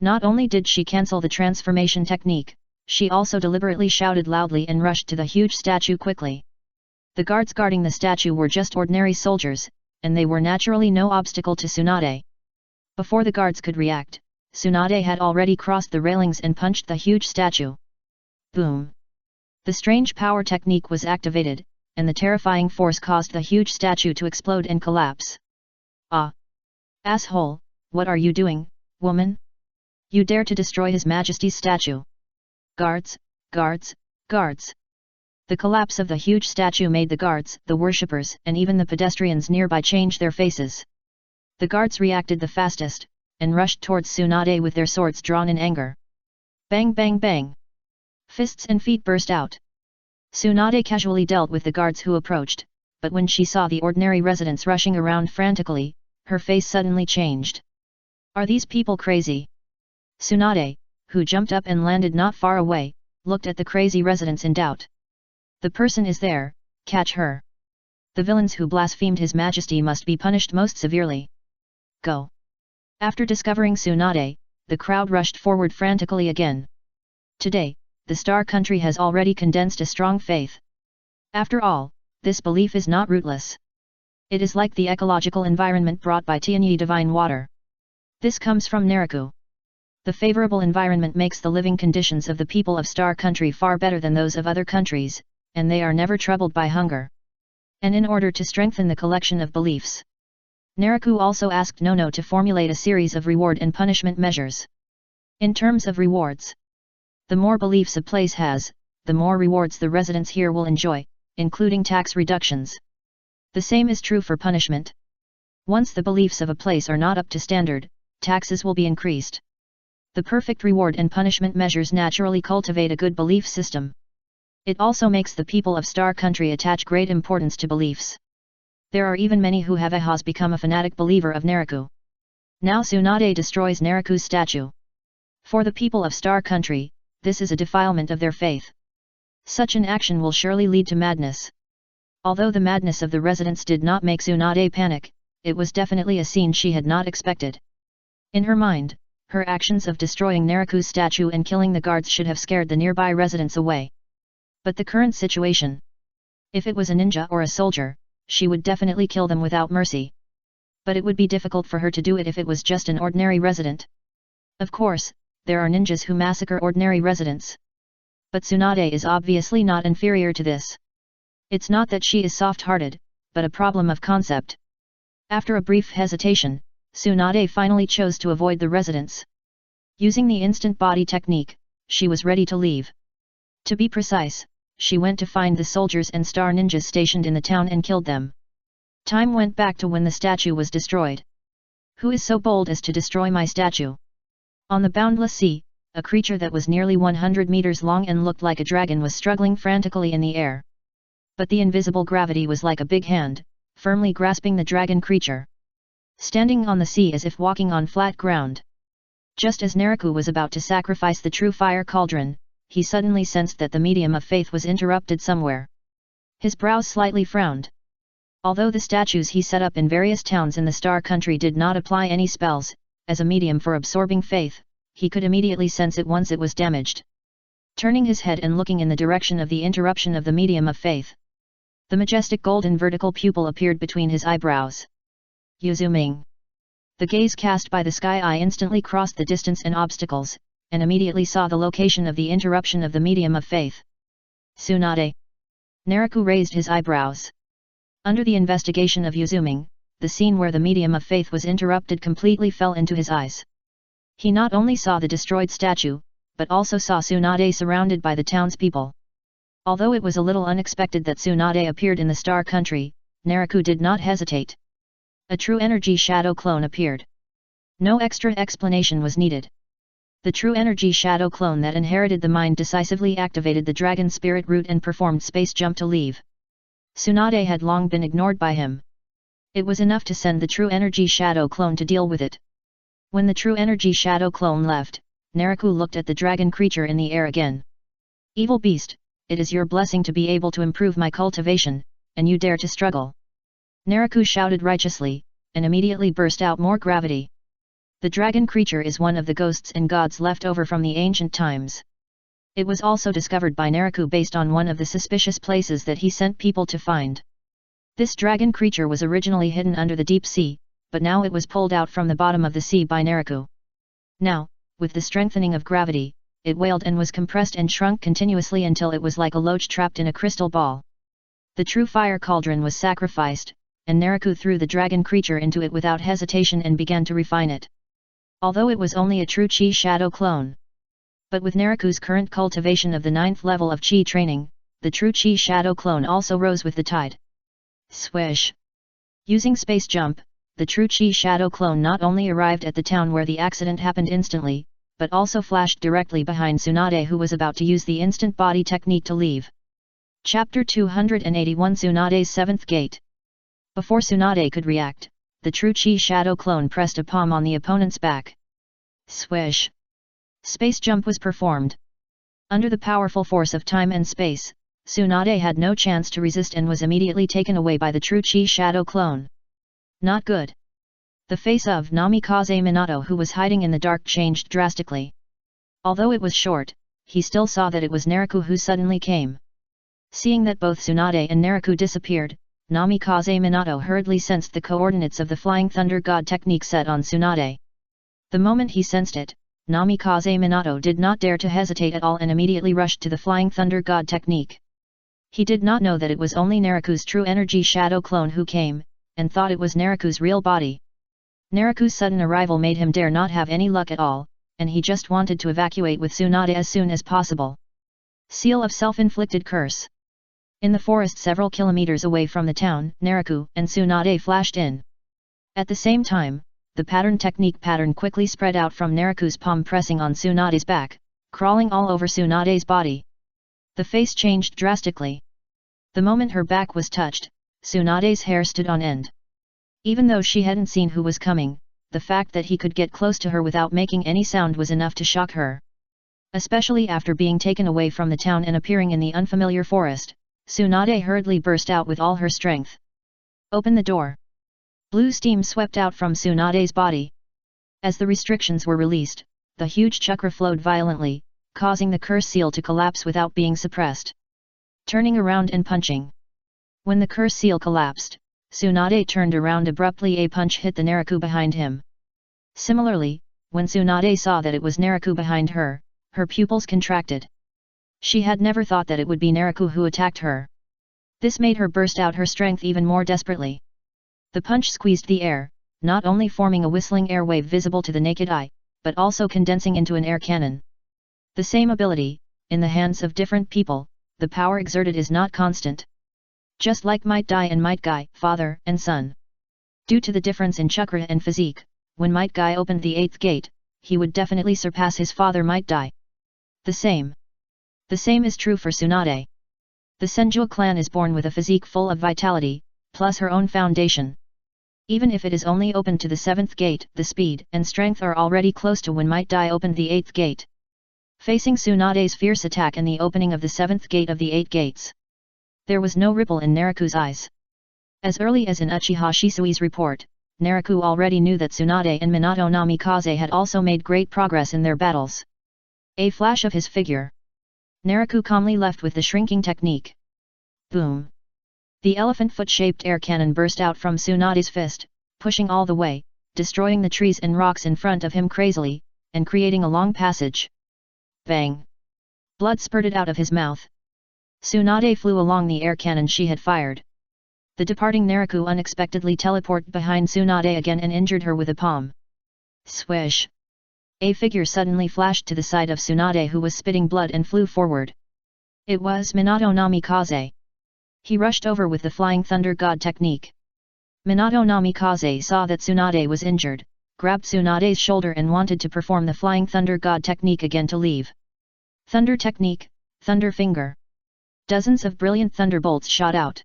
Not only did she cancel the transformation technique, she also deliberately shouted loudly and rushed to the huge statue quickly. The guards guarding the statue were just ordinary soldiers, and they were naturally no obstacle to Tsunade. Before the guards could react, Tsunade had already crossed the railings and punched the huge statue. Boom! The strange power technique was activated, and the terrifying force caused the huge statue to explode and collapse. "Ah! Asshole, what are you doing, woman? You dare to destroy His Majesty's statue! Guards, guards, guards!" The collapse of the huge statue made the guards, the worshippers, and even the pedestrians nearby change their faces. The guards reacted the fastest, and rushed towards Tsunade with their swords drawn in anger. Bang bang bang! Fists and feet burst out. Tsunade casually dealt with the guards who approached, but when she saw the ordinary residents rushing around frantically, her face suddenly changed. "Are these people crazy?" Tsunade, who jumped up and landed not far away, looked at the crazy residents in doubt. "The person is there, catch her. The villains who blasphemed His Majesty must be punished most severely. Go!" After discovering Tsunade, the crowd rushed forward frantically again. Today, the Star Country has already condensed a strong faith. After all, this belief is not rootless. It is like the ecological environment brought by Tianyi divine water. This comes from Naraku. The favorable environment makes the living conditions of the people of Star Country far better than those of other countries, and they are never troubled by hunger. And in order to strengthen the collection of beliefs, Naraku also asked Nono to formulate a series of reward and punishment measures. In terms of rewards, the more beliefs a place has, the more rewards the residents here will enjoy, including tax reductions. The same is true for punishment. Once the beliefs of a place are not up to standard, taxes will be increased. The perfect reward and punishment measures naturally cultivate a good belief system. It also makes the people of Star Country attach great importance to beliefs. There are even many who have become a fanatic believer of Naraku. Now Tsunade destroys Naraku's statue. For the people of Star Country, this is a defilement of their faith. Such an action will surely lead to madness. Although the madness of the residents did not make Tsunade panic, it was definitely a scene she had not expected. In her mind, her actions of destroying Naraku's statue and killing the guards should have scared the nearby residents away. But the current situation. If it was a ninja or a soldier, she would definitely kill them without mercy. But it would be difficult for her to do it if it was just an ordinary resident. Of course, there are ninjas who massacre ordinary residents. But Tsunade is obviously not inferior to this. It's not that she is soft-hearted, but a problem of concept. After a brief hesitation, Tsunade finally chose to avoid the residents. Using the instant body technique, she was ready to leave. To be precise, she went to find the soldiers and star ninjas stationed in the town and killed them. Time went back to when the statue was destroyed. "Who is so bold as to destroy my statue?" On the boundless sea, a creature that was nearly 100 meters long and looked like a dragon was struggling frantically in the air. But the invisible gravity was like a big hand, firmly grasping the dragon creature. Standing on the sea as if walking on flat ground. Just as Naraku was about to sacrifice the true fire cauldron, he suddenly sensed that the medium of faith was interrupted somewhere. His brows slightly frowned. Although the statues he set up in various towns in the Star Country did not apply any spells, as a medium for absorbing faith, he could immediately sense it once it was damaged. Turning his head and looking in the direction of the interruption of the medium of faith, the majestic golden vertical pupil appeared between his eyebrows. Yuzuming. The gaze cast by the sky eye instantly crossed the distance and obstacles, and immediately saw the location of the interruption of the medium of faith. Tsunade. Naraku raised his eyebrows. Under the investigation of Yuzuming, the scene where the medium of faith was interrupted completely fell into his eyes. He not only saw the destroyed statue, but also saw Tsunade surrounded by the townspeople. Although it was a little unexpected that Tsunade appeared in the Star Country, Naraku did not hesitate. A true energy shadow clone appeared. No extra explanation was needed. The true energy shadow clone that inherited the mind decisively activated the dragon spirit root and performed space jump to leave. Tsunade had long been ignored by him. It was enough to send the true energy shadow clone to deal with it. When the true energy shadow clone left, Naraku looked at the dragon creature in the air again. Evil beast, it is your blessing to be able to improve my cultivation, and you dare to struggle. Naraku shouted righteously, and immediately burst out more gravity. The dragon creature is one of the ghosts and gods left over from the ancient times. It was also discovered by Naraku based on one of the suspicious places that he sent people to find. This dragon creature was originally hidden under the deep sea, but now it was pulled out from the bottom of the sea by Naraku. Now, with the strengthening of gravity, it wailed and was compressed and shrunk continuously until it was like a loach trapped in a crystal ball. The true fire cauldron was sacrificed, and Naraku threw the dragon creature into it without hesitation and began to refine it. Although it was only a true Chi shadow clone. But with Naraku's current cultivation of the 9th level of Chi training, the true Chi shadow clone also rose with the tide. Swish! Using space jump, the true Chi shadow clone not only arrived at the town where the accident happened instantly, but also flashed directly behind Tsunade, who was about to use the instant body technique to leave. Chapter 281 Tsunade's 7th Gate. Before Tsunade could react, the true Chi shadow clone pressed a palm on the opponent's back. Swish! Space jump was performed. Under the powerful force of time and space, Tsunade had no chance to resist and was immediately taken away by the true Chi shadow clone. Not good. The face of Namikaze Minato, who was hiding in the dark, changed drastically. Although it was short, he still saw that it was Naraku who suddenly came. Seeing that both Tsunade and Naraku disappeared, Namikaze Minato hurriedly sensed the coordinates of the Flying Thunder God technique set on Tsunade. The moment he sensed it, Namikaze Minato did not dare to hesitate at all and immediately rushed to the Flying Thunder God technique. He did not know that it was only Naraku's true energy shadow clone who came, and thought it was Naraku's real body. Naraku's sudden arrival made him dare not have any luck at all, and he just wanted to evacuate with Tsunade as soon as possible. Seal of self-inflicted curse. In the forest several kilometers away from the town, Naraku and Tsunade flashed in. At the same time, the pattern technique pattern quickly spread out from Naraku's palm, pressing on Tsunade's back, crawling all over Tsunade's body. The face changed drastically. The moment her back was touched, Tsunade's hair stood on end. Even though she hadn't seen who was coming, the fact that he could get close to her without making any sound was enough to shock her. Especially after being taken away from the town and appearing in the unfamiliar forest, Tsunade hurriedly burst out with all her strength. Open the door. Blue steam swept out from Tsunade's body. As the restrictions were released, the huge chakra flowed violently, causing the curse seal to collapse without being suppressed. Turning around and punching. When the curse seal collapsed, Tsunade turned around abruptly. A punch hit the Naraku behind him. Similarly, when Tsunade saw that it was Naraku behind her, her pupils contracted. She had never thought that it would be Naraku who attacked her. This made her burst out her strength even more desperately. The punch squeezed the air, not only forming a whistling air wave visible to the naked eye, but also condensing into an air cannon. The same ability, in the hands of different people, the power exerted is not constant. Just like Might Guy and Might Guy, father and son. Due to the difference in chakra and physique, when Might Guy opened the 8th gate, he would definitely surpass his father Might Guy. The same is true for Tsunade. The Senjua clan is born with a physique full of vitality, plus her own foundation. Even if it is only open to the 7th gate, the speed and strength are already close to when Might Guy opened the 8th gate. Facing Tsunade's fierce attack and the opening of the 7th gate of the 8 gates, there was no ripple in Naraku's eyes. As early as in Uchiha Shisui's report, Naraku already knew that Tsunade and Minato Namikaze had also made great progress in their battles. A flash of his figure. Naraku calmly left with the shrinking technique. Boom! The elephant foot-shaped air cannon burst out from Tsunade's fist, pushing all the way, destroying the trees and rocks in front of him crazily, and creating a long passage. Bang! Blood spurted out of his mouth. Tsunade flew along the air cannon she had fired. The departing Naraku unexpectedly teleported behind Tsunade again and injured her with a palm. Swish! A figure suddenly flashed to the side of Tsunade, who was spitting blood, and flew forward. It was Minato Namikaze. He rushed over with the Flying Thunder God technique. Minato Namikaze saw that Tsunade was injured, grabbed Tsunade's shoulder and wanted to perform the Flying Thunder God technique again to leave. Thunder technique, Thunder Finger. Dozens of brilliant thunderbolts shot out.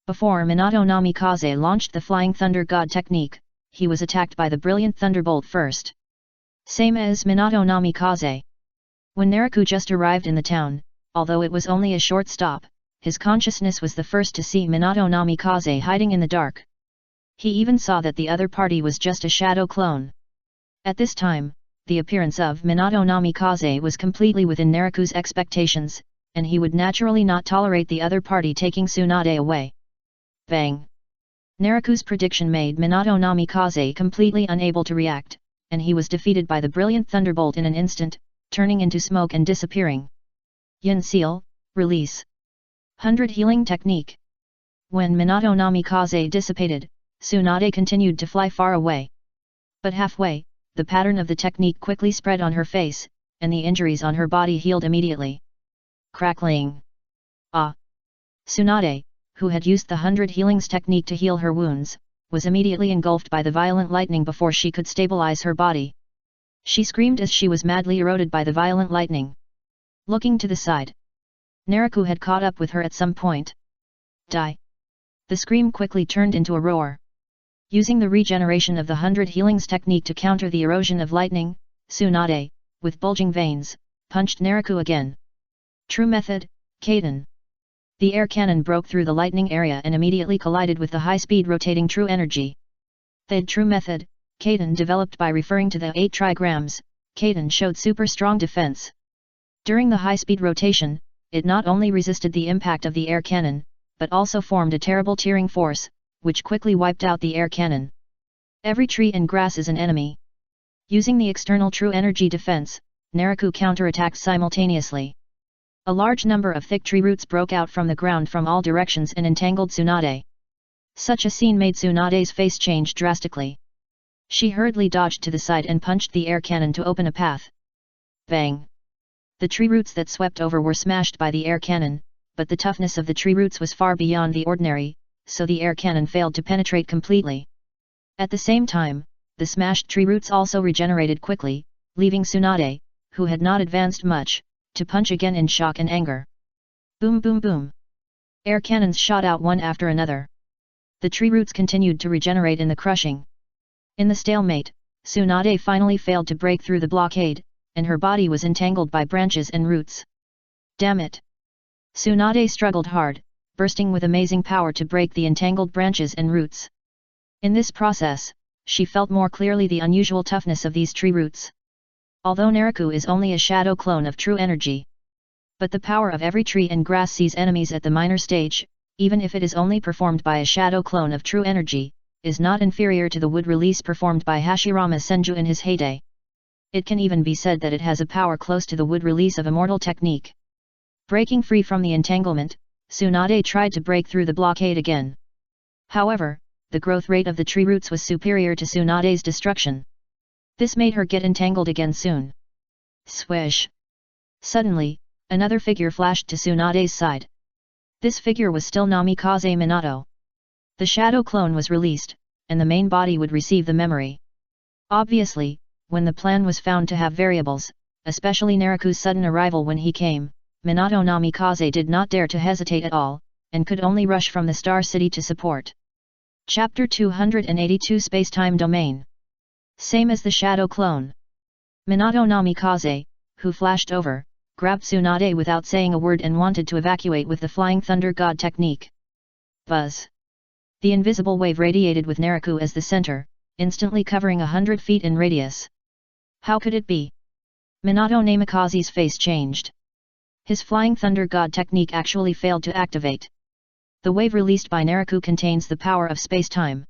Before Minato Namikaze launched the Flying Thunder God technique, he was attacked by the brilliant thunderbolt first. Same as Minato Namikaze. When Naraku just arrived in the town, although it was only a short stop, his consciousness was the first to see Minato Namikaze hiding in the dark. He even saw that the other party was just a shadow clone. At this time, the appearance of Minato Namikaze was completely within Naraku's expectations, and he would naturally not tolerate the other party taking Tsunade away. Bang! Naraku's prediction made Minato Namikaze completely unable to react, and he was defeated by the brilliant thunderbolt in an instant, turning into smoke and disappearing. Yin Seal, Release. 100 Healing Technique. When Minato Namikaze dissipated, Tsunade continued to fly far away. But halfway, the pattern of the technique quickly spread on her face, and the injuries on her body healed immediately. Crackling. Ah! Tsunade, who had used the 100 Healings technique to heal her wounds, was immediately engulfed by the violent lightning before she could stabilize her body. She screamed as she was madly eroded by the violent lightning. Looking to the side, Naraku had caught up with her at some point. Die! The scream quickly turned into a roar. Using the regeneration of the 100 Healings technique to counter the erosion of lightning, Tsunade, with bulging veins, punched Naraku again. True Method, Kaiden. The air cannon broke through the lightning area and immediately collided with the high-speed rotating True Energy. The True Method, Kaiden, developed by referring to the 8 trigrams, Kaiden showed super strong defense. During the high-speed rotation, it not only resisted the impact of the air cannon, but also formed a terrible tearing force, which quickly wiped out the air cannon. Every tree and grass is an enemy. Using the external True Energy defense, Naraku counterattacked simultaneously. A large number of thick tree roots broke out from the ground from all directions and entangled Tsunade. Such a scene made Tsunade's face change drastically. She hurriedly dodged to the side and punched the air cannon to open a path. Bang! The tree roots that swept over were smashed by the air cannon, but the toughness of the tree roots was far beyond the ordinary, so the air cannon failed to penetrate completely. At the same time, the smashed tree roots also regenerated quickly, leaving Tsunade, who had not advanced much, to punch again in shock and anger. Boom boom boom! Air cannons shot out one after another. The tree roots continued to regenerate in the crushing. In the stalemate, Tsunade finally failed to break through the blockade, and her body was entangled by branches and roots. Damn it! Tsunade struggled hard, bursting with amazing power to break the entangled branches and roots. In this process, she felt more clearly the unusual toughness of these tree roots. Although Naraku is only a shadow clone of True Energy, but the power of every tree and grass sees enemies at the minor stage, even if it is only performed by a shadow clone of True Energy, is not inferior to the wood release performed by Hashirama Senju in his heyday. It can even be said that it has a power close to the wood release of Immortal Technique. Breaking free from the entanglement, Tsunade tried to break through the blockade again. However, the growth rate of the tree roots was superior to Tsunade's destruction. This made her get entangled again soon. Swish! Suddenly, another figure flashed to Tsunade's side. This figure was still Namikaze Minato. The shadow clone was released, and the main body would receive the memory. Obviously, when the plan was found to have variables, especially Naraku's sudden arrival when he came, Minato Namikaze did not dare to hesitate at all, and could only rush from the Star City to support. Chapter 282 Space-Time Domain. Same as the shadow clone. Minato Namikaze, who flashed over, grabbed Tsunade without saying a word and wanted to evacuate with the Flying Thunder God technique. Buzz! The invisible wave radiated with Naraku as the center, instantly covering 100 feet in radius. How could it be? Minato Namikaze's face changed. His Flying Thunder God technique actually failed to activate. The wave released by Naraku contains the power of space-time.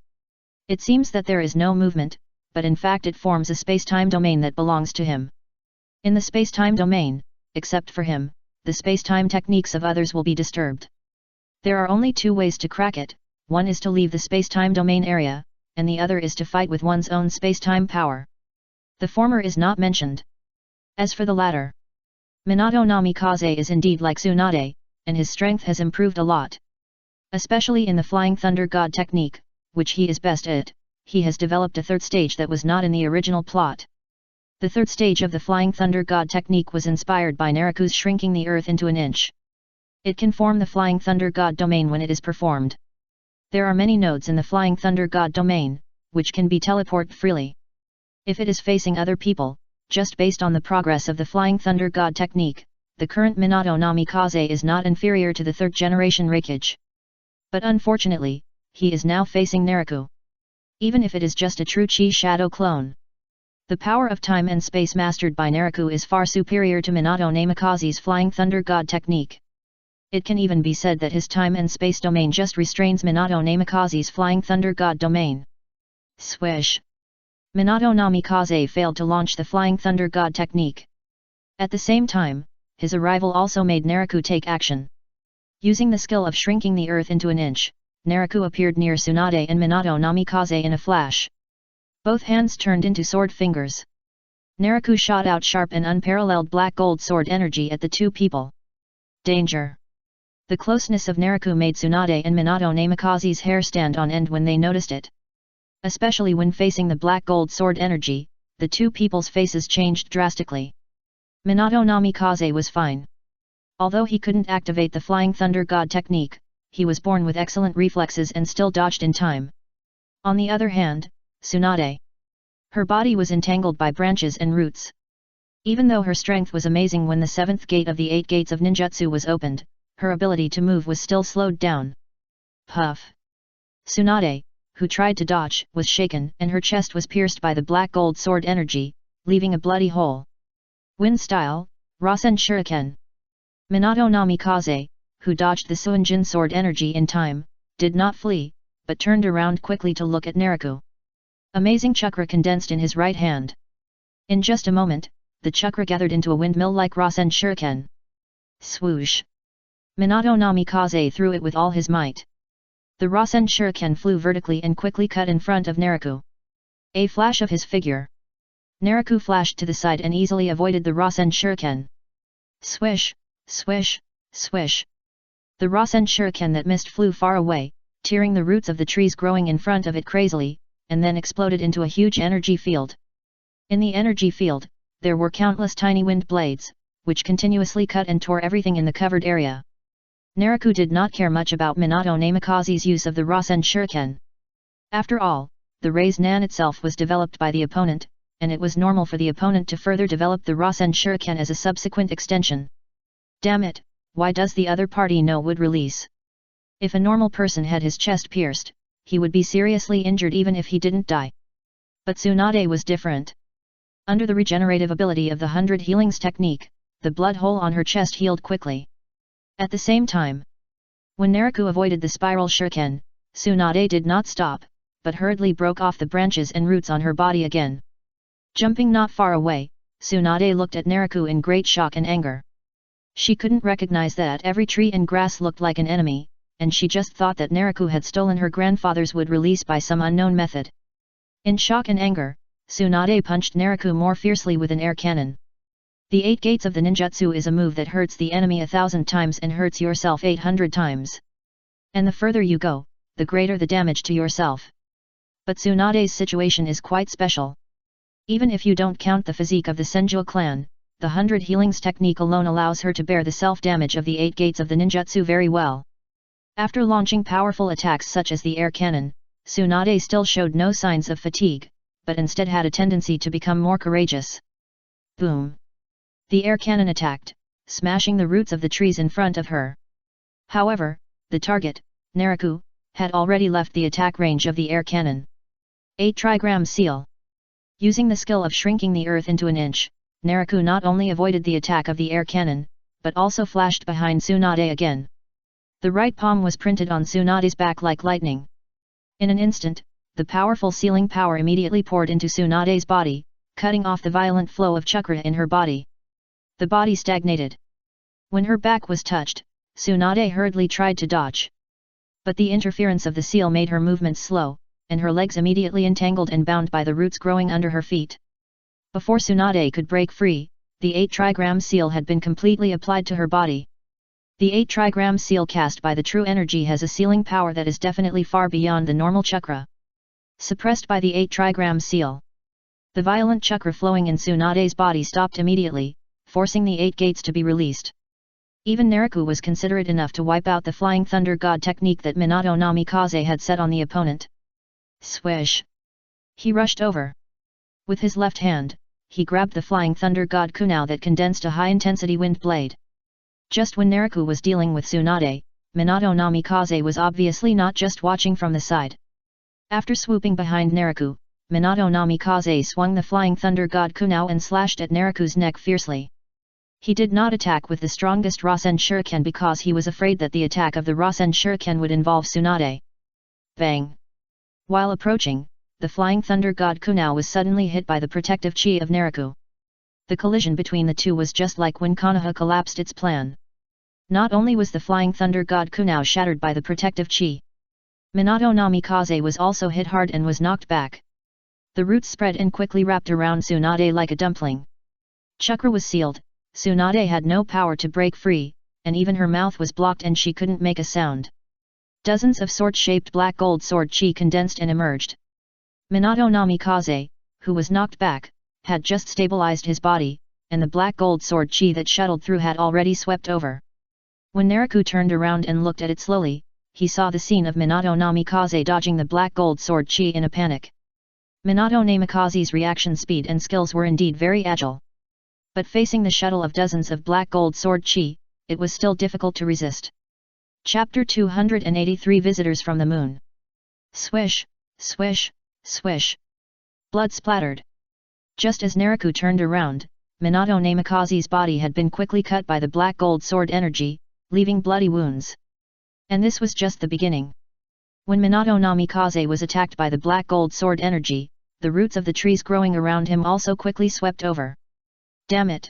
It seems that there is no movement, but in fact it forms a space-time domain that belongs to him. In the space-time domain, except for him, the space-time techniques of others will be disturbed. There are only two ways to crack it, one is to leave the space-time domain area, and the other is to fight with one's own space-time power. The former is not mentioned. As for the latter, Minato Namikaze is indeed like Tsunade, and his strength has improved a lot. Especially in the Flying Thunder God technique, which he is best at, he has developed a third stage that was not in the original plot. The third stage of the Flying Thunder God technique was inspired by Naruku's shrinking the earth into an inch. It can form the Flying Thunder God domain when it is performed. There are many nodes in the Flying Thunder God domain, which can be teleported freely. If it is facing other people, just based on the progress of the Flying Thunder God technique, the current Minato Namikaze is not inferior to the third generation Raikage. But unfortunately, he is now facing Naruku. Even if it is just a true Chi Shadow clone. The power of time and space mastered by Naruku is far superior to Minato Namikaze's Flying Thunder God technique. It can even be said that his time and space domain just restrains Minato Namikaze's Flying Thunder God domain. Swish! Minato Namikaze failed to launch the Flying Thunder God technique. At the same time, his arrival also made Naruku take action. Using the skill of shrinking the earth into an inch, Naruku appeared near Tsunade and Minato Namikaze in a flash. Both hands turned into sword fingers. Naruku shot out sharp and unparalleled black gold sword energy at the two people. Danger! The closeness of Naruku made Tsunade and Minato Namikaze's hair stand on end when they noticed it. Especially when facing the black gold sword energy, the two people's faces changed drastically. Minato Namikaze was fine. Although he couldn't activate the Flying Thunder God technique, he was born with excellent reflexes and still dodged in time. On the other hand, Tsunade. Her body was entangled by branches and roots. Even though her strength was amazing when the seventh gate of the 8 gates of ninjutsu was opened, her ability to move was still slowed down. Puff! Tsunade, who tried to dodge, was shaken and her chest was pierced by the black gold sword energy, leaving a bloody hole. Wind style, Rasen Shuriken. Minato Namikaze, who dodged the Suinjin sword energy in time, did not flee, but turned around quickly to look at Naruku. Amazing chakra condensed in his right hand. In just a moment, the chakra gathered into a windmill like Rasen Shuriken. Swoosh! Minato Namikaze threw it with all his might. The Rasen Shuriken flew vertically and quickly cut in front of Naruku. A flash of his figure. Naruku flashed to the side and easily avoided the Rasen Shuriken. Swish! Swish! Swish! The Rasen Shuriken that missed flew far away, tearing the roots of the trees growing in front of it crazily, and then exploded into a huge energy field. In the energy field, there were countless tiny wind blades, which continuously cut and tore everything in the covered area. Naruku did not care much about Minato Namikaze's use of the Rasen Shuriken. After all, the Raise Nan itself was developed by the opponent, and it was normal for the opponent to further develop the Rasen Shuriken as a subsequent extension. Damn it, why does the other party know would release? If a normal person had his chest pierced, he would be seriously injured even if he didn't die. But Tsunade was different. Under the regenerative ability of the 100 Healings technique, the blood hole on her chest healed quickly. At the same time, when Naruku avoided the spiral shuriken, Tsunade did not stop, but hurriedly broke off the branches and roots on her body again. Jumping not far away, Tsunade looked at Naruku in great shock and anger. She couldn't recognize that every tree and grass looked like an enemy, and she just thought that Naruku had stolen her grandfather's wood release by some unknown method. In shock and anger, Tsunade punched Naruku more fiercely with an air cannon. The 8 gates of the ninjutsu is a move that hurts the enemy 1,000 times and hurts yourself 800 times. And the further you go, the greater the damage to yourself. But Tsunade's situation is quite special. Even if you don't count the physique of the Senju clan, the 100 Healings technique alone allows her to bear the self-damage of the 8 gates of the ninjutsu very well. After launching powerful attacks such as the air cannon, Tsunade still showed no signs of fatigue, but instead had a tendency to become more courageous. Boom! The air cannon attacked, smashing the roots of the trees in front of her. However, the target, Naruku, had already left the attack range of the air cannon. 8 trigram seal. Using the skill of shrinking the earth into an inch, Naruku not only avoided the attack of the air cannon, but also flashed behind Tsunade again. The right palm was printed on Tsunade's back like lightning. In an instant, the powerful sealing power immediately poured into Tsunade's body, cutting off the violent flow of chakra in her body. The body stagnated. When her back was touched, Tsunade hurriedly tried to dodge. But the interference of the seal made her movements slow, and her legs immediately entangled and bound by the roots growing under her feet. Before Tsunade could break free, the 8 trigram seal had been completely applied to her body. The 8 trigram seal cast by the true energy has a sealing power that is definitely far beyond the normal chakra. Suppressed by the 8 trigram seal. The violent chakra flowing in Tsunade's body stopped immediately, forcing the 8 gates to be released. Even Naraku was considerate enough to wipe out the Flying Thunder God technique that Minato Namikaze had set on the opponent. Swish! He rushed over. With his left hand, he grabbed the Flying Thunder God kunai that condensed a high-intensity wind blade. Just when Naraku was dealing with Tsunade, Minato Namikaze was obviously not just watching from the side. After swooping behind Naraku, Minato Namikaze swung the Flying Thunder God kunai and slashed at Naraku's neck fiercely. He did not attack with the strongest Rasen Shuriken because he was afraid that the attack of the Rasen Shuriken would involve Tsunade. Bang! While approaching, the Flying Thunder God kunai was suddenly hit by the protective chi of Naraku. The collision between the two was just like when Konoha collapsed its plan. Not only was the Flying Thunder God kunai shattered by the protective chi, Minato Namikaze was also hit hard and was knocked back. The roots spread and quickly wrapped around Tsunade like a dumpling. Chakra was sealed, Tsunade had no power to break free, and even her mouth was blocked and she couldn't make a sound. Dozens of sword-shaped black gold sword chi condensed and emerged. Minato Namikaze, who was knocked back, had just stabilized his body, and the black gold sword chi that shuttled through had already swept over. When Naraku turned around and looked at it slowly, he saw the scene of Minato Namikaze dodging the black gold sword chi in a panic. Minato Namikaze's reaction speed and skills were indeed very agile. But facing the shuttle of dozens of black gold sword chi, it was still difficult to resist. Chapter 283 Visitors from the Moon. Swish, swish, swish. Blood splattered. Just as Naraku turned around, Minato Namikaze's body had been quickly cut by the black gold sword energy, leaving bloody wounds. And this was just the beginning. When Minato Namikaze was attacked by the black gold sword energy, the roots of the trees growing around him also quickly swept over. Damn it!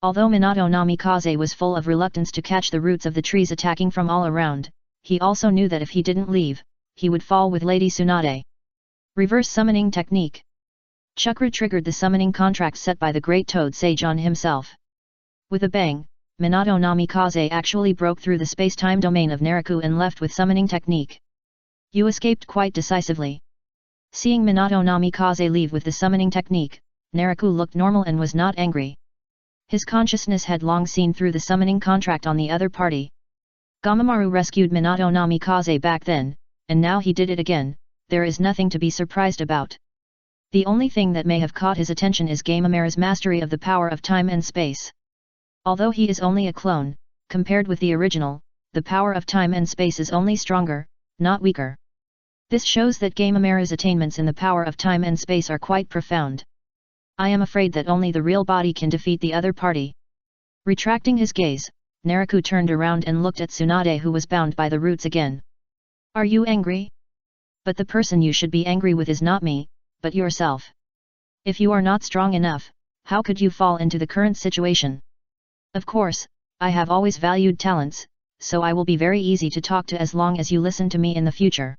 Although Minato Namikaze was full of reluctance to catch the roots of the trees attacking from all around, he also knew that if he didn't leave, he would fall with Lady Tsunade. Reverse Summoning Technique. Chakra triggered the summoning contract set by the Great Toad Sage on himself. With a bang, Minato Namikaze actually broke through the space-time domain of Naraku and left with summoning technique. You escaped quite decisively. Seeing Minato Namikaze leave with the summoning technique, Naraku looked normal and was not angry. His consciousness had long seen through the summoning contract on the other party. Gamamaru rescued Minato Namikaze back then, and now he did it again. There is nothing to be surprised about. The only thing that may have caught his attention is Gamamaru's mastery of the power of time and space. Although he is only a clone, compared with the original, the power of time and space is only stronger, not weaker. This shows that Gamamaru's attainments in the power of time and space are quite profound. I am afraid that only the real body can defeat the other party. Retracting his gaze, Naraku turned around and looked at Tsunade, who was bound by the roots again. Are you angry? But the person you should be angry with is not me, but yourself. If you are not strong enough, how could you fall into the current situation? Of course, I have always valued talents, so I will be very easy to talk to as long as you listen to me in the future.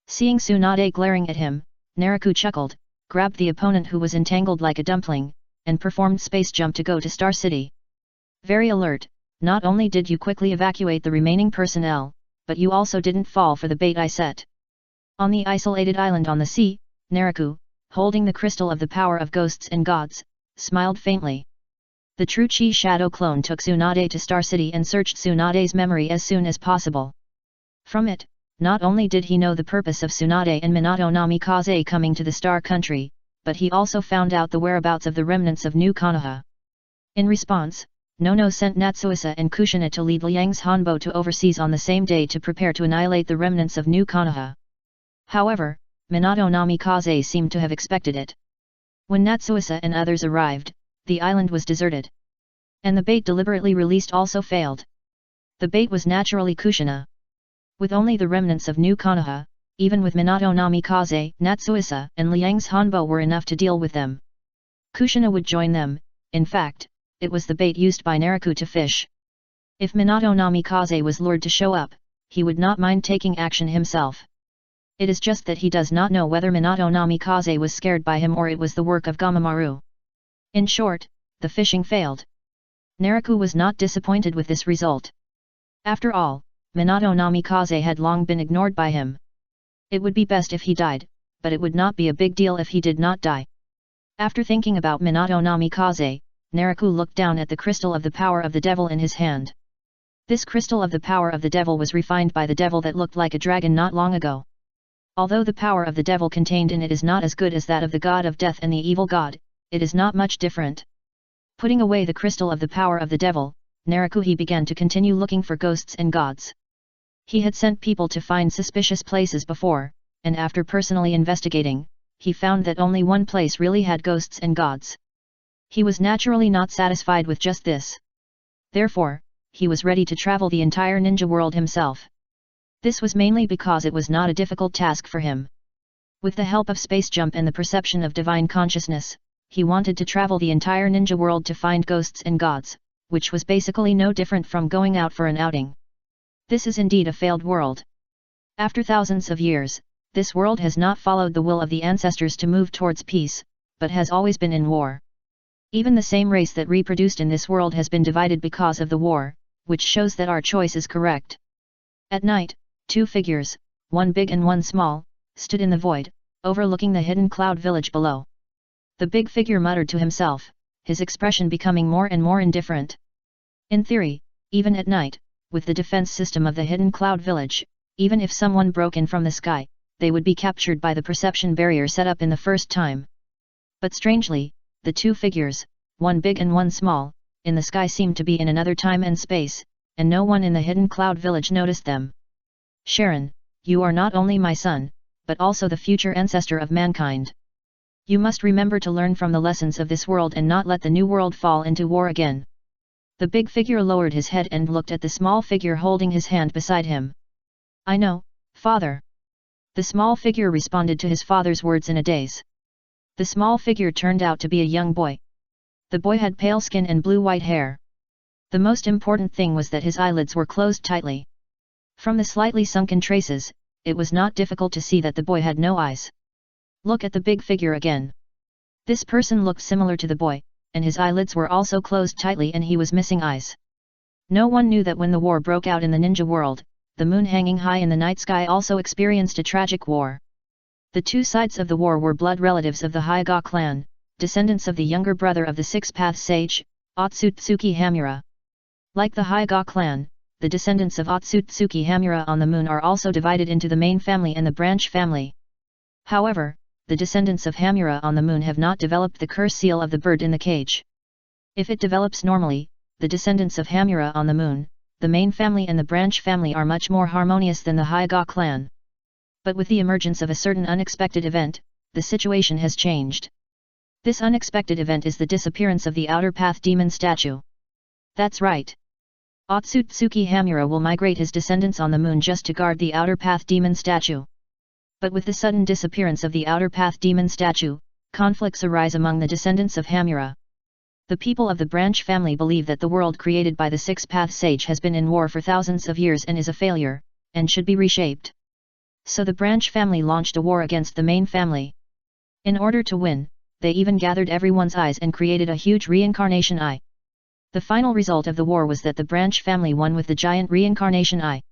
Seeing Tsunade glaring at him, Naraku chuckled, grabbed the opponent who was entangled like a dumpling, and performed space jump to go to Star City. Very alert, not only did you quickly evacuate the remaining personnel, but you also didn't fall for the bait I set. On the isolated island on the sea, Naraku, holding the crystal of the power of ghosts and gods, smiled faintly. The true Chi Shadow clone took Tsunade to Star City and searched Tsunade's memory as soon as possible. From it, not only did he know the purpose of Tsunade and Minato Namikaze coming to the Star Country, but he also found out the whereabouts of the remnants of New Konoha. In response, Nono sent Natsuisa and Kushina to lead Liang's Hanbo to overseas on the same day to prepare to annihilate the remnants of New Konoha. However, Minato Namikaze seemed to have expected it. When Natsuisa and others arrived, the island was deserted. And the bait deliberately released also failed. The bait was naturally Kushina. With only the remnants of New Konoha, even with Minato Namikaze, Natsuisa, and Liang's Hanbo were enough to deal with them. Kushina would join them. In fact, it was the bait used by Naraku to fish. If Minato Namikaze was lured to show up, he would not mind taking action himself. It is just that he does not know whether Minato Namikaze was scared by him or it was the work of Gamamaru. In short, the fishing failed. Naraku was not disappointed with this result. After all, Minato Namikaze had long been ignored by him. It would be best if he died, but it would not be a big deal if he did not die. After thinking about Minato Namikaze, Naraku looked down at the crystal of the power of the devil in his hand. This crystal of the power of the devil was refined by the devil that looked like a dragon not long ago. Although the power of the devil contained in it is not as good as that of the god of death and the evil god, it is not much different. Putting away the crystal of the power of the devil, Naraku began to continue looking for ghosts and gods. He had sent people to find suspicious places before, and after personally investigating, he found that only one place really had ghosts and gods. He was naturally not satisfied with just this. Therefore, he was ready to travel the entire ninja world himself. This was mainly because it was not a difficult task for him. With the help of space jump and the perception of divine consciousness, he wanted to travel the entire ninja world to find ghosts and gods, which was basically no different from going out for an outing. This is indeed a failed world. After thousands of years, this world has not followed the will of the ancestors to move towards peace, but has always been in war. Even the same race that reproduced in this world has been divided because of the war, which shows that our choice is correct. At night, two figures, one big and one small, stood in the void, overlooking the hidden cloud village below. The big figure muttered to himself, his expression becoming more and more indifferent. In theory, even at night, with the defense system of the hidden cloud village, even if someone broke in from the sky, they would be captured by the perception barrier set up in the first time. But strangely, the two figures, one big and one small, in the sky seemed to be in another time and space, and no one in the hidden cloud village noticed them. Sharon, you are not only my son, but also the future ancestor of mankind. You must remember to learn from the lessons of this world and not let the new world fall into war again. The big figure lowered his head and looked at the small figure holding his hand beside him. I know, father. The small figure responded to his father's words in a daze. The small figure turned out to be a young boy. The boy had pale skin and blue-white hair. The most important thing was that his eyelids were closed tightly. From the slightly sunken traces, it was not difficult to see that the boy had no eyes. Look at the big figure again. This person looked similar to the boy, and his eyelids were also closed tightly and he was missing eyes. No one knew that when the war broke out in the ninja world, the moon hanging high in the night sky also experienced a tragic war. The two sides of the war were blood relatives of the Hyuga clan, descendants of the younger brother of the Six-Path Sage, Otsutsuki Hamura. Like the Hyuga clan, the descendants of Otsutsuki Hamura on the moon are also divided into the main family and the branch family. However, the descendants of Hamura on the moon have not developed the curse seal of the bird in the cage. If it develops normally, the descendants of Hamura on the moon, the main family and the branch family are much more harmonious than the Hyuga clan. But with the emergence of a certain unexpected event, the situation has changed. This unexpected event is the disappearance of the Outer Path Demon statue. That's right. Otsutsuki Hamura will migrate his descendants on the moon just to guard the Outer Path Demon statue. But with the sudden disappearance of the Outer Path Demon statue, conflicts arise among the descendants of Hamura. The people of the branch family believe that the world created by the Six-Path Sage has been in war for thousands of years and is a failure, and should be reshaped. So the branch family launched a war against the main family. In order to win, they even gathered everyone's eyes and created a huge reincarnation eye. The final result of the war was that the branch family won with the giant reincarnation eye.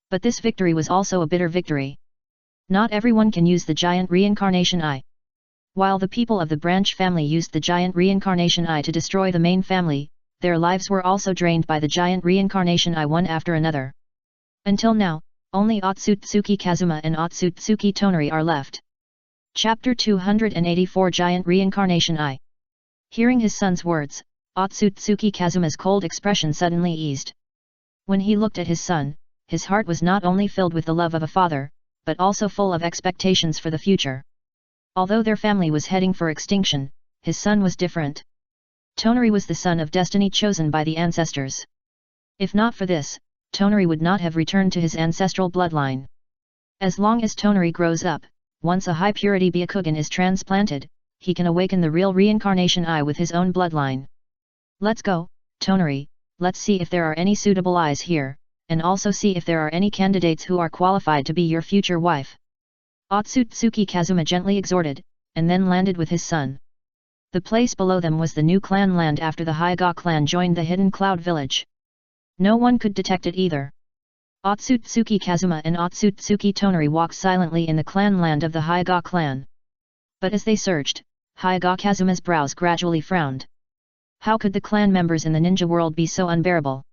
But this victory was also a bitter victory. Not everyone can use the giant reincarnation eye. While the people of the branch family used the giant reincarnation eye to destroy the main family, their lives were also drained by the giant reincarnation eye one after another. Until now, only Otsutsuki Kazuma and Otsutsuki Tonari are left. Chapter 284 Giant Reincarnation Eye. Hearing his son's words, Otsutsuki Kazuma's cold expression suddenly eased. When he looked at his son, his heart was not only filled with the love of a father, but also full of expectations for the future. Although their family was heading for extinction, his son was different. Tonari was the son of destiny chosen by the ancestors. If not for this, Tonari would not have returned to his ancestral bloodline. As long as Tonari grows up, once a high-purity Byakugan is transplanted, he can awaken the real reincarnation eye with his own bloodline. Let's go, Tonari, let's see if there are any suitable eyes here, and also see if there are any candidates who are qualified to be your future wife. Otsutsuki Kazuma gently exhorted, and then landed with his son. The place below them was the new clan land after the Hyga clan joined the hidden cloud village. No one could detect it either. Otsutsuki Kazuma and Otsutsuki Tonari walked silently in the clan land of the Hyga clan. But as they searched, Hyga Kazuma's brows gradually frowned. How could the clan members in the ninja world be so unbearable?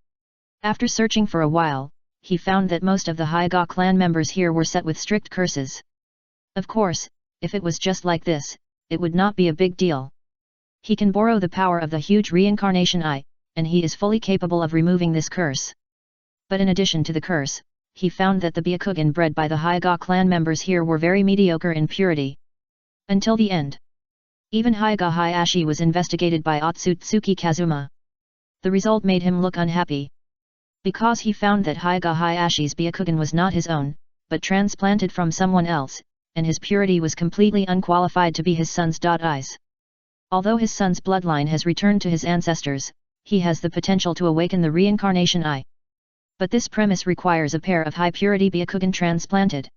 After searching for a while, he found that most of the Hyga clan members here were set with strict curses. Of course, if it was just like this, it would not be a big deal. He can borrow the power of the huge reincarnation eye, and he is fully capable of removing this curse. But in addition to the curse, he found that the Byakugan bred by the Hyga clan members here were very mediocre in purity. Until the end. Even Hyga Hayashi was investigated by Otsutsuki Kazuma. The result made him look unhappy. Because he found that Hyga Hayashi's Byakugan was not his own, but transplanted from someone else, and his purity was completely unqualified to be his son's eyes. Although his son's bloodline has returned to his ancestors, he has the potential to awaken the reincarnation eye. But this premise requires a pair of high-purity Byakugan transplanted.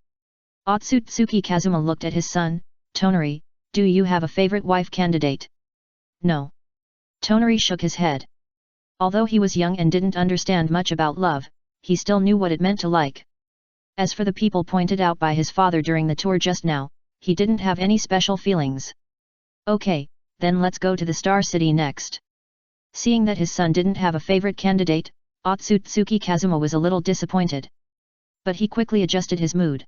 Otsutsuki Kazuma looked at his son, Tonari. Do you have a favorite wife candidate? No. Tonari shook his head. Although he was young and didn't understand much about love, he still knew what it meant to like. As for the people pointed out by his father during the tour just now, he didn't have any special feelings. Okay, then let's go to the Star City next. Seeing that his son didn't have a favorite candidate, Otsutsuki Kazuma was a little disappointed. But he quickly adjusted his mood.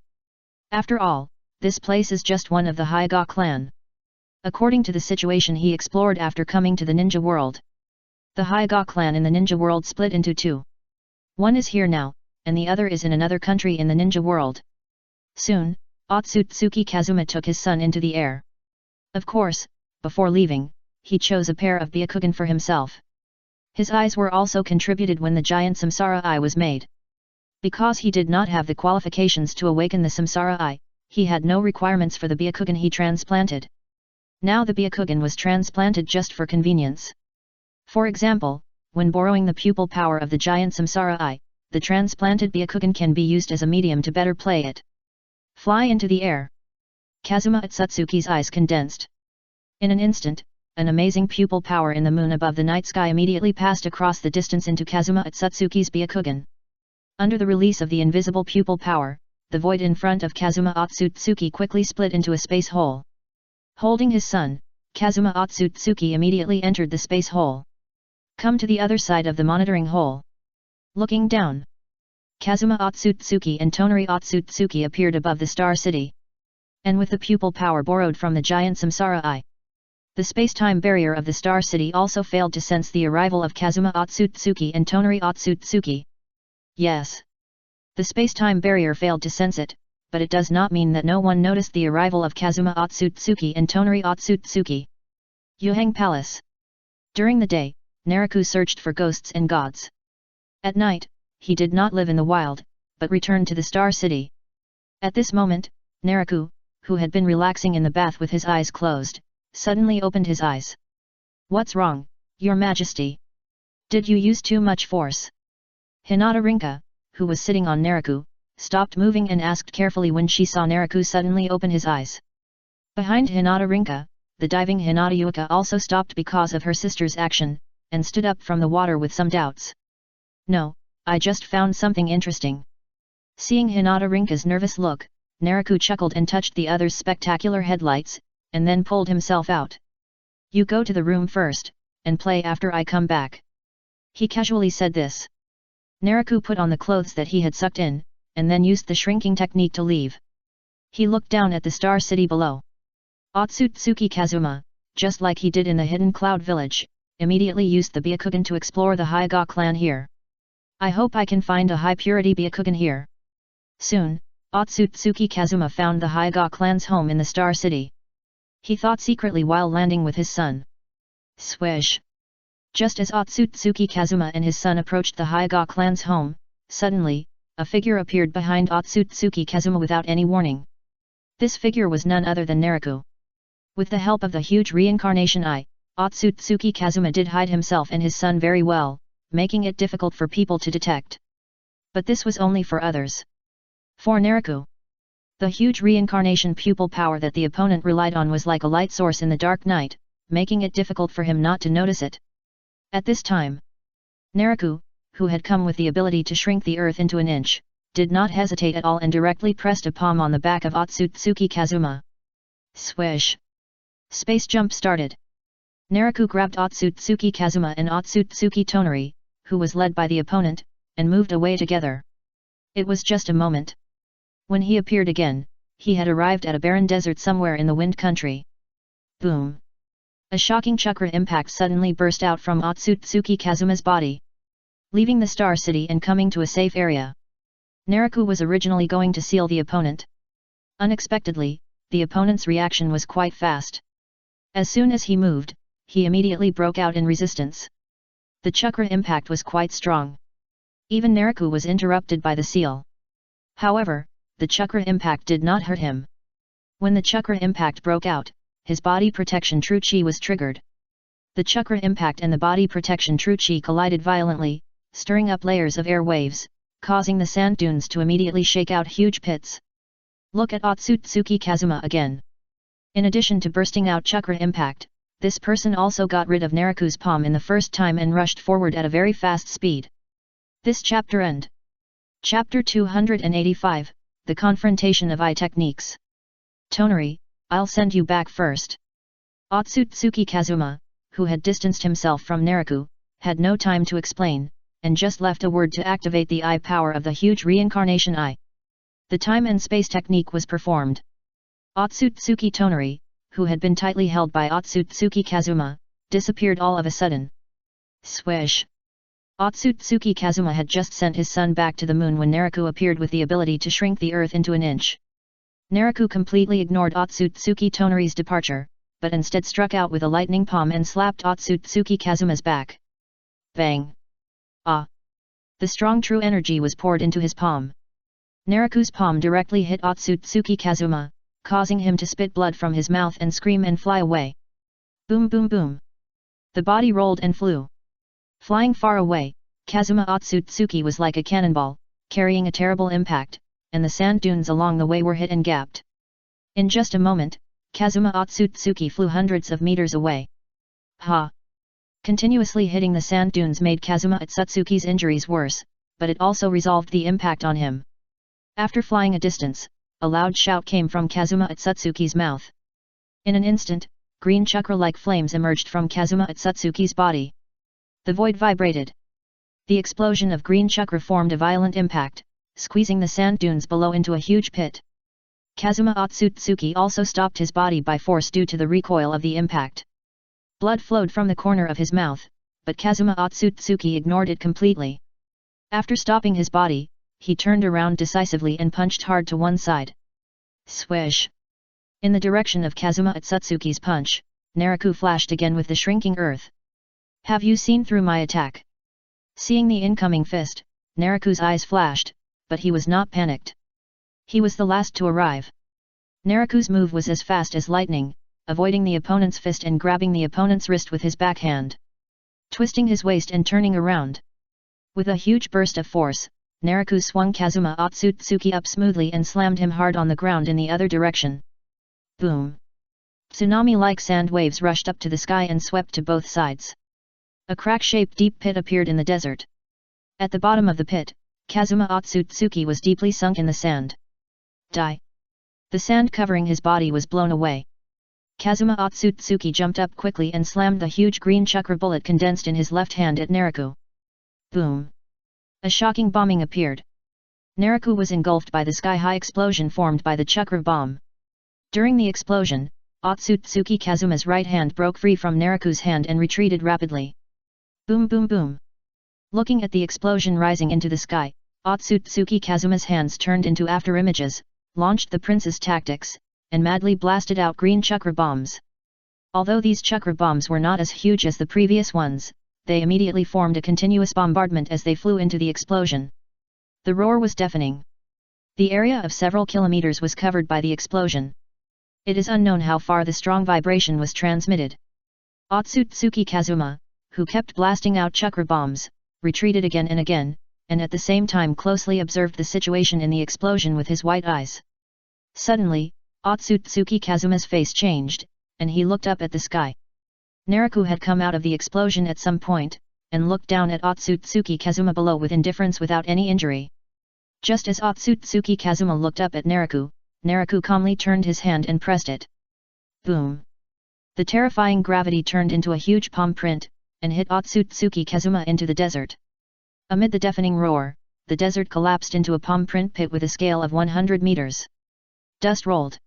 After all, this place is just one of the Hyga clan. According to the situation he explored after coming to the ninja world. The Hyga clan in the ninja world split into two. One is here now, and the other is in another country in the ninja world. Soon, Otsutsuki Kazuma took his son into the air. Of course, before leaving, he chose a pair of Byakugan for himself. His eyes were also contributed when the giant Samsara eye was made. Because he did not have the qualifications to awaken the Samsara eye, he had no requirements for the Byakugan he transplanted. Now the Byakugan was transplanted just for convenience. For example, when borrowing the pupil power of the giant Samsara eye, the transplanted Byakugan can be used as a medium to better play it. Fly into the air. Kazuma Otsutsuki's eyes condensed. In an instant, an amazing pupil power in the moon above the night sky immediately passed across the distance into Kazuma Otsutsuki's Byakugan. Under the release of the invisible pupil power, the void in front of Kazuma Otsutsuki quickly split into a space hole. Holding his son, Kazuma Otsutsuki immediately entered the space hole. Come to the other side of the monitoring hole. Looking down, Kazuma Otsutsuki and Tonari Otsutsuki appeared above the Star City. And with the pupil power borrowed from the giant Samsara eye, the space-time barrier of the Star City also failed to sense the arrival of Kazuma Otsutsuki and Tonari Otsutsuki. Yes. The space-time barrier failed to sense it, but it does not mean that no one noticed the arrival of Kazuma Otsutsuki and Tonari Otsutsuki. Yuhang Palace. During the day, Naraku searched for ghosts and gods. At night, he did not live in the wild, but returned to the Star City. At this moment, Naraku, who had been relaxing in the bath with his eyes closed, suddenly opened his eyes. What's wrong, Your Majesty? Did you use too much force? Hinata Rinka, who was sitting on Naraku, stopped moving and asked carefully when she saw Naraku suddenly open his eyes. Behind Hinata Rinka, the diving Hinata Yuka also stopped because of her sister's action, and stood up from the water with some doubts. No, I just found something interesting. Seeing Hinata Rinka's nervous look, Naraku chuckled and touched the other's spectacular headlights, and then pulled himself out. You go to the room first, and play after I come back. He casually said this. Naraku put on the clothes that he had sucked in, and then used the shrinking technique to leave. He looked down at the Star City below. Otsutsuki Kazuma, just like he did in the hidden cloud village, immediately used the Byakugan to explore the Hyga clan here. I hope I can find a high-purity Byakugan here. Soon, Otsutsuki Kazuma found the Hyga clan's home in the Star City. He thought secretly while landing with his son. Swish! Just as Otsutsuki Kazuma and his son approached the Hyga clan's home, suddenly, a figure appeared behind Otsutsuki Kazuma without any warning. This figure was none other than Naraku. With the help of the huge reincarnation eye, Otsutsuki Kazuma did hide himself and his son very well, making it difficult for people to detect. But this was only for others. For Naraku, the huge reincarnation pupil power that the opponent relied on was like a light source in the dark night, making it difficult for him not to notice it. At this time, Naraku, who had come with the ability to shrink the earth into an inch, did not hesitate at all and directly pressed a palm on the back of Otsutsuki Kazuma. Swish! Space jump started. Naraku grabbed Otsutsuki Kazuma and Otsutsuki Tonari, who was led by the opponent, and moved away together. It was just a moment. When he appeared again, he had arrived at a barren desert somewhere in the wind country. Boom! A shocking chakra impact suddenly burst out from Otsutsuki Kazuma's body, leaving the Star City and coming to a safe area. Naraku was originally going to seal the opponent. Unexpectedly, the opponent's reaction was quite fast. As soon as he moved, he immediately broke out in resistance. The chakra impact was quite strong. Even Naraku was interrupted by the seal. However, the chakra impact did not hurt him. When the chakra impact broke out, his body protection true chi was triggered. The chakra impact and the body protection true chi collided violently, stirring up layers of air waves, causing the sand dunes to immediately shake out huge pits. Look at Otsutsuki Kazuma again. In addition to bursting out chakra impact, this person also got rid of Naraku's palm in the first time and rushed forward at a very fast speed. This chapter end. Chapter 285, The Confrontation of Eye Techniques. Tonari, I'll send you back first. Otsutsuki Kazuma, who had distanced himself from Naraku, had no time to explain, and just left a word to activate the eye power of the huge reincarnation eye. The time and space technique was performed. Otsutsuki Tonari, who had been tightly held by Otsutsuki Kazuma, disappeared all of a sudden. Swish! Otsutsuki Kazuma had just sent his son back to the moon when Naraku appeared with the ability to shrink the earth into an inch. Naraku completely ignored Otsutsuki Tonari's departure, but instead struck out with a lightning palm and slapped Otsutsuki Kazuma's back. Bang! Ah! The strong true energy was poured into his palm. Naraku's palm directly hit Otsutsuki Kazuma, causing him to spit blood from his mouth and scream and fly away. Boom boom boom! The body rolled and flew. Flying far away, Kazuma Otsutsuki was like a cannonball, carrying a terrible impact, and the sand dunes along the way were hit and gapped. In just a moment, Kazuma Otsutsuki flew hundreds of meters away. Ha! Continuously hitting the sand dunes made Kazuma Otsutsuki's injuries worse, but it also resolved the impact on him. After flying a distance, a loud shout came from Kazuma Otsutsuki's mouth. In an instant, green chakra-like flames emerged from Kazuma Otsutsuki's body. The void vibrated. The explosion of green chakra formed a violent impact, squeezing the sand dunes below into a huge pit. Kazuma Otsutsuki also stopped his body by force due to the recoil of the impact. Blood flowed from the corner of his mouth, but Kazuma Otsutsuki ignored it completely. After stopping his body, he turned around decisively and punched hard to one side. Swish! In the direction of Kazuma Otsutsuki's punch, Naraku flashed again with the shrinking earth. Have you seen through my attack? Seeing the incoming fist, Naraku's eyes flashed, but he was not panicked. He was the last to arrive. Naraku's move was as fast as lightning, avoiding the opponent's fist and grabbing the opponent's wrist with his backhand. Twisting his waist and turning around. With a huge burst of force, Naraku swung Kazuma Otsutsuki up smoothly and slammed him hard on the ground in the other direction. Boom! Tsunami-like sand waves rushed up to the sky and swept to both sides. A crack-shaped deep pit appeared in the desert. At the bottom of the pit, Kazuma Otsutsuki was deeply sunk in the sand. Die! The sand covering his body was blown away. Kazuma Otsutsuki jumped up quickly and slammed the huge green chakra bullet condensed in his left hand at Naraku. Boom! A shocking bombing appeared. Naraku was engulfed by the sky-high explosion formed by the chakra bomb. During the explosion, Otsutsuki Kazuma's right hand broke free from Naraku's hand and retreated rapidly. Boom boom boom! Looking at the explosion rising into the sky, Otsutsuki Kazuma's hands turned into afterimages, launched the prince's tactics, and madly blasted out green chakra bombs. Although these chakra bombs were not as huge as the previous ones, they immediately formed a continuous bombardment as they flew into the explosion. The roar was deafening. The area of several kilometers was covered by the explosion. It is unknown how far the strong vibration was transmitted. Otsutsuki Kazuma, who kept blasting out chakra bombs, retreated again and at the same time closely observed the situation in the explosion with his white eyes. Suddenly, Otsutsuki Kazuma's face changed, and he looked up at the sky. Naraku had come out of the explosion at some point, and looked down at Otsutsuki Kazuma below with indifference without any injury. Just as Otsutsuki Kazuma looked up at Naraku, Naraku calmly turned his hand and pressed it. Boom! The terrifying gravity turned into a huge palm print, and hit Otsutsuki Kazuma into the desert. Amid the deafening roar, the desert collapsed into a palm print pit with a scale of 100 meters. Dust rolled.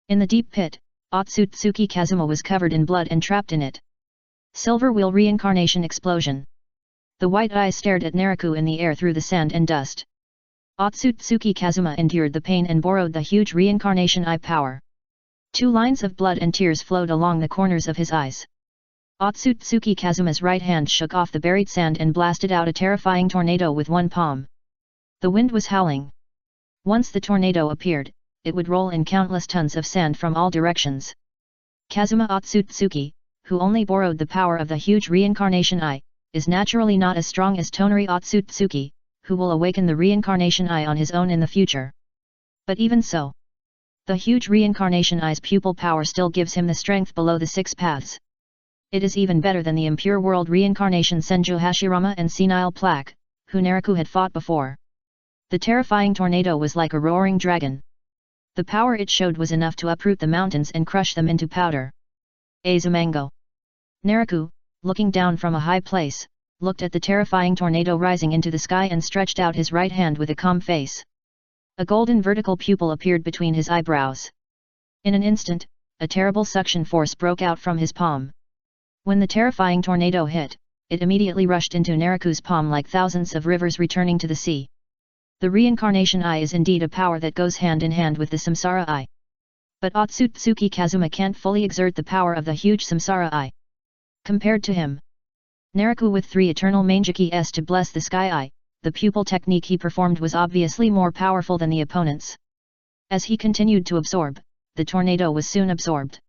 In the deep pit, Otsutsuki Kazuma was covered in blood and trapped in it. Silver Wheel Reincarnation Explosion. The white eyes stared at Naraku in the air through the sand and dust. Otsutsuki Kazuma endured the pain and borrowed the huge reincarnation eye power. 2 lines of blood and tears flowed along the corners of his eyes. Otsutsuki Kazuma's right hand shook off the buried sand and blasted out a terrifying tornado with one palm. The wind was howling. Once the tornado appeared, it would roll in countless tons of sand from all directions. Kazuma Otsutsuki, who only borrowed the power of the huge reincarnation eye, is naturally not as strong as Tonari Otsutsuki, who will awaken the reincarnation eye on his own in the future. But even so, the huge reincarnation eye's pupil power still gives him the strength below the 6 paths. It is even better than the impure world reincarnation Senju Hashirama and senile Plaque, who Naraku had fought before. The terrifying tornado was like a roaring dragon. The power it showed was enough to uproot the mountains and crush them into powder. Azumango. Naraku, looking down from a high place, looked at the terrifying tornado rising into the sky and stretched out his right hand with a calm face. A golden vertical pupil appeared between his eyebrows. In an instant, a terrible suction force broke out from his palm. When the terrifying tornado hit, it immediately rushed into Naraku's palm like thousands of rivers returning to the sea. The reincarnation eye is indeed a power that goes hand in hand with the samsara eye. But Otsutsuki Kazuma can't fully exert the power of the huge samsara eye. Compared to him, Naraku with 3 eternal Mangekis to bless the sky eye, the pupil technique he performed was obviously more powerful than the opponent's. As he continued to absorb, the tornado was soon absorbed.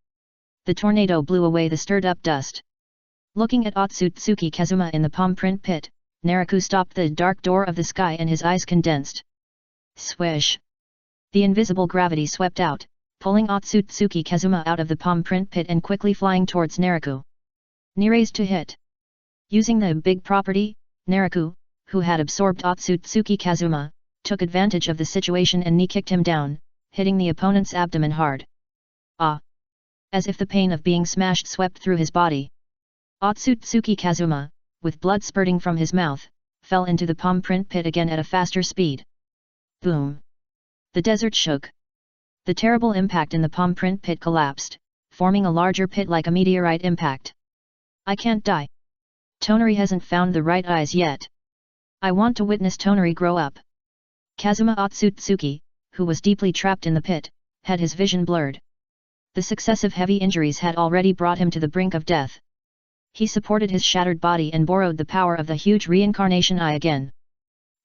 The tornado blew away the stirred-up dust. Looking at Otsutsuki Kazuma in the palm print pit, Naraku stopped the dark door of the sky and his eyes condensed. Swish! The invisible gravity swept out, pulling Otsutsuki Kazuma out of the palm print pit and quickly flying towards Naraku. Knee raised to hit. Using the big property, Naraku, who had absorbed Otsutsuki Kazuma, took advantage of the situation and knee kicked him down, hitting the opponent's abdomen hard. Ah! As if the pain of being smashed swept through his body. Otsutsuki Kazuma, with blood spurting from his mouth, fell into the palm print pit again at a faster speed. Boom! The desert shook. The terrible impact in the palm print pit collapsed, forming a larger pit like a meteorite impact. I can't die. Tonari hasn't found the right eyes yet. I want to witness Tonari grow up. Kazuma Otsutsuki, who was deeply trapped in the pit, had his vision blurred. The successive heavy injuries had already brought him to the brink of death. He supported his shattered body and borrowed the power of the huge reincarnation eye again.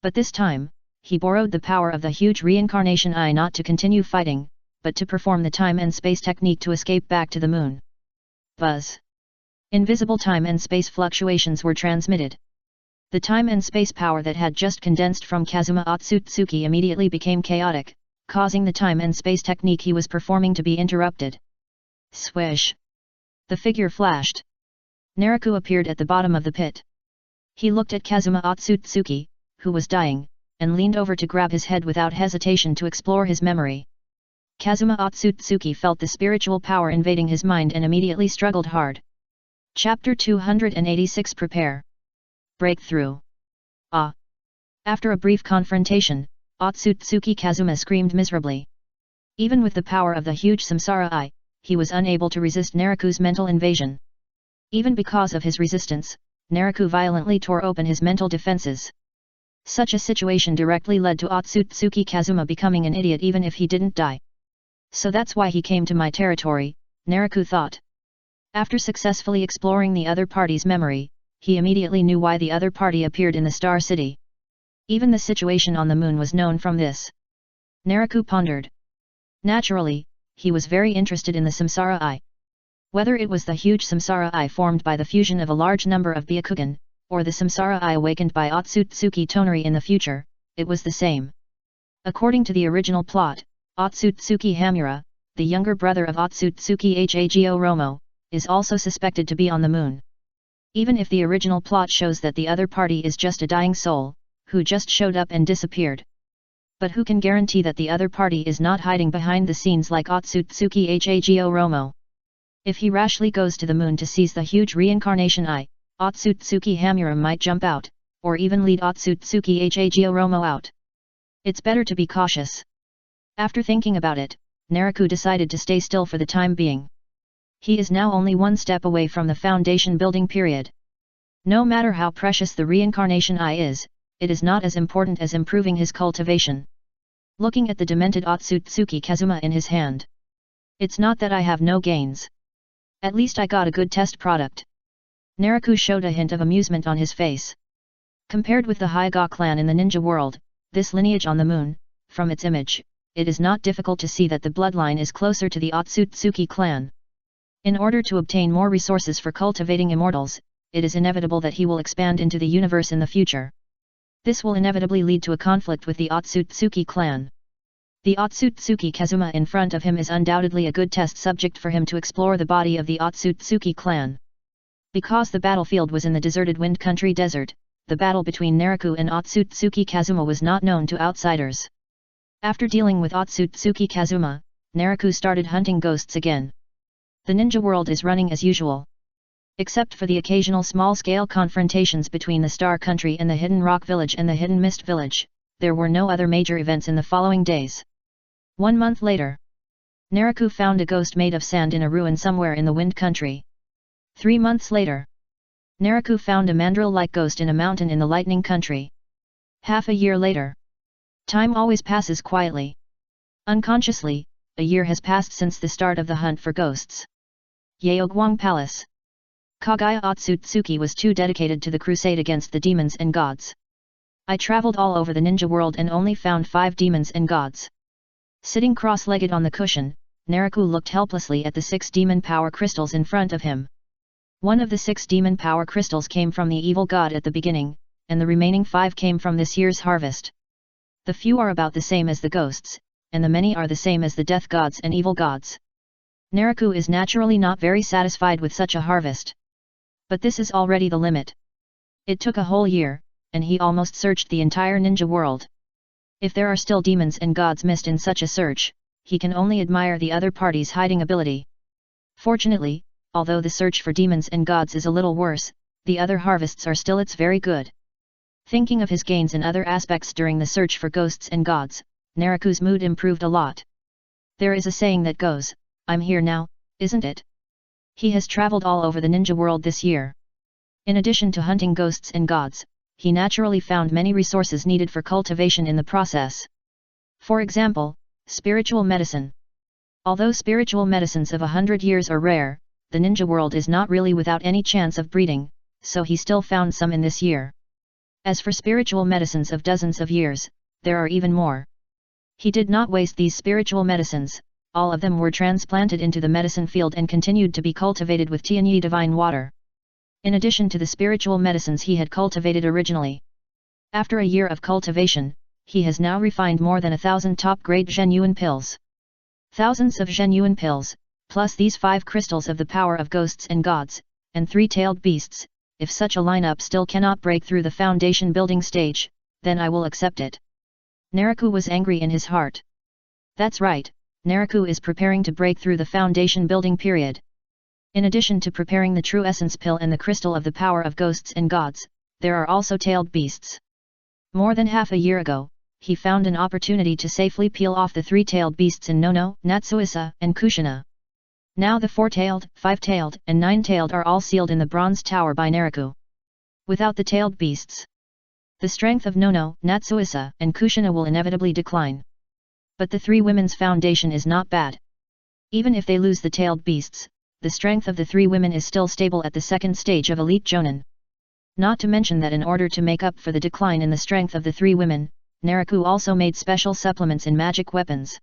But this time, he borrowed the power of the huge reincarnation eye not to continue fighting, but to perform the time and space technique to escape back to the moon. Buzz! Invisible time and space fluctuations were transmitted. The time and space power that had just condensed from Kazuma Otsutsuki immediately became chaotic, causing the time and space technique he was performing to be interrupted. Swish! The figure flashed. Naraku appeared at the bottom of the pit. He looked at Kazuma Otsutsuki, who was dying, and leaned over to grab his head without hesitation to explore his memory. Kazuma Otsutsuki felt the spiritual power invading his mind and immediately struggled hard. Chapter 286 Prepare. Breakthrough. Ah! After a brief confrontation, Otsutsuki Kazuma screamed miserably. Even with the power of the huge samsara eye, he was unable to resist Naraku's mental invasion. Even because of his resistance, Naraku violently tore open his mental defenses. Such a situation directly led to Otsutsuki Kazuma becoming an idiot even if he didn't die. So that's why he came to my territory, Naraku thought. After successfully exploring the other party's memory, he immediately knew why the other party appeared in the Star City. Even the situation on the moon was known from this. Naraku pondered. Naturally, he was very interested in the samsara eye. Whether it was the huge samsara eye formed by the fusion of a large number of Byakugan, or the samsara eye awakened by Otsutsuki Tonari in the future, it was the same. According to the original plot, Otsutsuki Hamura, the younger brother of Otsutsuki Hago Romo, is also suspected to be on the moon. Even if the original plot shows that the other party is just a dying soul, who just showed up and disappeared. But who can guarantee that the other party is not hiding behind the scenes like Otsutsuki Hago Romo? If he rashly goes to the moon to seize the huge reincarnation eye, Otsutsuki Hamura might jump out, or even lead Otsutsuki Hago Romo out. It's better to be cautious. After thinking about it, Naraku decided to stay still for the time being. He is now only one step away from the foundation building period. No matter how precious the reincarnation eye is, it is not as important as improving his cultivation. Looking at the demented Otsutsuki Kazuma in his hand. It's not that I have no gains. At least I got a good test product. Naraku showed a hint of amusement on his face. Compared with the Hyuga clan in the ninja world, this lineage on the moon, from its image, it is not difficult to see that the bloodline is closer to the Otsutsuki clan. In order to obtain more resources for cultivating immortals, it is inevitable that he will expand into the universe in the future. This will inevitably lead to a conflict with the Otsutsuki clan. The Otsutsuki Kazuma in front of him is undoubtedly a good test subject for him to explore the body of the Otsutsuki clan. Because the battlefield was in the deserted Wind Country desert, the battle between Naraku and Otsutsuki Kazuma was not known to outsiders. After dealing with Otsutsuki Kazuma, Naraku started hunting ghosts again. The ninja world is running as usual. Except for the occasional small-scale confrontations between the Star Country and the Hidden Rock Village and the Hidden Mist Village, there were no other major events in the following days. 1 month later, Naraku found a ghost made of sand in a ruin somewhere in the Wind Country. 3 months later, Naraku found a mandrill-like ghost in a mountain in the Lightning Country. Half a year later. Time always passes quietly. Unconsciously, a year has passed since the start of the hunt for ghosts. Yeoguang Palace. Kagaya Otsutsuki was too dedicated to the crusade against the demons and gods. I traveled all over the ninja world and only found 5 demons and gods. Sitting cross-legged on the cushion, Naraku looked helplessly at the 6 demon power crystals in front of him. One of the 6 demon power crystals came from the evil god at the beginning, and the remaining 5 came from this year's harvest. The few are about the same as the ghosts, and the many are the same as the death gods and evil gods. Naraku is naturally not very satisfied with such a harvest. But this is already the limit. It took a whole year, and he almost searched the entire ninja world. If there are still demons and gods missed in such a search, he can only admire the other party's hiding ability. Fortunately, although the search for demons and gods is a little worse, the other harvests are still very good. Thinking of his gains in other aspects during the search for ghosts and gods, Naraku's mood improved a lot. There is a saying that goes, "I'm here now, isn't it?" He has traveled all over the ninja world this year. In addition to hunting ghosts and gods, he naturally found many resources needed for cultivation in the process. For example, spiritual medicine. Although spiritual medicines of 100 years are rare, the ninja world is not really without any chance of breeding, so he still found some in this year. As for spiritual medicines of dozens of years, there are even more. He did not waste these spiritual medicines. All of them were transplanted into the medicine field and continued to be cultivated with Tianyi divine water. In addition to the spiritual medicines he had cultivated originally. After a year of cultivation, he has now refined more than 1,000 top-grade genuine pills. Thousands of genuine pills, plus these 5 crystals of the power of ghosts and gods, and 3-tailed beasts. If such a lineup still cannot break through the foundation building stage, then I will accept it. Naraku was angry in his heart. That's right. Naraku is preparing to break through the foundation building period. In addition to preparing the true essence pill and the crystal of the power of ghosts and gods, there are also tailed beasts. More than half a year ago, he found an opportunity to safely peel off the 3-tailed beasts in Nono, Natsuisa, and Kushina. Now the 4-tailed, 5-tailed, and 9-tailed are all sealed in the bronze tower by Naraku. Without the tailed beasts, the strength of Nono, Natsuisa, and Kushina will inevitably decline. But the 3 women's foundation is not bad. Even if they lose the tailed beasts, the strength of the 3 women is still stable at the 2nd stage of elite Jonin. Not to mention that in order to make up for the decline in the strength of the 3 women, Naraku also made special supplements in magic weapons.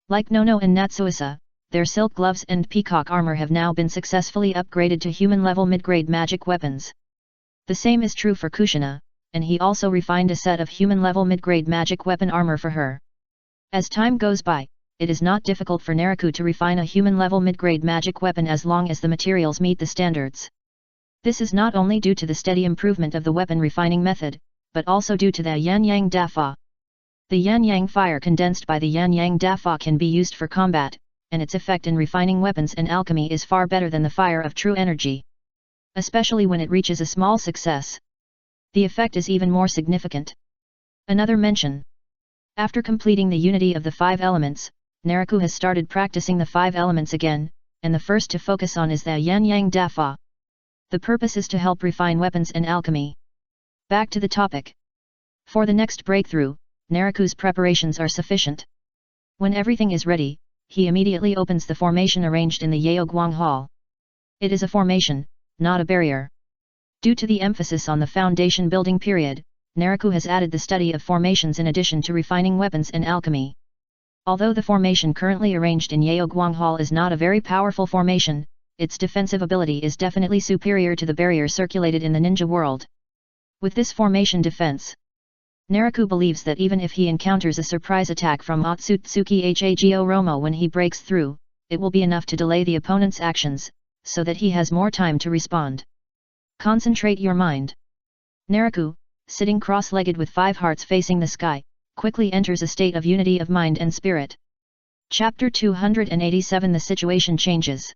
Like Nono and Natsuisa, their silk gloves and peacock armor have now been successfully upgraded to human-level mid-grade magic weapons. The same is true for Kushina, and he also refined a set of human-level mid-grade magic weapon armor for her. As time goes by, it is not difficult for Naraku to refine a human-level mid-grade magic weapon as long as the materials meet the standards. This is not only due to the steady improvement of the weapon refining method, but also due to the Yan-Yang Dafa. The Yan-Yang fire condensed by the Yan-Yang Dafa can be used for combat, and its effect in refining weapons and alchemy is far better than the fire of true energy. Especially when it reaches a small success, the effect is even more significant. Another mention. After completing the unity of the 5 elements, Naraku has started practicing the 5 elements again, and the first to focus on is the Yan-Yang Dafa. The purpose is to help refine weapons and alchemy. Back to the topic. For the next breakthrough, Naraku's preparations are sufficient. When everything is ready, he immediately opens the formation arranged in the Yaoguang Hall. It is a formation, not a barrier. Due to the emphasis on the foundation building period, Naraku has added the study of formations in addition to refining weapons and alchemy. Although the formation currently arranged in Yaoguang Hall is not a very powerful formation, its defensive ability is definitely superior to the barrier circulated in the ninja world. With this formation defense, Naraku believes that even if he encounters a surprise attack from Otsutsuki Hago Romo when he breaks through, it will be enough to delay the opponent's actions, so that he has more time to respond. Concentrate your mind. Naraku, sitting cross-legged with 5 hearts facing the sky, quickly enters a state of unity of mind and spirit. Chapter 287 The situation changes.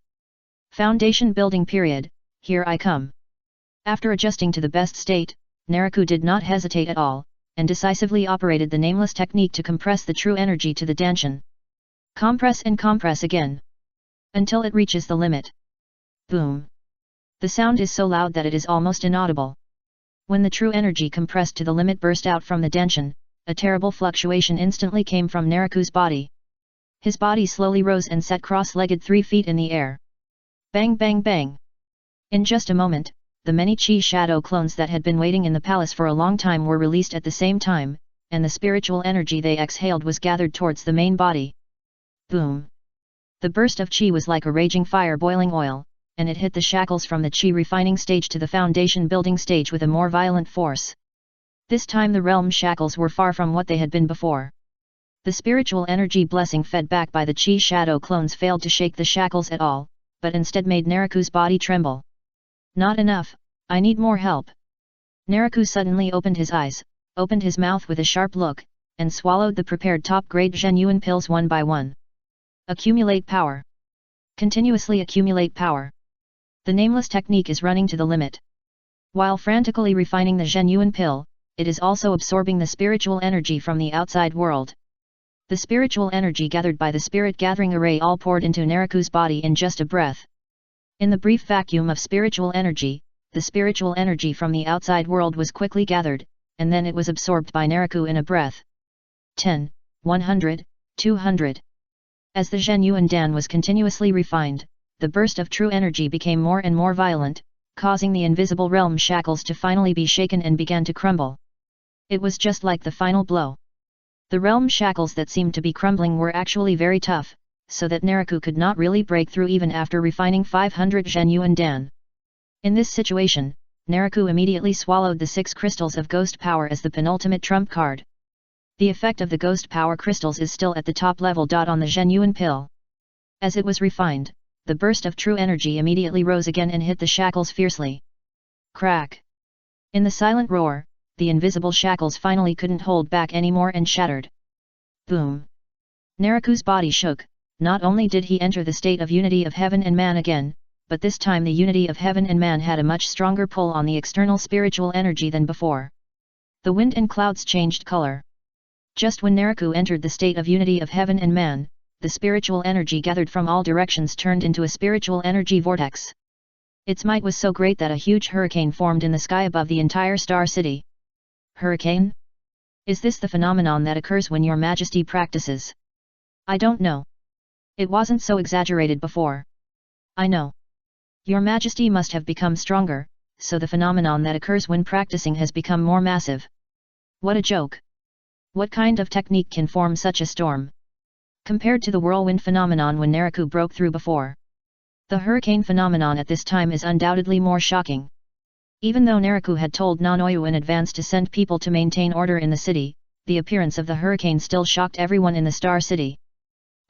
Foundation building period, here I come. After adjusting to the best state, Naraku did not hesitate at all, and decisively operated the nameless technique to compress the true energy to the danshin. Compress and compress again, until it reaches the limit. Boom! The sound is so loud that it is almost inaudible. When the true energy compressed to the limit burst out from the danshin, a terrible fluctuation instantly came from Naraku's body. His body slowly rose and sat cross-legged 3 feet in the air. Bang bang bang! In just a moment, the many chi shadow clones that had been waiting in the palace for a long time were released at the same time, and the spiritual energy they exhaled was gathered towards the main body. Boom! The burst of chi was like a raging fire boiling oil, and it hit the shackles from the chi refining stage to the foundation building stage with a more violent force. This time the realm shackles were far from what they had been before. The spiritual energy blessing fed back by the chi shadow clones failed to shake the shackles at all, but instead made Naraku's body tremble. Not enough, I need more help. Naraku suddenly opened his eyes, opened his mouth with a sharp look, and swallowed the prepared top-grade genuine pills one by one. Accumulate power. Continuously accumulate power. The nameless technique is running to the limit. While frantically refining the genuine pill, it is also absorbing the spiritual energy from the outside world. The spiritual energy gathered by the spirit gathering array all poured into Naraku's body in just a breath. In the brief vacuum of spiritual energy, the spiritual energy from the outside world was quickly gathered, and then it was absorbed by Naraku in a breath. 10, 100, 200. As the genuine Dan was continuously refined, the burst of true energy became more and more violent, causing the invisible realm shackles to finally be shaken and began to crumble. It was just like the final blow. The realm shackles that seemed to be crumbling were actually very tough, so that Naraku could not really break through even after refining 500 genuine Dan. In this situation, Naraku immediately swallowed the 6 crystals of ghost power as the penultimate trump card. The effect of the ghost power crystals is still at the top level. On the genuine pill. As it was refined, the burst of true energy immediately rose again and hit the shackles fiercely. Crack! In the silent roar, the invisible shackles finally couldn't hold back anymore and shattered. Boom! Naraku's body shook. Not only did he enter the state of unity of heaven and man again, but this time the unity of heaven and man had a much stronger pull on the external spiritual energy than before. The wind and clouds changed color. Just when Naraku entered the state of unity of heaven and man, the spiritual energy gathered from all directions turned into a spiritual energy vortex. Its might was so great that a huge hurricane formed in the sky above the entire star city. Hurricane? Is this the phenomenon that occurs when your majesty practices? I don't know. It wasn't so exaggerated before. I know. Your majesty must have become stronger, so the phenomenon that occurs when practicing has become more massive. What a joke! What kind of technique can form such a storm? Compared to the whirlwind phenomenon when Naraku broke through before, the hurricane phenomenon at this time is undoubtedly more shocking. Even though Naraku had told Nanoyu in advance to send people to maintain order in the city, the appearance of the hurricane still shocked everyone in the Star City.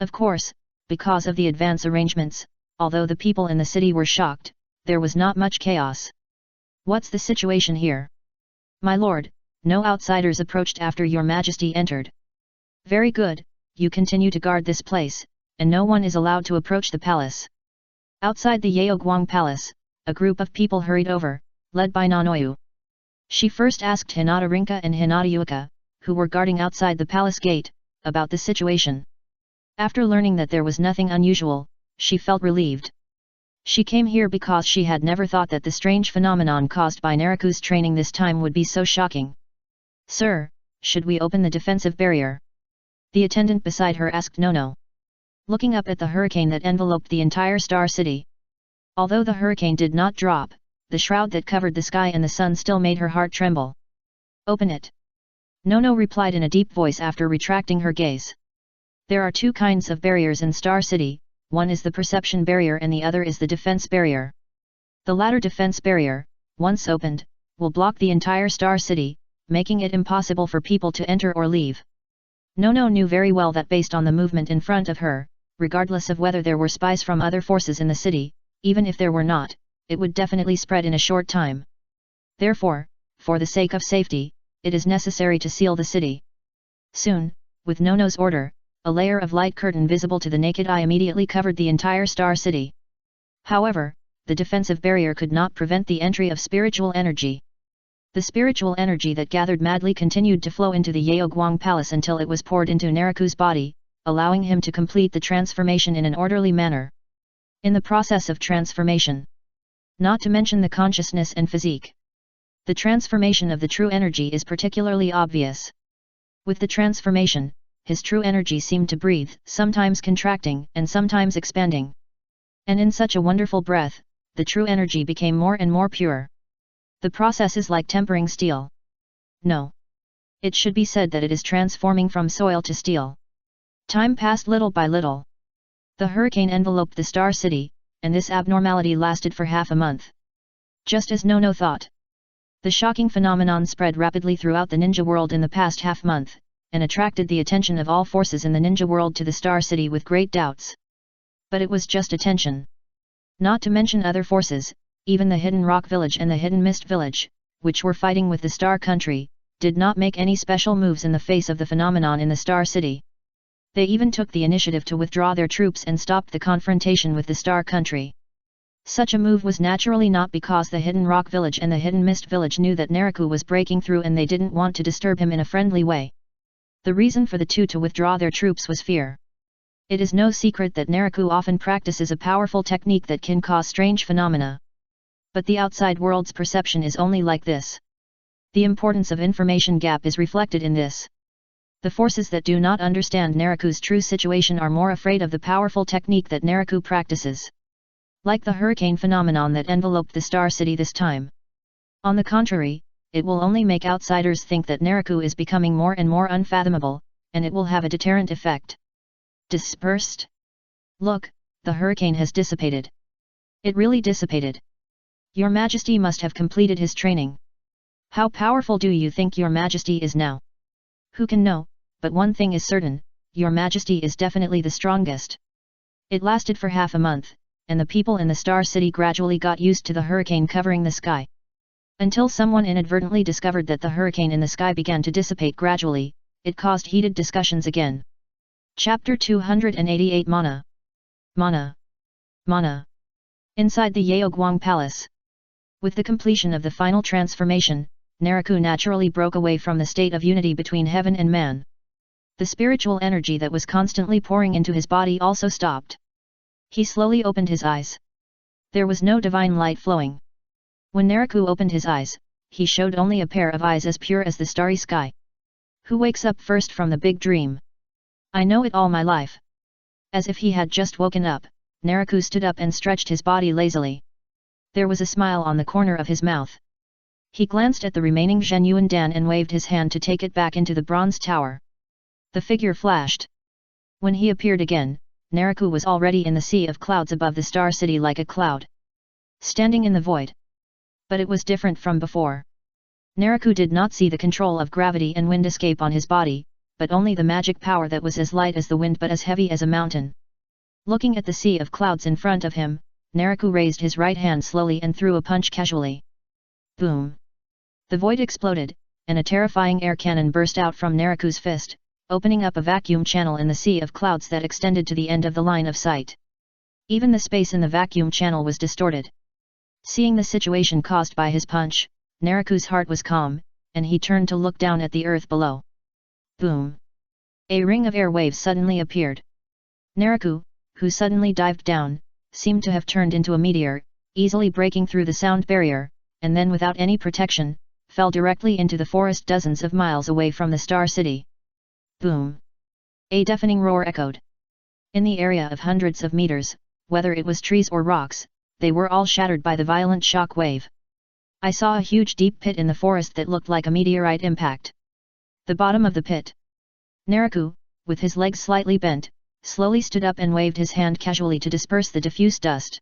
Of course, because of the advance arrangements, although the people in the city were shocked, there was not much chaos. What's the situation here? My lord, no outsiders approached after your majesty entered. Very good, you continue to guard this place, and no one is allowed to approach the palace. Outside the Yaoguang Palace, a group of people hurried over, led by Nanoyu. She first asked Hinata Rinka and Hinata Yuka, who were guarding outside the palace gate, about the situation. After learning that there was nothing unusual, she felt relieved. She came here because she had never thought that the strange phenomenon caused by Nariku's training this time would be so shocking. Sir, should we open the defensive barrier? The attendant beside her asked Nono. Looking up at the hurricane that enveloped the entire Star City. Although the hurricane did not drop, the shroud that covered the sky and the sun still made her heart tremble. Open it. Nono replied in a deep voice after retracting her gaze. There are two kinds of barriers in Star City, one is the perception barrier and the other is the defense barrier. The latter defense barrier, once opened, will block the entire Star City, making it impossible for people to enter or leave. Nono knew very well that based on the movement in front of her, regardless of whether there were spies from other forces in the city, even if there were not, it would definitely spread in a short time. Therefore, for the sake of safety, it is necessary to seal the city. Soon, with Nono's order, a layer of light curtain visible to the naked eye immediately covered the entire Star City. However, the defensive barrier could not prevent the entry of spiritual energy. The spiritual energy that gathered madly continued to flow into the Yaoguang Palace until it was poured into Nariku's body, allowing him to complete the transformation in an orderly manner. In the process of transformation, not to mention the consciousness and physique, the transformation of the true energy is particularly obvious. With the transformation, his true energy seemed to breathe, sometimes contracting and sometimes expanding. And in such a wonderful breath, the true energy became more and more pure. The process is like tempering steel. No. It should be said that it is transforming from soil to steel. Time passed little by little. The hurricane enveloped the Star City, and this abnormality lasted for half a month. Just as Nono thought. The shocking phenomenon spread rapidly throughout the ninja world in the past half-month, and attracted the attention of all forces in the ninja world to the Star City with great doubts. But it was just attention. Not to mention other forces, even the Hidden Rock Village and the Hidden Mist Village, which were fighting with the Star Country, did not make any special moves in the face of the phenomenon in the Star City. They even took the initiative to withdraw their troops and stopped the confrontation with the Star Country. Such a move was naturally not because the Hidden Rock Village and the Hidden Mist Village knew that Nariku was breaking through and they didn't want to disturb him in a friendly way. The reason for the two to withdraw their troops was fear. It is no secret that Nariku often practices a powerful technique that can cause strange phenomena. But the outside world's perception is only like this. The importance of information gap is reflected in this. The forces that do not understand Nariku's true situation are more afraid of the powerful technique that Nariku practices. Like the hurricane phenomenon that enveloped the Star City this time. On the contrary, it will only make outsiders think that Nariku is becoming more and more unfathomable, and it will have a deterrent effect. Dispersed? Look, the hurricane has dissipated. It really dissipated. Your Majesty must have completed his training. How powerful do you think Your Majesty is now? Who can know, but one thing is certain, Your Majesty is definitely the strongest. It lasted for half a month, and the people in the Star City gradually got used to the hurricane covering the sky. Until someone inadvertently discovered that the hurricane in the sky began to dissipate gradually, it caused heated discussions again. Chapter 288 Mana. Mana. Mana. Inside the Yaoguang Palace. With the completion of the final transformation, Nariku naturally broke away from the state of unity between heaven and man. The spiritual energy that was constantly pouring into his body also stopped. He slowly opened his eyes. There was no divine light flowing. When Nariku opened his eyes, he showed only a pair of eyes as pure as the starry sky. Who wakes up first from the big dream? I know it all my life. As if he had just woken up, Nariku stood up and stretched his body lazily. There was a smile on the corner of his mouth. He glanced at the remaining Zhenyuan Dan and waved his hand to take it back into the bronze tower. The figure flashed. When he appeared again, Nariku was already in the sea of clouds above the Star City like a cloud. Standing in the void. But it was different from before. Nariku did not see the control of gravity and wind escape on his body, but only the magic power that was as light as the wind but as heavy as a mountain. Looking at the sea of clouds in front of him, Naraku raised his right hand slowly and threw a punch casually. Boom! The void exploded, and a terrifying air cannon burst out from Naraku's fist, opening up a vacuum channel in the sea of clouds that extended to the end of the line of sight. Even the space in the vacuum channel was distorted. Seeing the situation caused by his punch, Naraku's heart was calm, and he turned to look down at the earth below. Boom! A ring of air waves suddenly appeared. Naraku, who suddenly dived down, seemed to have turned into a meteor, easily breaking through the sound barrier, and then without any protection, fell directly into the forest dozens of miles away from the Star City. Boom! A deafening roar echoed. In the area of hundreds of meters, whether it was trees or rocks, they were all shattered by the violent shock wave. I saw a huge deep pit in the forest that looked like a meteorite impact. The bottom of the pit. Naraku, with his legs slightly bent, slowly stood up and waved his hand casually to disperse the diffuse dust.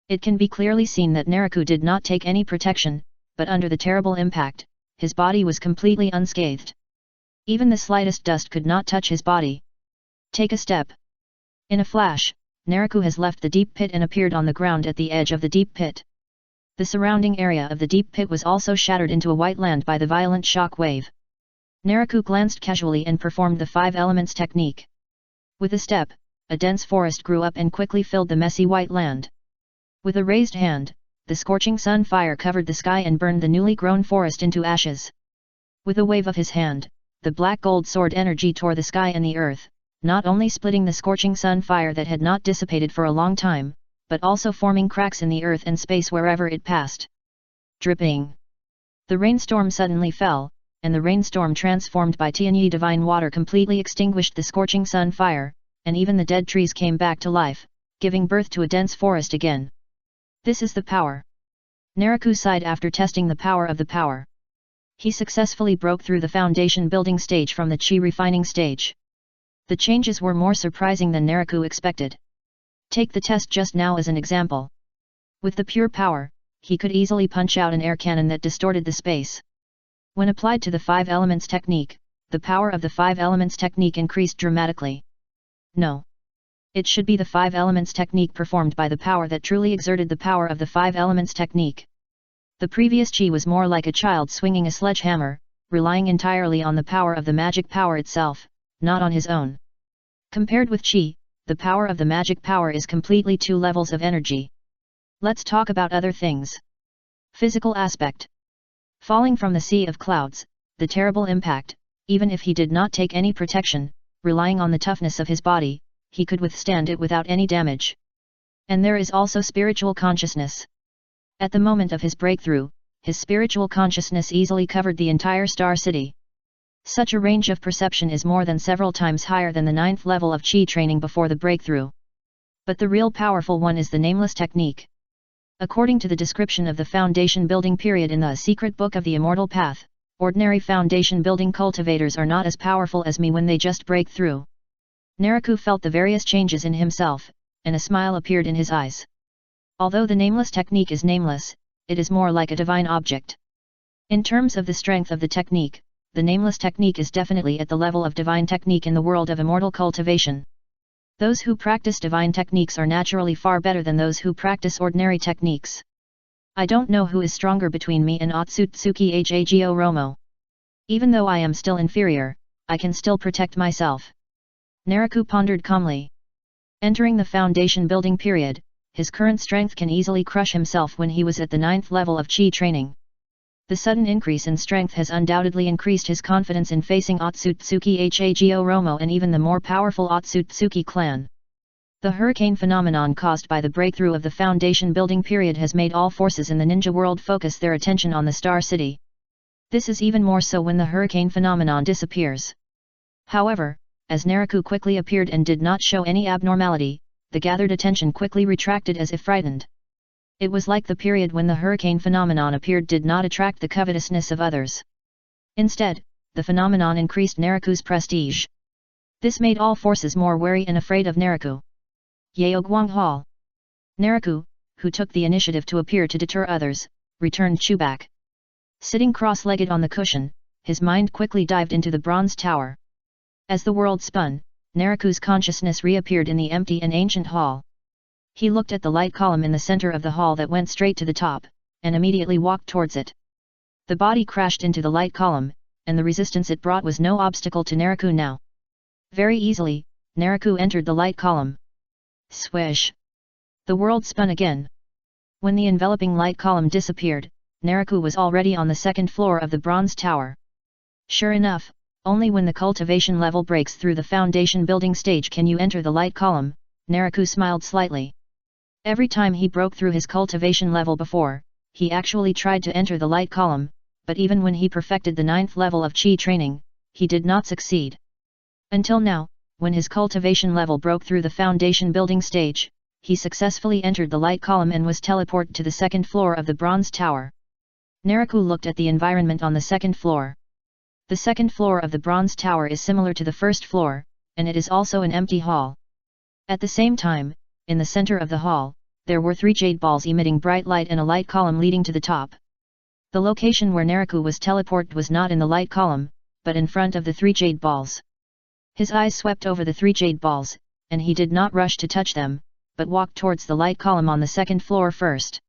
It can be clearly seen that Naraku did not take any protection, but under the terrible impact, his body was completely unscathed. Even the slightest dust could not touch his body. Take a step. In a flash, Naraku has left the deep pit and appeared on the ground at the edge of the deep pit. The surrounding area of the deep pit was also shattered into a white land by the violent shock wave. Naraku glanced casually and performed the 5 elements technique. With a step, a dense forest grew up and quickly filled the messy white land. With a raised hand, the scorching sun fire covered the sky and burned the newly grown forest into ashes. With a wave of his hand, the black gold sword energy tore the sky and the earth, not only splitting the scorching sun fire that had not dissipated for a long time, but also forming cracks in the earth and space wherever it passed. Dripping! The rainstorm suddenly fell, and the rainstorm transformed by Tianyi divine water completely extinguished the scorching sun fire, and even the dead trees came back to life, giving birth to a dense forest again. This is the power. Naraku sighed after testing the power of the power. He successfully broke through the foundation building stage from the chi refining stage. The changes were more surprising than Naraku expected. Take the test just now as an example. With the pure power, he could easily punch out an air cannon that distorted the space. When applied to the 5 elements technique, the power of the 5 elements technique increased dramatically. No. It should be the 5 elements technique performed by the power that truly exerted the power of the 5 elements technique. The previous chi was more like a child swinging a sledgehammer, relying entirely on the power of the magic power itself, not on his own. Compared with chi, the power of the magic power is completely 2 levels of energy. Let's talk about other things. Physical aspect. Falling from the sea of clouds, the terrible impact, even if he did not take any protection, relying on the toughness of his body, he could withstand it without any damage. And there is also spiritual consciousness. At the moment of his breakthrough, his spiritual consciousness easily covered the entire Star City. Such a range of perception is more than several times higher than the 9th level of chi training before the breakthrough. But the real powerful one is the nameless technique. According to the description of the foundation building period in the secret book of the Immortal Path, ordinary foundation building cultivators are not as powerful as me when they just break through. Naraku felt the various changes in himself, and a smile appeared in his eyes. Although the nameless technique is nameless, it is more like a divine object. In terms of the strength of the technique, the nameless technique is definitely at the level of divine technique in the world of immortal cultivation. Those who practice divine techniques are naturally far better than those who practice ordinary techniques. I don't know who is stronger between me and Otsutsuki Hago Romo. Even though I am still inferior, I can still protect myself. Naraku pondered calmly. Entering the foundation building period, his current strength can easily crush himself when he was at the 9th level of chi training. The sudden increase in strength has undoubtedly increased his confidence in facing Otsutsuki Hago Romo and even the more powerful Otsutsuki clan. The hurricane phenomenon caused by the breakthrough of the foundation building period has made all forces in the ninja world focus their attention on the Star City. This is even more so when the hurricane phenomenon disappears. However, as Naraku quickly appeared and did not show any abnormality, the gathered attention quickly retracted as if frightened. It was like the period when the hurricane phenomenon appeared did not attract the covetousness of others. Instead, the phenomenon increased Naraku's prestige. This made all forces more wary and afraid of Naraku. Yeoguang Hall. Naraku, who took the initiative to appear to deter others, returned back. Sitting cross-legged on the cushion, his mind quickly dived into the bronze tower. As the world spun, Naraku's consciousness reappeared in the empty and ancient hall. He looked at the light column in the center of the hall that went straight to the top, and immediately walked towards it. The body crashed into the light column, and the resistance it brought was no obstacle to Naraku now. Very easily, Naraku entered the light column. Swish! The world spun again. When the enveloping light column disappeared, Naraku was already on the second floor of the bronze tower. Sure enough, only when the cultivation level breaks through the foundation building stage can you enter the light column. Naraku smiled slightly. Every time he broke through his cultivation level before, he actually tried to enter the light column, but even when he perfected the 9th level of Qi training, he did not succeed. Until now, when his cultivation level broke through the foundation building stage, he successfully entered the light column and was teleported to the second floor of the bronze tower. Naraku looked at the environment on the second floor. The second floor of the bronze tower is similar to the first floor, and it is also an empty hall. At the same time, in the center of the hall, there were 3 jade balls emitting bright light and a light column leading to the top. The location where Naraku was teleported was not in the light column, but in front of the 3 jade balls. His eyes swept over the 3 jade balls, and he did not rush to touch them, but walked towards the light column on the second floor first.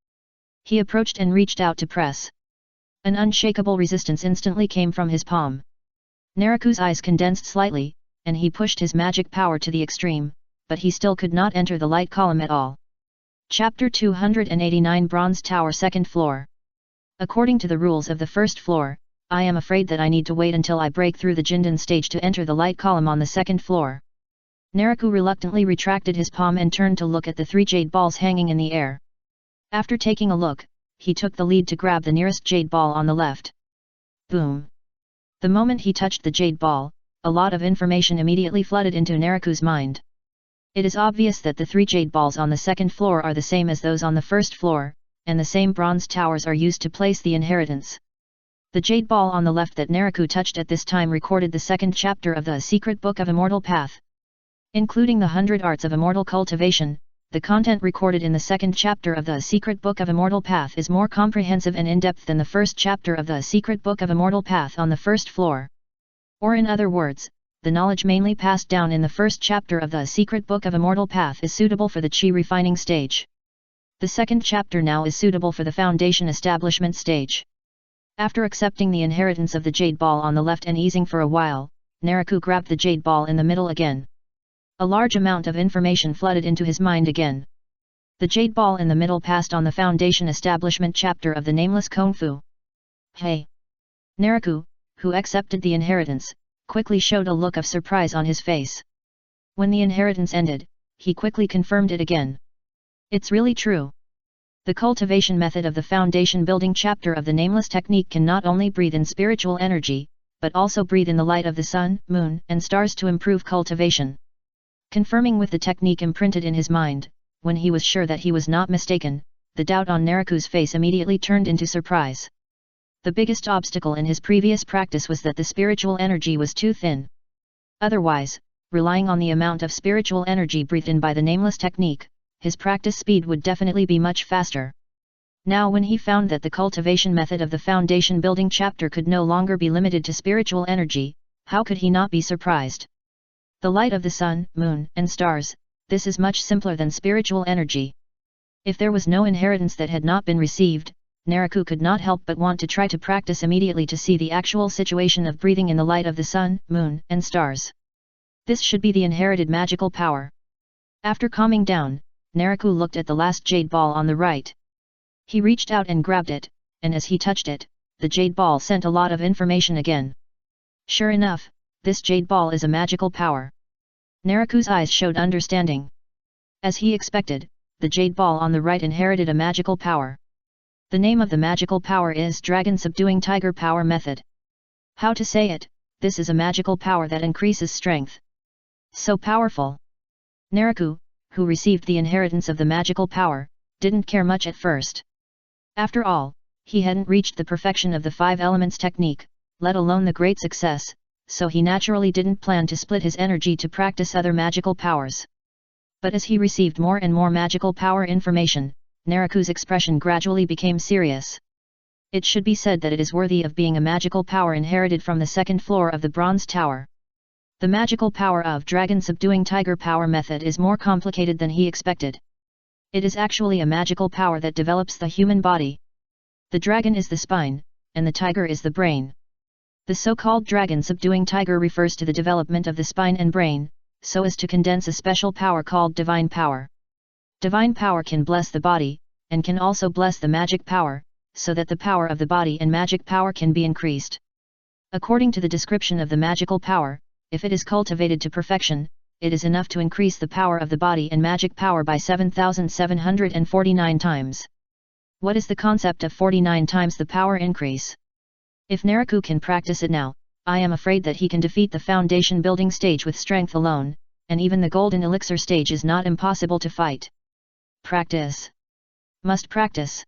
He approached and reached out to press. An unshakable resistance instantly came from his palm. Naraku's eyes condensed slightly, and he pushed his magic power to the extreme, but he still could not enter the light column at all. Chapter 289 Bronze Tower Second Floor. According to the rules of the first floor, I am afraid that I need to wait until I break through the Jindan stage to enter the light column on the second floor. Naraku reluctantly retracted his palm and turned to look at the 3 jade balls hanging in the air. After taking a look, he took the lead to grab the nearest jade ball on the left. Boom! The moment he touched the jade ball, a lot of information immediately flooded into Naraku's mind. It is obvious that the 3 jade balls on the second floor are the same as those on the first floor, and the same bronze towers are used to place the inheritance. The jade ball on the left that Naraku touched at this time recorded the second chapter of the Secret Book of Immortal Path. Including the 100 Arts of Immortal Cultivation, the content recorded in the second chapter of the Secret Book of Immortal Path is more comprehensive and in-depth than the first chapter of the Secret Book of Immortal Path on the first floor. Or in other words, the knowledge mainly passed down in the first chapter of the Secret Book of Immortal Path is suitable for the Qi refining stage. The second chapter now is suitable for the foundation establishment stage. After accepting the inheritance of the jade ball on the left and easing for a while, Naraku grabbed the jade ball in the middle again. A large amount of information flooded into his mind again. The jade ball in the middle passed on the foundation establishment chapter of the nameless Kung Fu. Hey! Naraku, who accepted the inheritance, quickly showed a look of surprise on his face. When the inheritance ended, he quickly confirmed it again. It's really true. The cultivation method of the foundation building chapter of the nameless technique can not only breathe in spiritual energy, but also breathe in the light of the sun, moon, and stars to improve cultivation. Confirming with the technique imprinted in his mind, when he was sure that he was not mistaken, the doubt on Naraku's face immediately turned into surprise. The biggest obstacle in his previous practice was that the spiritual energy was too thin. Otherwise, relying on the amount of spiritual energy breathed in by the nameless technique, his practice speed would definitely be much faster. Now when he found that the cultivation method of the foundation building chapter could no longer be limited to spiritual energy, how could he not be surprised? The light of the sun, moon, and stars, this is much simpler than spiritual energy. If there was no inheritance that had not been received, Naraku could not help but want to try to practice immediately to see the actual situation of breathing in the light of the sun, moon, and stars. This should be the inherited magical power. After calming down, Naraku looked at the last jade ball on the right. He reached out and grabbed it, and as he touched it, the jade ball sent a lot of information again. Sure enough, this jade ball is a magical power. Naraku's eyes showed understanding. As he expected, the jade ball on the right inherited a magical power. The name of the magical power is Dragon Subduing Tiger Power Method. How to say it, this is a magical power that increases strength. So powerful. Naraku, who received the inheritance of the magical power, didn't care much at first. After all, he hadn't reached the perfection of the 5 elements technique, let alone the great success, so he naturally didn't plan to split his energy to practice other magical powers. But as he received more and more magical power information, Naraku's expression gradually became serious. It should be said that it is worthy of being a magical power inherited from the second floor of the Bronze Tower. The magical power of dragon subduing tiger power method is more complicated than he expected. It is actually a magical power that develops the human body. The dragon is the spine, and the tiger is the brain. The so-called dragon subduing tiger refers to the development of the spine and brain, so as to condense a special power called divine power. Divine power can bless the body, and can also bless the magic power, so that the power of the body and magic power can be increased. According to the description of the magical power, if it is cultivated to perfection, it is enough to increase the power of the body and magic power by 7,749 times. What is the concept of 49 times the power increase? If Naraku can practice it now, I am afraid that he can defeat the foundation building stage with strength alone, and even the golden elixir stage is not impossible to fight. Practice. Must practice.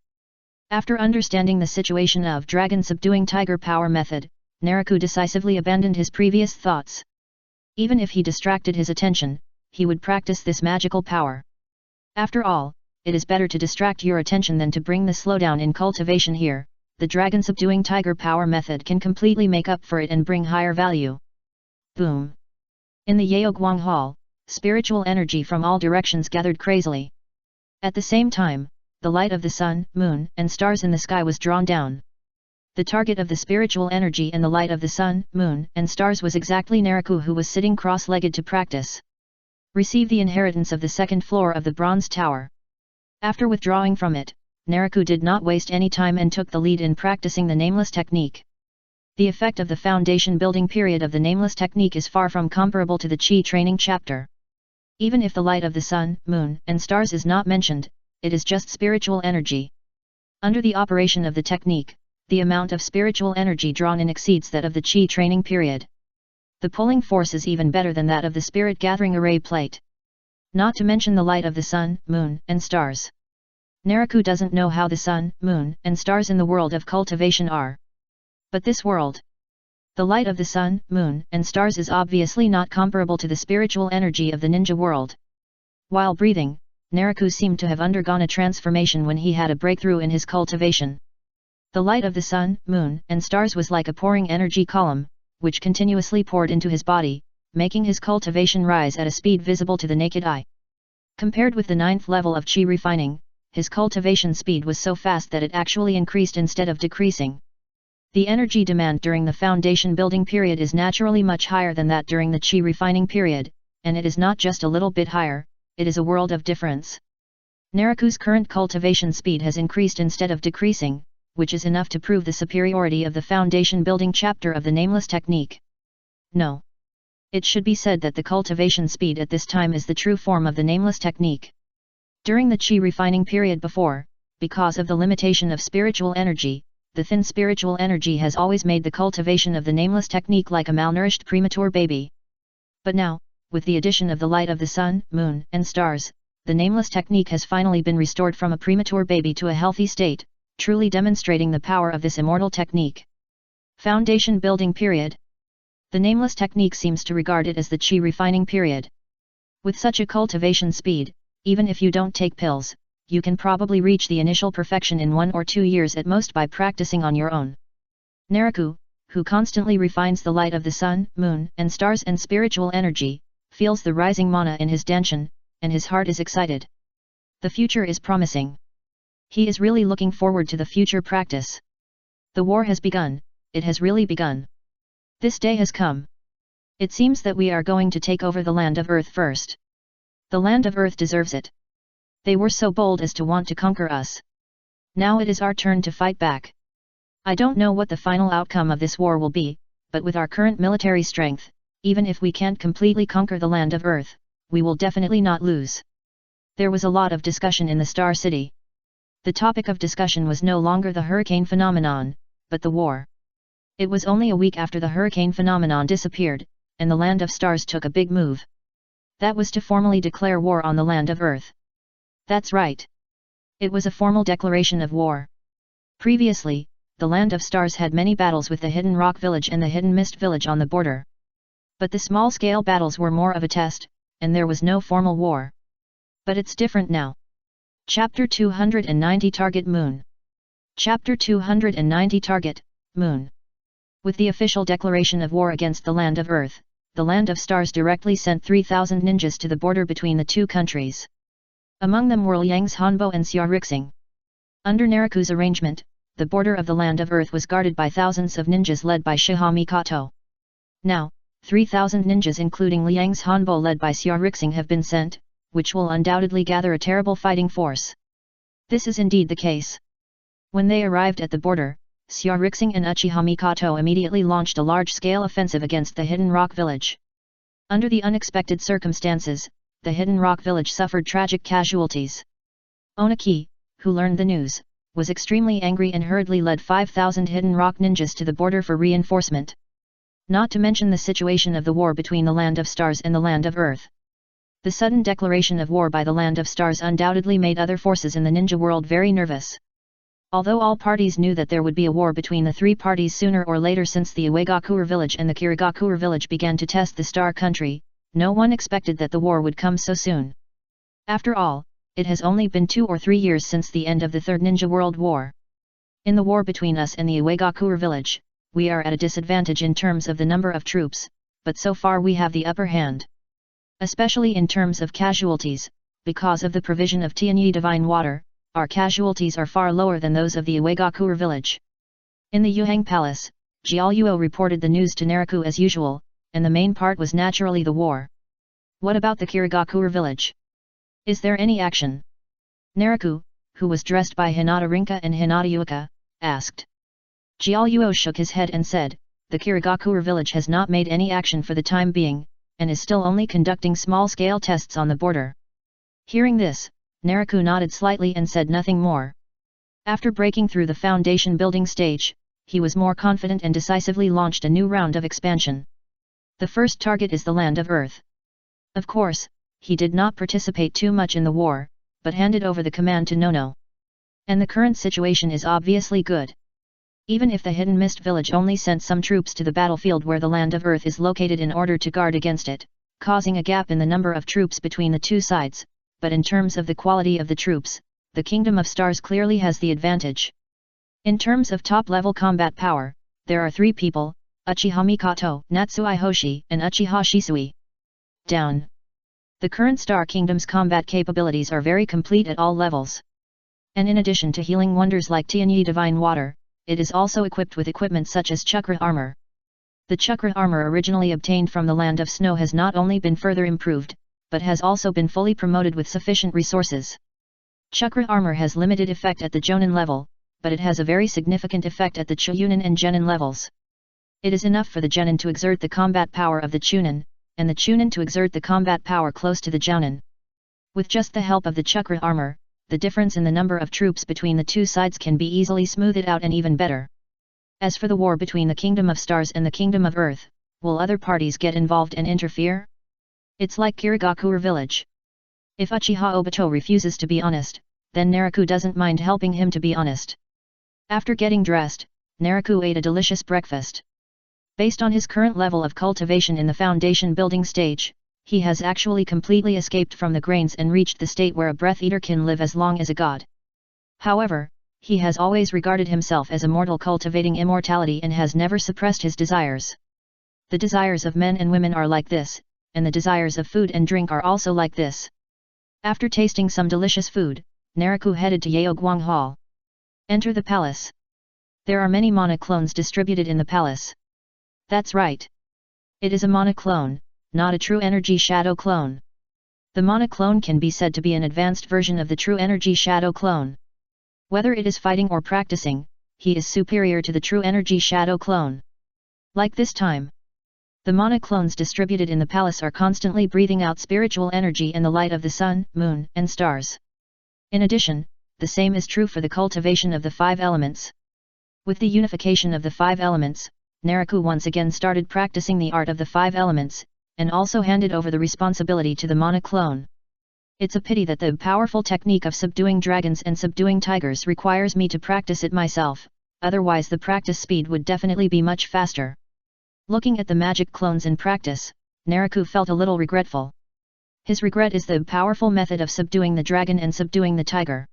After understanding the situation of dragon subduing tiger power method, Naraku decisively abandoned his previous thoughts. Even if he distracted his attention, he would practice this magical power. After all, it is better to distract your attention than to bring the slowdown in cultivation here. The dragon subduing tiger power method can completely make up for it and bring higher value. Boom! In the Yaoguang Hall, spiritual energy from all directions gathered crazily. At the same time, the light of the sun, moon, and stars in the sky was drawn down. The target of the spiritual energy and the light of the sun, moon, and stars was exactly Naraku, who was sitting cross-legged to practice. Receive the inheritance of the second floor of the bronze tower. After withdrawing from it, Naraku did not waste any time and took the lead in practicing the nameless technique. The effect of the foundation building period of the nameless technique is far from comparable to the Qi training chapter. Even if the light of the sun, moon, and stars is not mentioned, it is just spiritual energy. Under the operation of the technique, the amount of spiritual energy drawn in exceeds that of the Qi training period. The pulling force is even better than that of the spirit gathering array plate. Not to mention the light of the sun, moon, and stars. Naraku doesn't know how the sun, moon, and stars in the world of cultivation are. But this world. The light of the sun, moon, and stars is obviously not comparable to the spiritual energy of the ninja world. While breathing, Naraku seemed to have undergone a transformation when he had a breakthrough in his cultivation. The light of the sun, moon, and stars was like a pouring energy column, which continuously poured into his body, making his cultivation rise at a speed visible to the naked eye. Compared with the 9th level of Qi refining, his cultivation speed was so fast that it actually increased instead of decreasing. The energy demand during the foundation building period is naturally much higher than that during the Qi refining period, and it is not just a little bit higher, it is a world of difference. Naraku's current cultivation speed has increased instead of decreasing, which is enough to prove the superiority of the foundation building chapter of the nameless technique. No. It should be said that the cultivation speed at this time is the true form of the nameless technique. During the Qi refining period before, because of the limitation of spiritual energy, the thin spiritual energy has always made the cultivation of the nameless technique like a malnourished premature baby. But now, with the addition of the light of the sun, moon, and stars, the nameless technique has finally been restored from a premature baby to a healthy state, truly demonstrating the power of this immortal technique. Foundation building period. The nameless technique seems to regard it as the Qi refining period. With such a cultivation speed, even if you don't take pills, you can probably reach the initial perfection in 1 or 2 years at most by practicing on your own. Naraku, who constantly refines the light of the sun, moon, and stars and spiritual energy, feels the rising mana in his danshan, and his heart is excited. The future is promising. He is really looking forward to the future practice. The war has begun, it has really begun. This day has come. It seems that we are going to take over the land of Earth first. The land of Earth deserves it. They were so bold as to want to conquer us. Now it is our turn to fight back. I don't know what the final outcome of this war will be, but with our current military strength, even if we can't completely conquer the land of Earth, we will definitely not lose. There was a lot of discussion in the Star City. The topic of discussion was no longer the hurricane phenomenon, but the war. It was only a week after the hurricane phenomenon disappeared, and the land of stars took a big move. That was to formally declare war on the land of Earth. That's right. It was a formal declaration of war. Previously, the land of stars had many battles with the Hidden Rock Village and the Hidden Mist Village on the border. But the small-scale battles were more of a test, and there was no formal war. But it's different now. Chapter 290 Target Moon. Chapter 290 Target, Moon. With the official declaration of war against the land of Earth, the Land of Stars directly sent 3,000 ninjas to the border between the two countries. Among them were Liang's Hanbo and Xia Rixing. Under Naraku's arrangement, the border of the Land of Earth was guarded by thousands of ninjas led by Shiha Mikoto. Now, 3,000 ninjas including Liang's Hanbo led by Xia Rixing have been sent, which will undoubtedly gather a terrible fighting force. This is indeed the case. When they arrived at the border, Xia Rixing and Uchiha Mikoto immediately launched a large-scale offensive against the Hidden Rock Village. Under the unexpected circumstances, the Hidden Rock Village suffered tragic casualties. Onaki, who learned the news, was extremely angry and hurriedly led 5,000 Hidden Rock ninjas to the border for reinforcement. Not to mention the situation of the war between the Land of Stars and the Land of Earth. The sudden declaration of war by the Land of Stars undoubtedly made other forces in the ninja world very nervous. Although all parties knew that there would be a war between the three parties sooner or later since the Uegakuer village and the Kirigakuer village began to test the Star Country, no one expected that the war would come so soon. After all, it has only been 2 or 3 years since the end of the Third Ninja World War. In the war between us and the Uegakuer village, we are at a disadvantage in terms of the number of troops, but so far we have the upper hand. Especially in terms of casualties, because of the provision of Tianyi divine water, our casualties are far lower than those of the Uegakuer village. In the Yuhang Palace, Jiaoyuo reported the news to Naraku as usual, and the main part was naturally the war. What about the Kirigakuer village? Is there any action? Naraku, who was dressed by Hinata Rinka and Hinata Yuka, asked. Jiaoyuo shook his head and said, the Kirigakuer village has not made any action for the time being, and is still only conducting small-scale tests on the border. Hearing this, Naraku nodded slightly and said nothing more. After breaking through the foundation building stage, he was more confident and decisively launched a new round of expansion. The first target is the Land of Earth. Of course, he did not participate too much in the war, but handed over the command to Nono. And the current situation is obviously good. Even if the Hidden Mist village only sent some troops to the battlefield where the Land of Earth is located in order to guard against it, causing a gap in the number of troops between the two sides, but in terms of the quality of the troops, the Kingdom of Stars clearly has the advantage. In terms of top-level combat power, there are 3 people, Uchiha Mikoto, Natsui Hoshi, and Uchiha Shisui. Down. The current Star Kingdom's combat capabilities are very complete at all levels. And in addition to healing wonders like Tianyi Divine Water, it is also equipped with equipment such as Chakra Armor. The Chakra Armor originally obtained from the Land of Snow has not only been further improved, but has also been fully promoted with sufficient resources. Chakra Armor has limited effect at the Jonin level, but it has a very significant effect at the Chunin and Genin levels. It is enough for the Genin to exert the combat power of the Chunin, and the Chunin to exert the combat power close to the Jounin. With just the help of the Chakra Armor, the difference in the number of troops between the two sides can be easily smoothed out and even better. As for the war between the Kingdom of Stars and the Kingdom of Earth, will other parties get involved and interfere? It's like Kirigakuer village. If Uchiha Obito refuses to be honest, then Naraku doesn't mind helping him to be honest. After getting dressed, Naraku ate a delicious breakfast. Based on his current level of cultivation in the foundation building stage, he has actually completely escaped from the grains and reached the state where a breath eater can live as long as a god. However, he has always regarded himself as a mortal cultivating immortality and has never suppressed his desires. The desires of men and women are like this, and the desires of food and drink are also like this. After tasting some delicious food, Naraku headed to Yeoguang Hall. Enter the palace. There are many monoclones distributed in the palace. That's right. It is a monoclone, not a true energy shadow clone. The monoclone can be said to be an advanced version of the true energy shadow clone. Whether it is fighting or practicing, he is superior to the true energy shadow clone. Like this time. The monoclones distributed in the palace are constantly breathing out spiritual energy and the light of the sun, moon, and stars. In addition, the same is true for the cultivation of the 5 elements. With the unification of the 5 elements, Naraku once again started practicing the art of the 5 elements, and also handed over the responsibility to the monoclone. It's a pity that the powerful technique of subduing dragons and subduing tigers requires me to practice it myself, otherwise the practice speed would definitely be much faster. Looking at the magic clones in practice, Naraku felt a little regretful. His regret is the powerful method of subduing the dragon and subduing the tiger.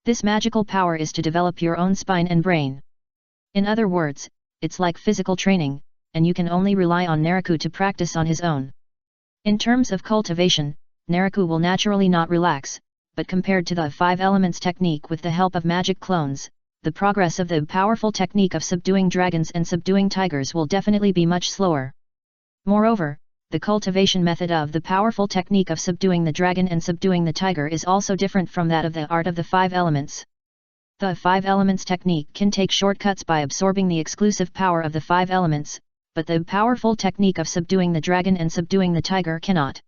This magical power is to develop your own spine and brain. In other words, it's like physical training, and you can only rely on Naraku to practice on his own. In terms of cultivation, Naraku will naturally not relax, but compared to the 5 elements technique with the help of magic clones, the progress of the powerful technique of subduing dragons and subduing tigers will definitely be much slower. Moreover, the cultivation method of the powerful technique of subduing the dragon and subduing the tiger is also different from that of the art of the 5 elements. The 5 elements technique can take shortcuts by absorbing the exclusive power of the 5 elements, but the powerful technique of subduing the dragon and subduing the tiger cannot.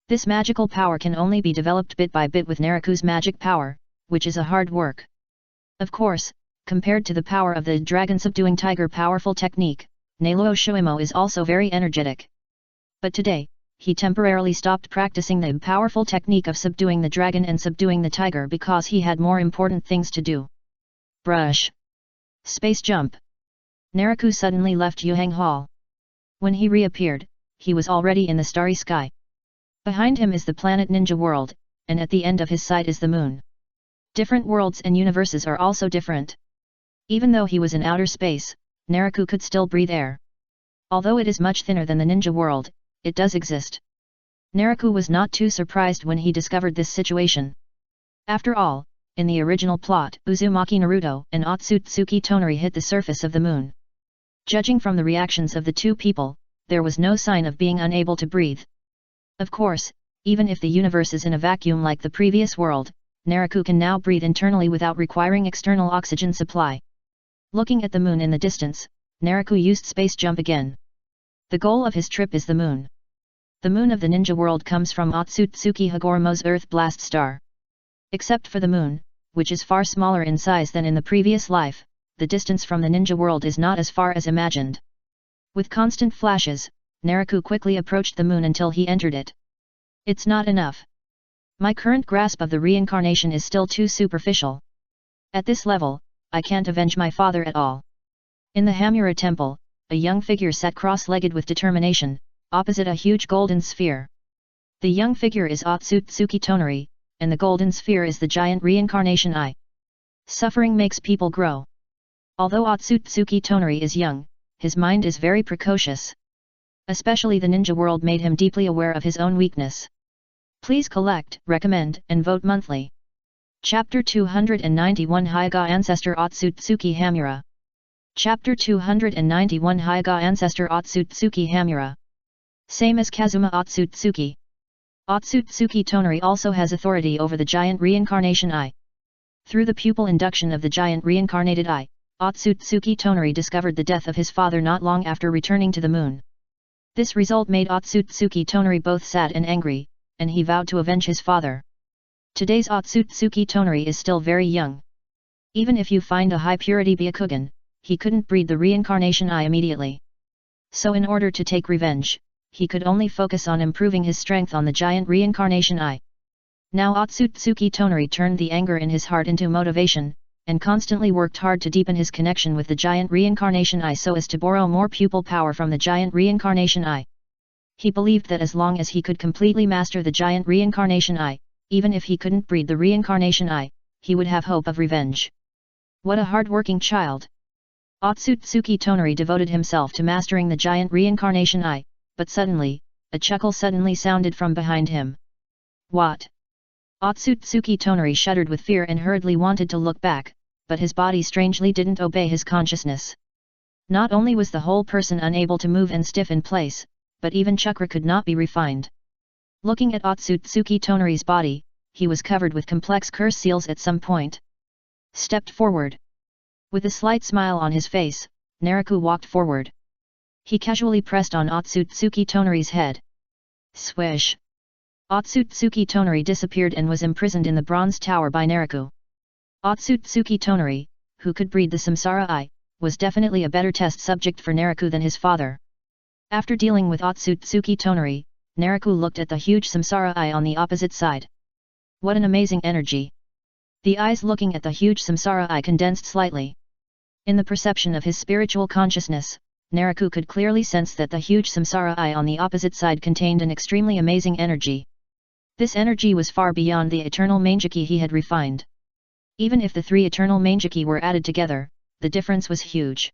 This magical power can only be developed bit by bit with Naraku's magic power, which is a hard work. Of course, compared to the power of the dragon subduing tiger powerful technique, Naruto Shuimo is also very energetic. But today, he temporarily stopped practicing the powerful technique of subduing the dragon and subduing the tiger because he had more important things to do. Brush. Space jump. Naraku suddenly left Yuhang Hall. When he reappeared, he was already in the starry sky. Behind him is the planet Ninja World, and at the end of his sight is the moon. Different worlds and universes are also different. Even though he was in outer space, Naraku could still breathe air. Although it is much thinner than the Ninja World, it does exist. Naraku was not too surprised when he discovered this situation. After all, in the original plot, Uzumaki Naruto and Otsutsuki Tonari hit the surface of the moon. Judging from the reactions of the two people, there was no sign of being unable to breathe. Of course, even if the universe is in a vacuum like the previous world, Naraku can now breathe internally without requiring external oxygen supply. Looking at the moon in the distance, Naraku used space jump again. The goal of his trip is the moon. The moon of the Ninja World comes from Otsutsuki Hagoromo's Earth Blast Star. Except for the moon, which is far smaller in size than in the previous life, the distance from the Ninja World is not as far as imagined. With constant flashes, Naraku quickly approached the moon until he entered it. It's not enough. My current grasp of the reincarnation is still too superficial. At this level, I can't avenge my father at all. In the Hamura temple, a young figure sat cross-legged with determination, opposite a huge golden sphere. The young figure is Otsutsuki Tonari, and the golden sphere is the giant reincarnation eye. Suffering makes people grow. Although Otsutsuki Tonari is young, his mind is very precocious. Especially the Ninja World made him deeply aware of his own weakness. Please collect, recommend, and vote monthly. Chapter 291 Hyuga Ancestor Otsutsuki Hamura. Chapter 291 Hyuga Ancestor Otsutsuki Hamura. Same as Kazuma Otsutsuki. Otsutsuki Tonari also has authority over the giant reincarnation eye. Through the pupil induction of the giant reincarnated eye, Otsutsuki Tonari discovered the death of his father not long after returning to the moon. This result made Otsutsuki Tonari both sad and angry, and he vowed to avenge his father. Today's Otsutsuki Tonari is still very young. Even if you find a high-purity Byakugan, he couldn't breed the reincarnation eye immediately. So in order to take revenge, he could only focus on improving his strength on the giant reincarnation eye. Now Otsutsuki Tonari turned the anger in his heart into motivation, and constantly worked hard to deepen his connection with the giant reincarnation eye so as to borrow more pupil power from the giant reincarnation eye. He believed that as long as he could completely master the giant reincarnation eye, even if he couldn't breed the reincarnation eye, he would have hope of revenge. What a hard-working child! Otsutsuki Tonari devoted himself to mastering the giant reincarnation eye, but suddenly, a chuckle suddenly sounded from behind him. What? Otsutsuki Tonari shuddered with fear and hurriedly wanted to look back, but his body strangely didn't obey his consciousness. Not only was the whole person unable to move and stiff in place, but even chakra could not be refined. Looking at Otsutsuki Tonari's body, he was covered with complex curse seals at some point. Stepped forward. With a slight smile on his face, Naraku walked forward. He casually pressed on Otsutsuki Tonari's head. Swish! Otsutsuki Tonari disappeared and was imprisoned in the bronze tower by Naraku. Otsutsuki Tonari, who could breed the Samsara eye, was definitely a better test subject for Naraku than his father. After dealing with Otsutsuki Tonari, Naraku looked at the huge Samsara eye on the opposite side. What an amazing energy! The eyes looking at the huge Samsara eye condensed slightly. In the perception of his spiritual consciousness, Naraku could clearly sense that the huge Samsara eye on the opposite side contained an extremely amazing energy. This energy was far beyond the eternal Mangeki he had refined. Even if the 3 eternal Mangeki were added together, the difference was huge.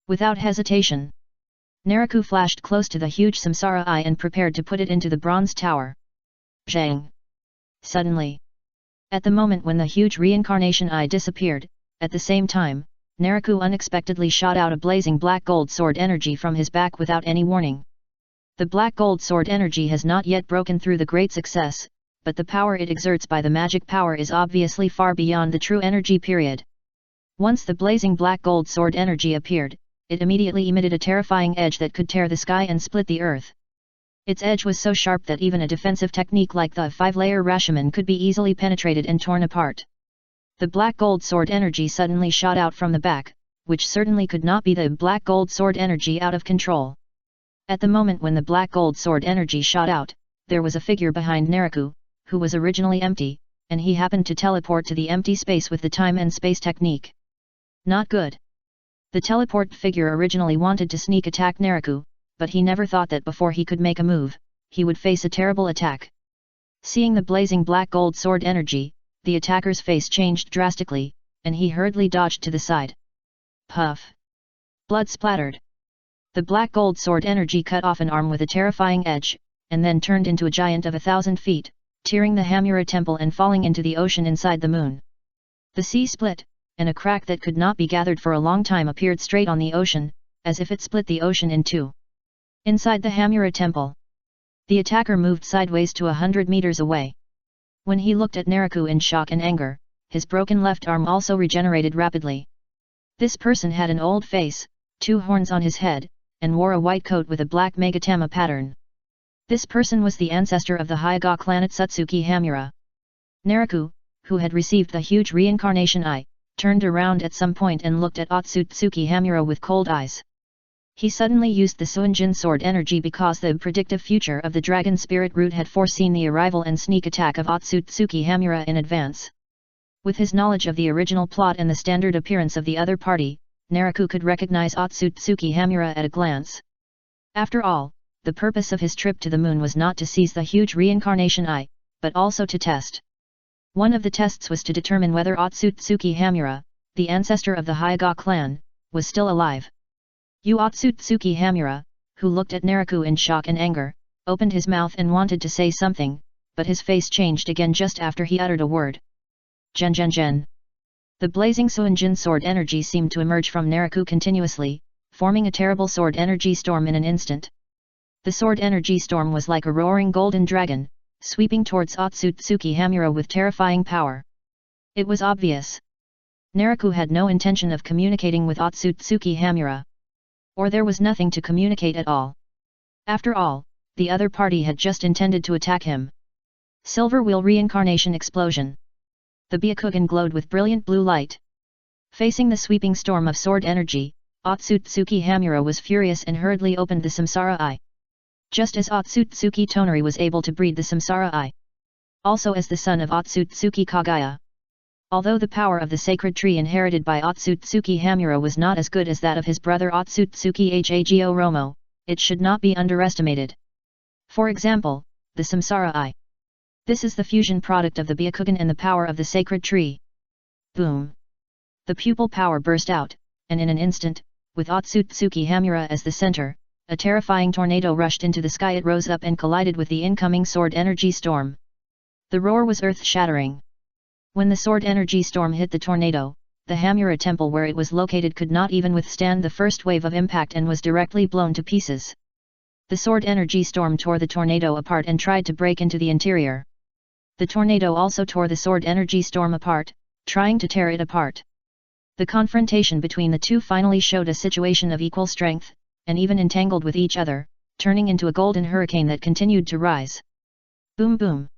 Without hesitation, Naraku flashed close to the huge samsara eye and prepared to put it into the bronze tower. Zhang! Suddenly, at the moment when the huge reincarnation eye disappeared, at the same time, Naraku unexpectedly shot out a blazing black gold sword energy from his back without any warning. The black gold sword energy has not yet broken through the great success, but the power it exerts by the magic power is obviously far beyond the true energy period. Once the blazing black gold sword energy appeared, it immediately emitted a terrifying edge that could tear the sky and split the earth. Its edge was so sharp that even a defensive technique like the 5-layer Rashomon could be easily penetrated and torn apart. The black gold sword energy suddenly shot out from the back, which certainly could not be the black gold sword energy out of control. At the moment when the black gold sword energy shot out, there was a figure behind Naraku, who was originally empty, and he happened to teleport to the empty space with the time and space technique. Not good. The teleport figure originally wanted to sneak attack Naraku, but he never thought that before he could make a move, he would face a terrible attack. Seeing the blazing black gold sword energy, the attacker's face changed drastically, and he hurriedly dodged to the side. Puff! Blood splattered. The black gold sword energy cut off an arm with a terrifying edge, and then turned into a giant of 1,000 feet, tearing the Hamura temple and falling into the ocean inside the moon. The sea split, and a crack that could not be gathered for a long time appeared straight on the ocean, as if it split the ocean in two. Inside the Hamura temple, the attacker moved sideways to 100 meters away. When he looked at Naraku in shock and anger, his broken left arm also regenerated rapidly. This person had an old face, 2 horns on his head, and wore a white coat with a black Megatama pattern. This person was the ancestor of the Hyuga clan Atsutsuki Hamura. Naraku, who had received the huge reincarnation eye, turned around at some point and looked at Atsutsuki Hamura with cold eyes. He suddenly used the Suinjin sword energy because the predictive future of the dragon spirit root had foreseen the arrival and sneak attack of Atsutsuki Hamura in advance. With his knowledge of the original plot and the standard appearance of the other party, Naraku could recognize Atsutsuki Hamura at a glance. After all, the purpose of his trip to the moon was not to seize the huge reincarnation eye, but also to test. One of the tests was to determine whether Atsutsuki Hamura, the ancestor of the Hyuga clan, was still alive. Atsutsuki Hamura, who looked at Naraku in shock and anger, opened his mouth and wanted to say something, but his face changed again just after he uttered a word. Gen. The blazing Suinjin sword energy seemed to emerge from Naraku continuously, forming a terrible sword energy storm in an instant. The sword energy storm was like a roaring golden dragon, sweeping towards Atsutsuki Hamura with terrifying power. It was obvious. Naraku had no intention of communicating with Atsutsuki Hamura. Or there was nothing to communicate at all. After all, the other party had just intended to attack him. Silver Wheel Reincarnation Explosion. The Byakugan glowed with brilliant blue light. Facing the sweeping storm of sword energy, Atsutsuki Hamura was furious and hurriedly opened the Samsara Eye. Just as Atsutsuki Tonari was able to breed the Samsara Eye. Also as the son of Atsutsuki Kagaya. Although the power of the sacred tree inherited by Atsutsuki Hamura was not as good as that of his brother Atsutsuki Hago Romo, it should not be underestimated. For example, the Samsara Eye. This is the fusion product of the Byakugan and the power of the sacred tree. Boom! The pupil power burst out, and in an instant, with Atsutsuki Hamura as the center, a terrifying tornado rushed into the sky. It rose up and collided with the incoming sword energy storm. The roar was earth-shattering. When the sword energy storm hit the tornado, the Hamura temple where it was located could not even withstand the first wave of impact and was directly blown to pieces. The sword energy storm tore the tornado apart and tried to break into the interior. The tornado also tore the sword energy storm apart, trying to tear it apart. The confrontation between the two finally showed a situation of equal strength, and even entangled with each other, turning into a golden hurricane that continued to rise. Boom boom!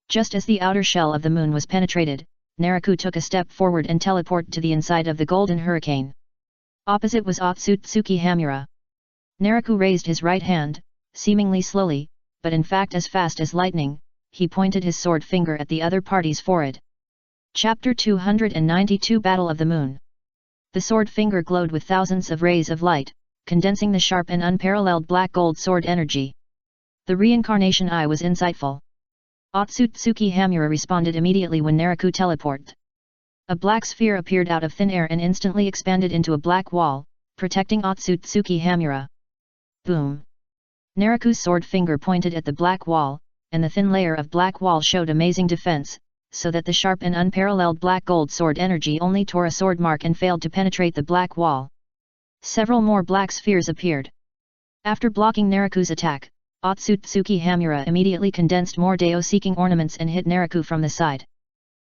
Just as the outer shell of the moon was penetrated, Naraku took a step forward and teleported to the inside of the golden hurricane. Opposite was Atsutsuki Hamura. Naraku raised his right hand, seemingly slowly, but in fact as fast as lightning, he pointed his sword finger at the other party's forehead. Chapter 292 Battle of the Moon. The sword finger glowed with thousands of rays of light, condensing the sharp and unparalleled black gold sword energy. The reincarnation eye was insightful. Atsutsuki Hamura responded immediately when Naraku teleported. A black sphere appeared out of thin air and instantly expanded into a black wall, protecting Atsutsuki Hamura. Boom! Naraku's sword finger pointed at the black wall, and the thin layer of black wall showed amazing defense, so that the sharp and unparalleled black gold sword energy only tore a sword mark and failed to penetrate the black wall. Several more black spheres appeared. After blocking Naraku's attack, Otsutsuki Hamura immediately condensed more Dao-seeking ornaments and hit Naraku from the side.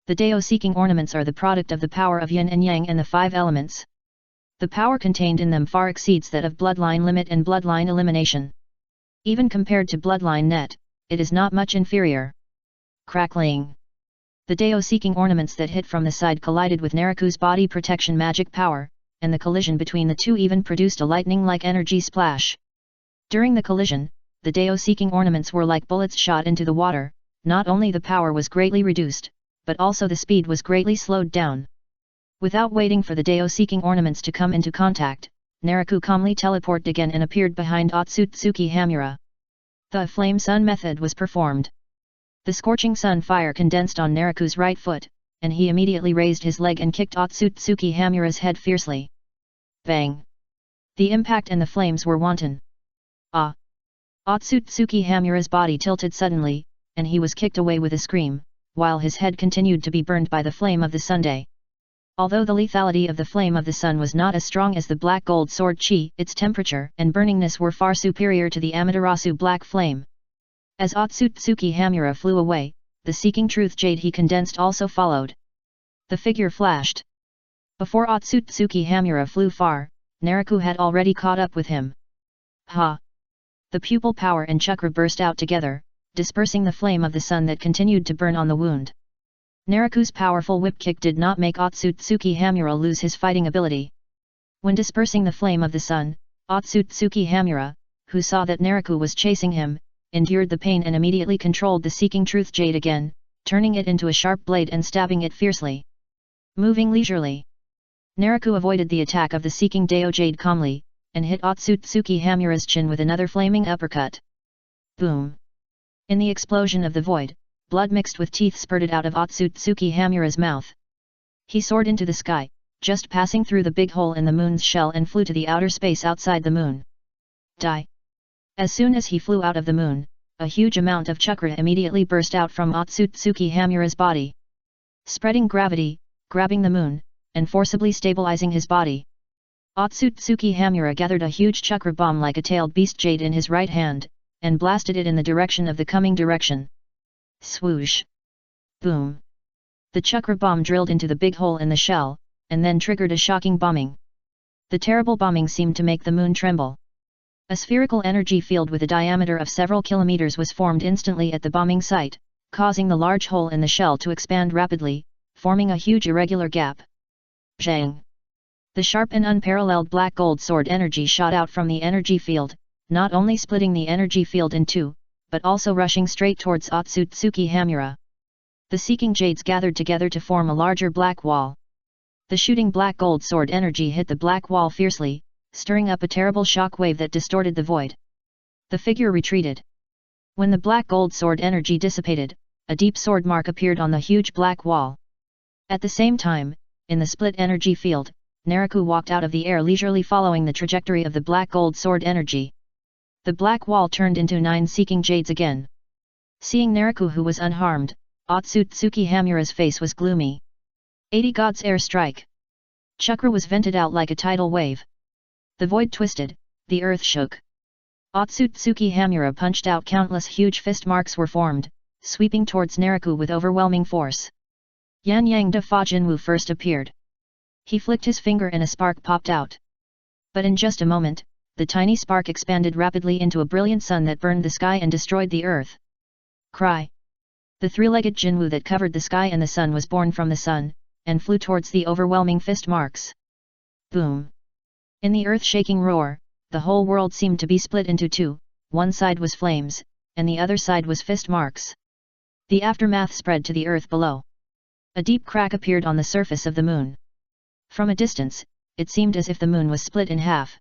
The Dao-seeking ornaments are the product of the power of yin and yang and the 5 elements. The power contained in them far exceeds that of bloodline limit and bloodline elimination. Even compared to bloodline net, it is not much inferior. Crackling! The Dao-seeking ornaments that hit from the side collided with Naraku's body protection magic power, and the collision between the two even produced a lightning-like energy splash. During the collision, the Dao-seeking ornaments were like bullets shot into the water. Not only the power was greatly reduced, but also the speed was greatly slowed down. Without waiting for the Dao-seeking ornaments to come into contact, Naraku calmly teleported again and appeared behind Otsutsuki Hamura. The flame sun method was performed. The scorching sun fire condensed on Naraku's right foot, and he immediately raised his leg and kicked Otsutsuki Hamura's head fiercely. Bang! The impact and the flames were wanton. Ah! Otsutsuki Hamura's body tilted suddenly, and he was kicked away with a scream, while his head continued to be burned by the flame of the sunday. Although the lethality of the flame of the sun was not as strong as the black gold sword chi, its temperature and burningness were far superior to the Amaterasu black flame. As Otsutsuki Hamura flew away, the seeking truth jade he condensed also followed. The figure flashed. Before Otsutsuki Hamura flew far, Naraku had already caught up with him. Ha! The pupil power and chakra burst out together, dispersing the flame of the sun that continued to burn on the wound. Naraku's powerful whip kick did not make Otsutsuki Hamura lose his fighting ability. When dispersing the flame of the sun, Otsutsuki Hamura, who saw that Naraku was chasing him, endured the pain and immediately controlled the seeking truth jade again, turning it into a sharp blade and stabbing it fiercely. Moving leisurely, Naraku avoided the attack of the seeking Dao jade calmly, and hit Otsutsuki Hamura's chin with another flaming uppercut. Boom! In the explosion of the void, blood mixed with teeth spurted out of Otsutsuki Hamura's mouth. He soared into the sky, just passing through the big hole in the moon's shell and flew to the outer space outside the moon. Die! As soon as he flew out of the moon, a huge amount of chakra immediately burst out from Otsutsuki Hamura's body, spreading gravity, grabbing the moon, and forcibly stabilizing his body. Otsutsuki Hamura gathered a huge chakra bomb like a tailed beast jade in his right hand, and blasted it in the direction of the coming direction. Swoosh! Boom! The chakra bomb drilled into the big hole in the shell, and then triggered a shocking bombing. The terrible bombing seemed to make the moon tremble. A spherical energy field with a diameter of several kilometers was formed instantly at the bombing site, causing the large hole in the shell to expand rapidly, forming a huge irregular gap. Zhang! The sharp and unparalleled black gold sword energy shot out from the energy field, not only splitting the energy field in two, but also rushing straight towards Otsutsuki Hamura. The seeking jades gathered together to form a larger black wall. The shooting black gold sword energy hit the black wall fiercely, stirring up a terrible shock wave that distorted the void. The figure retreated. When the black gold sword energy dissipated, a deep sword mark appeared on the huge black wall. At the same time, in the split energy field, Naraku walked out of the air leisurely following the trajectory of the black gold sword energy. The black wall turned into 9 seeking jades again. Seeing Naraku who was unharmed, Otsutsuki Hamura's face was gloomy. 80 God's air strike. Chakra was vented out like a tidal wave. The void twisted, the earth shook. Otsutsuki Hamura punched out countless huge fist marks were formed, sweeping towards Naraku with overwhelming force. Yan Yang de Fa Jinwu first appeared. He flicked his finger and a spark popped out. But in just a moment, the tiny spark expanded rapidly into a brilliant sun that burned the sky and destroyed the earth. Cry! The three-legged Jinwu that covered the sky and the sun was born from the sun, and flew towards the overwhelming fist marks. Boom! In the earth-shaking roar, the whole world seemed to be split into two, one side was flames, and the other side was fist marks. The aftermath spread to the earth below. A deep crack appeared on the surface of the moon. From a distance, it seemed as if the moon was split in half.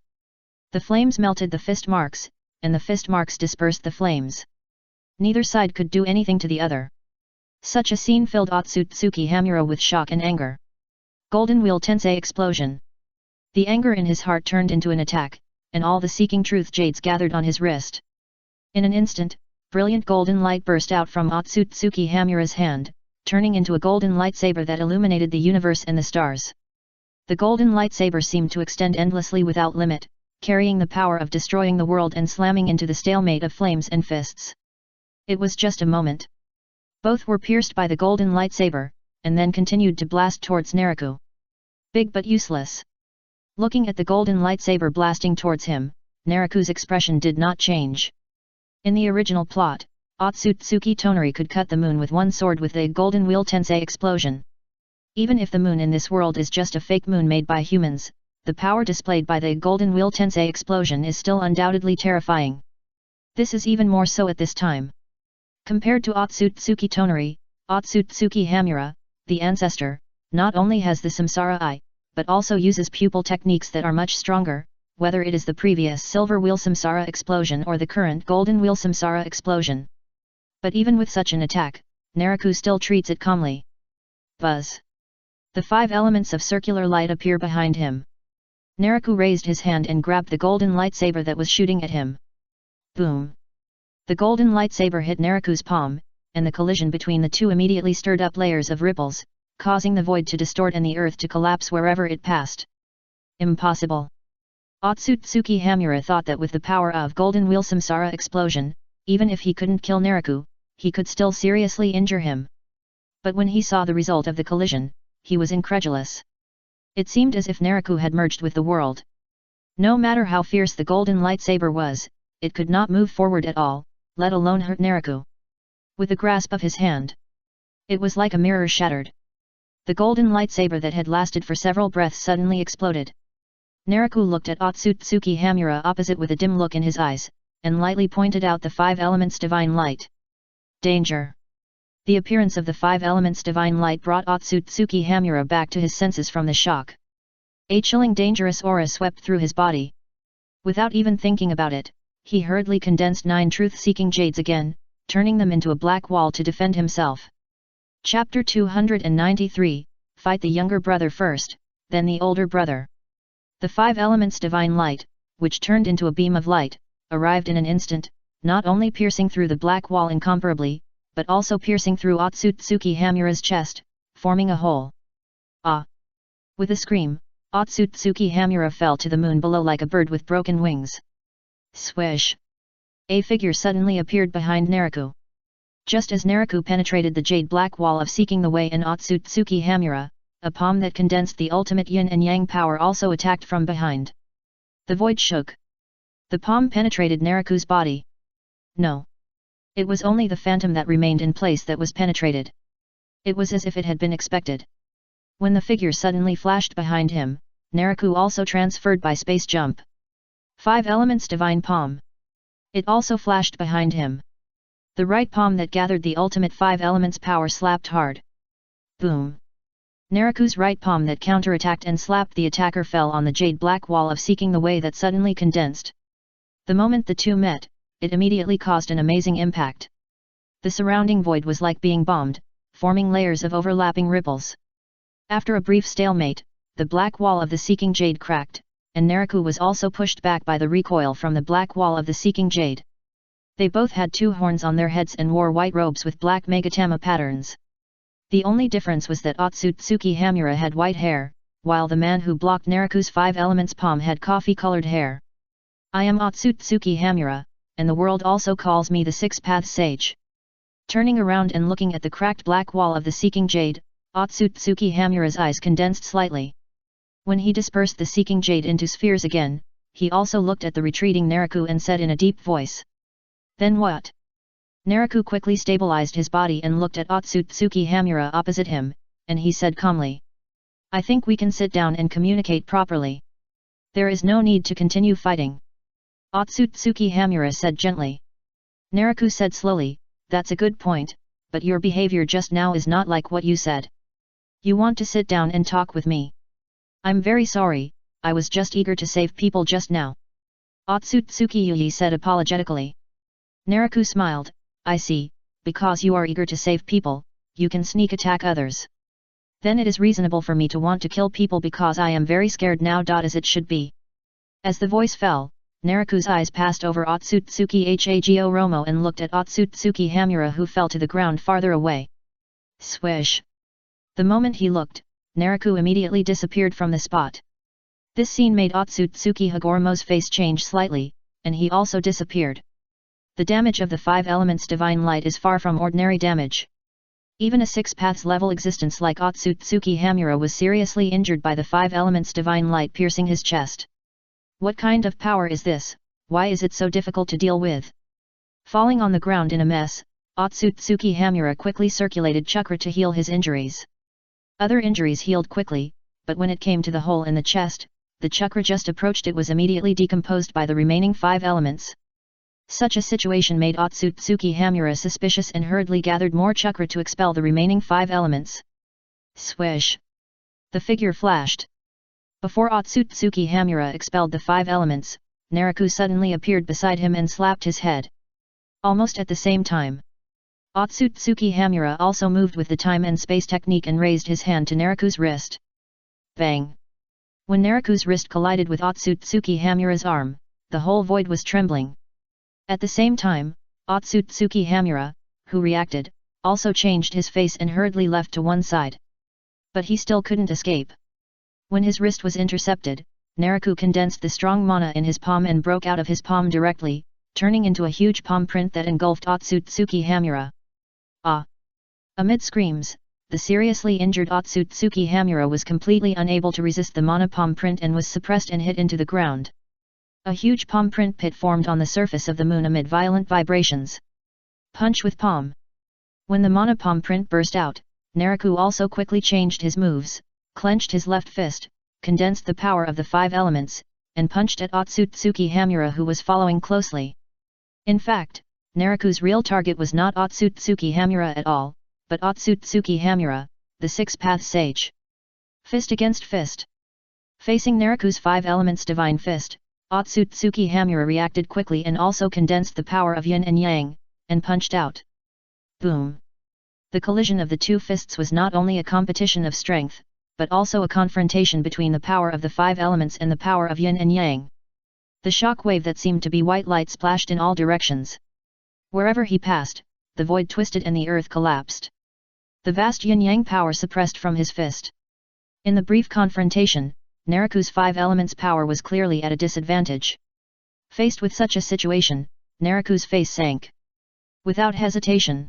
The flames melted the fist marks, and the fist marks dispersed the flames. Neither side could do anything to the other. Such a scene filled Otsutsuki Hamura with shock and anger. Golden Wheel Tensei explosion. The anger in his heart turned into an attack, and all the seeking truth jades gathered on his wrist. In an instant, brilliant golden light burst out from Otsutsuki Hamura's hand, turning into a golden lightsaber that illuminated the universe and the stars. The golden lightsaber seemed to extend endlessly without limit, carrying the power of destroying the world and slamming into the stalemate of flames and fists. It was just a moment. Both were pierced by the golden lightsaber, and then continued to blast towards Naraku. Big but useless. Looking at the golden lightsaber blasting towards him, Naraku's expression did not change. In the original plot, Otsutsuki Tonari could cut the moon with one sword with the Golden Wheel Tensei explosion. Even if the moon in this world is just a fake moon made by humans, the power displayed by the Golden Wheel Tensei explosion is still undoubtedly terrifying. This is even more so at this time. Compared to Otsutsuki Tonari, Otsutsuki Hamura, the ancestor, not only has the Samsara Eye, but also uses pupil techniques that are much stronger, whether it is the previous Silver Wheel Samsara explosion or the current Golden Wheel Samsara explosion. But even with such an attack, Naraku still treats it calmly. Buzz. The 5 elements of circular light appear behind him. Naraku raised his hand and grabbed the golden lightsaber that was shooting at him. Boom. The golden lightsaber hit Naraku's palm, and the collision between the two immediately stirred up layers of ripples, causing the void to distort and the earth to collapse wherever it passed. Impossible. Otsutsuki Hamura thought that with the power of Golden Wheel Samsara explosion, even if he couldn't kill Naraku, he could still seriously injure him. But when he saw the result of the collision, he was incredulous. It seemed as if Naraku had merged with the world. No matter how fierce the golden lightsaber was, it could not move forward at all, let alone hurt Naraku. With a grasp of his hand, it was like a mirror shattered. The golden lightsaber that had lasted for several breaths suddenly exploded. Naraku looked at Otsutsuki Hamura opposite with a dim look in his eyes, and lightly pointed out the 5 elements divine light. Danger. The appearance of the 5 elements divine light brought Otsutsuki Hamura back to his senses from the shock. A chilling dangerous aura swept through his body. Without even thinking about it, he hurriedly condensed 9 truth-seeking jades again, turning them into a black wall to defend himself. Chapter 293, Fight the younger brother first, then the older brother. The 5 elements divine light, which turned into a beam of light, arrived in an instant, not only piercing through the black wall incomparably, but also piercing through Otsutsuki Hamura's chest, forming a hole. Ah! With a scream, Otsutsuki Hamura fell to the moon below like a bird with broken wings. Swish! A figure suddenly appeared behind Naraku. Just as Naraku penetrated the jade black wall of seeking the way in Otsutsuki Hamura, a palm that condensed the ultimate yin and yang power also attacked from behind. The void shook. The palm penetrated Naraku's body. No. It was only the phantom that remained in place that was penetrated. It was as if it had been expected. When the figure suddenly flashed behind him, Naraku also transferred by space jump. 5 elements divine palm. It also flashed behind him. The right palm that gathered the ultimate 5 elements power slapped hard. Boom. Naraku's right palm that counterattacked and slapped the attacker fell on the jade black wall of seeking the way that suddenly condensed. The moment the two met, it immediately caused an amazing impact. The surrounding void was like being bombed, forming layers of overlapping ripples. After a brief stalemate, the black wall of the seeking jade cracked, and Naraku was also pushed back by the recoil from the black wall of the seeking jade. They both had 2 horns on their heads and wore white robes with black megatama patterns. The only difference was that Otsutsuki Hamura had white hair, while the man who blocked Naraku's 5 elements palm had coffee-colored hair. I am Otsutsuki Hamura, and the world also calls me the 6-Path Sage. Turning around and looking at the cracked black wall of the seeking jade, Otsutsuki Hamura's eyes condensed slightly. When he dispersed the seeking jade into spheres again, he also looked at the retreating Naraku and said in a deep voice. Then what? Naraku quickly stabilized his body and looked at Otsutsuki Hamura opposite him, and he said calmly. I think we can sit down and communicate properly. There is no need to continue fighting. Otsutsuki Hamura said gently. Naraku said slowly, that's a good point, but your behavior just now is not like what you said. You want to sit down and talk with me. I'm very sorry, I was just eager to save people just now. Otsutsuki Yuyi said apologetically. Naraku smiled, I see, because you are eager to save people, you can sneak attack others. Then it is reasonable for me to want to kill people because I am very scared now. As it should be. As the voice fell, Naraku's eyes passed over Otsutsuki Hago Romo and looked at Otsutsuki Hamura, who fell to the ground farther away. Swish! The moment he looked, Naraku immediately disappeared from the spot. This scene made Otsutsuki Hagoromo's face change slightly, and he also disappeared. The damage of the 5 elements divine light is far from ordinary damage. Even a 6 paths level existence like Otsutsuki Hamura was seriously injured by the 5 elements divine light piercing his chest. What kind of power is this? Why is it so difficult to deal with? Falling on the ground in a mess, Otsutsuki Hamura quickly circulated chakra to heal his injuries. Other injuries healed quickly, but when it came to the hole in the chest, the chakra just approached it was immediately decomposed by the remaining 5 elements. Such a situation made Otsutsuki Hamura suspicious and hurriedly gathered more chakra to expel the remaining 5 elements. Swish! The figure flashed. Before Otsutsuki Hamura expelled the 5 elements, Naraku suddenly appeared beside him and slapped his head. Almost at the same time, Otsutsuki Hamura also moved with the time and space technique and raised his hand to Naraku's wrist. Bang! When Naraku's wrist collided with Otsutsuki Hamura's arm, the whole void was trembling. At the same time, Otsutsuki Hamura, who reacted, also changed his face and hurriedly left to one side. But he still couldn't escape. When his wrist was intercepted, Naraku condensed the strong mana in his palm and broke out of his palm directly, turning into a huge palm print that engulfed Otsutsuki Hamura. Ah! Amid screams, the seriously injured Otsutsuki Hamura was completely unable to resist the mana palm print and was suppressed and hit into the ground. A huge palm print pit formed on the surface of the moon amid violent vibrations. Punch with palm. When the mana palm print burst out, Naraku also quickly changed his moves, clenched his left fist, condensed the power of the 5 elements, and punched at Otsutsuki Hamura, who was following closely. In fact, Naraku's real target was not Otsutsuki Hamura at all, but Otsutsuki Hamura, the 6 paths sage. Fist against fist. Facing Naraku's 5 elements divine fist, Otsutsuki Hamura reacted quickly and also condensed the power of yin and yang, and punched out. Boom! The collision of the 2 fists was not only a competition of strength, but also a confrontation between the power of the 5 elements and the power of yin and yang. The shock wave that seemed to be white light splashed in all directions. Wherever he passed, the void twisted and the earth collapsed. The vast yin-yang power suppressed from his fist. In the brief confrontation, Naraku's 5 elements power was clearly at a disadvantage. Faced with such a situation, Naraku's face sank. Without hesitation.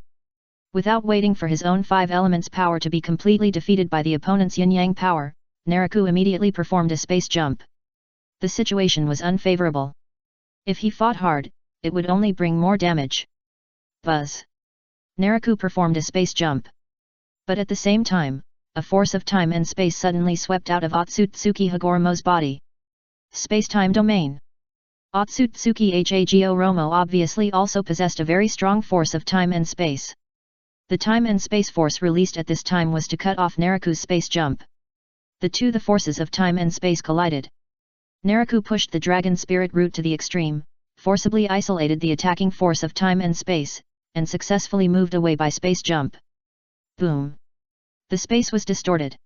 Without waiting for his own 5 elements power to be completely defeated by the opponent's yin-yang power, Naraku immediately performed a space jump. The situation was unfavorable. If he fought hard, it would only bring more damage. Buzz! Naraku performed a space jump. But at the same time, a force of time and space suddenly swept out of Otsutsuki Hagoromo's body. Space-time domain. Otsutsuki Hago Romo obviously also possessed a very strong force of time and space. The time and space force released at this time was to cut off Naraku's space jump. The forces of time and space collided. Naraku pushed the dragon spirit root to the extreme, forcibly isolated the attacking force of time and space, and successfully moved away by space jump. Boom! The space was distorted.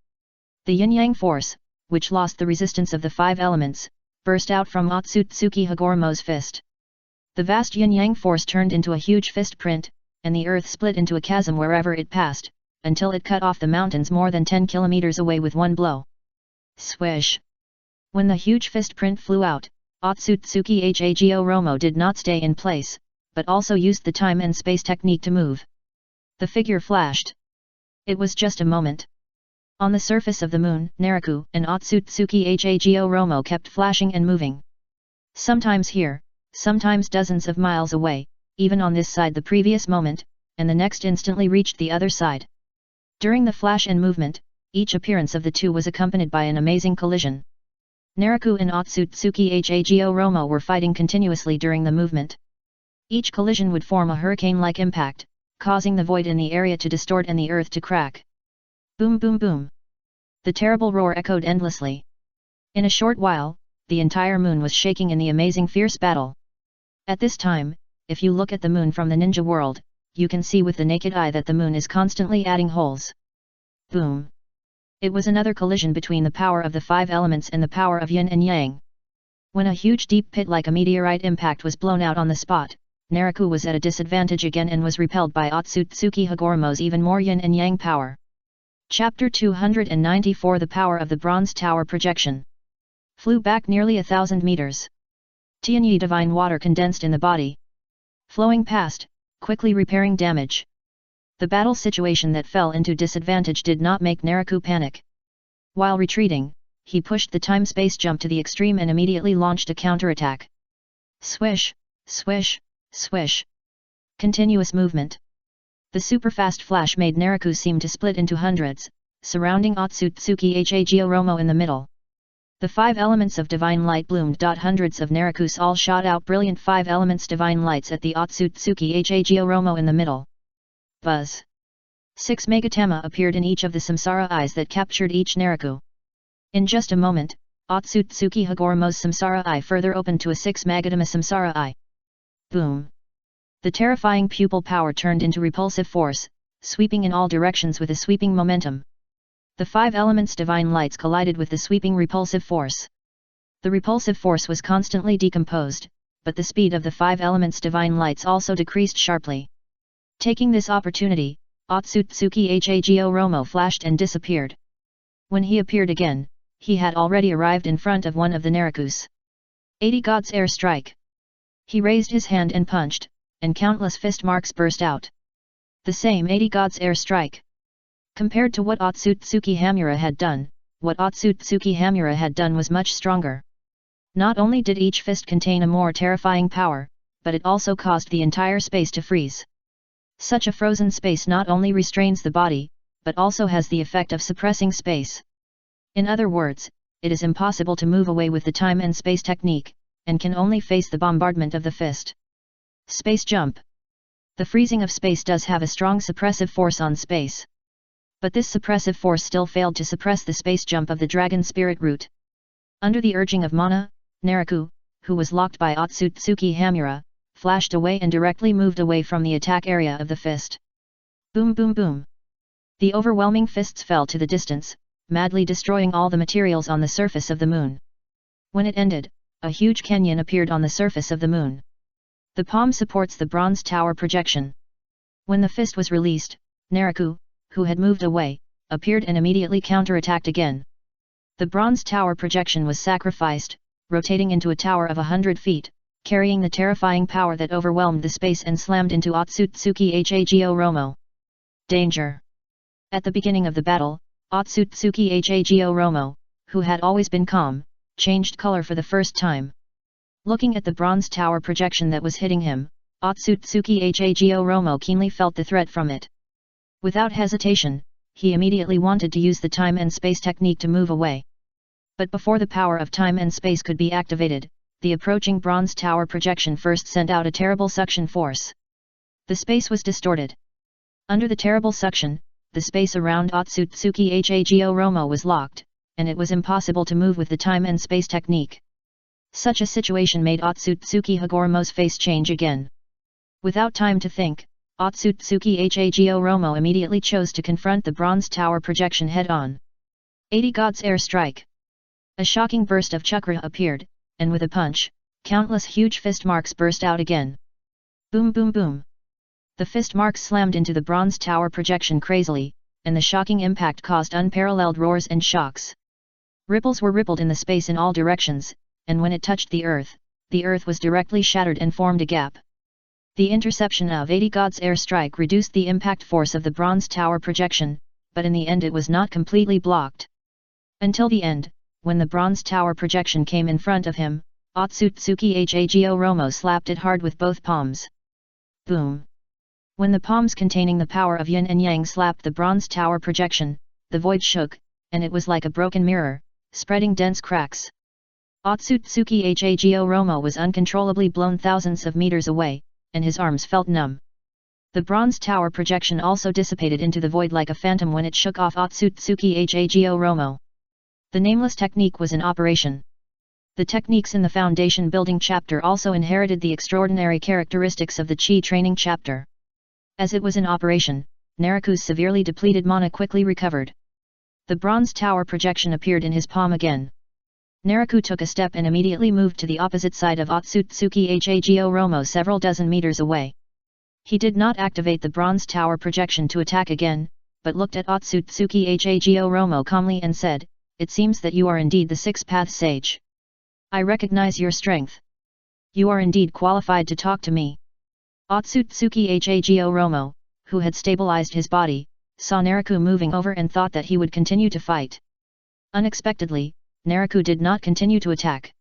The yin-yang force, which lost the resistance of the 5 elements, burst out from Otsutsuki Hagoromo's fist. The vast yin-yang force turned into a huge fist print, and the earth split into a chasm wherever it passed, until it cut off the mountains more than 10 kilometers away with one blow. Swish! When the huge fist print flew out, Otsutsuki Hago Romo did not stay in place, but also used the time and space technique to move. The figure flashed. It was just a moment. On the surface of the moon, Naraku and Otsutsuki Hago Romo kept flashing and moving. Sometimes here, sometimes dozens of miles away, even on this side the previous moment, and the next instantly reached the other side. During the flash and movement, each appearance of the 2 was accompanied by an amazing collision. Naraku and Otsutsuki Hago Romo were fighting continuously during the movement. Each collision would form a hurricane-like impact, causing the void in the area to distort and the earth to crack. Boom boom boom! The terrible roar echoed endlessly. In a short while, the entire moon was shaking in the amazing fierce battle. At this time, if you look at the moon from the ninja world, you can see with the naked eye that the moon is constantly adding holes. Boom! It was another collision between the power of the 5 elements and the power of yin and yang. When a huge deep pit like a meteorite impact was blown out on the spot, Naraku was at a disadvantage again and was repelled by Otsutsuki Hagoromo's even more yin and yang power. Chapter 294 The Power of the Bronze Tower Projection. Flew back nearly 1,000 meters. Tianyi divine water condensed in the body. Flowing past, quickly repairing damage. The battle situation that fell into disadvantage did not make Naraku panic. While retreating, he pushed the time-space jump to the extreme and immediately launched a counterattack. Swish, swish, swish. Continuous movement. The super-fast flash made Naraku seem to split into hundreds, surrounding Otsutsuki Hagoromo in the middle. The 5 elements of divine light bloomed. Hundreds of Narakus all shot out brilliant 5 elements divine lights at the Otsutsuki Hagoromo in the middle. Buzz. 6 Megatama appeared in each of the samsara eyes that captured each Naraku. In just a moment, Otsutsuki Hagoromo's samsara eye further opened to a 6 Magatama samsara eye. Boom! The terrifying pupil power turned into repulsive force, sweeping in all directions with a sweeping momentum. The 5 elements divine lights collided with the sweeping repulsive force. The repulsive force was constantly decomposed, but the speed of the 5 elements divine lights also decreased sharply. Taking this opportunity, Otsutsuki Hagoromo flashed and disappeared. When he appeared again, he had already arrived in front of one of the Narakus. 80 God's Air Strike. He raised his hand and punched, and countless fist marks burst out. The same 80 God's Air Strike. Compared to what Otsutsuki Hamura had done, what Otsutsuki Hamura had done was much stronger. Not only did each fist contain a more terrifying power, but it also caused the entire space to freeze. Such a frozen space not only restrains the body, but also has the effect of suppressing space. In other words, it is impossible to move away with the time and space technique, and can only face the bombardment of the fist. Space jump. The freezing of space does have a strong suppressive force on space. But this suppressive force still failed to suppress the space jump of the dragon spirit root. Under the urging of mana, Naraku, who was locked by Otsutsuki Hamura, flashed away and directly moved away from the attack area of the fist. Boom boom boom. The overwhelming fists fell to the distance, madly destroying all the materials on the surface of the moon. When it ended, a huge canyon appeared on the surface of the moon. The palm supports the bronze tower projection. When the fist was released, Naraku, who had moved away, appeared and immediately counterattacked again. The bronze tower projection was sacrificed, rotating into a tower of 100 feet, carrying the terrifying power that overwhelmed the space and slammed into Otsutsuki Hagoromo. Danger! At the beginning of the battle, Otsutsuki Hagoromo, who had always been calm, changed color for the first time. Looking at the bronze tower projection that was hitting him, Otsutsuki Hagoromo keenly felt the threat from it. Without hesitation, he immediately wanted to use the time and space technique to move away. But before the power of time and space could be activated, the approaching bronze tower projection first sent out a terrible suction force. The space was distorted. Under the terrible suction, the space around Otsutsuki Hagoromo was locked, and it was impossible to move with the time and space technique. Such a situation made Otsutsuki Hagoromo's face change again. Without time to think, Otsutsuki Hagoromo immediately chose to confront the bronze tower projection head-on. 80 God's Air Strike. A shocking burst of chakra appeared, and with a punch, countless huge fist marks burst out again. Boom boom boom. The fist marks slammed into the bronze tower projection crazily, and the shocking impact caused unparalleled roars and shocks. Ripples were rippled in the space in all directions, and when it touched the earth was directly shattered and formed a gap. The interception of 80 God's Air Strike reduced the impact force of the bronze tower projection, but in the end it was not completely blocked. Until the end, when the bronze tower projection came in front of him, Otsutsuki Hagoromo slapped it hard with both palms. Boom! When the palms containing the power of yin and yang slapped the bronze tower projection, the void shook, and it was like a broken mirror, spreading dense cracks. Otsutsuki Hagoromo was uncontrollably blown thousands of meters away, and his arms felt numb. The bronze tower projection also dissipated into the void like a phantom when it shook off Otsutsuki Hagoromo. The nameless technique was in operation. The techniques in the foundation building chapter also inherited the extraordinary characteristics of the chi training chapter. As it was in operation, Naraku's severely depleted mana quickly recovered. The bronze tower projection appeared in his palm again. Naraku took a step and immediately moved to the opposite side of Otsutsuki Hago Romo several dozen meters away. He did not activate the bronze tower projection to attack again, but looked at Otsutsuki Hago Romo calmly and said, "It seems that you are indeed the six-path sage. I recognize your strength. You are indeed qualified to talk to me." Otsutsuki Hago Romo, who had stabilized his body, saw Naraku moving over and thought that he would continue to fight. Unexpectedly, Naraku did not continue to attack.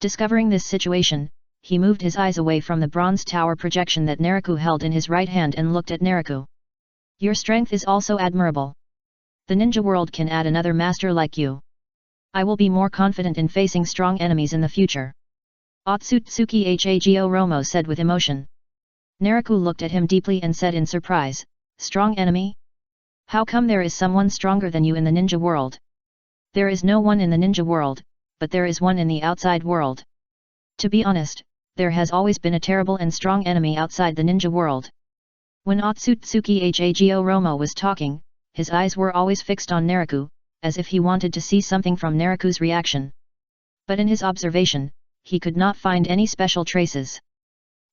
Discovering this situation, he moved his eyes away from the bronze tower projection that Naraku held in his right hand and looked at Naraku. "Your strength is also admirable. The ninja world can add another master like you. I will be more confident in facing strong enemies in the future," Otsutsuki Hago Romo said with emotion. Naraku looked at him deeply and said in surprise, "Strong enemy? How come there is someone stronger than you in the ninja world?" "There is no one in the ninja world, but there is one in the outside world. To be honest, there has always been a terrible and strong enemy outside the ninja world." When Otsutsuki Hago Romo was talking, his eyes were always fixed on Naraku, as if he wanted to see something from Naraku's reaction. But in his observation, he could not find any special traces.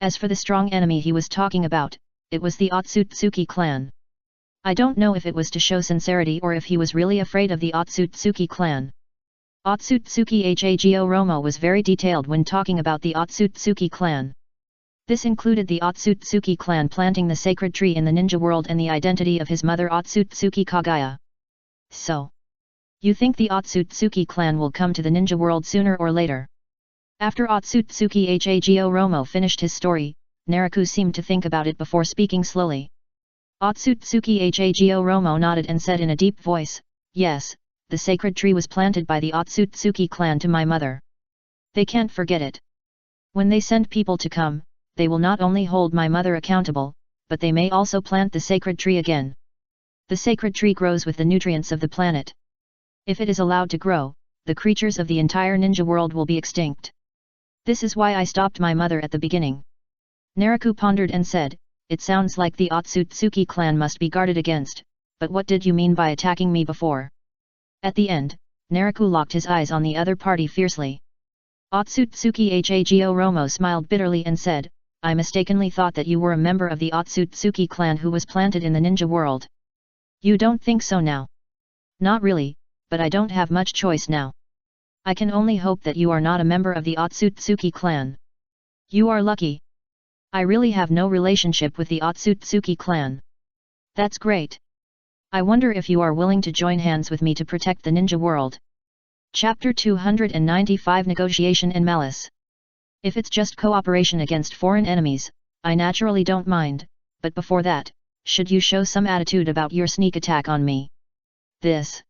As for the strong enemy he was talking about, it was the Otsutsuki clan. I don't know if it was to show sincerity or if he was really afraid of the Otsutsuki clan. Otsutsuki Hago Romo was very detailed when talking about the Otsutsuki clan. This included the Otsutsuki clan planting the sacred tree in the ninja world and the identity of his mother Otsutsuki Kagaya. "So, you think the Otsutsuki clan will come to the ninja world sooner or later?" After Otsutsuki Hago Romo finished his story, Naraku seemed to think about it before speaking slowly. Otsutsuki Hago Romo nodded and said in a deep voice, "Yes, the sacred tree was planted by the Otsutsuki clan to my mother. They can't forget it. When they send people to come, they will not only hold my mother accountable, but they may also plant the sacred tree again. The sacred tree grows with the nutrients of the planet. If it is allowed to grow, the creatures of the entire ninja world will be extinct. This is why I stopped my mother at the beginning." Naraku pondered and said, "It sounds like the Otsutsuki clan must be guarded against, but what did you mean by attacking me before?" At the end, Naraku locked his eyes on the other party fiercely. Otsutsuki Hago Romo smiled bitterly and said, "I mistakenly thought that you were a member of the Otsutsuki clan who was planted in the ninja world. You don't think so now?" "Not really, but I don't have much choice now. I can only hope that you are not a member of the Otsutsuki clan." "You are lucky. I really have no relationship with the Otsutsuki clan." "That's great. I wonder if you are willing to join hands with me to protect the ninja world." Chapter 295 Negotiation and Malice. If it's just cooperation against foreign enemies, I naturally don't mind, but before that, should you show some attitude about your sneak attack on me? This.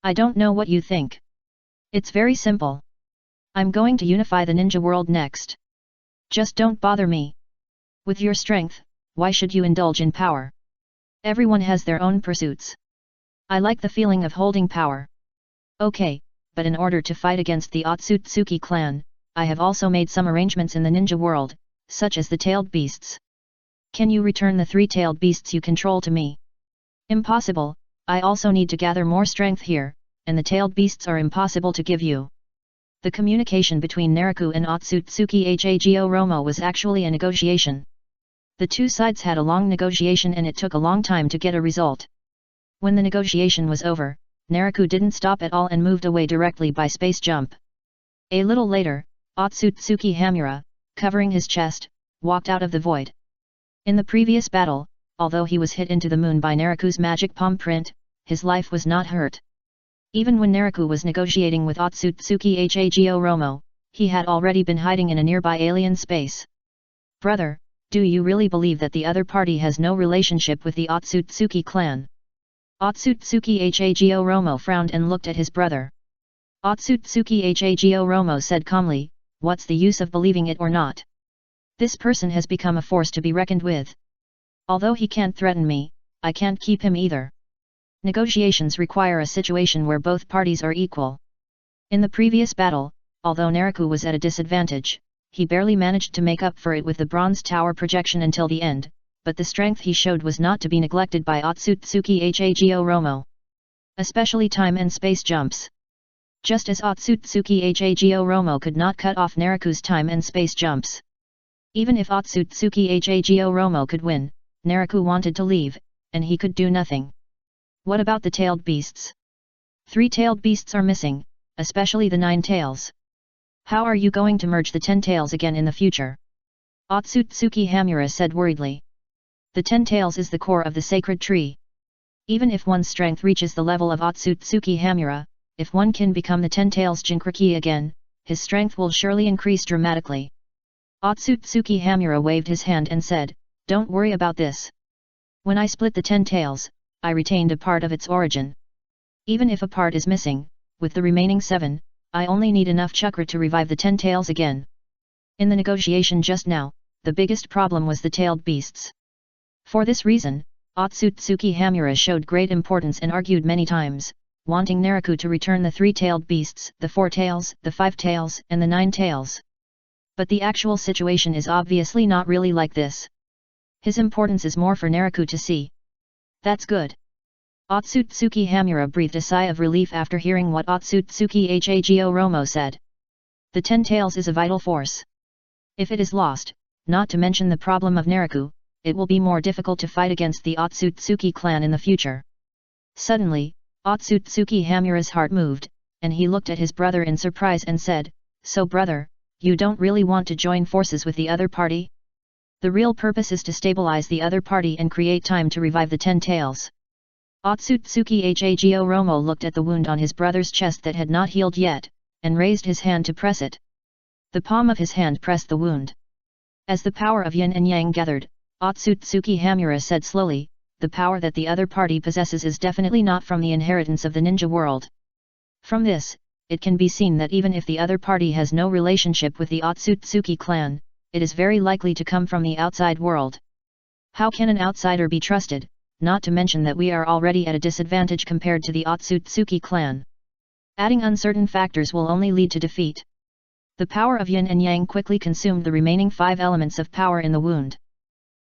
I don't know what you think. It's very simple. I'm going to unify the ninja world next. Just don't bother me. With your strength, why should you indulge in power? Everyone has their own pursuits. I like the feeling of holding power. Okay, but in order to fight against the Otsutsuki clan, I have also made some arrangements in the ninja world, such as the tailed beasts. Can you return the 3-tailed beasts you control to me? Impossible, I also need to gather more strength here, and the tailed beasts are impossible to give you. The communication between Naraku and Otsutsuki Hago Romo was actually a negotiation. The two sides had a long negotiation and it took a long time to get a result. When the negotiation was over, Naraku didn't stop at all and moved away directly by space jump. A little later, Otsutsuki Hamura, covering his chest, walked out of the void. In the previous battle, although he was hit into the moon by Naraku's magic palm print, his life was not hurt. Even when Naraku was negotiating with Otsutsuki Hago Romo, he had already been hiding in a nearby alien space. "Brother, do you really believe that the other party has no relationship with the Otsutsuki clan?" Otsutsuki Hago Romo frowned and looked at his brother. Otsutsuki Hago Romo said calmly, "What's the use of believing it or not? This person has become a force to be reckoned with. Although he can't threaten me, I can't keep him either. Negotiations require a situation where both parties are equal." In the previous battle, although Naraku was at a disadvantage, he barely managed to make up for it with the bronze tower projection until the end, but the strength he showed was not to be neglected by Otsutsuki Hago Romo. Especially time and space jumps. Just as Otsutsuki Hago Romo could not cut off Naraku's time and space jumps. Even if Otsutsuki Hago Romo could win, Naraku wanted to leave, and he could do nothing. What about the tailed beasts? 3 tailed beasts are missing, especially the 9 tails. How are you going to merge the 10 tails again in the future? Otsutsuki Hamura said worriedly. The 10 tails is the core of the sacred tree. Even if one's strength reaches the level of Otsutsuki Hamura, if one can become the 10 tails Jinkriki again, his strength will surely increase dramatically. Otsutsuki Hamura waved his hand and said, "Don't worry about this. When I split the 10 tails, I retained a part of its origin. Even if a part is missing, with the remaining 7, I only need enough chakra to revive the 10 tails again." In the negotiation just now, the biggest problem was the tailed beasts. For this reason, Otsutsuki Hamura showed great importance and argued many times, wanting Naraku to return the 3-tailed beasts, the 4 tails, the 5 tails, and the 9 tails. But the actual situation is obviously not really like this. His importance is more for Naraku to see. That's good. Otsutsuki Hamura breathed a sigh of relief after hearing what Otsutsuki Hago Romo said. The 10 tails is a vital force. If it is lost, not to mention the problem of Naraku, it will be more difficult to fight against the Otsutsuki clan in the future. Suddenly, Otsutsuki Hamura's heart moved, and he looked at his brother in surprise and said, "So brother, you don't really want to join forces with the other party? The real purpose is to stabilize the other party and create time to revive the 10 tails." Otsutsuki Hago Romo looked at the wound on his brother's chest that had not healed yet, and raised his hand to press it. The palm of his hand pressed the wound. As the power of yin and yang gathered, Otsutsuki Hamura said slowly, "The power that the other party possesses is definitely not from the inheritance of the ninja world." From this, it can be seen that even if the other party has no relationship with the Otsutsuki clan, it is very likely to come from the outside world. How can an outsider be trusted, not to mention that we are already at a disadvantage compared to the Otsutsuki clan? Adding uncertain factors will only lead to defeat. The power of yin and yang quickly consumed the remaining 5 elements of power in the wound.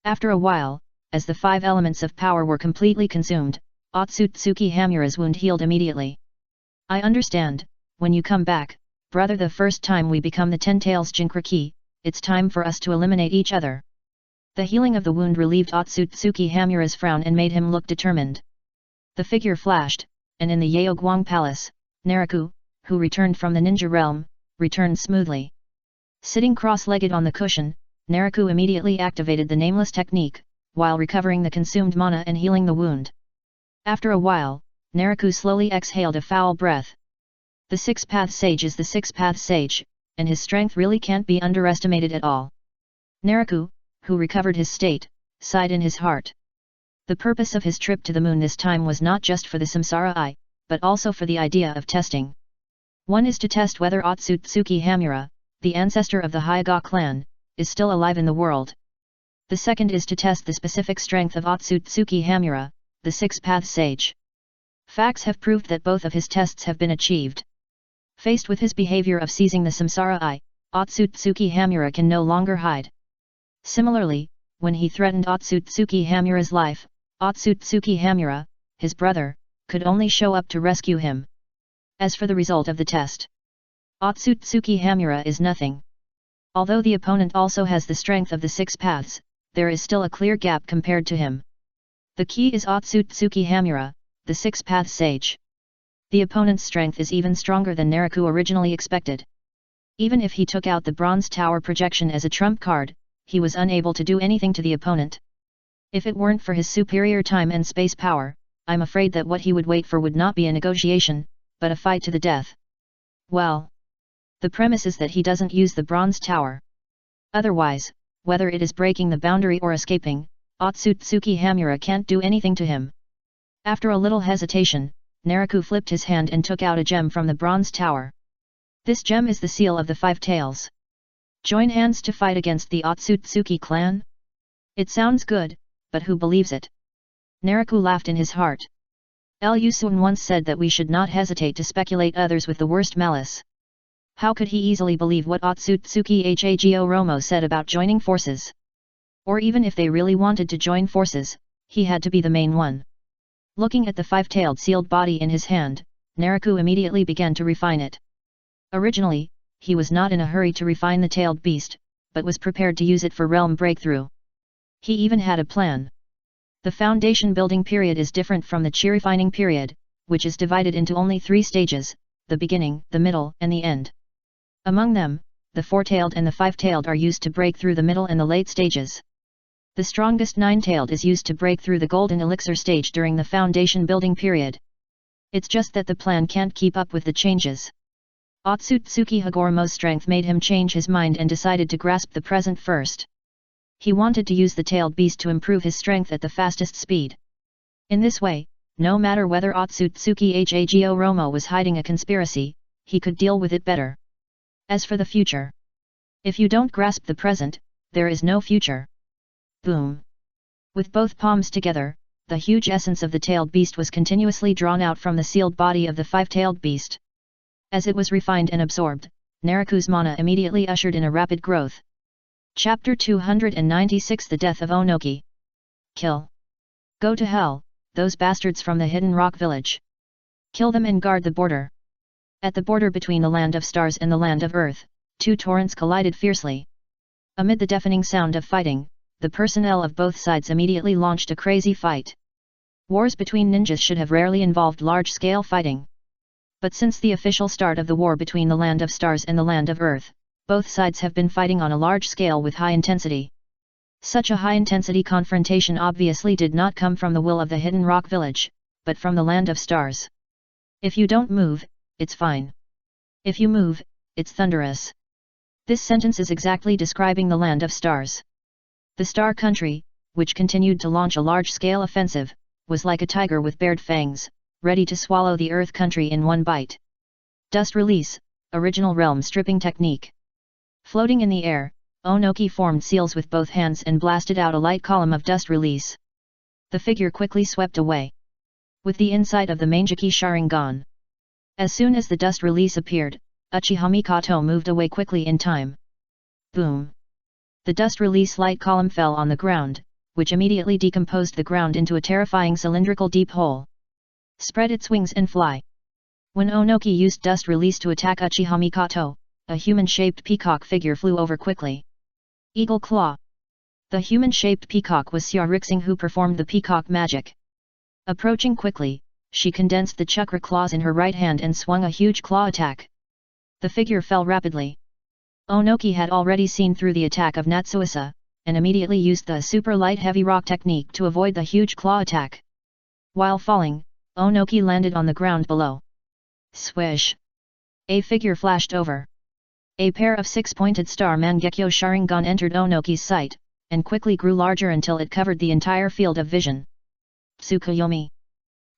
After a while, as the 5 elements of power were completely consumed, Otsutsuki Hamura's wound healed immediately. "I understand, when you come back, brother, the first time we become the 10 tails Jinkriki, it's time for us to eliminate each other." The healing of the wound relieved Otsutsuki Hamura's frown and made him look determined. The figure flashed, and in the Yeoguang Palace, Naraku, who returned from the ninja realm, returned smoothly. Sitting cross-legged on the cushion, Naraku immediately activated the nameless technique, while recovering the consumed mana and healing the wound. After a while, Naraku slowly exhaled a foul breath. The 6th-path sage is the 6th-path sage, and his strength really can't be underestimated at all. Naraku, who recovered his state, sighed in his heart. The purpose of his trip to the moon this time was not just for the Samsara Eye, but also for the idea of testing. One is to test whether Otsutsuki Hamura, the ancestor of the Hyuga clan, is still alive in the world. The second is to test the specific strength of Otsutsuki Hamura, the 6th-path sage. Facts have proved that both of his tests have been achieved. Faced with his behavior of seizing the Samsara Eye, Otsutsuki Hamura can no longer hide. Similarly, when he threatened Otsutsuki Hamura's life, Otsutsuki Hamura, his brother, could only show up to rescue him. As for the result of the test, Otsutsuki Hamura is nothing. Although the opponent also has the strength of the 6 paths, there is still a clear gap compared to him. The key is Otsutsuki Hamura, the 6th-path sage. The opponent's strength is even stronger than Naraku originally expected. Even if he took out the Bronze Tower projection as a trump card, he was unable to do anything to the opponent. If it weren't for his superior time and space power, I'm afraid that what he would wait for would not be a negotiation, but a fight to the death. Well, the premise is that he doesn't use the Bronze Tower. Otherwise, whether it is breaking the boundary or escaping, Otsutsuki Hamura can't do anything to him. After a little hesitation, Naraku flipped his hand and took out a gem from the Bronze Tower. This gem is the seal of the 5 tails. Join hands to fight against the Otsutsuki clan? It sounds good, but who believes it? Naraku laughed in his heart. Liu Sun once said that we should not hesitate to speculate others with the worst malice. How could he easily believe what Otsutsuki Hago Romo said about joining forces? Or even if they really wanted to join forces, he had to be the main one. Looking at the 5-tailed sealed body in his hand, Naraku immediately began to refine it. Originally, he was not in a hurry to refine the tailed beast, but was prepared to use it for realm breakthrough. He even had a plan. The foundation building period is different from the chi-refining period, which is divided into only 3 stages, the beginning, the middle, and the end. Among them, the 4-tailed and the 5-tailed are used to break through the middle and the late stages. The strongest 9-tailed is used to break through the golden elixir stage during the foundation building period. It's just that the plan can't keep up with the changes. Otsutsuki Hagoromo's strength made him change his mind and decided to grasp the present first. He wanted to use the tailed beast to improve his strength at the fastest speed. In this way, no matter whether Otsutsuki Hagoromo was hiding a conspiracy, he could deal with it better. As for the future, if you don't grasp the present, there is no future. Boom! With both palms together, the huge essence of the tailed beast was continuously drawn out from the sealed body of the 5-tailed beast. As it was refined and absorbed, Naraku's mana immediately ushered in a rapid growth. Chapter 296 The Death of Onoki. Kill. Go to hell, those bastards from the Hidden Rock Village. Kill them and guard the border. At the border between the Land of Stars and the Land of Earth, 2 torrents collided fiercely. Amid the deafening sound of fighting, the personnel of both sides immediately launched a crazy fight. Wars between ninjas should have rarely involved large-scale fighting. But since the official start of the war between the Land of Stars and the Land of Earth, both sides have been fighting on a large scale with high intensity. Such a high-intensity confrontation obviously did not come from the will of the Hidden Rock Village, but from the Land of Stars. If you don't move, it's fine. If you move, it's thunderous. This sentence is exactly describing the Land of Stars. The Star Country, which continued to launch a large-scale offensive, was like a tiger with bared fangs, ready to swallow the Earth Country in one bite. Dust Release, Original Realm Stripping Technique. Floating in the air, Onoki formed seals with both hands and blasted out a light column of dust release. The figure quickly swept away. With the insight of the Mangeki Sharingan. As soon as the dust release appeared, Uchiha Mikoto moved away quickly in time. Boom! The dust release light column fell on the ground, which immediately decomposed the ground into a terrifying cylindrical deep hole. Spread its wings and fly. When Onoki used dust release to attack Uchiha Mikoto, a human-shaped peacock figure flew over quickly. Eagle Claw. The human-shaped peacock was Xiaorixing, who performed the peacock magic. Approaching quickly, she condensed the chakra claws in her right hand and swung a huge claw attack. The figure fell rapidly. Onoki had already seen through the attack of Natsuisa, and immediately used the super light heavy rock technique to avoid the huge claw attack. While falling, Onoki landed on the ground below. Swish! A figure flashed over. A pair of 6-pointed star Mangekyo Sharingan entered Onoki's sight, and quickly grew larger until it covered the entire field of vision. Tsukuyomi.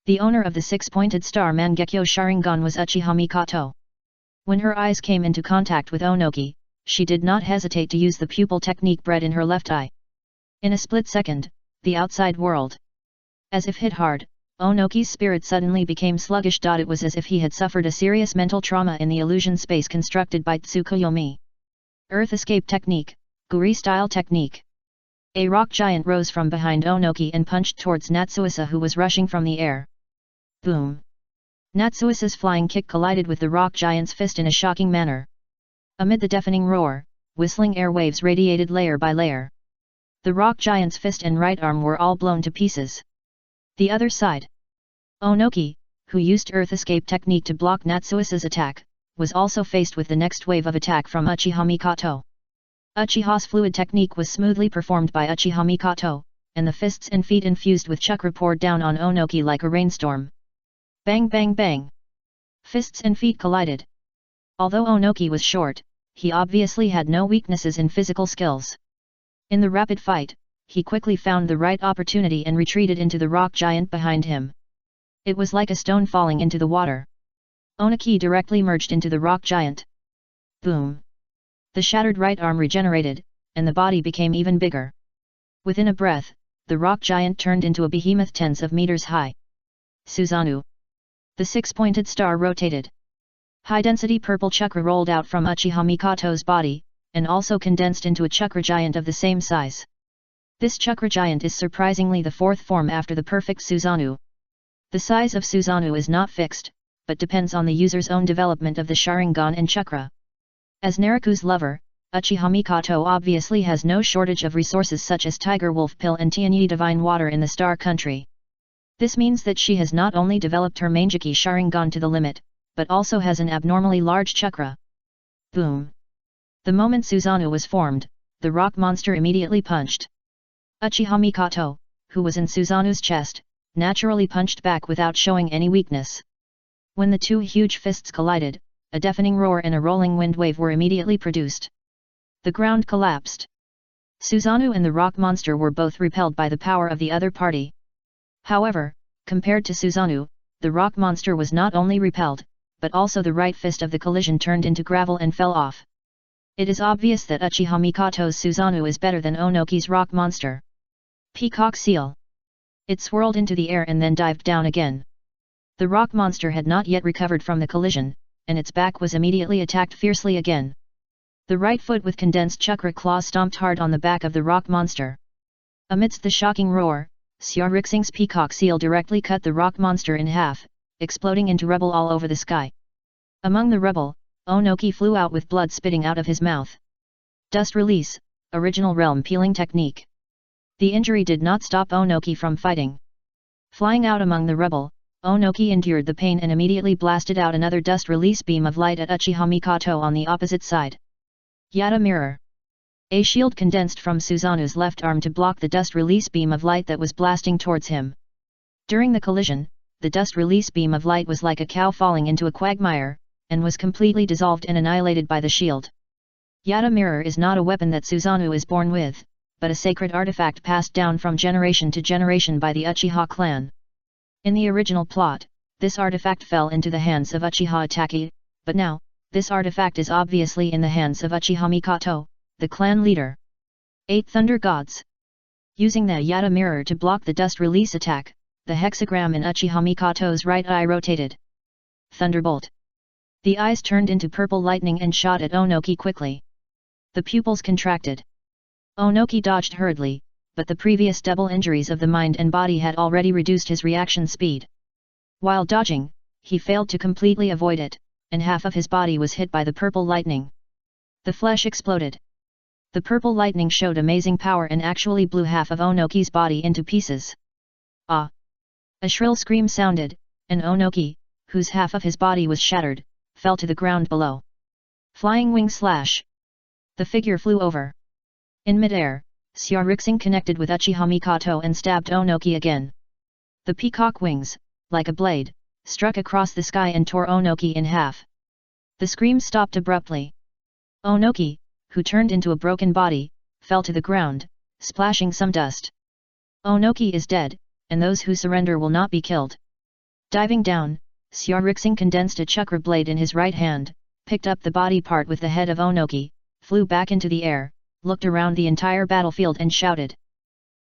The owner of the 6-pointed star Mangekyo Sharingan was Uchiha Mikoto. When her eyes came into contact with Onoki, she did not hesitate to use the pupil technique bred in her left eye. In a split second, the outside world. As if hit hard, Onoki's spirit suddenly became sluggish. It was as if he had suffered a serious mental trauma in the illusion space constructed by Tsukuyomi. Earth Escape Technique, Guri-style technique. A rock giant rose from behind Onoki and punched towards Natsuisa, who was rushing from the air. Boom! Natsuisa's flying kick collided with the rock giant's fist in a shocking manner. Amid the deafening roar, whistling air waves radiated layer by layer. The rock giant's fist and right arm were all blown to pieces. The other side. Onoki, who used Earth Escape technique to block Natsuisa's attack, was also faced with the next wave of attack from Uchiha Mikoto. Uchiha's fluid technique was smoothly performed by Uchiha Mikoto, and the fists and feet infused with chakra poured down on Onoki like a rainstorm. Bang bang bang! Fists and feet collided. Although Onoki was short, he obviously had no weaknesses in physical skills. In the rapid fight, he quickly found the right opportunity and retreated into the rock giant behind him. It was like a stone falling into the water. Onoki directly merged into the rock giant. Boom! The shattered right arm regenerated, and the body became even bigger. Within a breath, the rock giant turned into a behemoth tens of meters high. Susanoo. The 6-pointed star rotated. High-density purple chakra rolled out from Uchiha Mikoto's body, and also condensed into a chakra giant of the same size. This chakra giant is surprisingly the 4th form after the perfect Susanoo. The size of Susanoo is not fixed, but depends on the user's own development of the Sharingan and Chakra. As Nariku's lover, Uchiha Mikoto obviously has no shortage of resources such as Tiger Wolf Pill and Tianyi Divine Water in the Star Country. This means that she has not only developed her Manjiki Sharingan to the limit, but also has an abnormally large chakra. Boom! The moment Susanoo was formed, the rock monster immediately punched. Uchiha Mikoto, who was in Susanoo's chest, naturally punched back without showing any weakness. When the two huge fists collided, a deafening roar and a rolling wind wave were immediately produced. The ground collapsed. Susanoo and the rock monster were both repelled by the power of the other party. However, compared to Susanoo, the rock monster was not only repelled, but also the right fist of the collision turned into gravel and fell off. It is obvious that Uchiha Mikoto's Susanoo is better than Onoki's rock monster. Peacock Seal. It swirled into the air and then dived down again. The rock monster had not yet recovered from the collision, and its back was immediately attacked fiercely again. The right foot with condensed chakra claws stomped hard on the back of the rock monster. Amidst the shocking roar, Xiaorixing's peacock seal directly cut the rock monster in half, exploding into rubble all over the sky. Among the rubble, Onoki flew out with blood spitting out of his mouth. Dust release, original realm peeling technique. The injury did not stop Onoki from fighting. Flying out among the rubble, Onoki endured the pain and immediately blasted out another dust release beam of light at Uchiha Mikoto on the opposite side. Yada Mirror. A shield condensed from Susanoo's left arm to block the dust release beam of light that was blasting towards him. During the collision, the dust release beam of light was like a cow falling into a quagmire, and was completely dissolved and annihilated by the shield. Yada Mirror is not a weapon that Susanoo is born with, but a sacred artifact passed down from generation to generation by the Uchiha clan. In the original plot, this artifact fell into the hands of Uchiha Itachi, but now, this artifact is obviously in the hands of Uchiha Mikoto, the clan leader. 8 Thunder Gods. Using the Yada Mirror to block the dust release attack, the hexagram in Uchiha Mikoto's right eye rotated. Thunderbolt. The eyes turned into purple lightning and shot at Onoki quickly. The pupils contracted. Onoki dodged hurriedly, but the previous double injuries of the mind and body had already reduced his reaction speed. While dodging, he failed to completely avoid it, and half of his body was hit by the purple lightning. The flesh exploded. The purple lightning showed amazing power and actually blew half of Onoki's body into pieces. Ah! A shrill scream sounded, and Onoki, whose half of his body was shattered, fell to the ground below. Flying Wing Slash. The figure flew over. In midair, Xiaorixing connected with Uchiha Mikoto and stabbed Onoki again. The peacock wings, like a blade, struck across the sky and tore Onoki in half. The scream stopped abruptly. Onoki, who turned into a broken body, fell to the ground, splashing some dust. Onoki is dead, and those who surrender will not be killed. Diving down, Xiaorixing condensed a chakra blade in his right hand, picked up the body part with the head of Onoki, flew back into the air, looked around the entire battlefield and shouted.